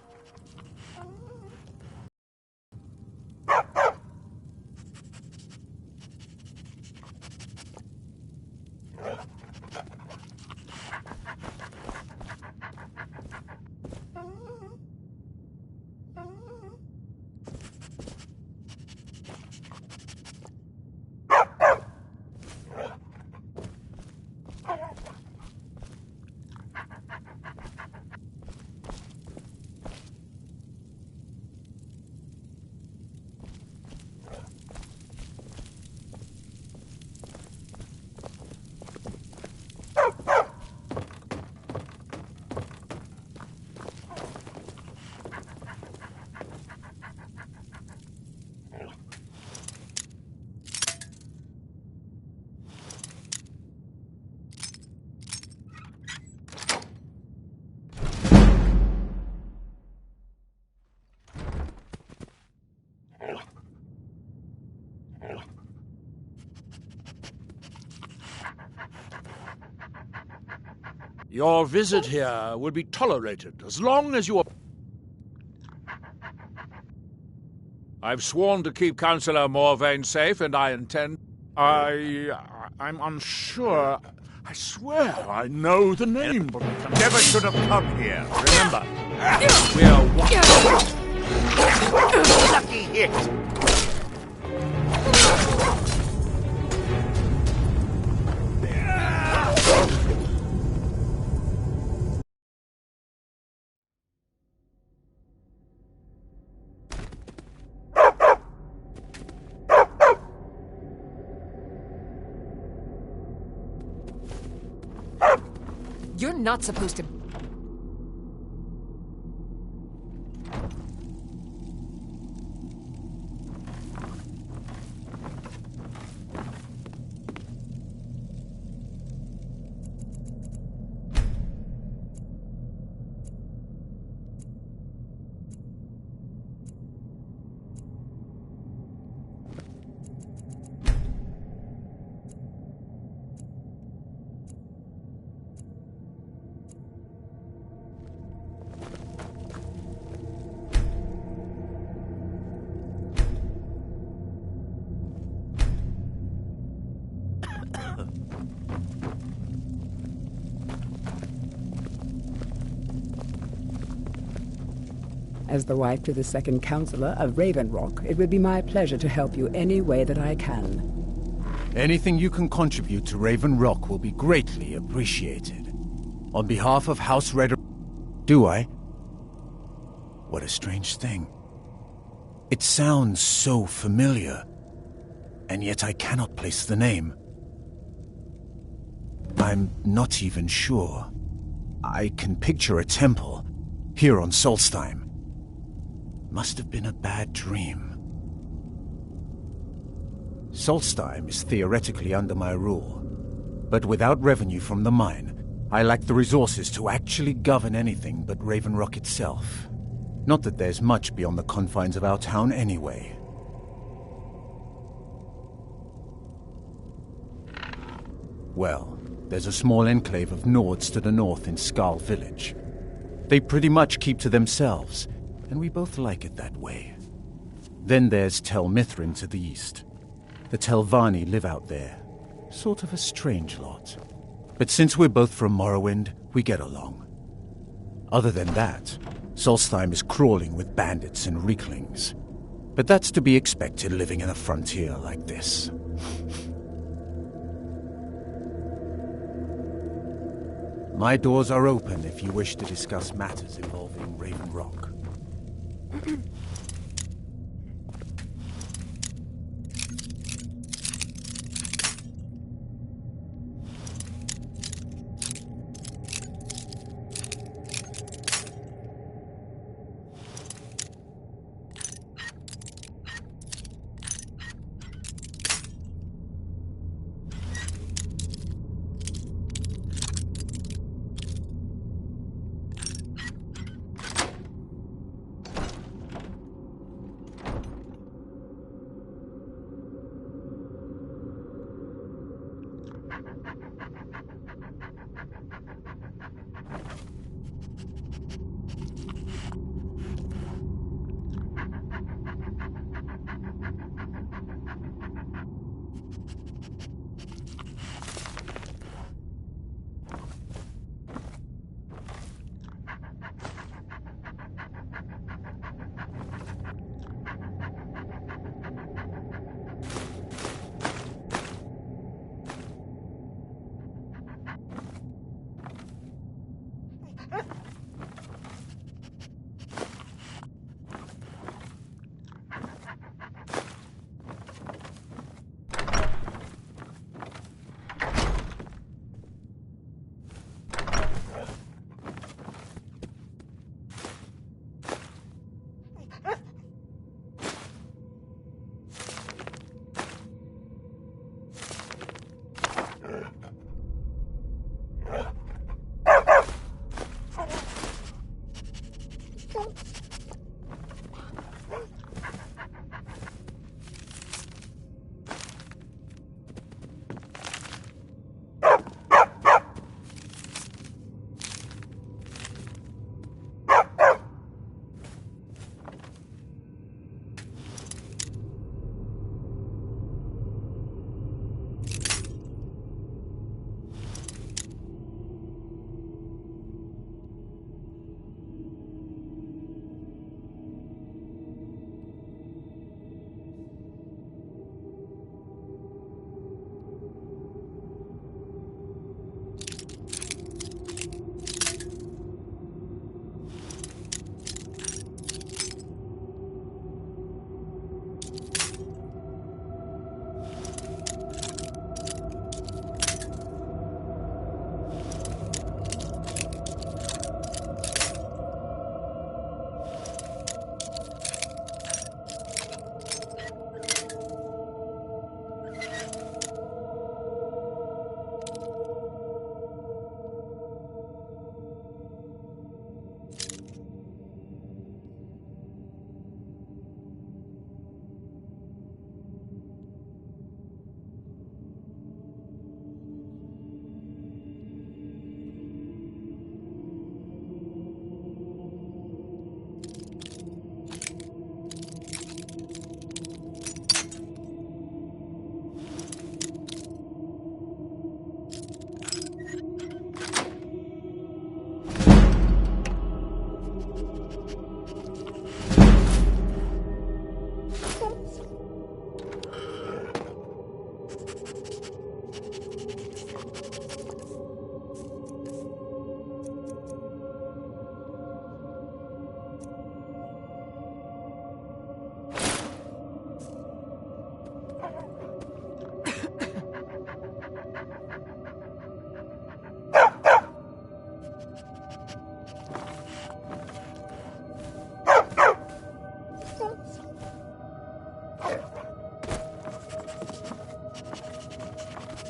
Your visit here will be tolerated as long as you are... I've sworn to keep Councillor Morvain safe, and I intend... I'm unsure. I swear I know the name, but I can... Never should have come here. Remember, we're one. Lucky hit! You're not supposed to... As the wife to the second counselor of Raven Rock, it would be my pleasure to help you any way that I can. Anything you can contribute to Raven Rock will be greatly appreciated. On behalf of House Red... Do I? What a strange thing. It sounds so familiar, and yet I cannot place the name. I'm not even sure. I can picture a temple, here on Solstheim. Must have been a bad dream. Solstheim is theoretically under my rule, but without revenue from the mine, I lack the resources to actually govern anything but Raven Rock itself. Not that there's much beyond the confines of our town anyway. Well, there's a small enclave of Nords to the north in Skarl Village. They pretty much keep to themselves, and we both like it that way. Then there's Tel Mithrin to the east. The Telvanni live out there. Sort of a strange lot. But since we're both from Morrowind, we get along. Other than that, Solstheim is crawling with bandits and reeklings. But that's to be expected living in a frontier like this. My doors are open if you wish to discuss matters involving Raven Rock.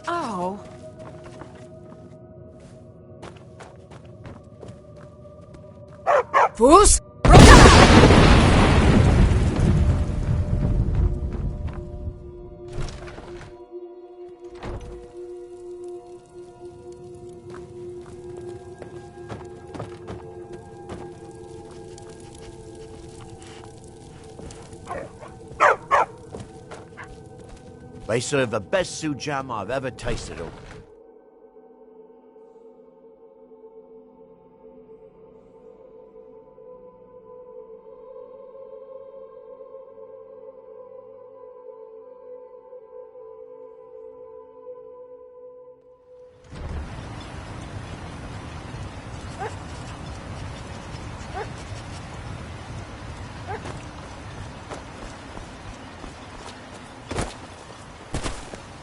Ow! Fus! They serve the best sujam I've ever tasted of.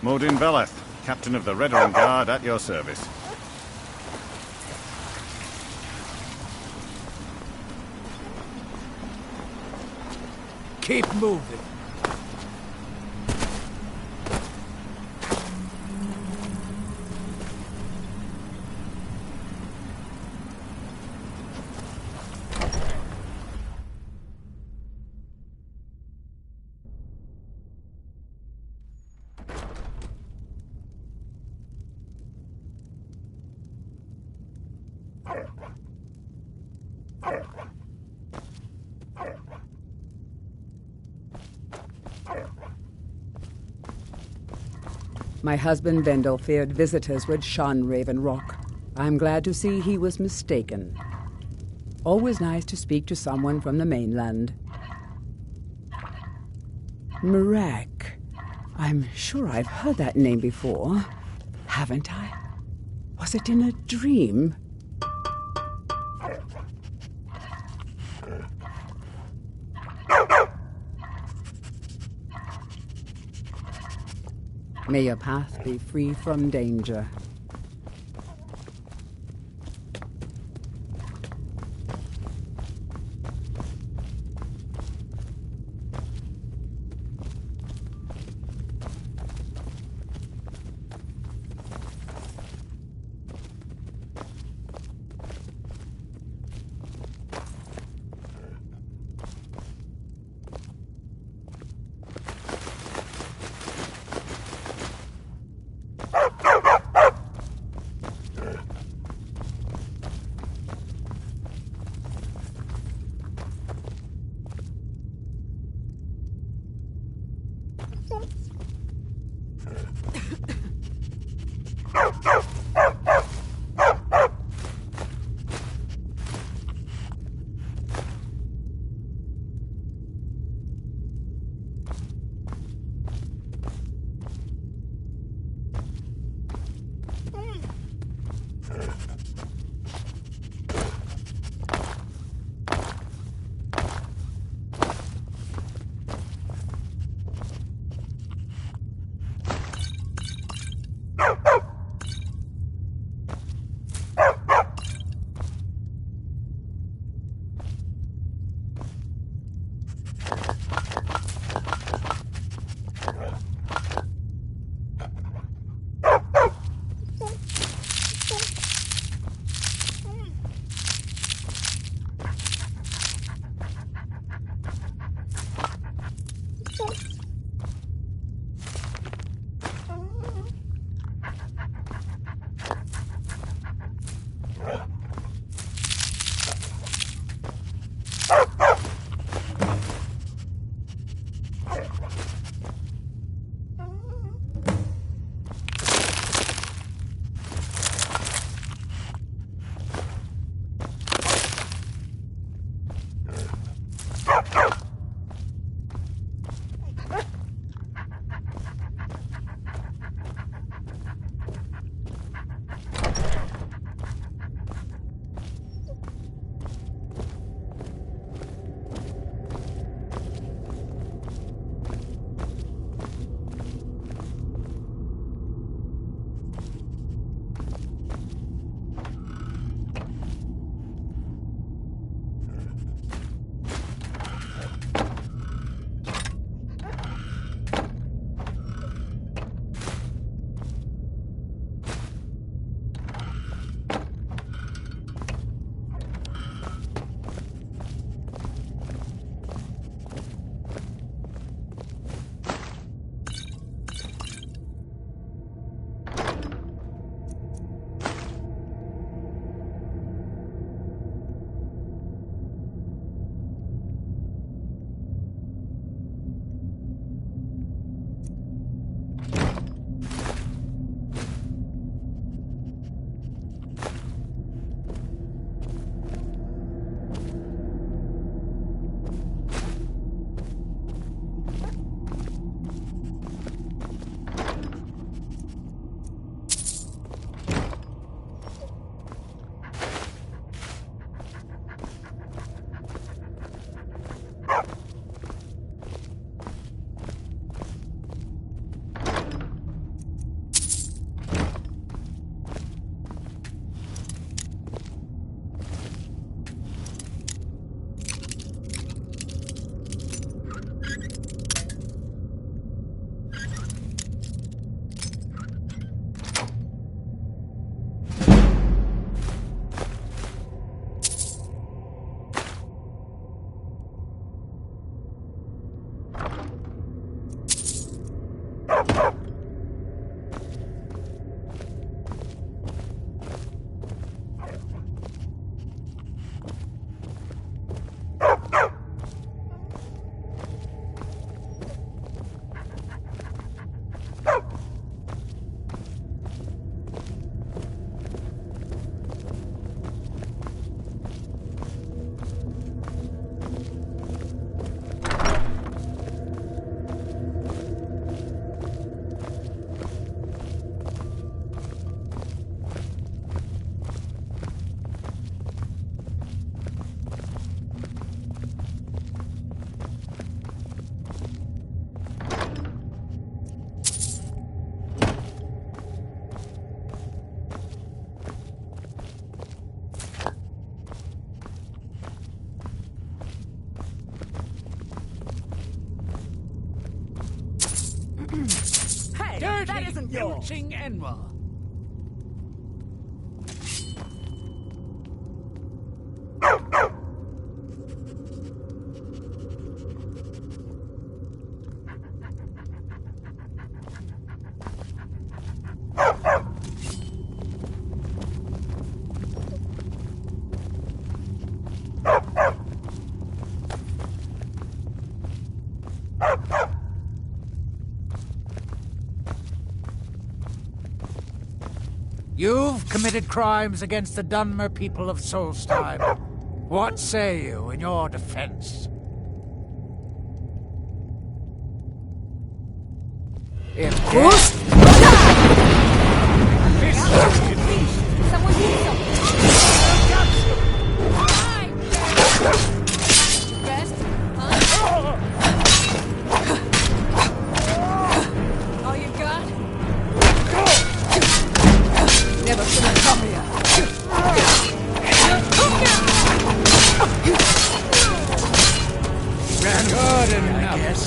Modin Veleth, Captain of the Redoran Guard, at your service. Keep moving. My husband Vendel feared visitors would shun Raven Rock. I'm glad to see he was mistaken. Always nice to speak to someone from the mainland. Marek. I'm sure I've heard that name before. Haven't I? Was it in a dream? May your path be free from danger. That isn't yours. Enwa. You've committed crimes against the Dunmer people of Solstheim. What say you in your defense? If death... Someone do something! Rest? Huh? All you got? Never should have come here. Good enough. I guess.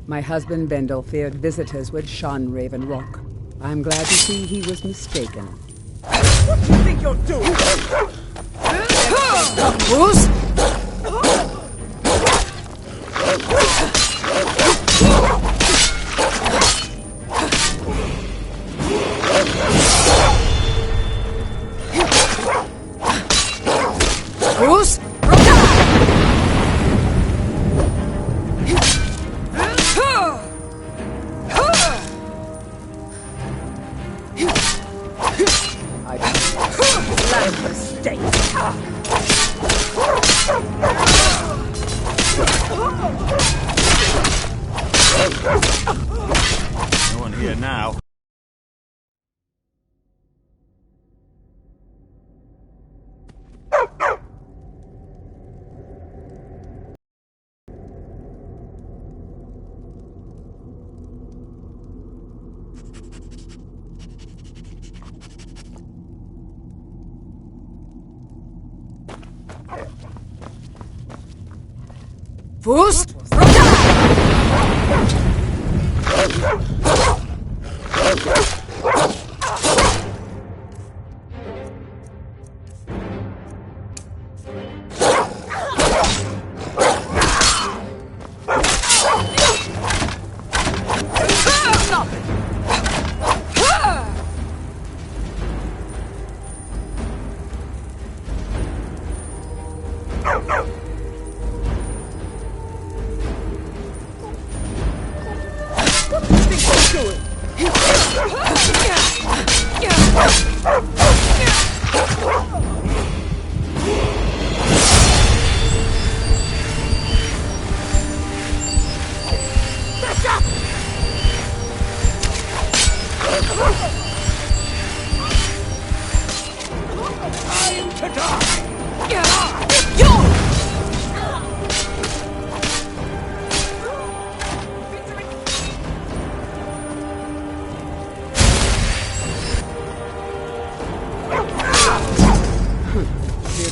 My husband Bendel feared visitors would shun Raven Rock. I'm glad to see he was mistaken. What do you think you're doing? Bruce? Bruce? No one here now. Fust?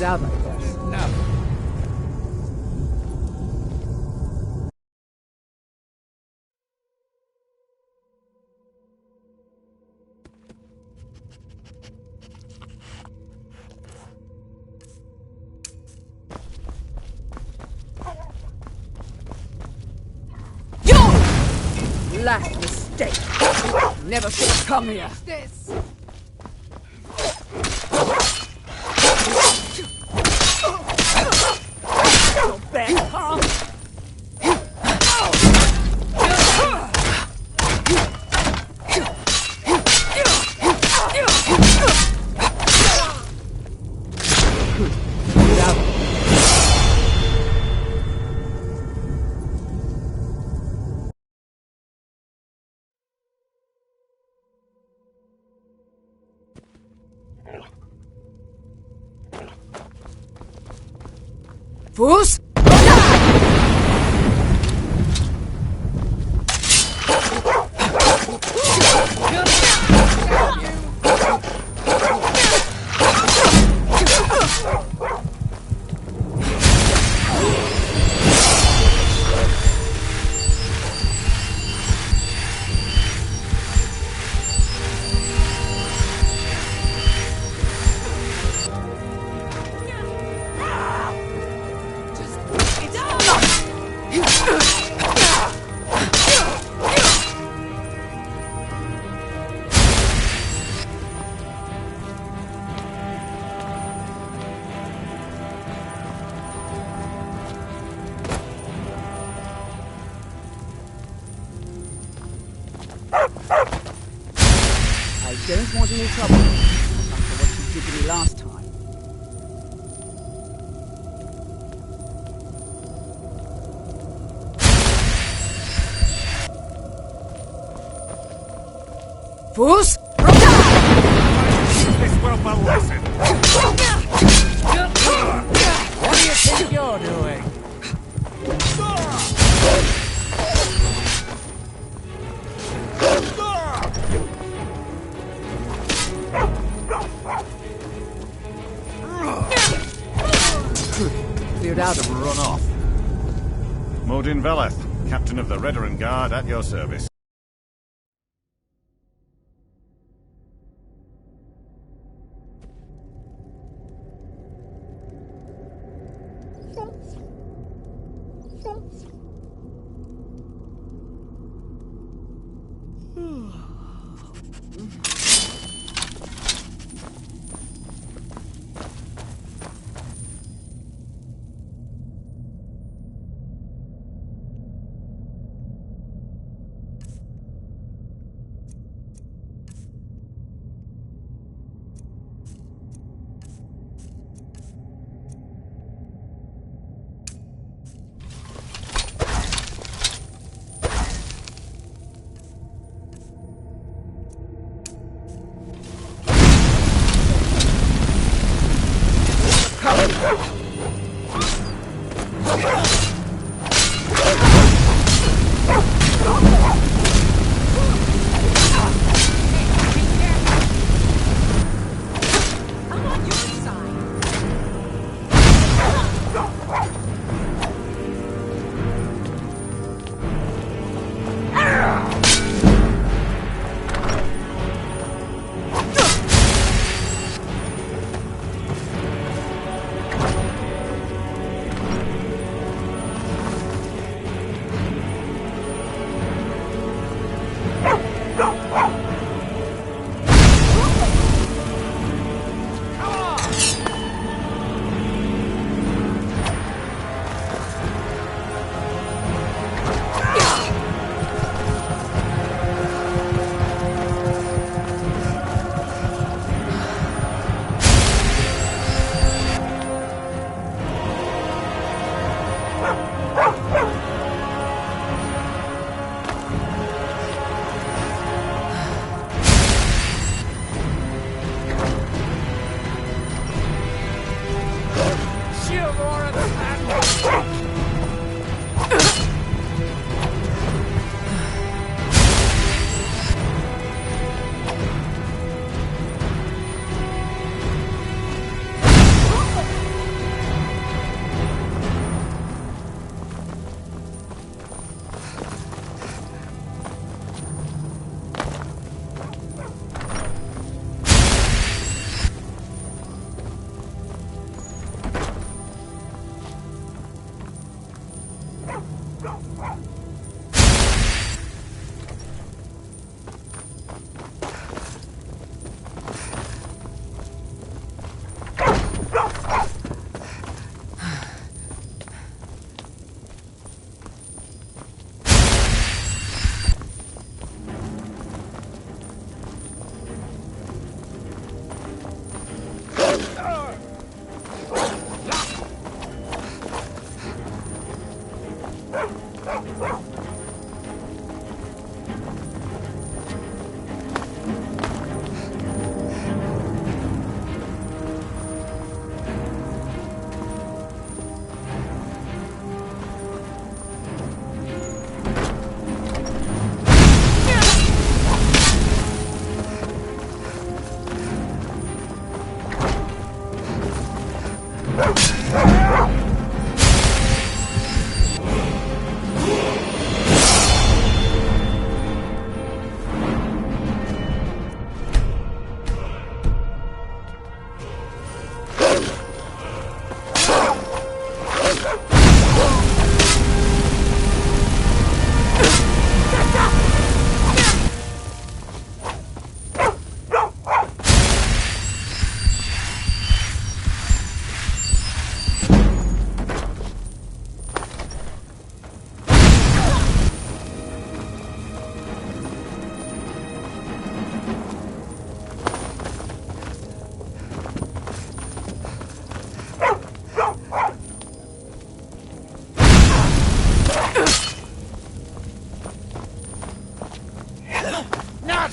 Out, I guess. No. You! Last mistake. Never should have come here. This. Fools! I don't want any trouble after what you did to me last time. Fools! This will be lesson. What do you think you're doing? Cleared out of Run off. Modin Veleth, Captain of the Redoran Guard, at your service.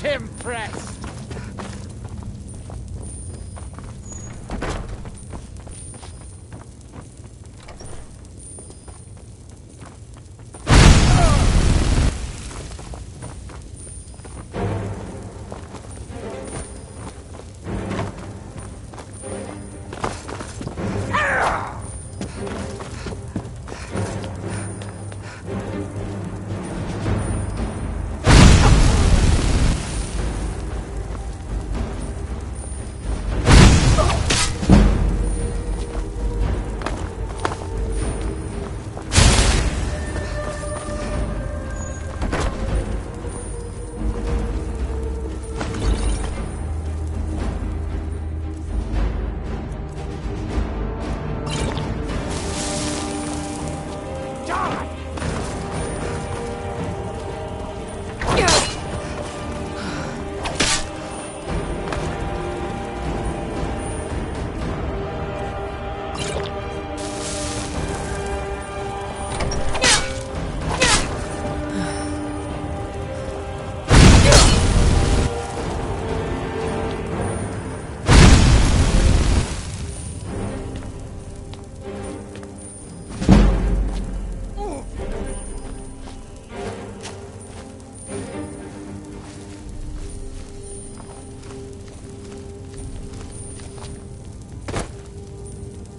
impressed.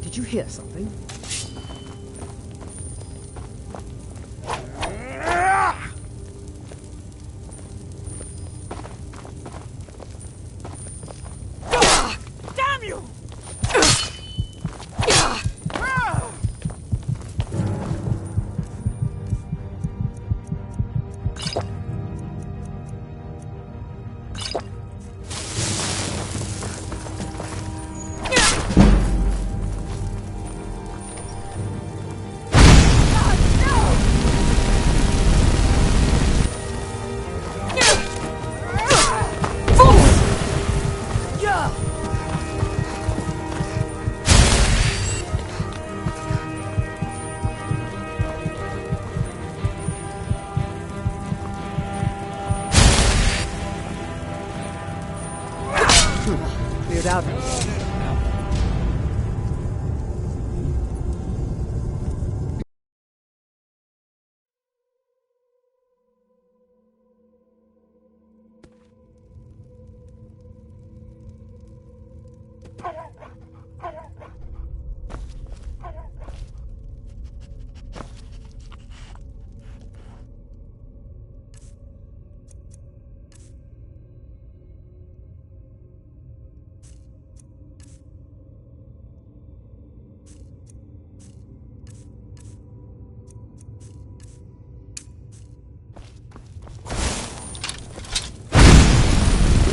Did you hear something? Damn you! Cleared out.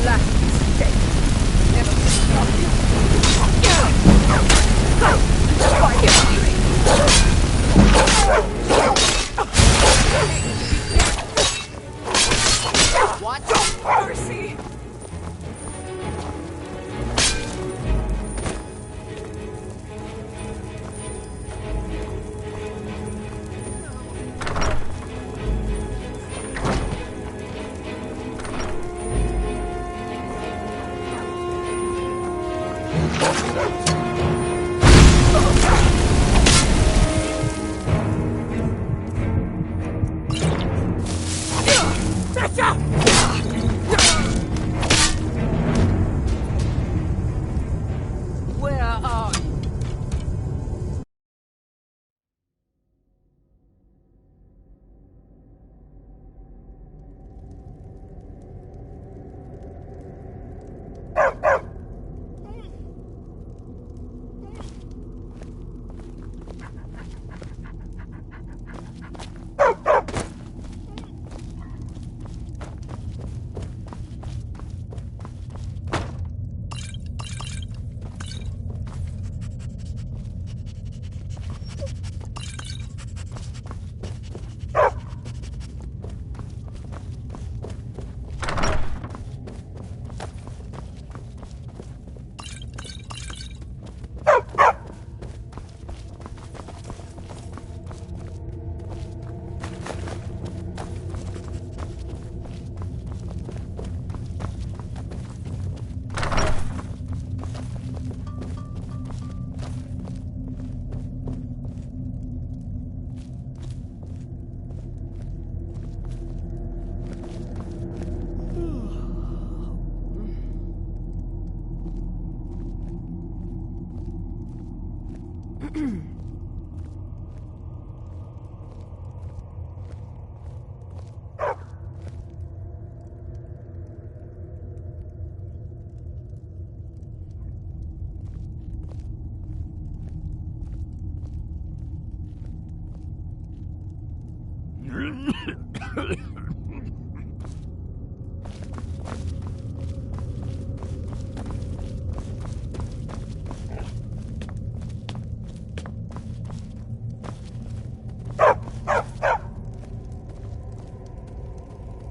Last mistake. Never stop you.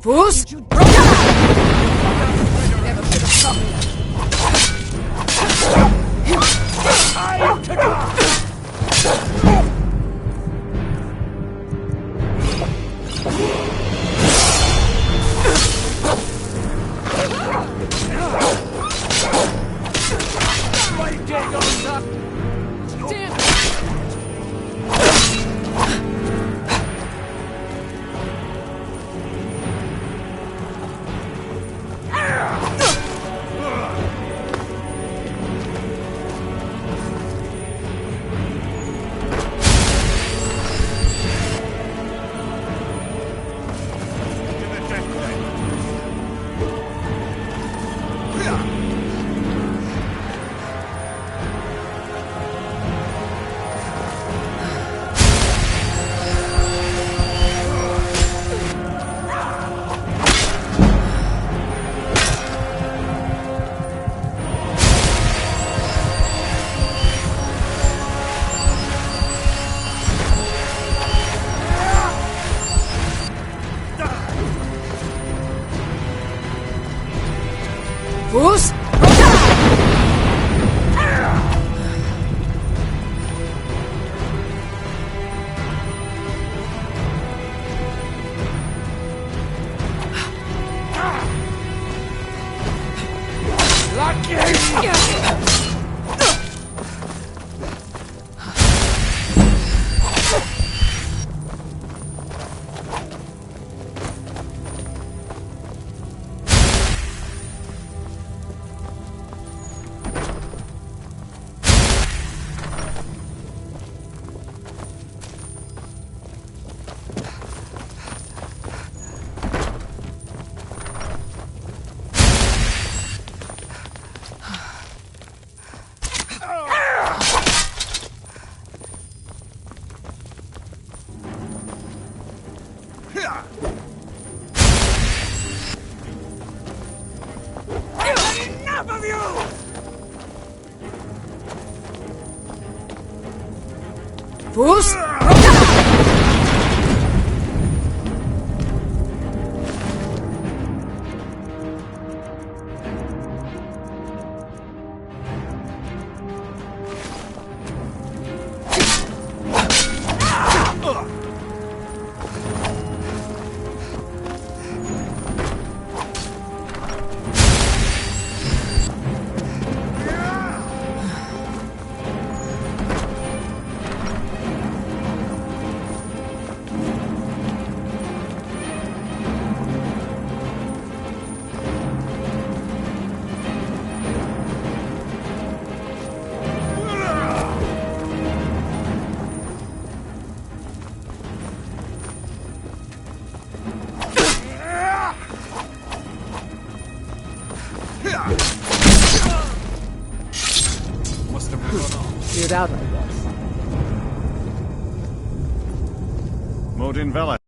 Fools! Fools! Enough of you! Fools! Cleared out, I guess. Modin Vela.